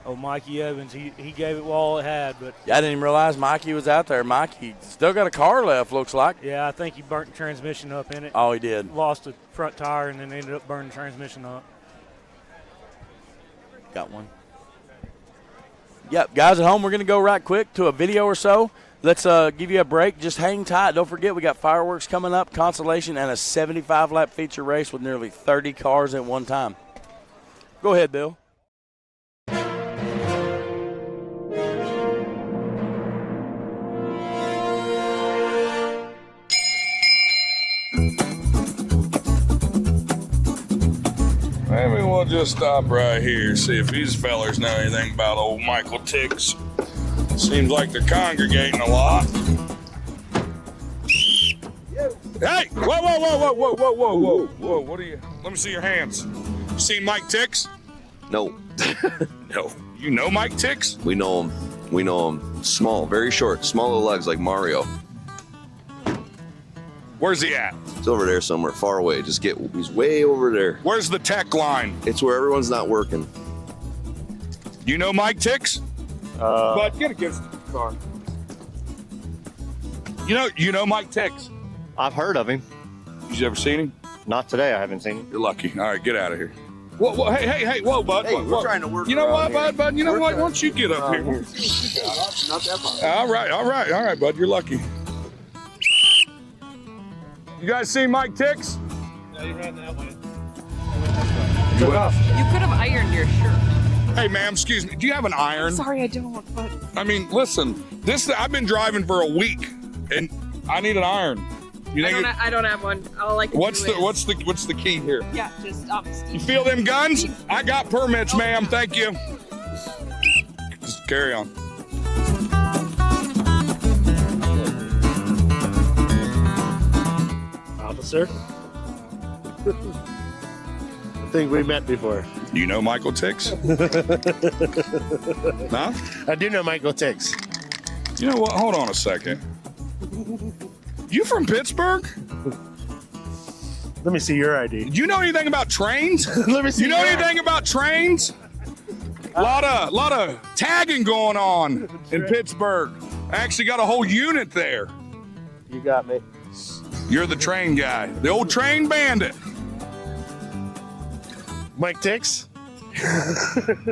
Oh, Mikey Evans, he gave it all it had. But yeah, I didn't even realize Mikey was out there. Mikey still got a car left, looks like. Yeah, I think he burnt the transmission up in it. Oh, he did. Lost the front tire and then ended up burning the transmission up. Got one. Yep, guys at home, we're going to go right quick to a video or so. Let's give you a break. Just hang tight. Don't forget, we got fireworks coming up, consolation, and a 75-lap feature race with nearly 30 cars at one time. Go ahead, Bill. Maybe we'll just stop right here, see if these fellers know anything about old Michael Ticks. Seems like they're congregating a lot. Hey! Whoa, what are you? Let me see your hands. You seen Mike Ticks? No. No. You know Mike Ticks? We know him. Small, very short, small little legs like Mario. Where's he at? He's over there somewhere, far away. He's way over there. Where's the tech line? It's where everyone's not working. You know Mike Ticks? But get against the car. You know Mike Ticks? I've heard of him. You ever seen him? Not today, I haven't seen him. You're lucky. All right, get out of here. Whoa, hey, whoa, bud. Hey, whoa. We're trying to work. You know what, here. bud? You know what? Why don't you get up here? Not that far. All right, bud. You're lucky. You guys see Mike Ticks? No, he's running that way. You could have ironed your shirt. Hey, ma'am, excuse me. Do you have an iron? Sorry, I don't. But I mean, listen. I've been driving for a week, and I need an iron. You think I don't have one. All I can what's do the key here? Yeah, just You feel them guns? I got permits, ma'am. Thank you. Just carry on. Officer. I think we met before. You know Michael Tix? Huh? I do know Michael Tix. You know what? Hold on a second. You from Pittsburgh? Let me see your ID. Do you know anything about trains? Let me see. You know your anything about trains? A lot of tagging going on in Pittsburgh. I actually got a whole unit there. You got me. You're the train guy, the old train bandit. Mike Tix?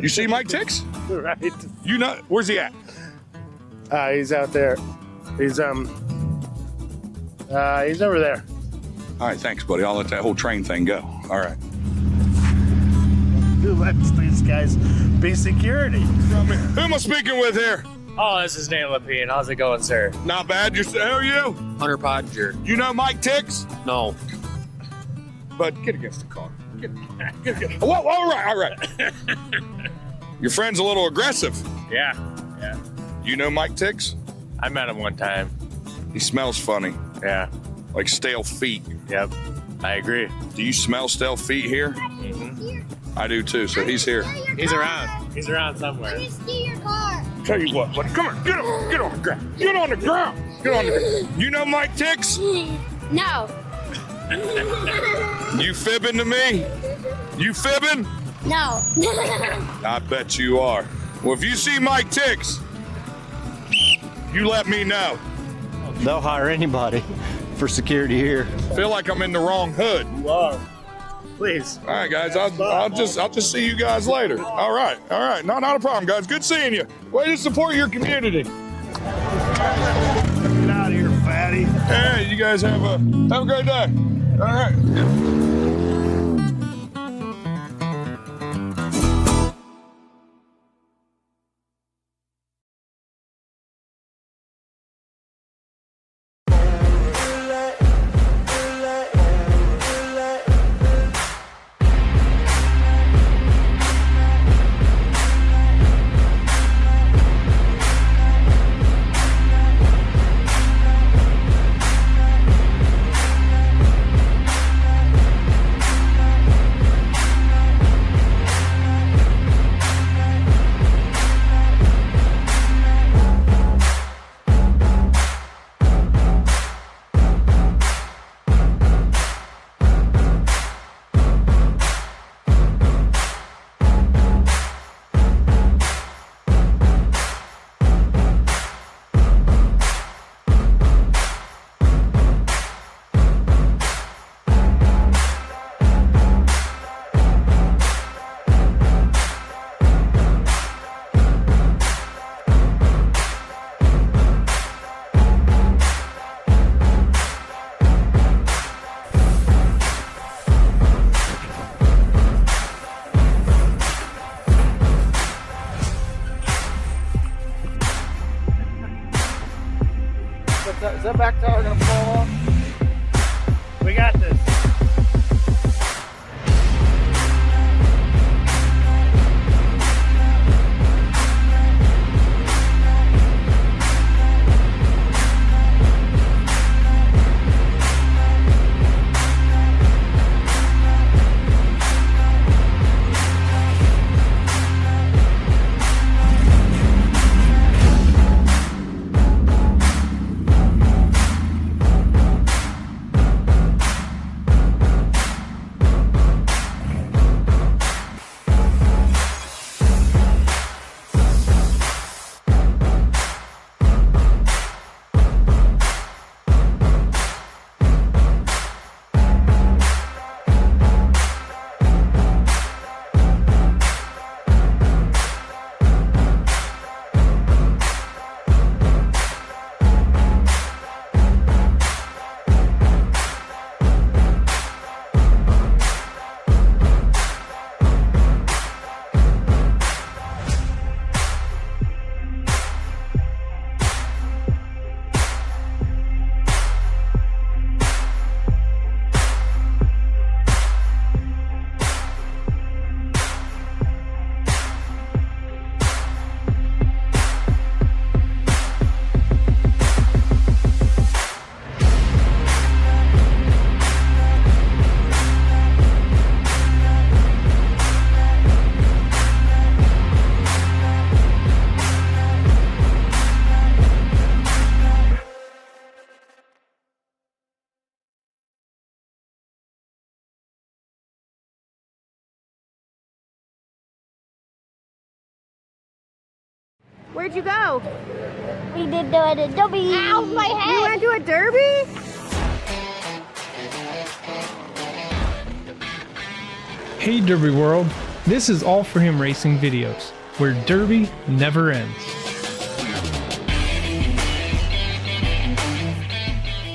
You see Mike Tix? Right. You know, where's he at? He's out there. He's over there. All right, thanks, buddy. I'll let that whole train thing go. All right. Who lets these guys be security? Who am I speaking with here? Oh, this is Dan Lapine. How's it going, sir? Not bad. How are you? Hunter Pottinger. You know Mike Tix? No. Bud, get against the car. Get. Whoa, all right. Your friend's a little aggressive. Yeah. You know Mike Tix? I met him one time. He smells funny. Yeah. Like stale feet. Yep. I agree. Do you smell stale feet here? Mm-hmm. I do too, so he's here. He's around. He's around somewhere. steal your car. Tell you what, buddy, come on, get on the ground. Get on the ground. You know Mike Tix? No. You fibbing to me? You fibbing? No. I bet you are. Well, if you see Mike Tix, you let me know. They'll hire anybody for security here. Feel like I'm in the wrong hood. You are. Please. All right, guys. I'll just see you guys later. All right. Not a problem, guys. Good seeing you. Way to support your community. Get out of here, fatty. Hey, you guys have a great day. All right. Is that back tire gonna fall off? We got this. Where'd you go? We did do it at derby. Ow, my head! You went to a derby? Hey Derby World, this is All For Him Racing Videos, where Derby never ends.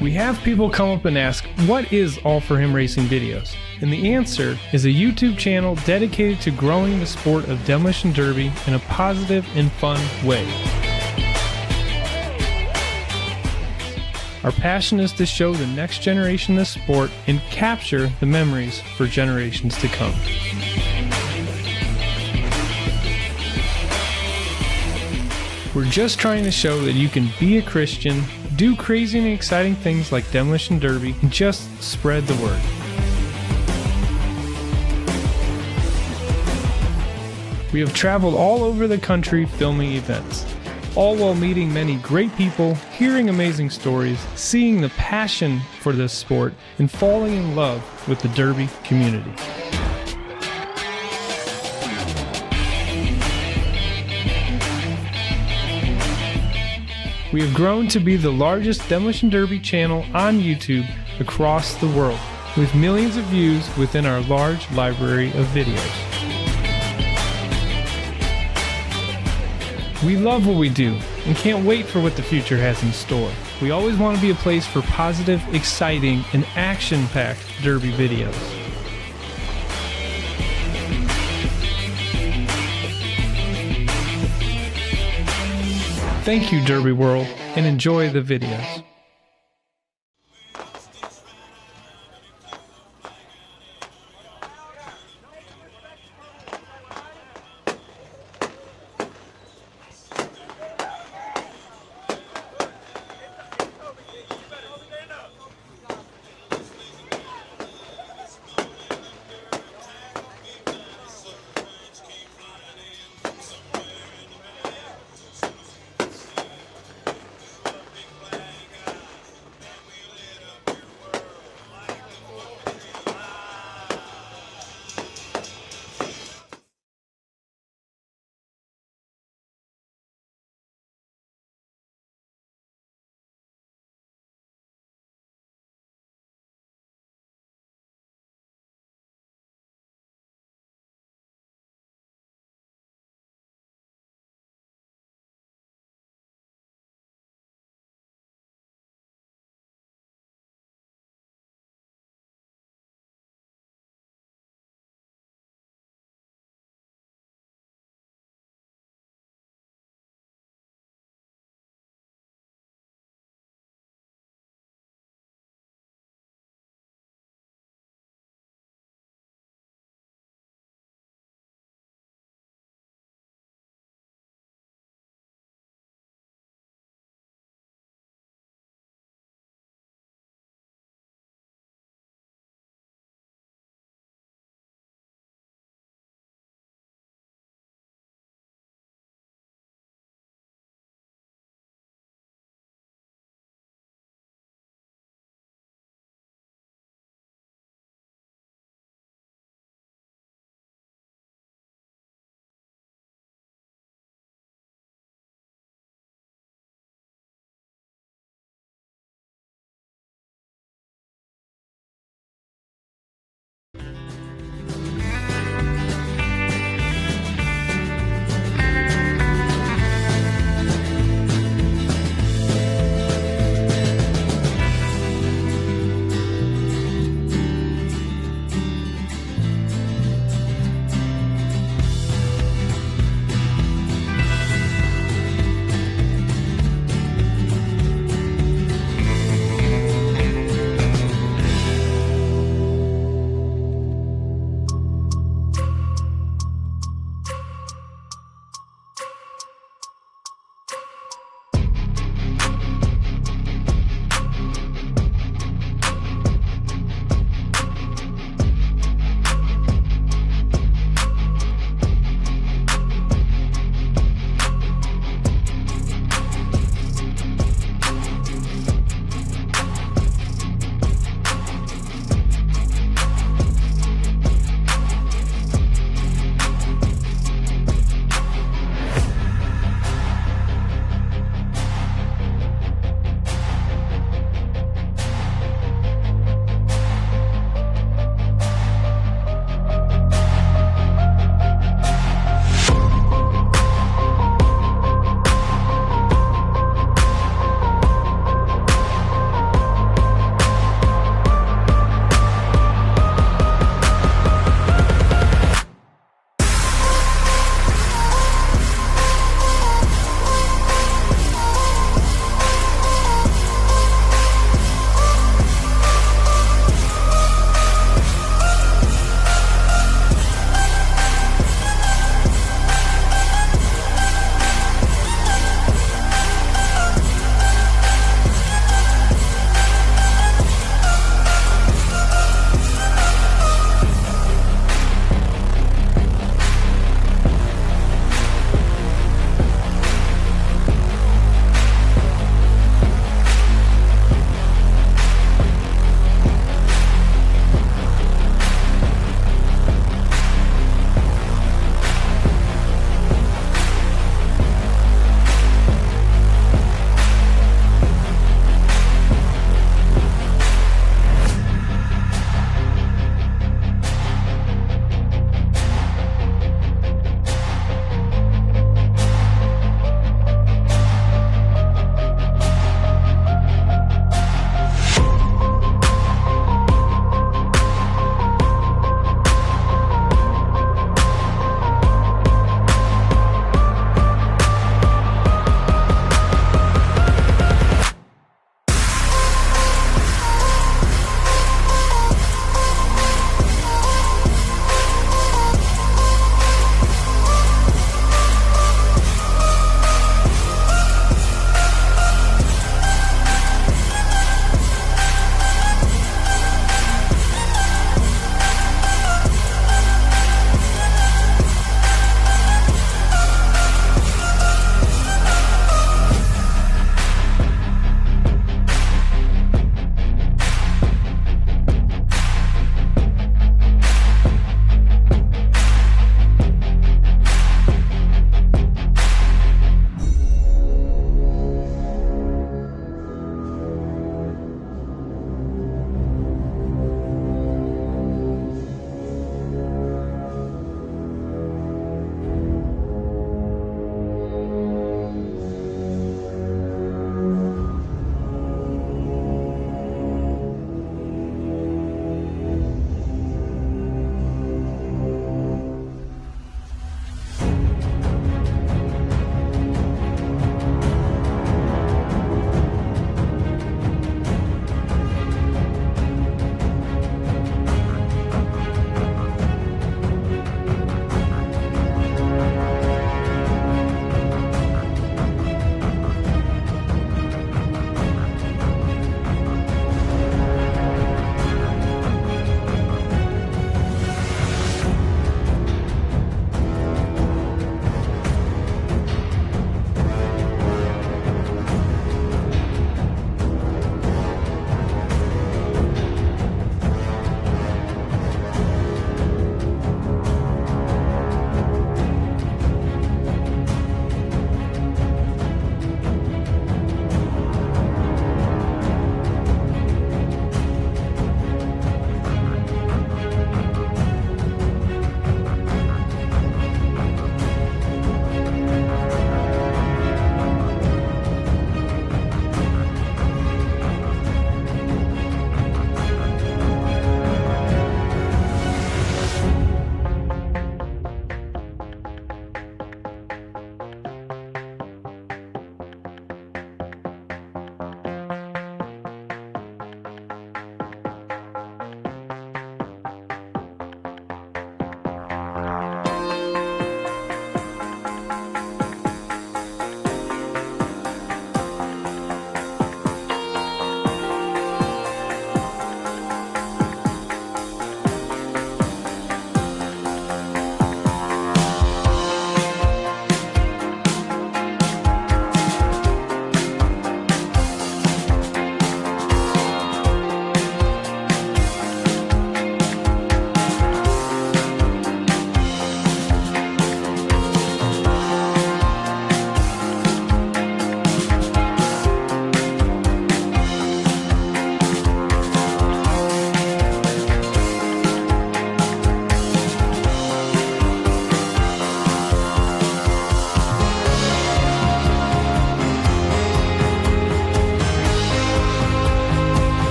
We have people come up and ask, what is All For Him Racing Videos? And the answer is a YouTube channel dedicated to growing the sport of demolition derby in a positive and fun way. Our passion is to show the next generation this sport and capture the memories for generations to come. We're just trying to show that you can be a Christian, do crazy and exciting things like demolition derby, and just spread the word. We have traveled all over the country filming events, all while meeting many great people, hearing amazing stories, seeing the passion for this sport, and falling in love with the derby community. We have grown to be the largest demolition derby channel on YouTube across the world, with millions of views within our large library of videos. We love what we do and can't wait for what the future has in store. We always want to be a place for positive, exciting, and action-packed derby videos. Thank you, Derby World, and enjoy the videos.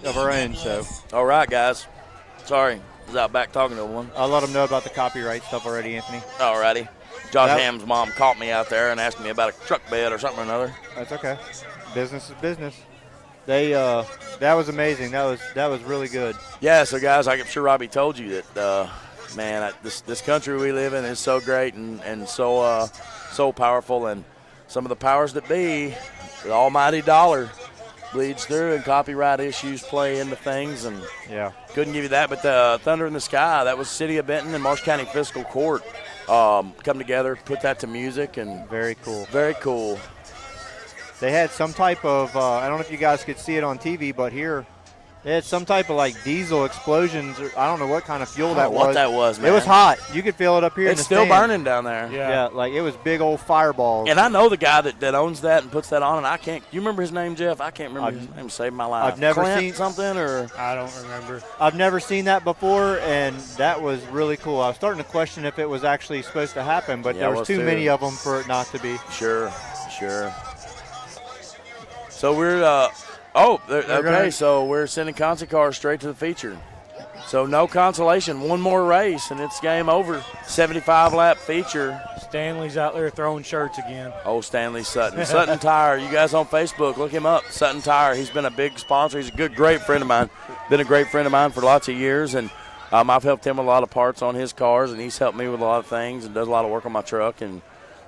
of our own. So. All right, guys. Sorry, I was out back talking to one. I'll let them know about the copyright stuff already, Anthony. All righty. Josh Ham's mom caught me out there and asked me about a truck bed or something or another. That's okay. Business is business. That was amazing. That was really good. Yeah, so guys, I'm sure Robbie told you that, man, this country we live in is so great and so powerful, and some of the powers that be, the almighty dollar, bleeds through, and copyright issues play into things, and couldn't give you that. But the Thunder in the Sky, that was City of Benton and Marsh County Fiscal Court come together, put that to music, and very cool. Very cool. They had some type of, I don't know if you guys could see it on TV, but here, they had some type of like diesel explosions. Or I don't know what kind of fuel that was. What that was, man. It was hot. You could feel it up here. It's still burning down there. Yeah, like it was big old fireballs. And I know the guy that owns that and puts that on, and I can't. You remember his name, Jeff? I can't remember his name. Saved my life. I've never Clint seen something, or I don't remember. I've never seen that before, and that was really cool. I was starting to question if it was actually supposed to happen, but there was too many of them for it not to be. Sure. So we're so we're sending concert cars straight to the feature. So no consolation, one more race and it's game over. 75-lap feature. Stanley's out there throwing shirts again. Oh, Stanley Sutton. Sutton Tire. You guys on Facebook, look him up. Sutton Tire. He's been a big sponsor. He's a great friend of mine. Been a great friend of mine for lots of years, and I've helped him with a lot of parts on his cars, and he's helped me with a lot of things and does a lot of work on my truck and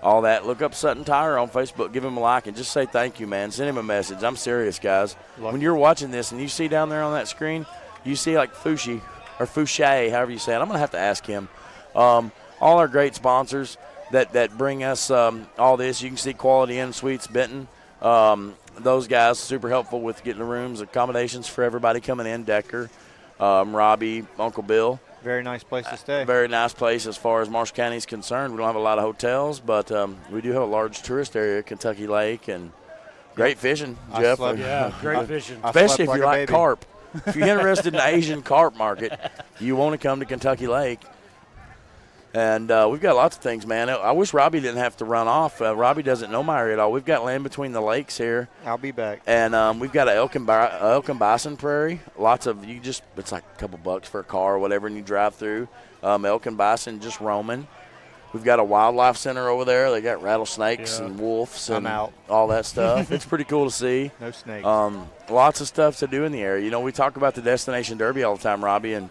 all that. Look up Sutton Tire on Facebook. Give him a like and just say thank you, man. Send him a message. I'm serious, guys. When you're watching this and you see down there on that screen, you see like Fouché, however you say it. I'm going to have to ask him. All our great sponsors that bring us all this. You can see Quality Inn Suites Benton. Those guys super helpful with getting the rooms, accommodations for everybody coming in. Decker, Robbie, Uncle Bill. Very nice place to stay. Very nice place as far as Marsh County is concerned. We don't have a lot of hotels, but we do have a large tourist area, Kentucky Lake, and great fishing, Jeff. Great fishing. Especially if you like carp. If you're interested in the Asian carp market, you want to come to Kentucky Lake. And we've got lots of things, man. I wish Robbie didn't have to run off. Robbie doesn't know my area at all. We've got land between the lakes here. I'll be back. And we've got an elk and bison prairie. Lots of, it's like a couple bucks for a car or whatever, and you drive through. Elk and bison just roaming. We've got a wildlife center over there. They got rattlesnakes and wolves and all that stuff. It's pretty cool to see. No snakes. Lots of stuff to do in the area. We talk about the Destination Derby all the time, Robbie. And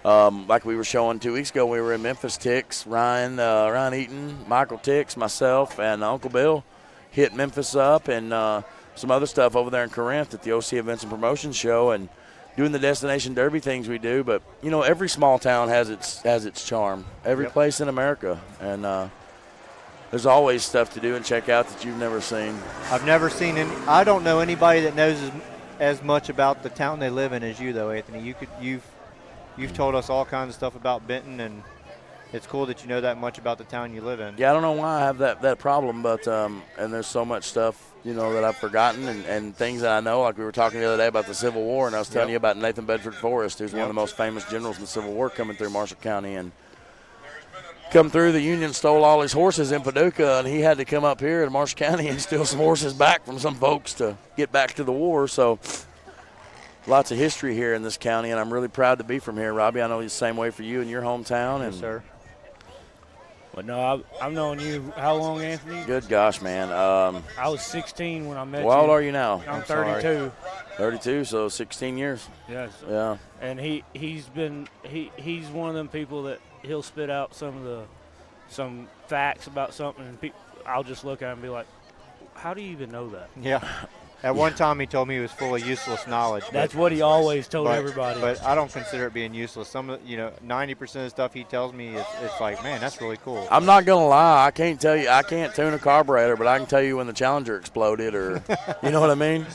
like we were showing 2 weeks ago, we were in Memphis. Tix, Ryan Eaton, Michael Tix, myself, and Uncle Bill hit Memphis up, and some other stuff over there in Corinth at the OC Events and Promotions show, and doing the Destination Derby things we do. But every small town has its charm. Every place in America, and there's always stuff to do and check out that you've never seen. I've never seen any. I don't know anybody that knows as much about the town they live in as you, though, Anthony. You've told us all kinds of stuff about Benton, and it's cool that you know that much about the town you live in. Yeah, I don't know why I have that problem, but and there's so much stuff that I've forgotten, and things that I know. Like we were talking the other day about the Civil War, and I was telling you about Nathan Bedford Forrest, who's one of the most famous generals in the Civil War, coming through Marshall County, and come through. The Union stole all his horses in Paducah, and he had to come up here in Marshall County and steal some horses back from some folks to get back to the war. So lots of history here in this county, and I'm really proud to be from here. Robbie, I know it's the same way for you in your hometown. Yes, sir. Well, no, I've known you how long, Anthony? Good gosh, man. I was 16 when I met you. How old are you now? I'm 32. 32, so 16 years. Yes. Yeah. And he's one of them people that he'll spit out some facts about something, and I'll just look at him and be like, how do you even know that? Yeah. At one time, he told me he was full of useless knowledge. That's what he always told everybody. But I don't consider it being useless. 90% of the stuff he tells me, it's like, man, that's really cool. I'm not gonna lie. I can't tune a carburetor, but I can tell you when the Challenger exploded, or you know what I mean.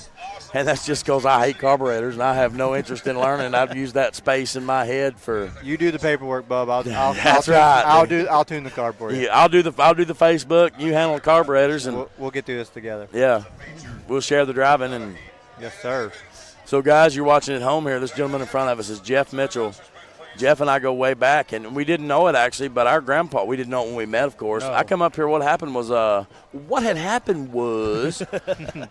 And that's just because I hate carburetors and I have no interest in learning. I've used that space in my head for. You do the paperwork, Bub. That's right. I'll tune the car for you. Yeah, I'll do the Facebook. You handle the carburetors, and we'll get through this together. Yeah, we'll share the driving. And yes, sir. So, guys, you're watching at home here. This gentleman in front of us is Jeff Mitchell. Jeff and I go way back, and we didn't know it actually, but our grandpa, we didn't know it when we met, of course. No. I come up here, what had happened was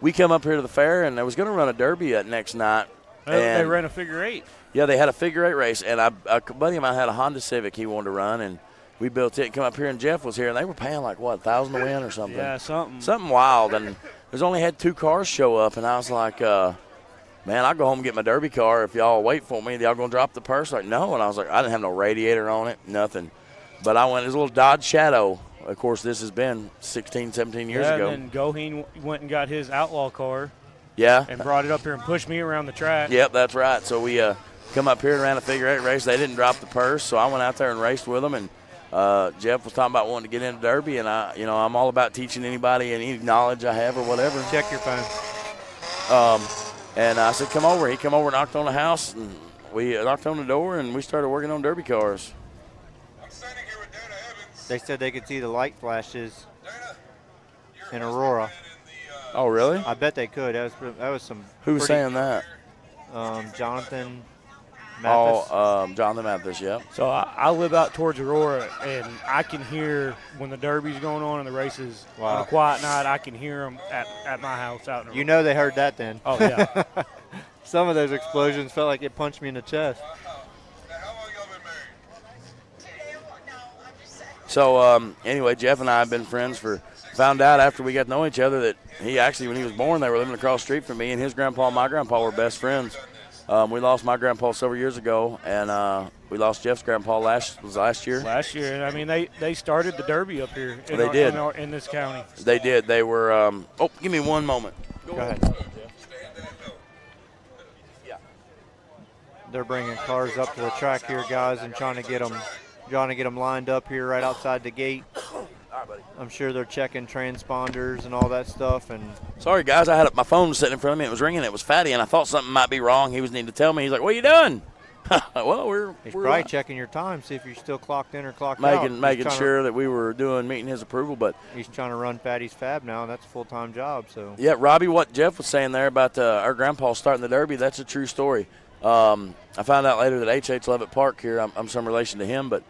we come up here to the fair, and I was going to run a derby that next night, They ran a figure 8. Yeah, they had a figure 8 race, and a buddy of mine had a Honda Civic he wanted to run, and we built it and come up here, and Jeff was here, and they were paying like, what, $1,000 to win or something? Yeah, something. Something wild, and there's only had 2 cars show up, and I was like, man, I'll go home and get my Derby car if y'all wait for me. Y'all going to drop the purse? Like, no. And I was like, I didn't have no radiator on it, nothing. But I went, it was a little Dodge Shadow. Of course, this has been 16, 17 years ago. And then Goheen went and got his Outlaw car. Yeah. And brought it up here and pushed me around the track. Yep, that's right. So we come up here and ran a figure 8 race. They didn't drop the purse, so I went out there and raced with them. And Jeff was talking about wanting to get into Derby, and I'm all about teaching anybody any knowledge I have or whatever. Check your phone. And I said, come over. He come over, knocked on the house, and we knocked on the door, and we started working on Derby cars. They said they could see the light flashes in Aurora. Oh, really? I bet they could. That was some. Who was saying that? Jonathan Mathis. Oh, Jonathan Mathis, yeah. So I live out towards Aurora, and I can hear when the Derby's going on and the races on a quiet night. I can hear them at my house out in Aurora. You know they heard that then. Oh, yeah. Some of those explosions felt like it punched me in the chest. So, anyway, Jeff and I have been friends found out after we got to know each other that he actually, when he was born, they were living across the street from me, and his grandpa and my grandpa were best friends. We lost my grandpa several years ago, and we lost Jeff's grandpa last year. Last year. I mean, they started the Derby up here in this county. They did. They were give me one moment. Go ahead. Yeah. They're bringing cars up to the track here, guys, and trying to get them lined up here right outside the gate. I'm sure they're checking transponders and all that stuff. And sorry, guys, I had my phone sitting in front of me. It was ringing. It was Fatty, and I thought something might be wrong. He was needing to tell me. He's like, "What are you doing?" Well, he's probably checking your time, see if you're still clocked in or clocked out. Making sure that we were meeting his approval. But he's trying to run Fatty's Fab now, and that's a full-time job. So yeah, Robbie, what Jeff was saying there about our grandpa starting the Derby, that's a true story. I found out later that H.H. Levitt Park here, I'm some relation to him, but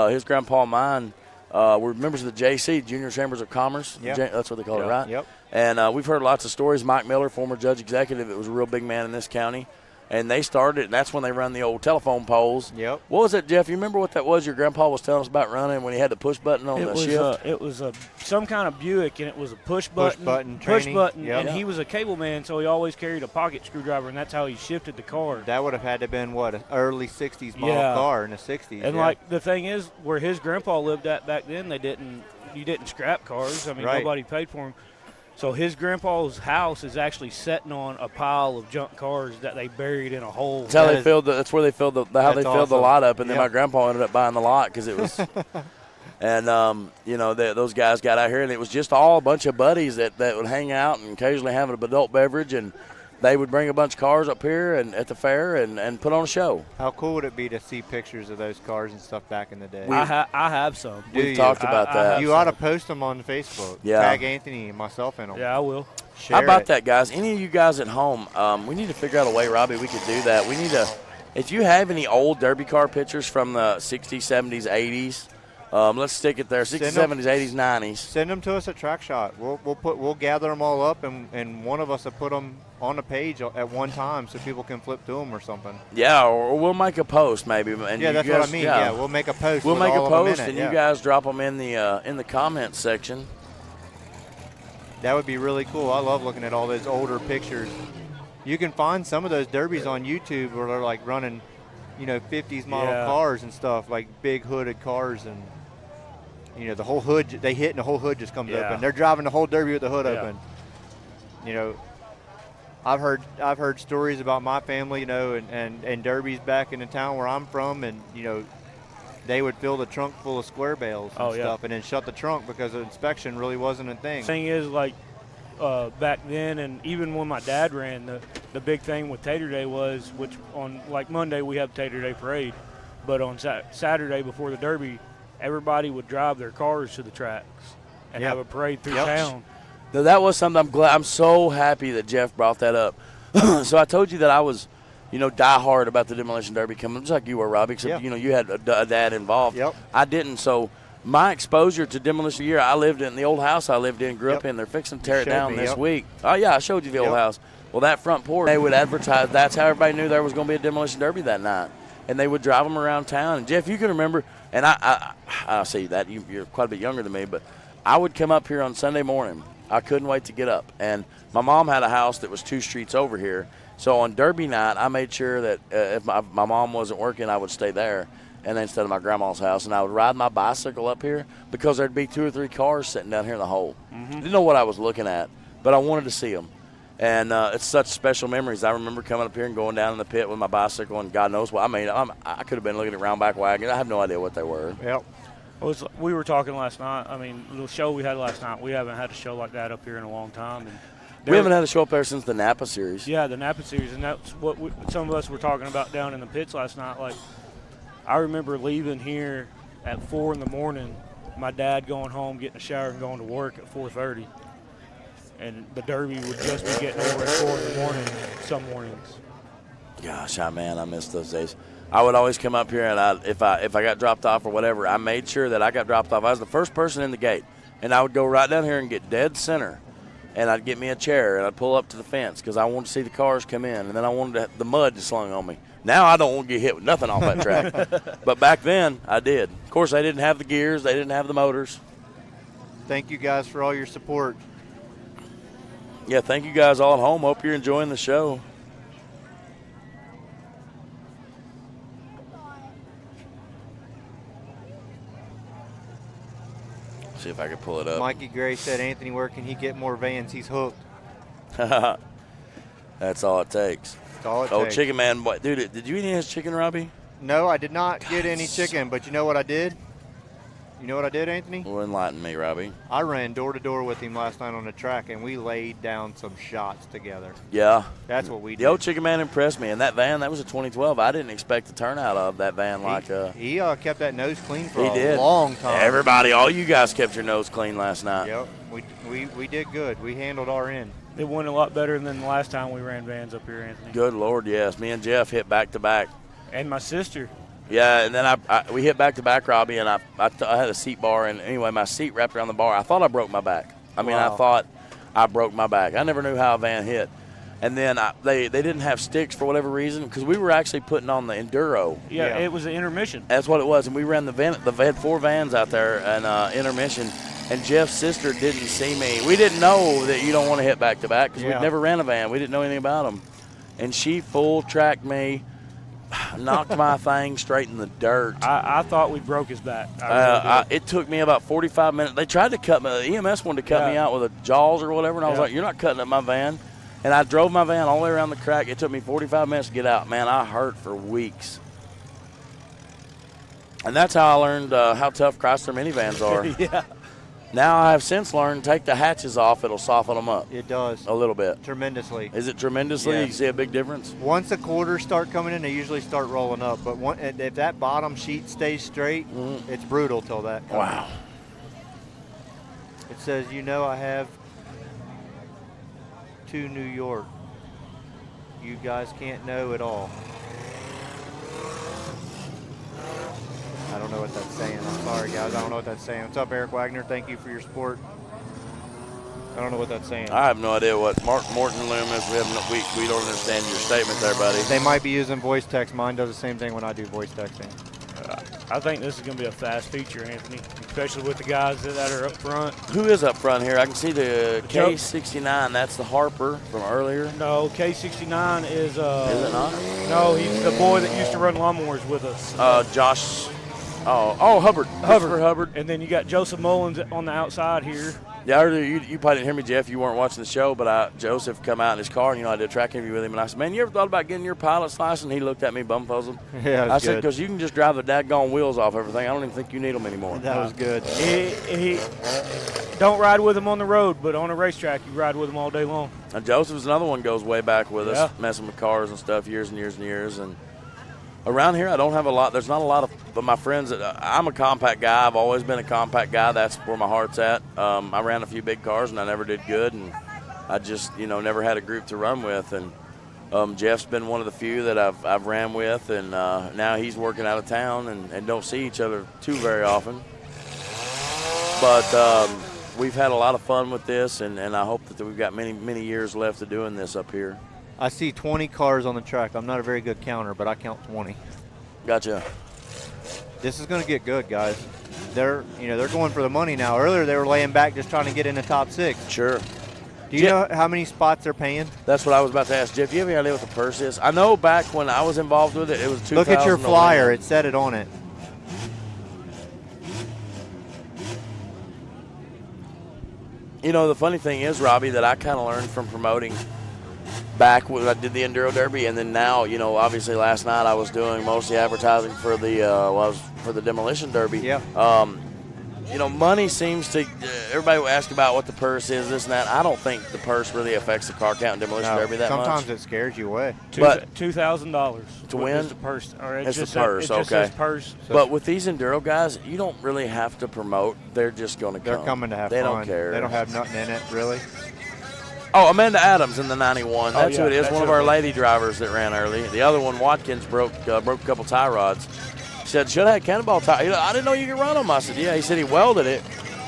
his grandpa and mine were members of the JC, Junior Chambers of Commerce. Yep. That's what they call it, right? Yep. And we've heard lots of stories. Mike Miller, former judge executive, that was a real big man in this county. And they started, and that's when they run the old telephone poles. Yep. What was it, Jeff? You remember what that was your grandpa was telling us about running when he had the push button on the shift? It was some kind of Buick, and it was a push button. Yep. And he was a cable man, so he always carried a pocket screwdriver, and that's how he shifted the car. That would have had to have been, an early 60s model car in the 60s. And, like, the thing is, where his grandpa lived at back then, you didn't scrap cars. I mean, nobody paid for them. So his grandpa's house is actually sitting on a pile of junk cars that they buried in a hole. That's how they filled the lot up, and then my grandpa ended up buying the lot because it was. And those guys got out here, and it was just all a bunch of buddies that would hang out and occasionally have an adult beverage, and they would bring a bunch of cars up here and at the fair and put on a show. How cool would it be to see pictures of those cars and stuff back in the day? I have some. We've talked about that. You ought to post them on Facebook. Yeah. Tag Anthony and myself in them. Yeah, I will. How about that, guys? Any of you guys at home, we need to figure out a way, Robbie, we could do that. We need to, if you have any old Derby car pictures from the 60s, 70s, 80s, let's stick it there. 60s, 70s, 80s, 90s. Send them to us at TrackShot. We'll gather them all up, and one of us will put them on a page at one time so people can flip through them or something. Yeah, or we'll make a post maybe. And yeah, that's what I mean. Yeah, we'll make a post. We'll make a post, and you guys drop them in the comments section. That would be really cool. I love looking at all those older pictures. You can find some of those derbies on YouTube where they're like running, 50s model cars and stuff, like big hooded cars, and the whole hood they hit and the whole hood just comes open. They're driving the whole derby with the hood open. I've heard stories about my family, and derbies back in the town where I'm from, and they would fill the trunk full of square bales and stuff, and then shut the trunk because the inspection really wasn't a thing. Thing is, like back then, and even when my dad ran, the big thing with Tater Day was, which on like Monday we have Tater Day parade, but on Saturday before the Derby, everybody would drive their cars to the tracks and have a parade through town. Now, that was something I'm so happy that Jeff brought that up. So I told you that I was, die hard about the Demolition Derby coming, just like you were, Robbie, except, you had a dad involved. Yep. I didn't. So my exposure to Demolition I lived in the old house I lived in, grew up in. They're fixing to tear it down this week. Oh, yeah, I showed you the old house. Well, that front porch, they would advertise. That's how everybody knew there was going to be a Demolition Derby that night. And they would drive them around town. And, Jeff, you can remember, and I see that. You're quite a bit younger than me, but I would come up here on Sunday morning. I couldn't wait to get up. And my mom had a house that was 2 streets over here. So on Derby night, I made sure that if my mom wasn't working, I would stay there. And instead of my grandma's house, and I would ride my bicycle up here because there'd be 2 or 3 cars sitting down here in the hole. Didn't know what I was looking at, but I wanted to see them. And it's such special memories. I remember coming up here and going down in the pit with my bicycle, and God knows what. I mean, I could have been looking at roundback wagon. I have no idea what they were. Yep. We were talking last night. I mean, the show we had last night, we haven't had a show like that up here in a long time. And we haven't had a show up there since the Napa series. Yeah, the Napa series, and that's what some of us were talking about down in the pits last night. Like, I remember leaving here at 4 in the morning, my dad going home, getting a shower, and going to work at 4:30. And the Derby would just be getting over at 4 in the morning some mornings. Gosh, man, I miss those days. I would always come up here, and if I got dropped off or whatever, I made sure that I got dropped off. I was the first person in the gate, and I would go right down here and get dead center, and I'd get me a chair, and I'd pull up to the fence because I wanted to see the cars come in, and then I wanted the mud slung on me. Now I don't want to get hit with nothing off that track. But back then, I did. Of course, they didn't have the gears. They didn't have the motors. Thank you guys for all your support. Yeah, thank you guys all at home. Hope you're enjoying the show. See if I can pull it up. Mikey Gray said, Anthony, where can he get more vans? He's hooked. That's all it takes. That's all it takes. takes. Chicken Man, dude, did you eat any of his chicken, Robbie? No, I did not get any chicken, but you know what I did? You know what I did, Anthony? Well, enlighten me, Robbie. I ran door to door with him last night on the track, and we laid down some shots together. Yeah. That's what we did. The old Chicken Man impressed me. And that van, that was a 2012. I didn't expect the turnout of that van He kept that nose clean for a long time. Everybody, all you guys kept your nose clean last night. Yep. We did good. We handled our end. It went a lot better than the last time we ran vans up here, Anthony. Good Lord, yes. Me and Jeff hit back-to-back. And my sister. Yeah, and then we hit back-to-back, Robbie, and I had a seat bar, and anyway, my seat wrapped around the bar. I thought I broke my back. I mean, Wow. I thought I broke my back. I never knew how a van hit. And then they didn't have sticks for whatever reason because we were actually putting on the Enduro. Yeah, it was an intermission. That's what it was, and we ran they had 4 vans out there, and intermission, and Jeff's sister didn't see me. We didn't know that you don't want to hit back-to-back because we'd never ran a van. We didn't know anything about them. And she full-tracked me, knocked my thing straight in the dirt. I thought we broke his back. It took me about 45 minutes. They tried to cut me. The EMS wanted to cut me out with a jaws or whatever, and I was like, you're not cutting up my van. And I drove my van all the way around the track. It took me 45 minutes to get out. Man, I hurt for weeks. And that's how I learned how tough Chrysler minivans are. Yeah. Now I have since learned, take the hatches off, it'll soften them up. It does. A little bit. Tremendously. Is it tremendously? Yeah. You see a big difference? Once the quarters start coming in, they usually start rolling up. But if that bottom sheet stays straight, it's brutal till that comes. Wow. It says, I have to New York. You guys can't know it all. I don't know what that's saying. I'm sorry, guys. I don't know what that's saying. What's up, Eric Wagner? Thank you for your support. I don't know what that's saying. I have no idea what Morton Loomis. We don't understand your statement there, buddy. They might be using voice text. Mine does the same thing when I do voice texting. I think this is going to be a fast feature, Anthony, especially with the guys that are up front. Who is up front here? I can see the K69. That's the Harper from earlier. No, K69 is. Is it not? No, he's the boy that used to run lawnmowers with us. Josh. Oh, Hubbard. Hubbard. And then you got Joseph Mullins on the outside here. Yeah, earlier you probably didn't hear me, Jeff. You weren't watching the show, but Joseph come out in his car, and I did a track interview with him, and I said, "Man, you ever thought about getting your pilot's license?" He looked at me bumfuzzled. Yeah, I said, "Because you can just drive the daggone wheels off everything. I don't even think you need them anymore." That was good. He don't ride with him on the road, but on a racetrack, you ride with him all day long. And Joseph's another one goes way back with us, messing with cars and stuff, years and years and years. And around here, I don't have a lot. There's not a lot of my friends. I'm a compact guy. I've always been a compact guy. That's where my heart's at. I ran a few big cars, and I never did good. And I just, never had a group to run with. And Jeff's been one of the few that I've ran with. And now he's working out of town and don't see each other too very often. But we've had a lot of fun with this, and I hope that we've got many years left of doing this up here. I see 20 cars on the track. I'm not a very good counter, but I count 20. Gotcha. This is going to get good, guys. They're going for the money now. Earlier they were laying back just trying to get in the top 6. Sure. Do you know how many spots they're paying? That's what I was about to ask. Jeff, do you have any idea what the purse is? I know back when I was involved with it, it was $2,000. Look at your flyer. It said it on it. You know, the funny thing is, Robbie, that I kind of learned from promoting back when I did the Enduro Derby, and then now, you know, obviously last night I was doing most of the advertising for the Demolition Derby. Yeah. You know, money seems to everybody will ask about what the purse is, this and that. I don't think the purse really affects the car count and Demolition Derby that much. Sometimes it scares you away. But $2,000 to win is the purse. Or it's the purse, it just okay. says purse. But with these Enduro guys, you don't really have to promote. They're just going to come. They're coming to have they fun. They don't care. They don't have nothing in it, really. Oh, Amanda Adams in the 91. That's yeah, who it is. that's One of our lady drivers that ran early. The other one, Watkins, broke a couple tie rods. He said, should have had cannonball tie. I didn't know you could run them. I said, yeah. He said he welded it.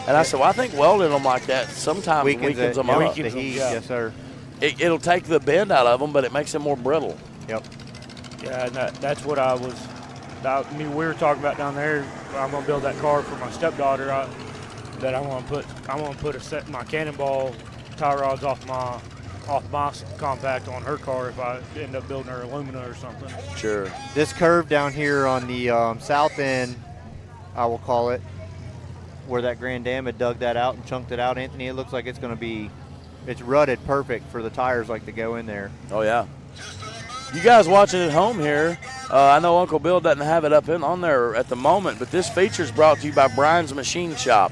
And I said, well, I think welding them like that sometimes weakens them up. The heat, yes, sir. It'll take the bend out of them, but it makes them more brittle. Yep. Yeah, and that's what we were talking about down there. I'm gonna build that car for my stepdaughter. That I want to put a set my cannonball tie rods off my compact on her car if I end up building her alumina or something. Sure. This curve down here on the south end, I will call it, where that Grand Dam had dug that out and chunked it out, Anthony, it looks like it's rutted perfect for the tires like to go in there. Oh, yeah. You guys watching at home here, I know Uncle Bill doesn't have it up on there at the moment, but this feature is brought to you by Brian's Machine Shop.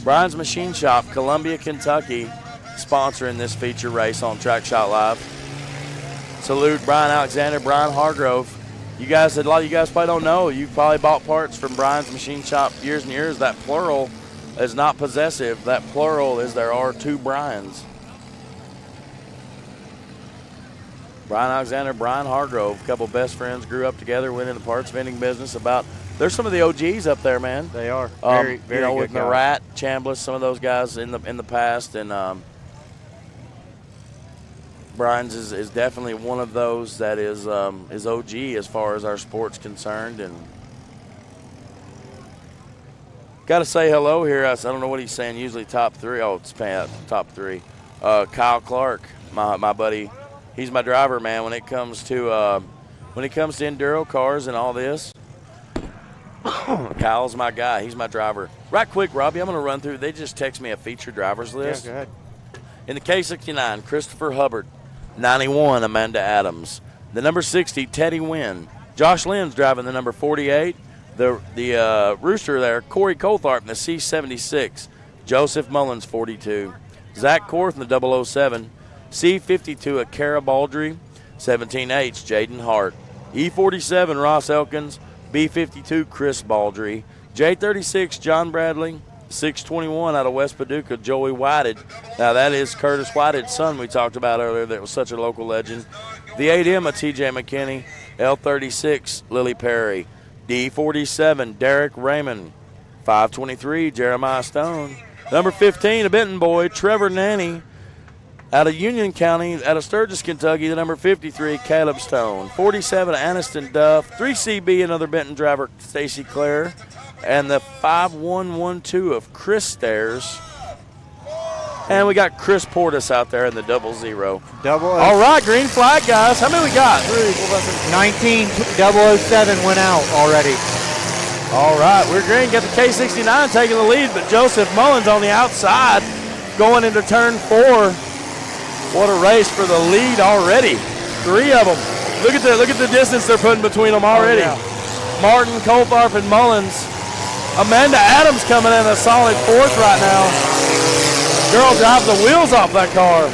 Brian's Machine Shop, Columbia, Kentucky, sponsoring this feature race on TrackShotLive. Salute Brian Alexander, Brian Hargrove. A lot of you guys probably don't know. You've probably bought parts from Brian's Machine Shop years and years. That plural is not possessive. That plural is there are two Brians. Brian Alexander, Brian Hargrove, a couple best friends, grew up together, went into the parts vending business. There's some of the OGs up there, man. They are very good with guys. Marat, Chambliss, some of those guys in the past, and Brian's is definitely one of those that is OG as far as our sport's concerned. And got to say hello here. I don't know what he's saying. Usually top 3. Oh, it's top 3. Kyle Clark, my buddy. He's my driver, man. When it comes to enduro cars and all this, Kyle's my guy. He's my driver. Right quick, Robbie, I'm going to run through. They just text me a feature driver's list. Yeah, go ahead. In the K69, Christopher Hubbard. 91, Amanda Adams. The number 60, Teddy Wynn. Josh Lynn's driving the number 48. The rooster there, Corey Coltharp in the C76. Joseph Mullins, 42. Zach Korth in the 007. C52, Akara Baldry. 17H, Jaden Hart. E47, Ross Elkins. B52, Chris Baldry. J36, John Bradley. 621 out of West Paducah, Joey Whited. Now, that is Curtis Whited's son we talked about earlier that was such a local legend. The 8M of TJ McKinney. L36, Lily Perry. D47, Derek Raymond. 523, Jeremiah Stone. Number 15, a Benton boy, Trevor Nanny. Out of Union County, out of Sturgis, Kentucky, the number 53, Caleb Stone. 47, Aniston Duff. 3CB, another Benton driver, Stacy Clare. And the 5112 of Chris Stairs. And we got Chris Portis out there in the 00. All right, green flag, guys. How many we got? 19, 007 went out already. All right, we're green. Got the K69 taking the lead, but Joseph Mullins on the outside going into turn 4. What a race for the lead already. 3 of them. Look at the distance they're putting between them already. Oh, yeah. Martin, Coltharp, and Mullins. Amanda Adams coming in a solid 4th right now. Girl drives the wheels off that car.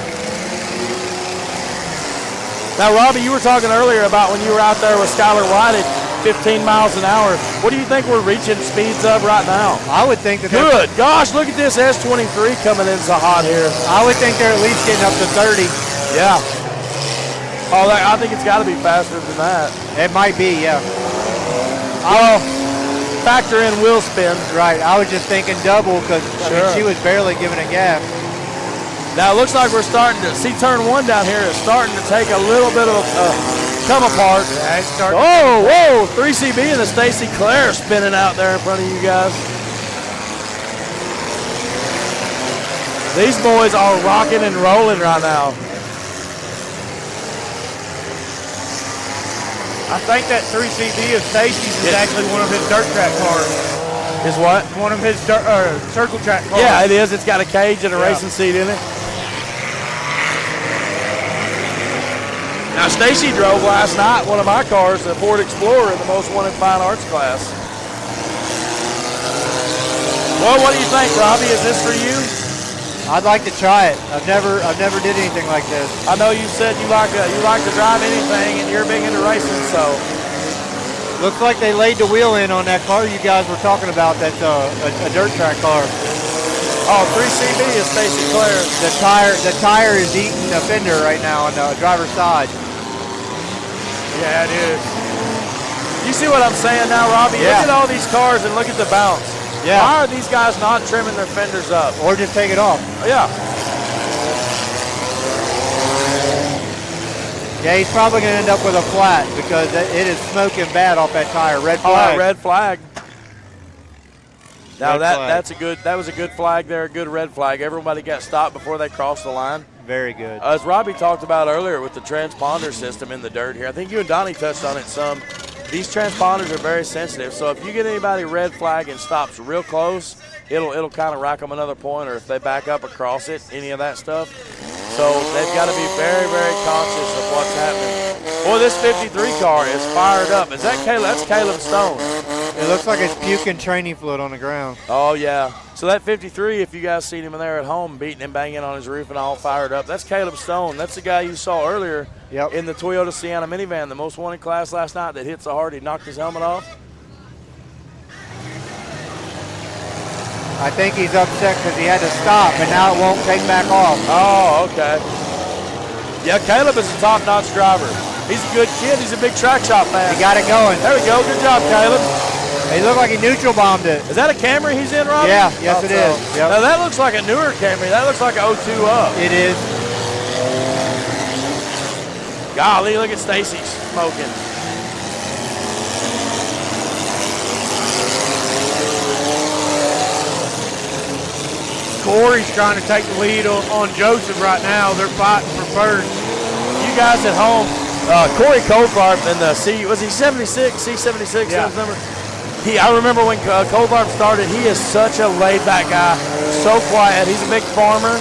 Now, Robbie, you were talking earlier about when you were out there with Skylar White at 15 miles an hour. What do you think we're reaching speeds of right now? I would think that. Good gosh, look at this S23 coming in so hot here. I would think they're at least getting up to 30. Yeah. Oh, I think it's got to be faster than that. It might be, yeah. Oh, factor in wheel spin. Right. I was just thinking double because she was barely giving it gas. Now it looks like we're starting to see turn 1 down here is starting to take a little bit of come apart. Yeah, it's starting. Whoa! 3CB and the Stacy Claire spinning out there in front of you guys. These boys are rocking and rolling right now. I think that 3CB of Stacy's is actually one of his dirt track cars. Is what? One of his circle track cars. Yeah, it is. It's got a cage and a racing seat in it. Now, Stacy drove last night one of my cars, the Ford Explorer, in the most wanted fine arts class. Well, what do you think, Robbie? Is this for you? I'd like to try it. I've never did anything like this. I know you said you like to drive anything, and you're big into racing, so. Looks like they laid the wheel in on that car you guys were talking about. That's a dirt track car. Oh, 3CB is Stacy Claire. The tire is eating the fender right now on the driver's side. Yeah, it is. You see what I'm saying now, Robbie? Yeah. Look at all these cars and look at the bounce. Yeah. Why are these guys not trimming their fenders up? Or just take it off. Yeah. Yeah, he's probably going to end up with a flat because it is smoking bad off that tire. Red flag. Oh, red flag. Now Red flag. that was a good flag there, a good red flag. Everybody got stopped before they crossed the line. Very good. As Robbie talked about earlier with the transponder system in the dirt here, I think you and Donnie touched on it some. These transponders are very sensitive, so if you get anybody red flag and stops real close, it'll kind of rack them another point, or if they back up across it, any of that stuff. So they've got to be very, very conscious of what's happening. Boy, this 53 car is fired up. Is that Caleb? That's Caleb Stone. It looks like it's puking training fluid on the ground. Oh, yeah. So that 53, if you guys seen him there at home, beating and banging on his roof and all fired up, that's Caleb Stone. That's the guy you saw earlier in the Toyota Sienna minivan, the most wanted class last night that hit so hard he knocked his helmet off. I think he's upset because he had to stop, and now it won't take back off. Oh, okay. Yeah, Caleb is a top-notch driver. He's a good kid. He's a big track shop fan. He got it going. There we go. Good job, Caleb. He looked like he neutral bombed it. Is that a Camry he's in, Robbie? Yeah, yes it is. Yep. Now that looks like a newer Camry. That looks like an 02 up. It is. Golly, look at Stacy smoking. Corey's trying to take the lead on Joseph right now. They're fighting for first. You guys at home, Corey Coldfarb in the was he 76? C76 Yeah. his number? I remember when Coldfarb started, he is such a laid-back guy, so quiet. He's a big farmer,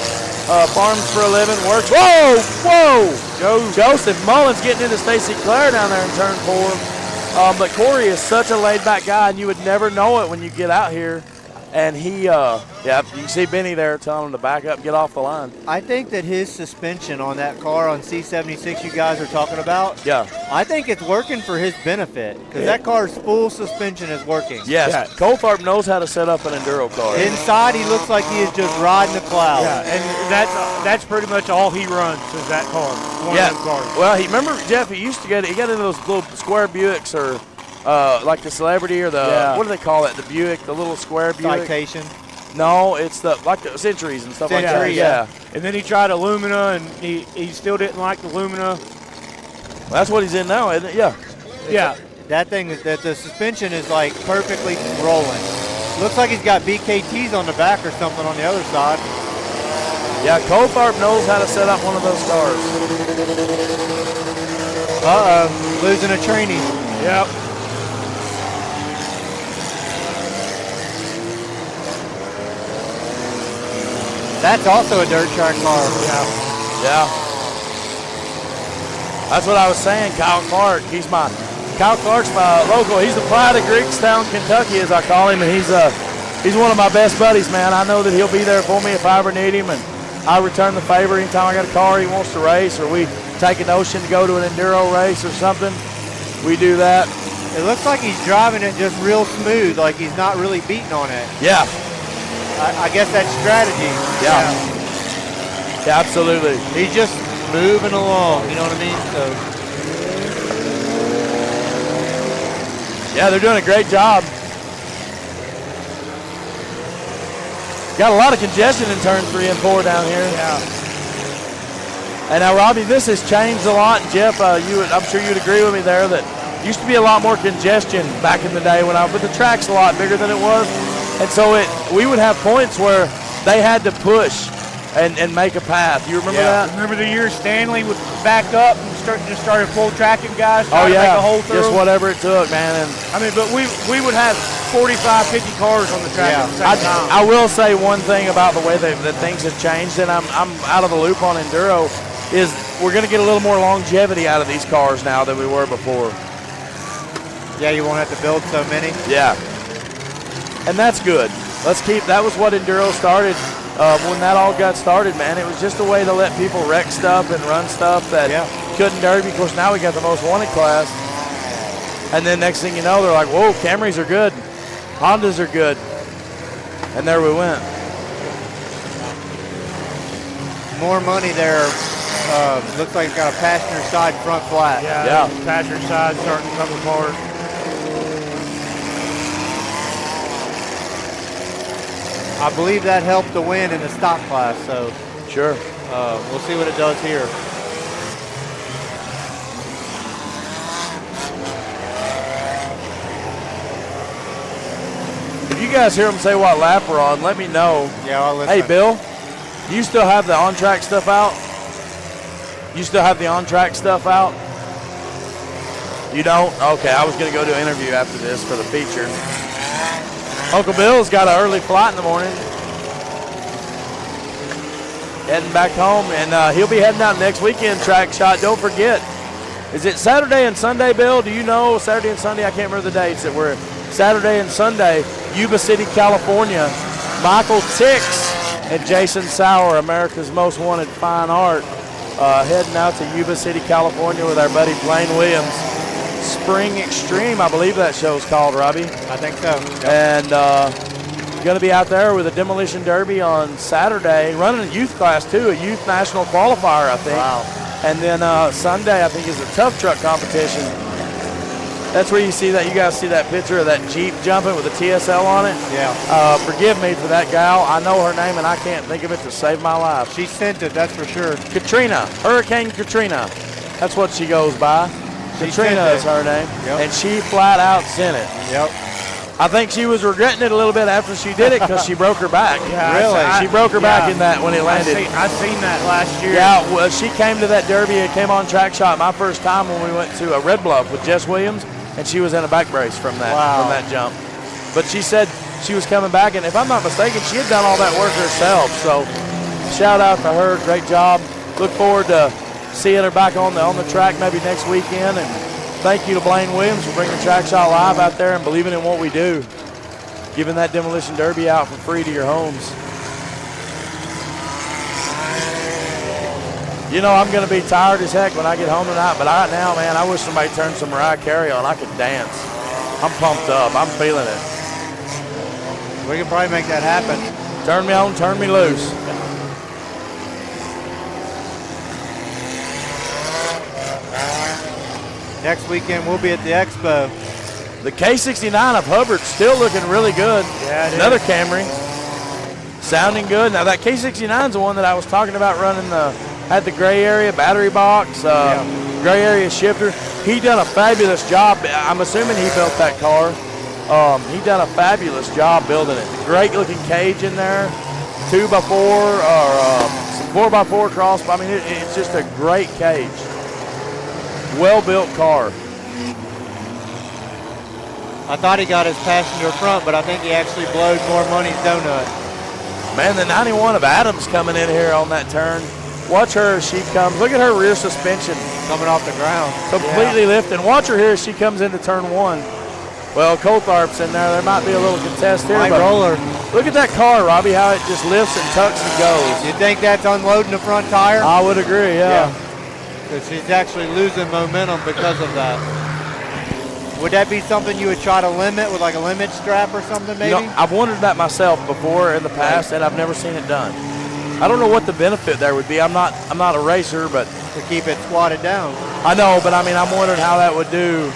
farms for a living, works. Whoa! Joseph Mullins getting into Stacy Claire down there in turn 4. But Corey is such a laid-back guy, and you would never know it when you get out here. And he, you can see Benny there telling him to back up, get off the line. I think that his suspension on that car on C76 you guys are talking about, I think it's working for his benefit because that car's full suspension is working. Yes, yeah. Coldfarb knows how to set up an enduro car. Inside, he looks like he is just riding the clouds. Yeah, and that's pretty much all he runs is that car, one of those cars. Well, remember, Jeff, he got into those little square Buicks or like the Celebrity or the, what do they call it, the Buick, the little square Buick? Citation. No, it's the Centuries and stuff like that. Yeah. And then he tried a Lumina, and he still didn't like the Lumina. Well, that's what he's in now, isn't it? Yeah. Yeah. That thing, that the suspension is like perfectly rolling. Looks like he's got BKTs on the back or something on the other side. Yeah, Coldfarb knows how to set up one of those cars. Uh-oh, losing a trainee. Yep. That's also a dirt track car. Yeah. That's what I was saying. Kyle Clark's my local. He's the pride of Greekstown, Kentucky, as I call him, and he's one of my best buddies, man. I know that he'll be there for me if I ever need him, and I return the favor anytime I got a car he wants to race, or we take a notion to go to an enduro race or something. We do that. It looks like he's driving it just real smooth, like he's not really beating on it. Yeah. I guess that's strategy. Yeah, absolutely. He's just moving along, you know what I mean? So. Yeah, they're doing a great job. Got a lot of congestion in turn 3 and 4 down here. Yeah. And now, Robbie, this has changed a lot. Jeff, I'm sure you'd agree with me there that used to be a lot more congestion back in the day but the track's a lot bigger than it was. And so we would have points where they had to push and make a path. You remember that? Remember the year Stanley would back up and started full tracking guys? Oh, yeah. To make a hole through Just them? whatever it took, man. And I mean, but we would have 45, 50 cars on the track at the same time. I will say one thing about the way that things have changed, and I'm out of the loop on enduro, is we're going to get a little more longevity out of these cars now than we were before. Yeah, you won't have to build so many. Yeah. And that's good. That was what enduro started. When that all got started, man, it was just a way to let people wreck stuff and run stuff that couldn't derby. Of course, now we got the most wanted class. And then next thing you know, they're like, whoa, Camrys are good. Hondas are good. And there we went. More money there. Looks like it's got a passenger side front flat. Yeah. Passenger side starting to come apart. I believe that helped to win in the stock class, so sure. We'll see what it does here. If you guys hear them say what lap we're on, let me know. Yeah, I'll listen. Hey, Bill, do you still have the on-track stuff out? You still have the on-track stuff out? You don't? Okay, I was going to go do an interview after this for the feature. Uncle Bill's got an early flight in the morning. Heading back home, and he'll be heading out next weekend, Track Shot. Don't forget, is it Saturday and Sunday, Bill? Do you know Saturday and Sunday? I can't remember the dates that were Saturday and Sunday, Yuba City, California. Michael Tix and Jason Sauer, America's Most Wanted Fine Art, heading out to Yuba City, California with our buddy Blaine Williams. Spring Extreme, I believe that show's called, Robbie. I think so. Yep. And going to be out there with a Demolition Derby on Saturday, running a youth class too, a youth national qualifier, I think. Wow. And then Sunday, I think, is a tough truck competition. That's where you see that. You guys see that picture of that Jeep jumping with a TSL on it? Yeah. Forgive me for that gal. I know her name, and I can't think of it to save my life. She sent it, that's for sure. Katrina, Hurricane Katrina. That's what she goes by. Katrina is her name, and she flat out sent it. Yep. I think she was regretting it a little bit after she did it because she broke her back. Yeah, really? She broke her back in that when it landed. I seen that last year. Yeah, well, she came to that derby. It came on Track Shot my first time when we went to Red Bluff with Jess Williams, and she was in a back brace from that jump. But she said she was coming back, and if I'm not mistaken, she had done all that work herself. So shout out to her. Great job. Look forward to seeing her back on the track maybe next weekend. And thank you to Blaine Williams for bringing TrackShotLive out there and believing in what we do, giving that Demolition Derby out for free to your homes. You know, I'm going to be tired as heck when I get home tonight, but right now, man, I wish somebody turned some Mariah Carey on. I could dance. I'm pumped up. I'm feeling it. We can probably make that happen. Turn me on, turn me loose. Next weekend, we'll be at the Expo. The K69 of Hubbard still looking really good. Yeah, it Another is. Camry. Sounding good. Now, that K69 is the one that I was talking about running had the gray area battery box, gray area shifter. He done a fabulous job. I'm assuming he built that car. He done a fabulous job building it. Great looking cage in there. 2x4 or some 4x4 cross. I mean, it's just a great cage. Well-built car. I thought he got his passenger front, but I think he actually blowed more money's donut. Man, the 91 of Adams coming in here on that turn. Watch her as she comes. Look at her rear suspension. Coming off the ground. Completely lifting. Watch her here as she comes into turn one. Well, Coltharp's in there. There might be a little contest here. Light roller. Look at that car, Robbie, how it just lifts and tucks and goes. You think that's unloading the front tire? I would agree, yeah. Because she's actually losing momentum because of that. Would that be something you would try to limit with like a limit strap or something maybe? You know, I've wondered that myself before in the past, and I've never seen it done. I don't know what the benefit there would be. I'm not a racer, but to keep it squatted down. I know, but I mean, I'm wondering how that would do.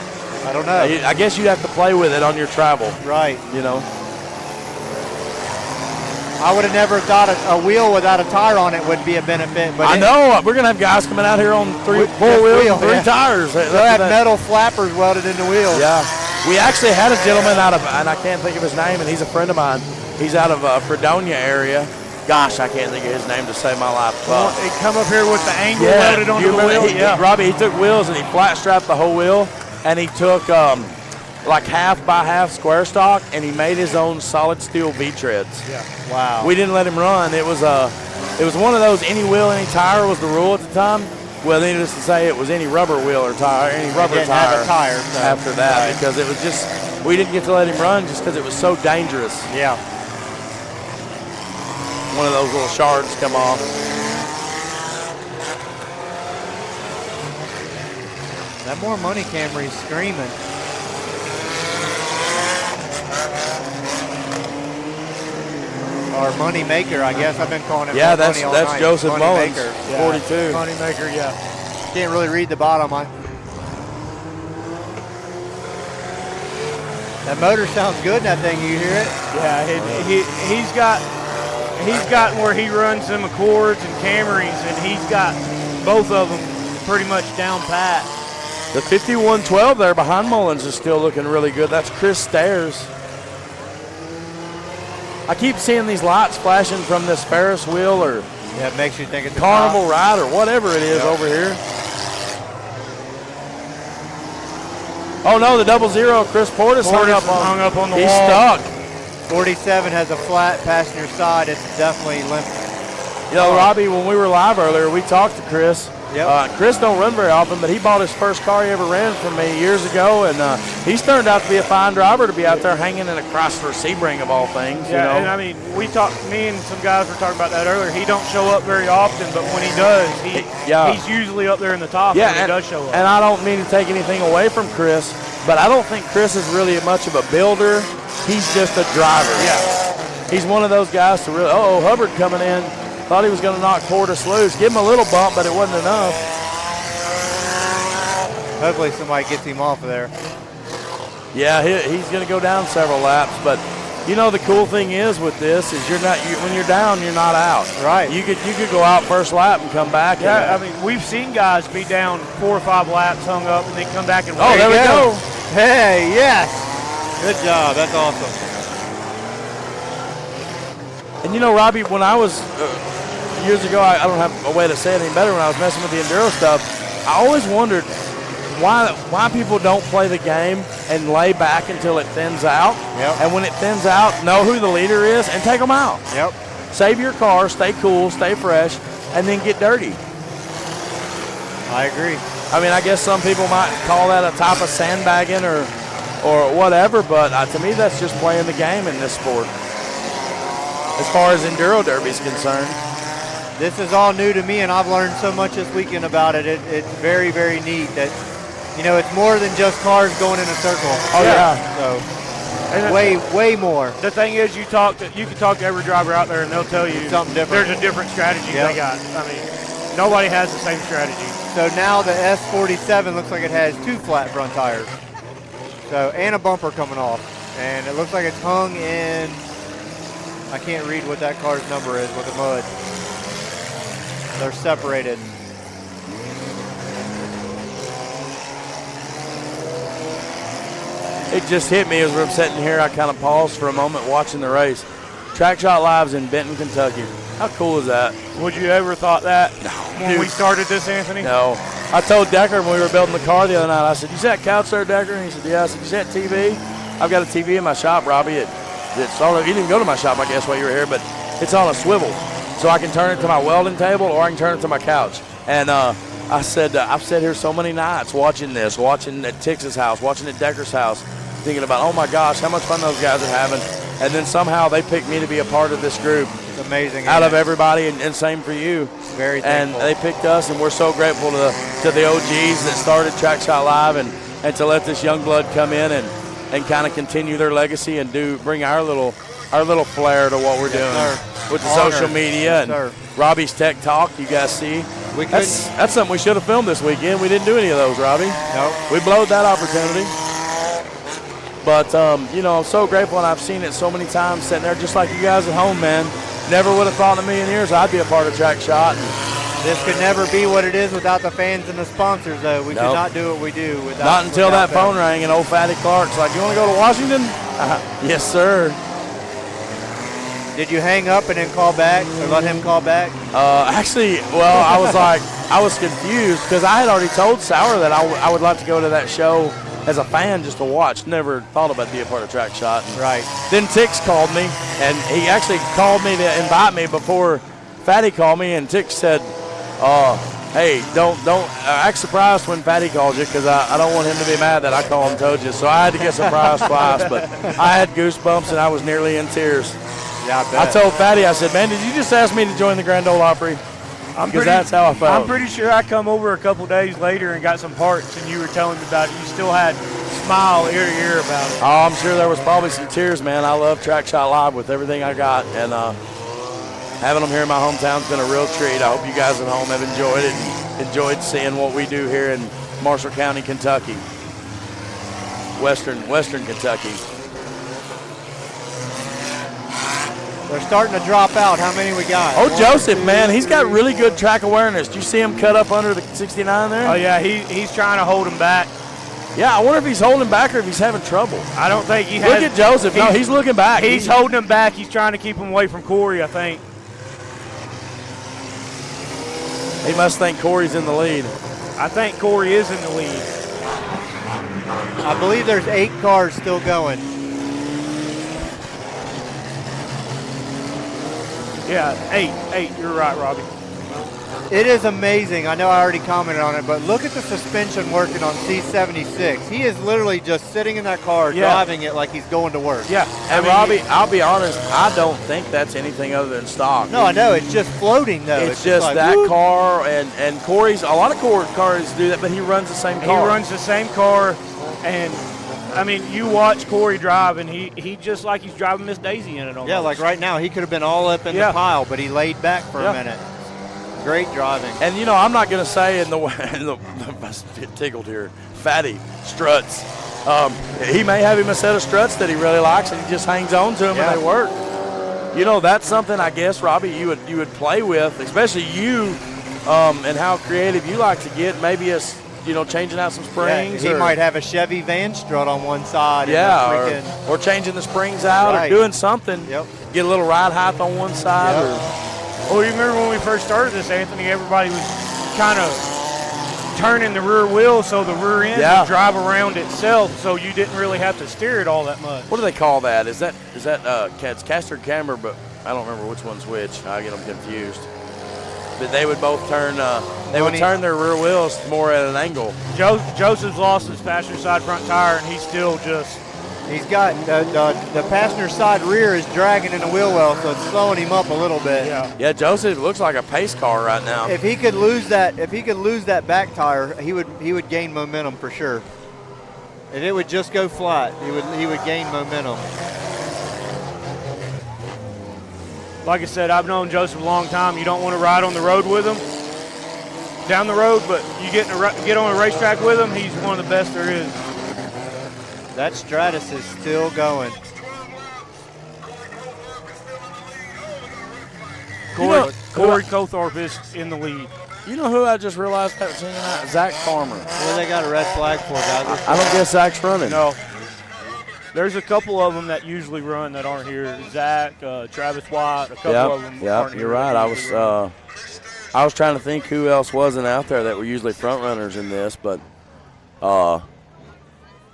I don't know. I guess you'd have to play with it on your travel. Right. You know. I would have never thought a wheel without a tire on it would be a benefit. But I know. We're going to have guys coming out here on four wheels and 3 tires. They'll have metal flappers welded in the wheels. Yeah. We actually had a gentleman out of, and I can't think of his name, and he's a friend of mine. He's out of Fredonia area. Gosh, I can't think of his name to save my life. He come up here with the angle welded onto the wheel. Robbie, he took wheels and he flat strapped the whole wheel, and he took like half by half square stock, and he made his own solid steel V-treads. Yeah. Wow. We didn't let him run. It was one of those any wheel, any tire was the rule at the time. Well, needless to say, it was any rubber wheel or tire, any rubber didn't tire, have a tire so. after that, because it was just, we didn't get to let him run just because it was so dangerous. Yeah. One of those little shards come off. That More Money Camry's screaming. Or Money Maker, I guess. I've been calling it. Yeah, More Money all that's night. Joseph Money Mullins, Maker. 42. Money Maker, yeah. Can't really read the bottom. That motor sounds good in that thing. You hear it? Yeah, he's got where he runs them Accords and Camrys, and he's got both of them pretty much down pat. The 5112 there behind Mullins is still looking really good. That's Chris Stairs. I keep seeing these lights flashing from this Ferris wheel or it makes you think it's a carnival cop. ride or whatever it is over here. Oh no, the 00, Chris Portis hung up on the wall. He's stuck. 47 has a flat passenger side. It's definitely limp. You know, Robbie, when we were live earlier, we talked to Chris. Yep. Chris don't run very often, but he bought his first car he ever ran from me years ago, and he's turned out to be a fine driver to be out there hanging in a Chrysler Sebring of all things. Yeah, you know? and I mean, me and some guys were talking about that earlier. He don't show up very often, but when he does, he's usually up there in the top when he does show up. And I don't mean to take anything away from Chris, but I don't think Chris is really much of a builder. He's just a driver. Yeah. He's one of those guys to really, Hubbard coming in. Thought he was going to knock Portis loose. Give him a little bump, but it wasn't enough. Hopefully somebody gets him off of there. Yeah, he's going to go down several laps, but you know the cool thing is with this is when you're down, you're not out. Right. You could go out first lap and come back. Yeah, I mean, we've seen guys be down 4 or 5 laps, hung up, and then come back and win. Oh, there we go. Hey, yes. Good job. That's awesome. And you know, Robbie, when I was years ago, I don't have a way to say it any better. When I was messing with the enduro stuff, I always wondered why people don't play the game and lay back until it thins out. Yep. And when it thins out, know who the leader is and take them out. Yep. Save your car, stay cool, stay fresh, and then get dirty. I agree. I mean, I guess some people might call that a type of sandbagging or whatever, but to me, that's just playing the game in this sport. As far as enduro derby is concerned. This is all new to me, and I've learned so much this weekend about it. It's very, very neat that, it's more than just cars going in a circle. Oh, yeah. So, way more. The thing is, you can talk to every driver out there, and they'll tell you something different. There's a different strategy they got. I mean, nobody has the same strategy. So now the S47 looks like it has 2 flat front tires. So, and a bumper coming off. And it looks like it's hung in, I can't read what that car's number is with the mud. They're separated. It just hit me as we're sitting here. I kind of paused for a moment watching the race. TrackShotLive's in Benton, Kentucky. How cool is that? Would you ever thought that when Dude. we started this, Anthony? No. I told Decker when we were building the car the other night, I said, "You see that couch there, Decker?" And he said, "Yeah." I said, "You see that TV? I've got a TV in my shop, Robbie. It's on. You didn't go to my shop, I guess, while you were here, but it's on a swivel. So I can turn it to my welding table or I can turn it to my couch." And I said, I've sat here so many nights watching this, watching at Tix's house, watching at Decker's house, thinking about, oh my gosh, how much fun those guys are having. And then somehow they picked me to be a part of this group. It's amazing. Out of everybody, and same for you. Very thankful. And they picked us, and we're so grateful to the OGs that started TrackShotLive and to let this young blood come in and kind of continue their legacy and bring our little flair to what we're doing with the social media and Robbie's Tech Talk. You guys see, that's something we should have filmed this weekend. We didn't do any of those, Robbie. No, we blowed that opportunity. But, you know, I'm so grateful, and I've seen it so many times sitting there just like you guys at home, man. Never would have thought in a million years I'd be a part of Track Shot. This could never be what it is without the fans and the sponsors, though. We could Nope. not do what we do without. Not until without that phone rang and old Fatty Clark's like, you want to go to Washington? Yes, sir. Did you hang up and then call back, or let him call back? Actually, well, I was like, I was confused because I had already told Sauer that I would like to go to that show as a fan just to watch. Never thought about being a part of Track Shot. And right. Then Tix called me, and he actually called me to invite me before Fatty called me, and Tix said, hey, don't act surprised when Fatty calls you because I don't want him to be mad that I called and told you. So I had to get surprised twice, but I had goosebumps and I was nearly in tears. Yeah, I bet. I told Fatty, I said, man, did you just ask me to join the Grand Ole Opry? Because that's how I felt. I'm pretty sure I come over a couple days later and got some parts, and you were telling me about it. You still had smile ear to ear about it. Oh, I'm sure there was probably some tears, man. I love TrackShotLive with everything I got, and having them here in my hometown's been a real treat. I hope you guys at home have enjoyed it and enjoyed seeing what we do here in Marshall County, Kentucky, Western Kentucky. They're starting to drop out. How many we got? Oh, Joseph, man, he's got really good track awareness. Do you see him cut up under the 69 there? Oh, yeah, he's trying to hold him back. Yeah, I wonder if he's holding back or if he's having trouble. I don't think he has. Look at Joseph. No, he's looking back. He's holding him back. He's trying to keep him away from Corey, I think. He must think Corey's in the lead. I think Corey is in the lead. I believe there's 8 cars still going. Yeah, 8. You're right, Robbie. It is amazing. I know I already commented on it, but look at the suspension working on C76. He is literally just sitting in that car, driving it like he's going to work. Yeah. And Robbie, I'll be honest, I don't think that's anything other than stock. No, I know. It's just floating, though. It's just like, that whoop. car, and Corey's, a lot of cars do that, but he runs the same car. He runs the same car, and I mean, you watch Corey drive, and he just like he's driving Miss Daisy in it almost. Yeah, like right now, he could have been all up in the pile, but he laid back for a minute. Great driving. And, you know, I'm not going to say in the tickled here, Fatty struts. He may have him a set of struts that he really likes, and he just hangs on to them and they work. You know, that's something I guess, Robbie, you would play with, especially you, and how creative you like to get. Maybe it's, you know, changing out some springs. Yeah, he might have a Chevy van strut on one side. Yeah, or changing the springs out or doing something. Yep. Get a little ride height on one side. Well, you remember when we first started this, Anthony, everybody was kind of turning the rear wheel so the rear end would drive around itself, so you didn't really have to steer it all that much. What do they call that? Is that it's caster camber, but I don't remember which one's which. I get them confused. But they would both turn. They would turn their rear wheels more at an angle. Joseph's lost his passenger side front tire, and he's still just. He's got the passenger side rear is dragging in the wheel well, so it's slowing him up a little bit. Yeah, Joseph looks like a pace car right now. If he could lose that back tire, he would gain momentum for sure. If it would just go flat, he would gain momentum. Like I said, I've known Joseph a long time. You don't want to ride on the road with him, down the road, but you get on a racetrack with him, he's one of the best there is. That Stratus is still going. Corey Cothorpe is in the lead. You know who I just realized that was singing that? Zach Farmer. What they got a red flag for, guys? I don't guess Zach's running. No. There's a couple of them that usually run that aren't here. Zach, Travis White, a couple of them aren't here. You're right. I was trying to think who else wasn't out there that were usually front runners in this, but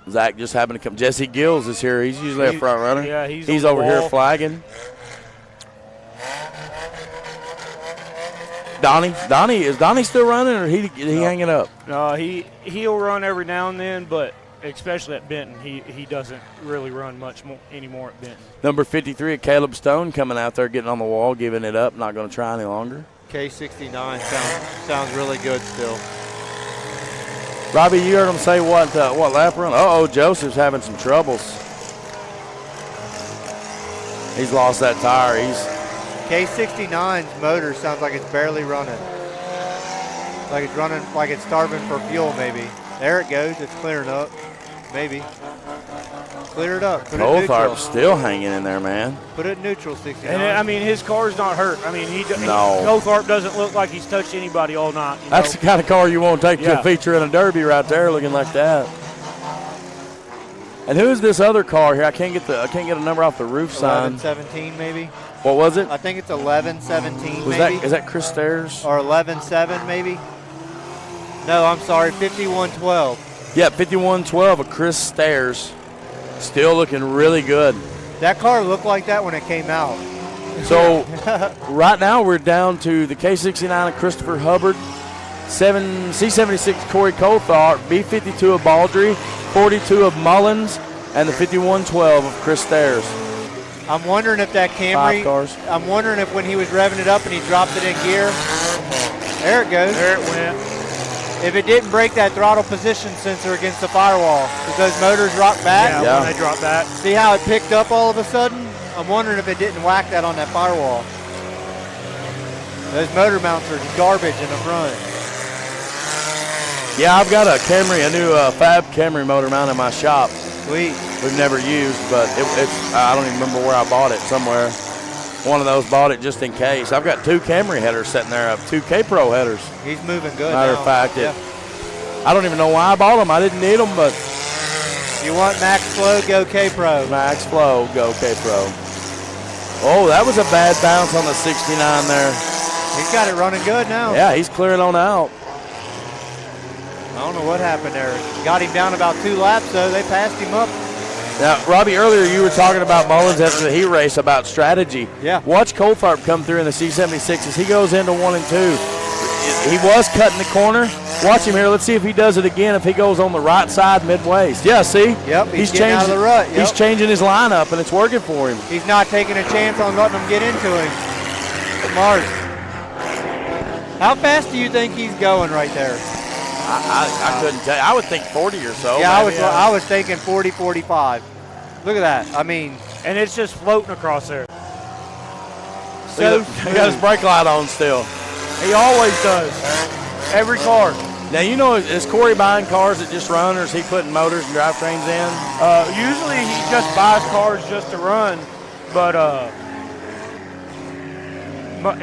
Zach just happened to come. Jesse Gills is here. He's usually a front runner. Yeah, he's over here flagging. Donnie, is Donnie still running, or he hanging up? No, he'll run every now and then, but especially at Benton, he doesn't really run much more anymore at Benton. Number 53, Caleb Stone, coming out there, getting on the wall, giving it up, not going to try any longer. K69 sounds really good still. Robbie, you heard him say what lap run? Uh-oh, Joseph's having some troubles. He's lost that tire. K69's motor sounds like it's barely running. Like it's running, like it's starving for fuel maybe. There it goes, it's clearing up, maybe. Clear it up. Put it neutral. Coltharp's still hanging in there, man. Put it neutral, 69. And I mean, his car's not hurt. I mean, No. Goldthorpe doesn't look like he's touched anybody all night. You That's know? the kind of car you won't take to Yeah. a feature in a derby right there, looking like that. And who's this other car here? I can't get a number off the roof sign. 11-17 maybe. What was it? I think it's 11-17 Was maybe. is that Chris Stairs? Or 11-7 maybe. No, I'm sorry, 51-12. Yeah, 5112 of Chris Stairs. Still looking really good. That car looked like that when it came out. So right now we're down to the K69 of Christopher Hubbard, C76 Corey Colthart, B52 of Baldry, 42 of Mullins, and the 5112 of Chris Stairs. I'm wondering if that Camry, 5 cars. I'm wondering if when he was revving it up and he dropped it in gear, there it goes. There it went. If it didn't break that throttle position sensor against the firewall, because those motors rock back. Yeah, when they drop back. See how it picked up all of a sudden? I'm wondering if it didn't whack that on that firewall. Those motor mounts are garbage in the front. Yeah, I've got a Camry, a new Fab Camry motor mount in my shop. Sweet. We've never used, but it's I don't even remember where I bought it, somewhere. One of those bought it just in case. I've got 2 Camry headers sitting there, of 2 K-Pro headers. He's moving good Matter now. of fact, Yeah. I don't even know why I bought them. I didn't need them, but You want max flow, go K-Pro. Max Flow, go K-Pro. Oh, that was a bad bounce on the 69 there. He's got it running good now. Yeah, he's clearing on out. I don't know what happened there. Got him down about 2 laps, though. They passed him up. Now, Robbie, earlier you were talking about Mullins after the heat race about strategy. Yeah. Watch Coltharp come through in the C76 as he goes into 1 and 2. He was cutting the corner. Watch him here. Let's see if he does it again if he goes on the right side mid-waist. Yeah, see? Yep, he's getting out of the rut. Yep. He's changing his lineup, and it's working for him. He's not taking a chance on letting them get into him. Smart. How fast do you think he's going right there? I couldn't tell you. I would think 40 or so. Yeah, maybe. I was thinking 40, 45. Look at that. I mean, and it's just floating across there. So he got his brake light on still. He always does. Every car. Now, you know, is Corey buying cars that just run, or is he putting motors and drivetrains in? Usually he just buys cars just to run, but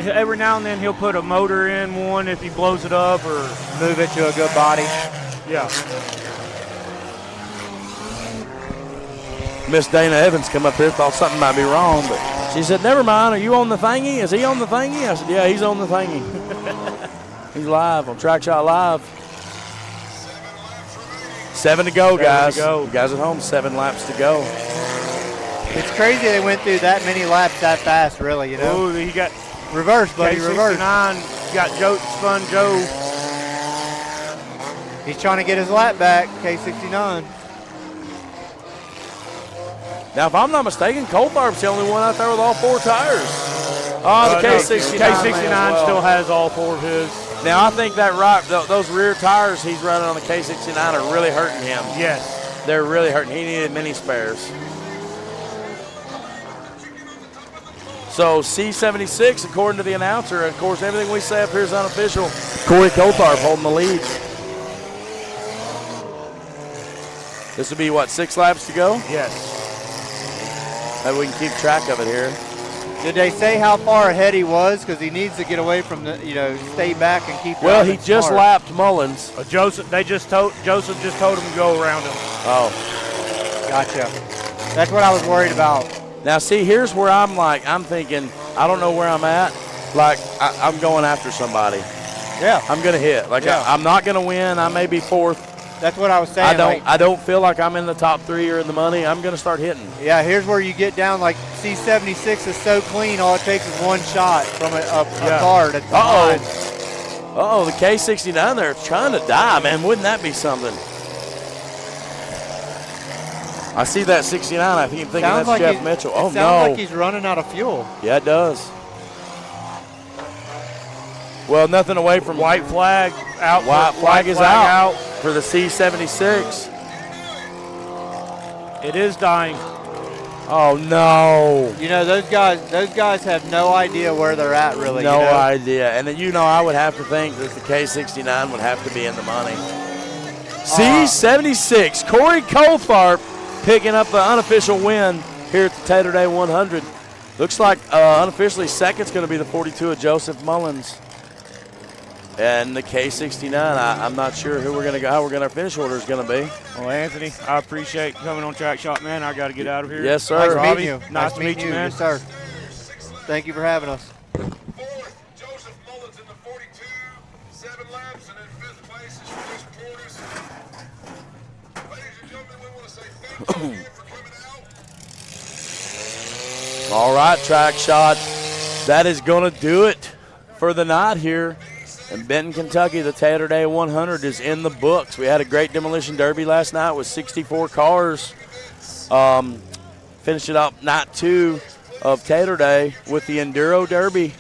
every now and then he'll put a motor in one if he blows it up or move it to a good body. Yeah. Miss Dana Evans come up here, thought something might be wrong, but she said, never mind, are you on the thingy? Is he on the thingy? I said, yeah, he's on the thingy. He's live on TrackShotLive. 7 to go, guys. You guys at home, 7 laps to go. It's crazy they went through that many laps that fast, really, you know? Oh, he got reverse, buddy, reverse. K69 got Spun Joe. He's trying to get his lap back, K69. Now, if I'm not mistaken, Coltharp's the only one out there with all 4 tires. Oh, the K69. K69 still has all 4 of his. Now, I think that those rear tires he's running on the K69 are really hurting him. Yes. They're really hurting. He needed mini spares. So, C76, according to the announcer, of course, everything we say up here is unofficial. Corey Coltharp holding the lead. This will be, what, 6 laps to go? Yes. Maybe we can keep track of it here. Did they say how far ahead he was? Because he needs to get away from the, stay back and keep. Well, he just lapped Mullins. Joseph just told him to go around him. Oh, gotcha. That's what I was worried about. Now, see, here's where I'm thinking, I don't know where I'm at. Like, I'm going after somebody. Yeah. I'm going to hit. Like, yeah. I'm not going to win. I may be 4th. That's what I was saying. I don't feel like I'm in the top 3 or in the money. I'm going to start hitting. Yeah, here's where you get down. Like, C76 is so clean, all it takes is one shot from a car that's behind. Uh-oh, the K69 there trying to die, man. Wouldn't that be something? I see that 69. I keep thinking that's like Jeff Mitchell. Oh, no. Sounds like he's running out of fuel. Yeah, it does. Well, nothing away from white flag out. White flag is out for the C76. It is dying. Oh no! You know, those guys have no idea where they're at, really. No idea. And then I would have to think that the K69 would have to be in the money. C76, Corey Coltharp picking up the unofficial win here at the Tater Day 100. Looks like unofficially second's going to be the 42 of Joseph Mullins. And the K69, I'm not sure how our finish order is going to be. Well, Anthony, I appreciate coming on Track Shot, man. I got to get out of here. Yes, sir. Nice meeting you. Nice to meet you, man. Yes, sir. Thank you for having us. Joseph Mullins in the 42, 7 laps, and in 5th place is Chris Portis. Ladies and gentlemen, we want to say thank you again for coming out. All right, Track Shot. That is going to do it for the night here in Benton, Kentucky. The Tater Day 100 is in the books. We had a great Demolition Derby last night with 64 cars. Finished it up night 2 of Tater Day with the Enduro Derby.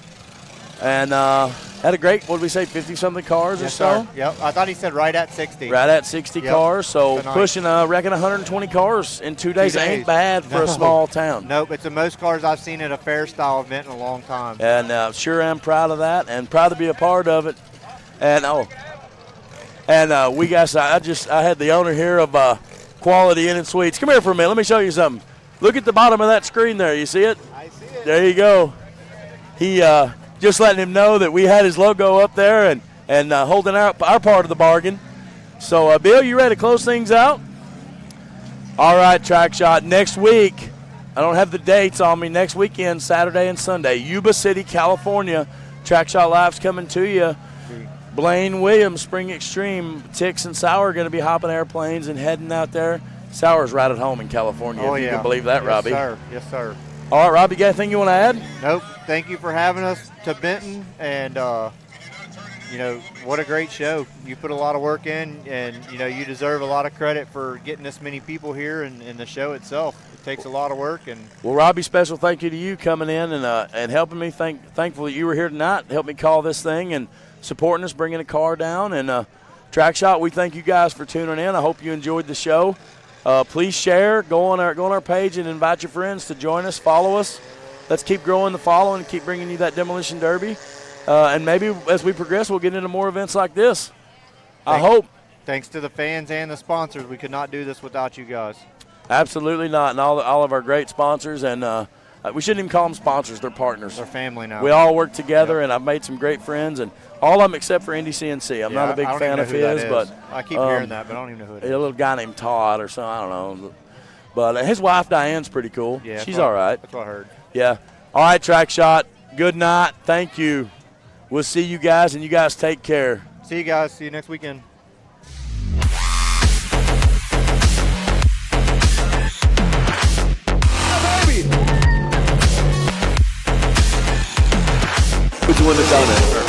And had a great, what did we say, 50-something cars or so? Sir. Yep, I thought he said right at 60. Right at 60 cars, so Tonight. pushing, I reckon, 120 cars in 2 days. Ain't bad for a small town. Nope, it's the most cars I've seen at a fair-style event in a long time. And sure am proud of that and proud to be a part of it. And I had the owner here of Quality Inn and Suites. Come here for a minute. Let me show you something. Look at the bottom of that screen there. You see it? I see it. There you go. He just letting him know that we had his logo up there and holding our part of the bargain. So, Bill, you ready to close things out? All right, Track Shot. Next week, I don't have the dates on me. Next weekend, Saturday and Sunday, Yuba City, California. Track Shot Live's coming to you. Blaine Williams, Spring Extreme. Tix and Sauer are going to be hopping airplanes and heading out there. Sauer's right at home in California, if you can believe that, Robbie. Yes, sir. Yes, sir. All right, Robbie, got anything you want to add? Nope. Thank you for having us to Benton, and what a great show. You put a lot of work in, and you deserve a lot of credit for getting this many people here and the show itself. It takes a lot of work. And well, Robbie, special thank you to you coming in and helping me. Thankful that you were here tonight, help me call this thing and supporting us, bringing a car down. And Track Shot, we thank you guys for tuning in. I hope you enjoyed the show. Please share, go on our page and invite your friends to join us, follow us. Let's keep growing the following and keep bringing you that Demolition Derby. And maybe as we progress, we'll get into more events like this. I hope. Thanks to the fans and the sponsors. We could not do this without you guys. Absolutely not. And all of our great sponsors. And we shouldn't even call them sponsors. They're partners. They're family now. We all work together, and I've made some great friends. And all of them except for Indy CNC. I'm not a big fan of his. But I keep hearing that, but I don't even know who it is. A little guy named Todd or something. I don't know. But his wife, Diane's pretty cool. Yeah, she's all right. That's what I heard. Yeah. All right, Track Shot. Good night. Thank you. We'll see you guys, and you guys take care. See you guys. See you next weekend. Who's the one that's down there?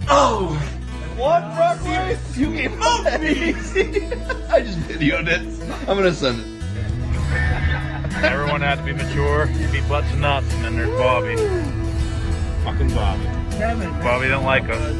Oh! What truck race? You gave up that easy. I just videoed it. I'm gonna send it. Everyone has to be mature, be butts and nuts, and then there's Bobby. Fucking Bobby. Bobby don't like us.